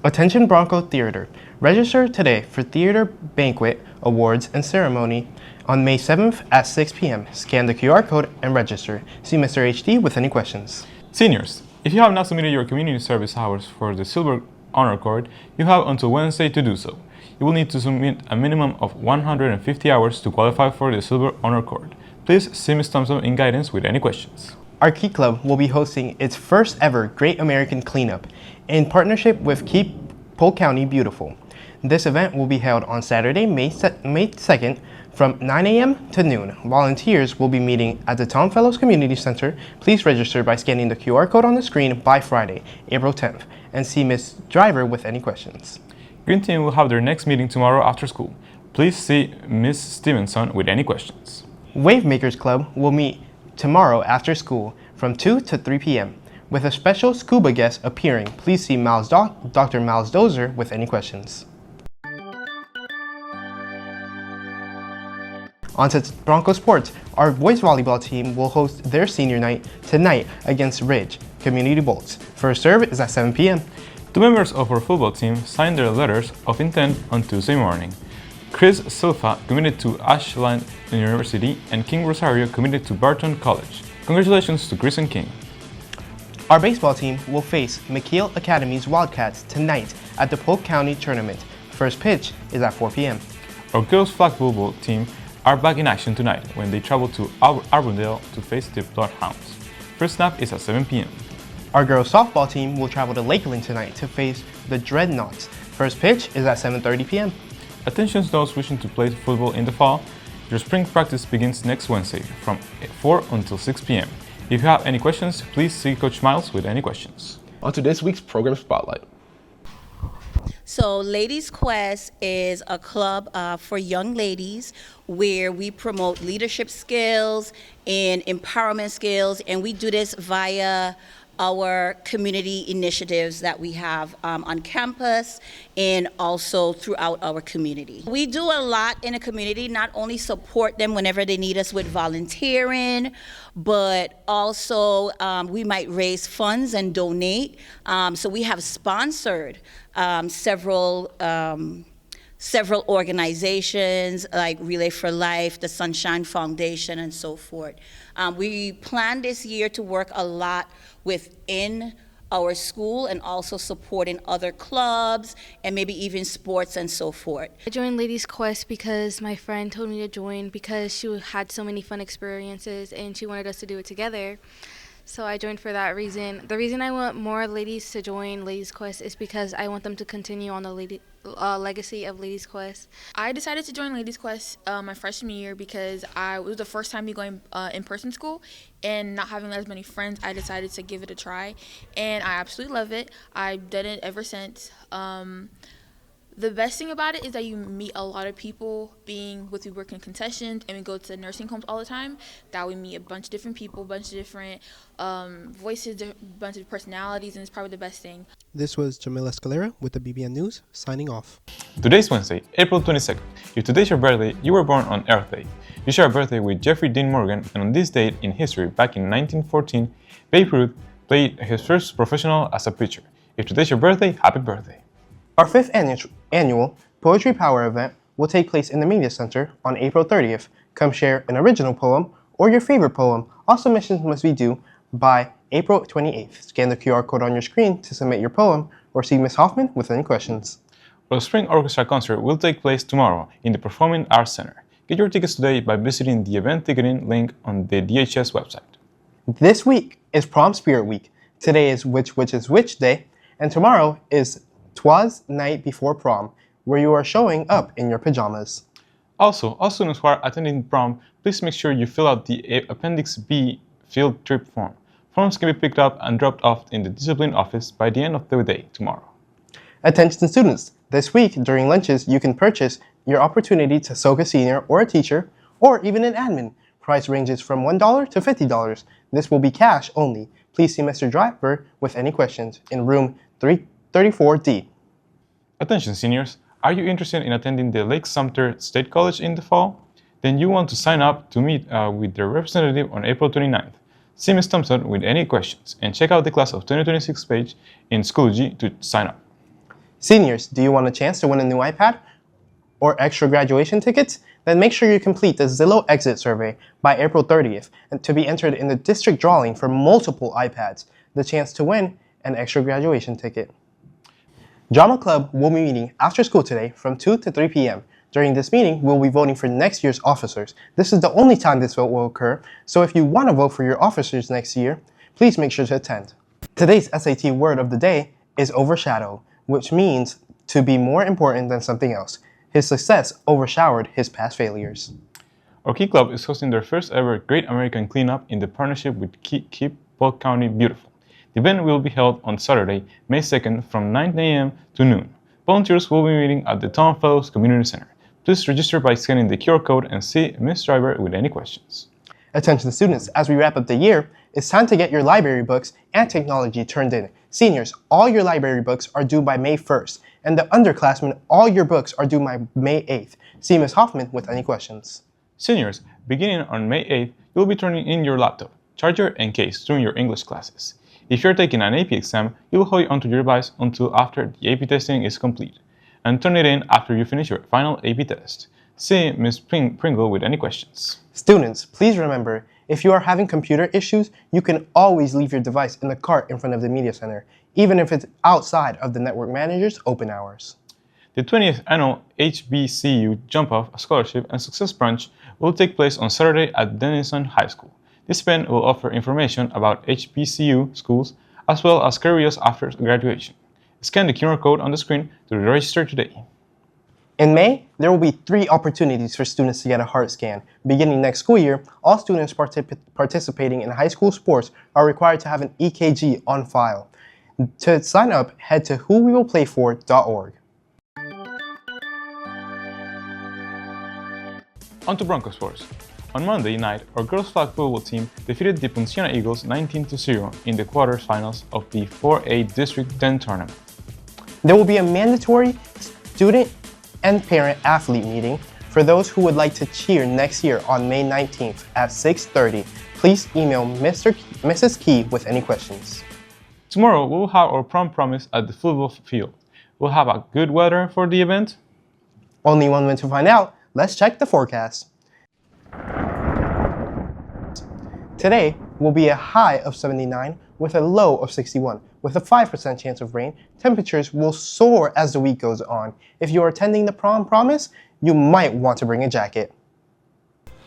Attention Bronco Theater. Register today for Theater Banquet, Awards, and Ceremony on May 7th at 6 p.m. Scan the QR code and register. See Mr. HD with any questions. Seniors, if you have not submitted your community service hours for the Silver Honor Cord, you have until Wednesday to do so. You will need to submit a minimum of 150 hours to qualify for the Silver Honor Cord. Please see Ms. Thompson in guidance with any questions. Our Key Club will be hosting its first ever Great American Cleanup in partnership with Keep Polk County Beautiful. This event will be held on Saturday, May 2nd from 9 a.m. to noon. Volunteers will be meeting at the Tom Fellows Community Center. Please register by scanning the QR code on the screen by Friday, April 10th, and see Ms. Driver with any questions. Green Team will have their next meeting tomorrow after school. Please see Ms. Stevenson with any questions. Wave Makers Club will meet tomorrow after school from 2 to 3 p.m. with a special scuba guest appearing. Please see Dr. Miles Dozer with any questions. On to Bronco Sports. Our boys volleyball team will host their senior night tonight against Ridge Community Bolts. First serve is at 7 p.m. Two members of our football team signed their letters of intent on Tuesday morning. Chris Silva committed to Ashland University and King Rosario committed to Barton College. Congratulations to Chris and King. Our baseball team will face McKeel Academy's Wildcats tonight at the Polk County Tournament. First pitch is at 4 p.m. Our girls flag football team are back in action tonight when they travel to Arbondale to face the Bloodhounds. First snap is at 7 p.m. Our girls softball team will travel to Lakeland tonight to face the Dreadnoughts. First pitch is at 7:30 p.m. Attention those wishing to play football in the fall. Your spring practice begins next Wednesday from 4 until 6 p.m. If you have any questions, please see Coach Miles with any questions. On to this week's program spotlight. So Ladies Quest is a club for young ladies where we promote leadership skills and empowerment skills, and we do this via our community initiatives that we have on campus and also throughout our community. We do a lot in the community, not only support them whenever they need us with volunteering, but also we might raise funds and donate. So we have sponsored several organizations like Relay for Life, the Sunshine Foundation, and so forth. We plan this year to work a lot within our school and also supporting other clubs and maybe even sports and so forth. I joined Ladies Quest because my friend told me to join because she had so many fun experiences and she wanted us to do it together. So I joined for that reason. The reason I want more ladies to join Ladies Quest is because I want them to continue on the legacy of Ladies Quest. I decided to join Ladies Quest my freshman year because it was the first time me going in-person school and not having as many friends. I decided to give it a try, and I absolutely love it. I've done it ever since. The best thing about it is that you meet a lot of people. Being with, we work in concessions and we go to nursing homes all the time, that we meet a bunch of different people, a bunch of different voices, a bunch of personalities, and it's probably the best thing. This was Jamila Escalera with the BBN News, signing off. Today's Wednesday, April 22nd. If today's your birthday, you were born on Earth Day. You share a birthday with Jeffrey Dean Morgan, and on this date in history, back in 1914, Babe Ruth played his first professional as a pitcher. If today's your birthday, happy birthday. Our 5th annual Poetry Power event will take place in the Media Center on April 30th. Come share an original poem or your favorite poem. All submissions must be due by April 28th. Scan the QR code on your screen to submit your poem or see Ms. Hoffman with any questions. Our Spring Orchestra concert will take place tomorrow in the Performing Arts Center. Get your tickets today by visiting the event ticketing link on the DHS website. This week is Prom Spirit Week. Today is Which is Which Day, and tomorrow is Twas Night Before Prom, where you are showing up in your pajamas. Also, all students who are attending prom, please make sure you fill out the Appendix B field trip form. Forms can be picked up and dropped off in the discipline office by the end of the day tomorrow. Attention students, this week during lunches you can purchase your opportunity to soak a senior or a teacher, or even an admin. Price ranges from $1 to $50. This will be cash only. Please see Mr. Driver with any questions in room 334D. Attention seniors, are you interested in attending the Lake Sumter State College in the fall? Then you want to sign up to meet with their representative on April 29th. See Ms. Thompson with any questions and check out the Class of 2026 page in Schoology to sign up. Seniors, do you want a chance to win a new iPad or extra graduation tickets? Then make sure you complete the Zillow exit survey by April 30th and to be entered in the district drawing for multiple iPads, the chance to win an extra graduation ticket. Drama Club will be meeting after school today from 2 to 3 p.m. During this meeting, we'll be voting for next year's officers. This is the only time this vote will occur, so if you want to vote for your officers next year, please make sure to attend. Today's SAT word of the day is overshadow, which means to be more important than something else. His success overshadowed his past failures. Our Key Club is hosting their first ever Great American Cleanup in the partnership with Keep Polk County Beautiful. The event will be held on Saturday, May 2nd from 9 a.m. to noon. Volunteers will be meeting at the Tom Fellows Community Center. Please register by scanning the QR code and see Ms. Driver with any questions. Attention students, as we wrap up the year, it's time to get your library books and technology turned in. Seniors, all your library books are due by May 1st, and the underclassmen, all your books are due by May 8th. See Ms. Hoffman with any questions. Seniors, beginning on May 8th, you'll be turning in your laptop, charger, and case during your English classes. If you're taking an AP exam, you will hold it onto your device until after the AP testing is complete, and turn it in after you finish your final AP test. See Ms. Pringle with any questions. Students, please remember, if you are having computer issues, you can always leave your device in the cart in front of the Media Center, even if it's outside of the network manager's open hours. The 20th annual HBCU Jump Off Scholarship and Success Brunch will take place on Saturday at Denison High School. This event will offer information about HBCU schools as well as careers after graduation. Scan the QR code on the screen to register today. In May, there will be 3 opportunities for students to get a heart scan. Beginning next school year, all students participating in high school sports are required to have an EKG on file. To sign up, head to whowewillplayfor.org. On to Broncos sports. On Monday night, our girls flag football team defeated the Ponciana Eagles 19-0 in the quarterfinals of the 4A District 10 tournament. There will be a mandatory student and parent-athlete meeting for those who would like to cheer next year on May 19th at 6:30. Please email Mrs. Key with any questions. Tomorrow, we'll have our prom promise at the football field. We'll have a good weather for the event. Only one way to find out. Let's check the forecast. Today will be a high of 79 with a low of 61. With a 5% chance of rain, temperatures will soar as the week goes on. If you are attending the prom promise, you might want to bring a jacket.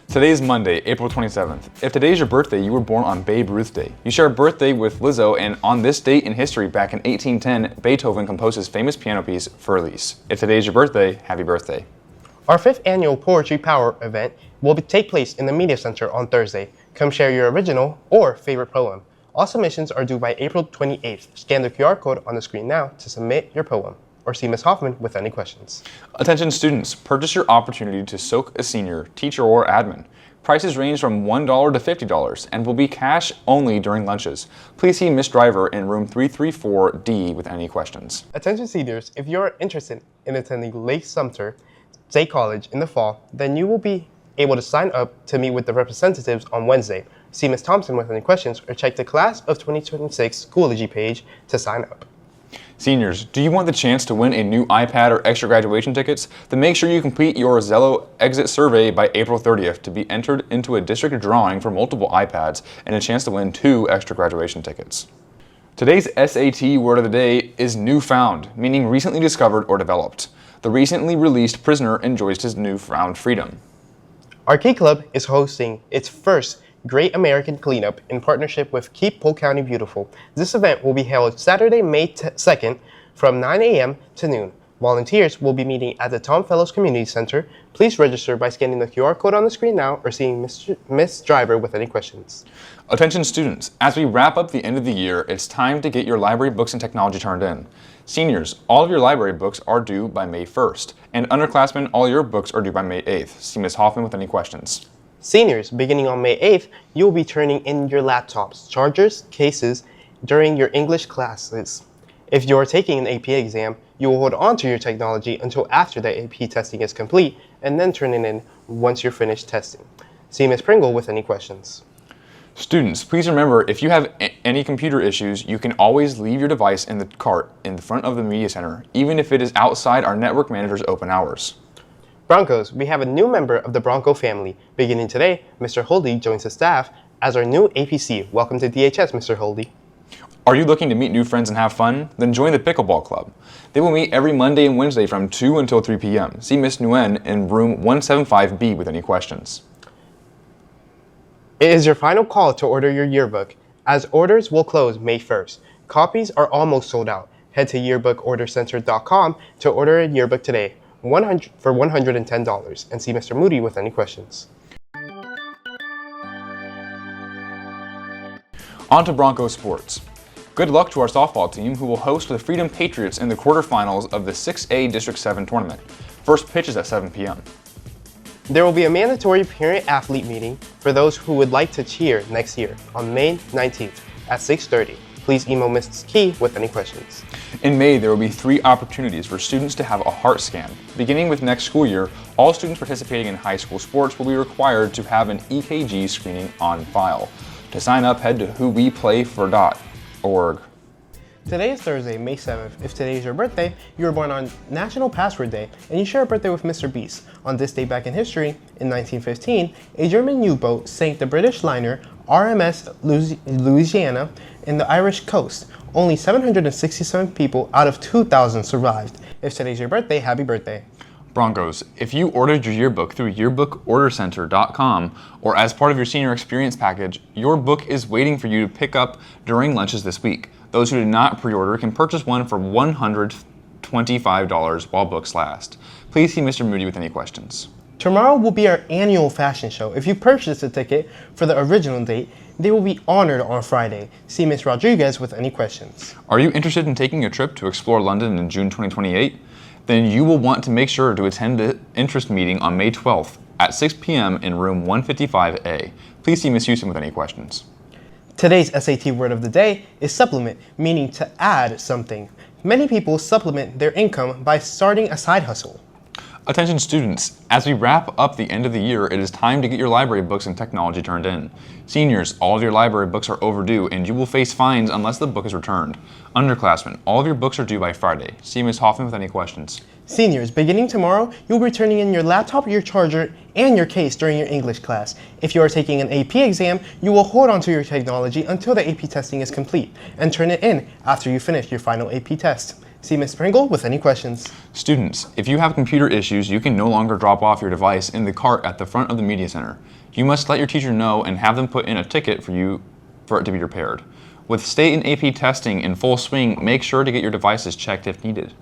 Today is Monday, April 27th. If today is your birthday, you were born on Babe Ruth Day. You share a birthday with Lizzo, and on this date in history, back in 1810, Beethoven composed his famous piano piece, Furlies. If today is your birthday, happy birthday. Our 5th annual Poetry Power event will take place in the Media Center on Thursday. Come share your original or favorite poem. All submissions are due by April 28th. Scan the QR code on the screen now to submit your poem, or see Ms. Hoffman with any questions. Attention students, purchase your opportunity to soak a senior, teacher, or admin. Prices range from $1 to $50 and will be cash only during lunches. Please see Ms. Driver in room 334D with any questions. Attention seniors, if you are interested in attending Lake Sumter State College in the fall, then you will be able to sign up to meet with the representatives on Wednesday. See Ms. Thompson with any questions or check the Class of 2026 Schoology page to sign up. Seniors, do you want the chance to win a new iPad or extra graduation tickets? Then make sure you complete your Zillow exit survey by April 30th to be entered into a district drawing for multiple iPads and a chance to win 2 extra graduation tickets. Today's SAT word of the day is newfound, meaning recently discovered or developed. The recently released prisoner enjoys his newfound freedom. Our Key Club is hosting its first Great American Cleanup in partnership with Keep Polk County Beautiful. This event will be held Saturday, May 2nd from 9 a.m. to noon. Volunteers will be meeting at the Tom Fellows Community Center. Please register by scanning the QR code on the screen now or seeing Ms. Driver with any questions. Attention students, as we wrap up the end of the year, it's time to get your library books and technology turned in. Seniors, all of your library books are due by May 1st, and underclassmen, all your books are due by May 8th. See Ms. Hoffman with any questions. Seniors, beginning on May 8th, you will be turning in your laptops, chargers, cases during your English classes. If you are taking an AP exam, You will hold on to your technology until after the AP testing is complete and then turn it in once you're finished testing. See Ms. Pringle with any questions. Students, please remember, if you have any computer issues, you can always leave your device in the cart in the front of the Media Center, even if it is outside our network manager's open hours. Broncos, we have a new member of the Bronco family. Beginning today, Mr. Holdy joins the staff as our new APC. Welcome to DHS, Mr. Holdy. Are you looking to meet new friends and have fun? Then join the Pickleball Club. They will meet every Monday and Wednesday from 2 until 3 p.m. See Miss Nguyen in room 175B with any questions. It is your final call to order your yearbook, as orders will close May 1st. Copies are almost sold out. Head to yearbookordercenter.com to order a yearbook today for $110 and see Mr. Moody with any questions. On to Broncos sports. Good luck to our softball team, who will host the Freedom Patriots in the quarterfinals of the 6A District 7 tournament. First pitch is at 7 p.m. There will be a mandatory parent-athlete meeting for those who would like to cheer next year on May 19th at 6:30. Please email Mrs. Key with any questions. In May, there will be 3 opportunities for students to have a heart scan. Beginning with next school year, all students participating in high school sports will be required to have an EKG screening on file. To sign up, head to whoweplayfor.org. Today is Thursday, May 7th. If today is your birthday, you were born on National Password Day, and you share a birthday with Mr. Beast. On this day back in history, in 1915, a German U-boat sank the British liner RMS Louisiana in the Irish coast. Only 767 people out of 2,000 survived. If today's your birthday, happy birthday. Broncos, if you ordered your yearbook through yearbookordercenter.com or as part of your senior experience package, your book is waiting for you to pick up during lunches this week. Those who did not pre-order can purchase one for $125 while books last. Please see Mr. Moody with any questions. Tomorrow will be our annual fashion show. If you purchase a ticket for the original date, they will be honored on Friday. See Ms. Rodriguez with any questions. Are you interested in taking a trip to explore London in June 2028? Then you will want to make sure to attend the interest meeting on May 12th at 6 p.m. in room 155A. Please see Ms. Houston with any questions. Today's SAT word of the day is supplement, meaning to add something. Many people supplement their income by starting a side hustle. Attention students, as we wrap up the end of the year, it is time to get your library books and technology turned in. Seniors, all of your library books are overdue and you will face fines unless the book is returned. Underclassmen, all of your books are due by Friday. See Ms. Hoffman with any questions. Seniors, beginning tomorrow, you'll be turning in your laptop, your charger, and your case during your English class. If you are taking an AP exam, you will hold on to your technology until the AP testing is complete and turn it in after you finish your final AP test. See Ms. Pringle with any questions. Students, if you have computer issues, you can no longer drop off your device in the cart at the front of the Media Center. You must let your teacher know and have them put in a ticket for it to be repaired. With state and AP testing in full swing, make sure to get your devices checked if needed.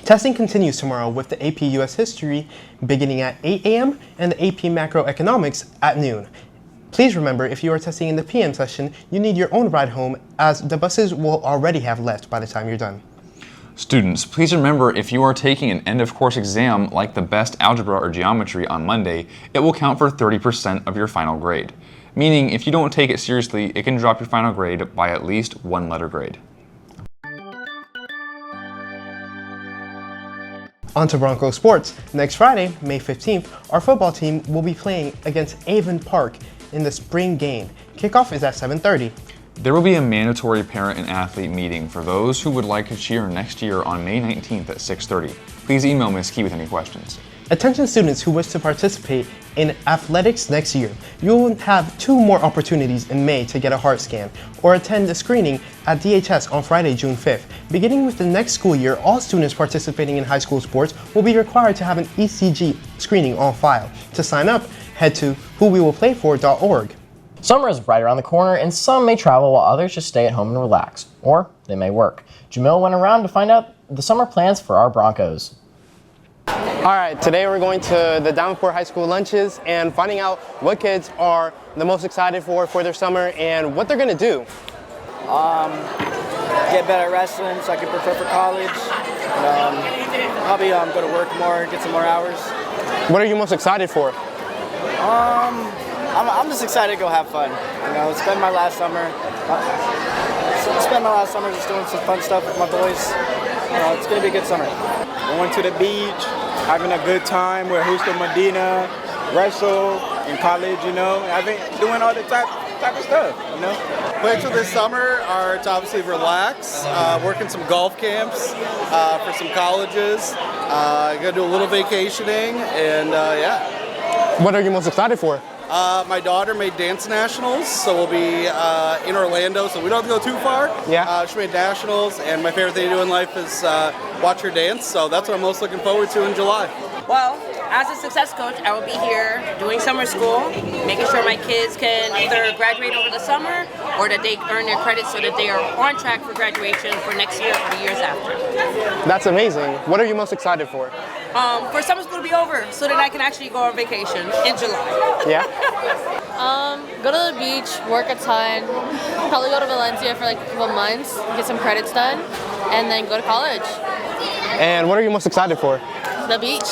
Testing continues tomorrow with the AP US History beginning at 8 a.m. and the AP Macroeconomics at noon. Please remember, if you are testing in the PM session, you need your own ride home as the buses will already have left by the time you're done. Students, please remember, if you are taking an end-of-course exam like the Best Algebra or Geometry on Monday, it will count for 30% of your final grade. Meaning, if you don't take it seriously, it can drop your final grade by at least 1 letter grade. On to Broncos sports. Next Friday, May 15th, our football team will be playing against Davenport in the spring game. Kickoff is at 7:30. There will be a mandatory parent and athlete meeting for those who would like to cheer next year on May 19th at 6:30. Please email Ms. Key with any questions. Attention students who wish to participate in athletics next year. You will have 2 more opportunities in May to get a heart scan or attend a screening at DHS on Friday, June 5th. Beginning with the next school year, all students participating in high school sports will be required to have an ECG screening on file. To sign up, head to whowewillplayfor.org. Summer is right around the corner, and some may travel while others just stay at home and relax, or they may work. Jamil went around to find out the summer plans for our Broncos. All right, today we're going to the Davenport High School lunches and finding out what kids are the most excited for their summer and what they're gonna do. Get better at wrestling so I can prepare for college. Probably go to work more, get some more hours. What are you most excited for? I'm just excited to go have fun. Spend my last summer just doing some fun stuff with my boys. It's going to be a good summer. Going to the beach, having a good time with Justo Medina, wrestle in college, I've been doing all the type of stuff, Plans for this summer are to obviously relax, working some golf camps for some colleges, gonna do a little vacationing, and yeah. What are you most excited for? My daughter made dance nationals, so we'll be in Orlando, so we don't have to go too far. Yeah. She made nationals, and my favorite thing to do in life is watch her dance, so that's what I'm most looking forward to in July. Well, as a success coach, I will be here doing summer school, making sure my kids can either graduate over the summer or that they earn their credits so that they are on track for graduation for next year or the years after. That's amazing. What are you most excited for? For summer school to be over so that I can actually go on vacation in July. Yeah? Go to the beach, work a ton, probably go to Valencia for like a couple months, get some credits done, and then go to college. And what are you most excited for? The beach.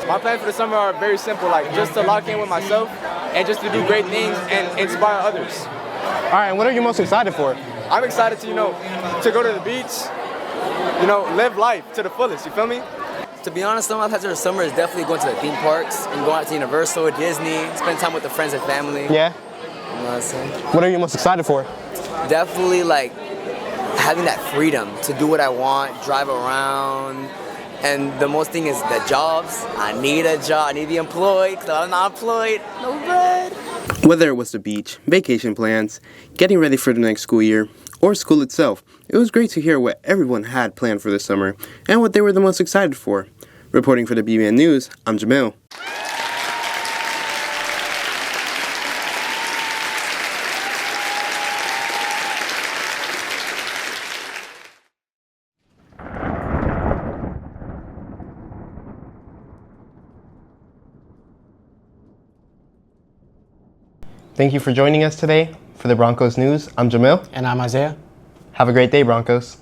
My plans for the summer are very simple, like just to lock in with myself and just to do great things and inspire others. All right, and what are you most excited for? I'm excited to, to go to the beach, live life to the fullest, you feel me? To be honest, some of my plans for the summer is definitely going to the theme parks and going out to Universal, Disney, spend time with the friends and family. Yeah? You know what I'm saying? What are you most excited for? Definitely like having that freedom to do what I want, drive around. And the most thing is the jobs. I need a job. I need to be employed because I'm not employed. No bread. Whether it was the beach, vacation plans, getting ready for the next school year, or school itself, it was great to hear what everyone had planned for this summer and what they were the most excited for. Reporting for the BBN News, I'm Jamil. Thank you for joining us today for the Broncos News. I'm Jamil. And I'm Isaiah. Have a great day, Broncos.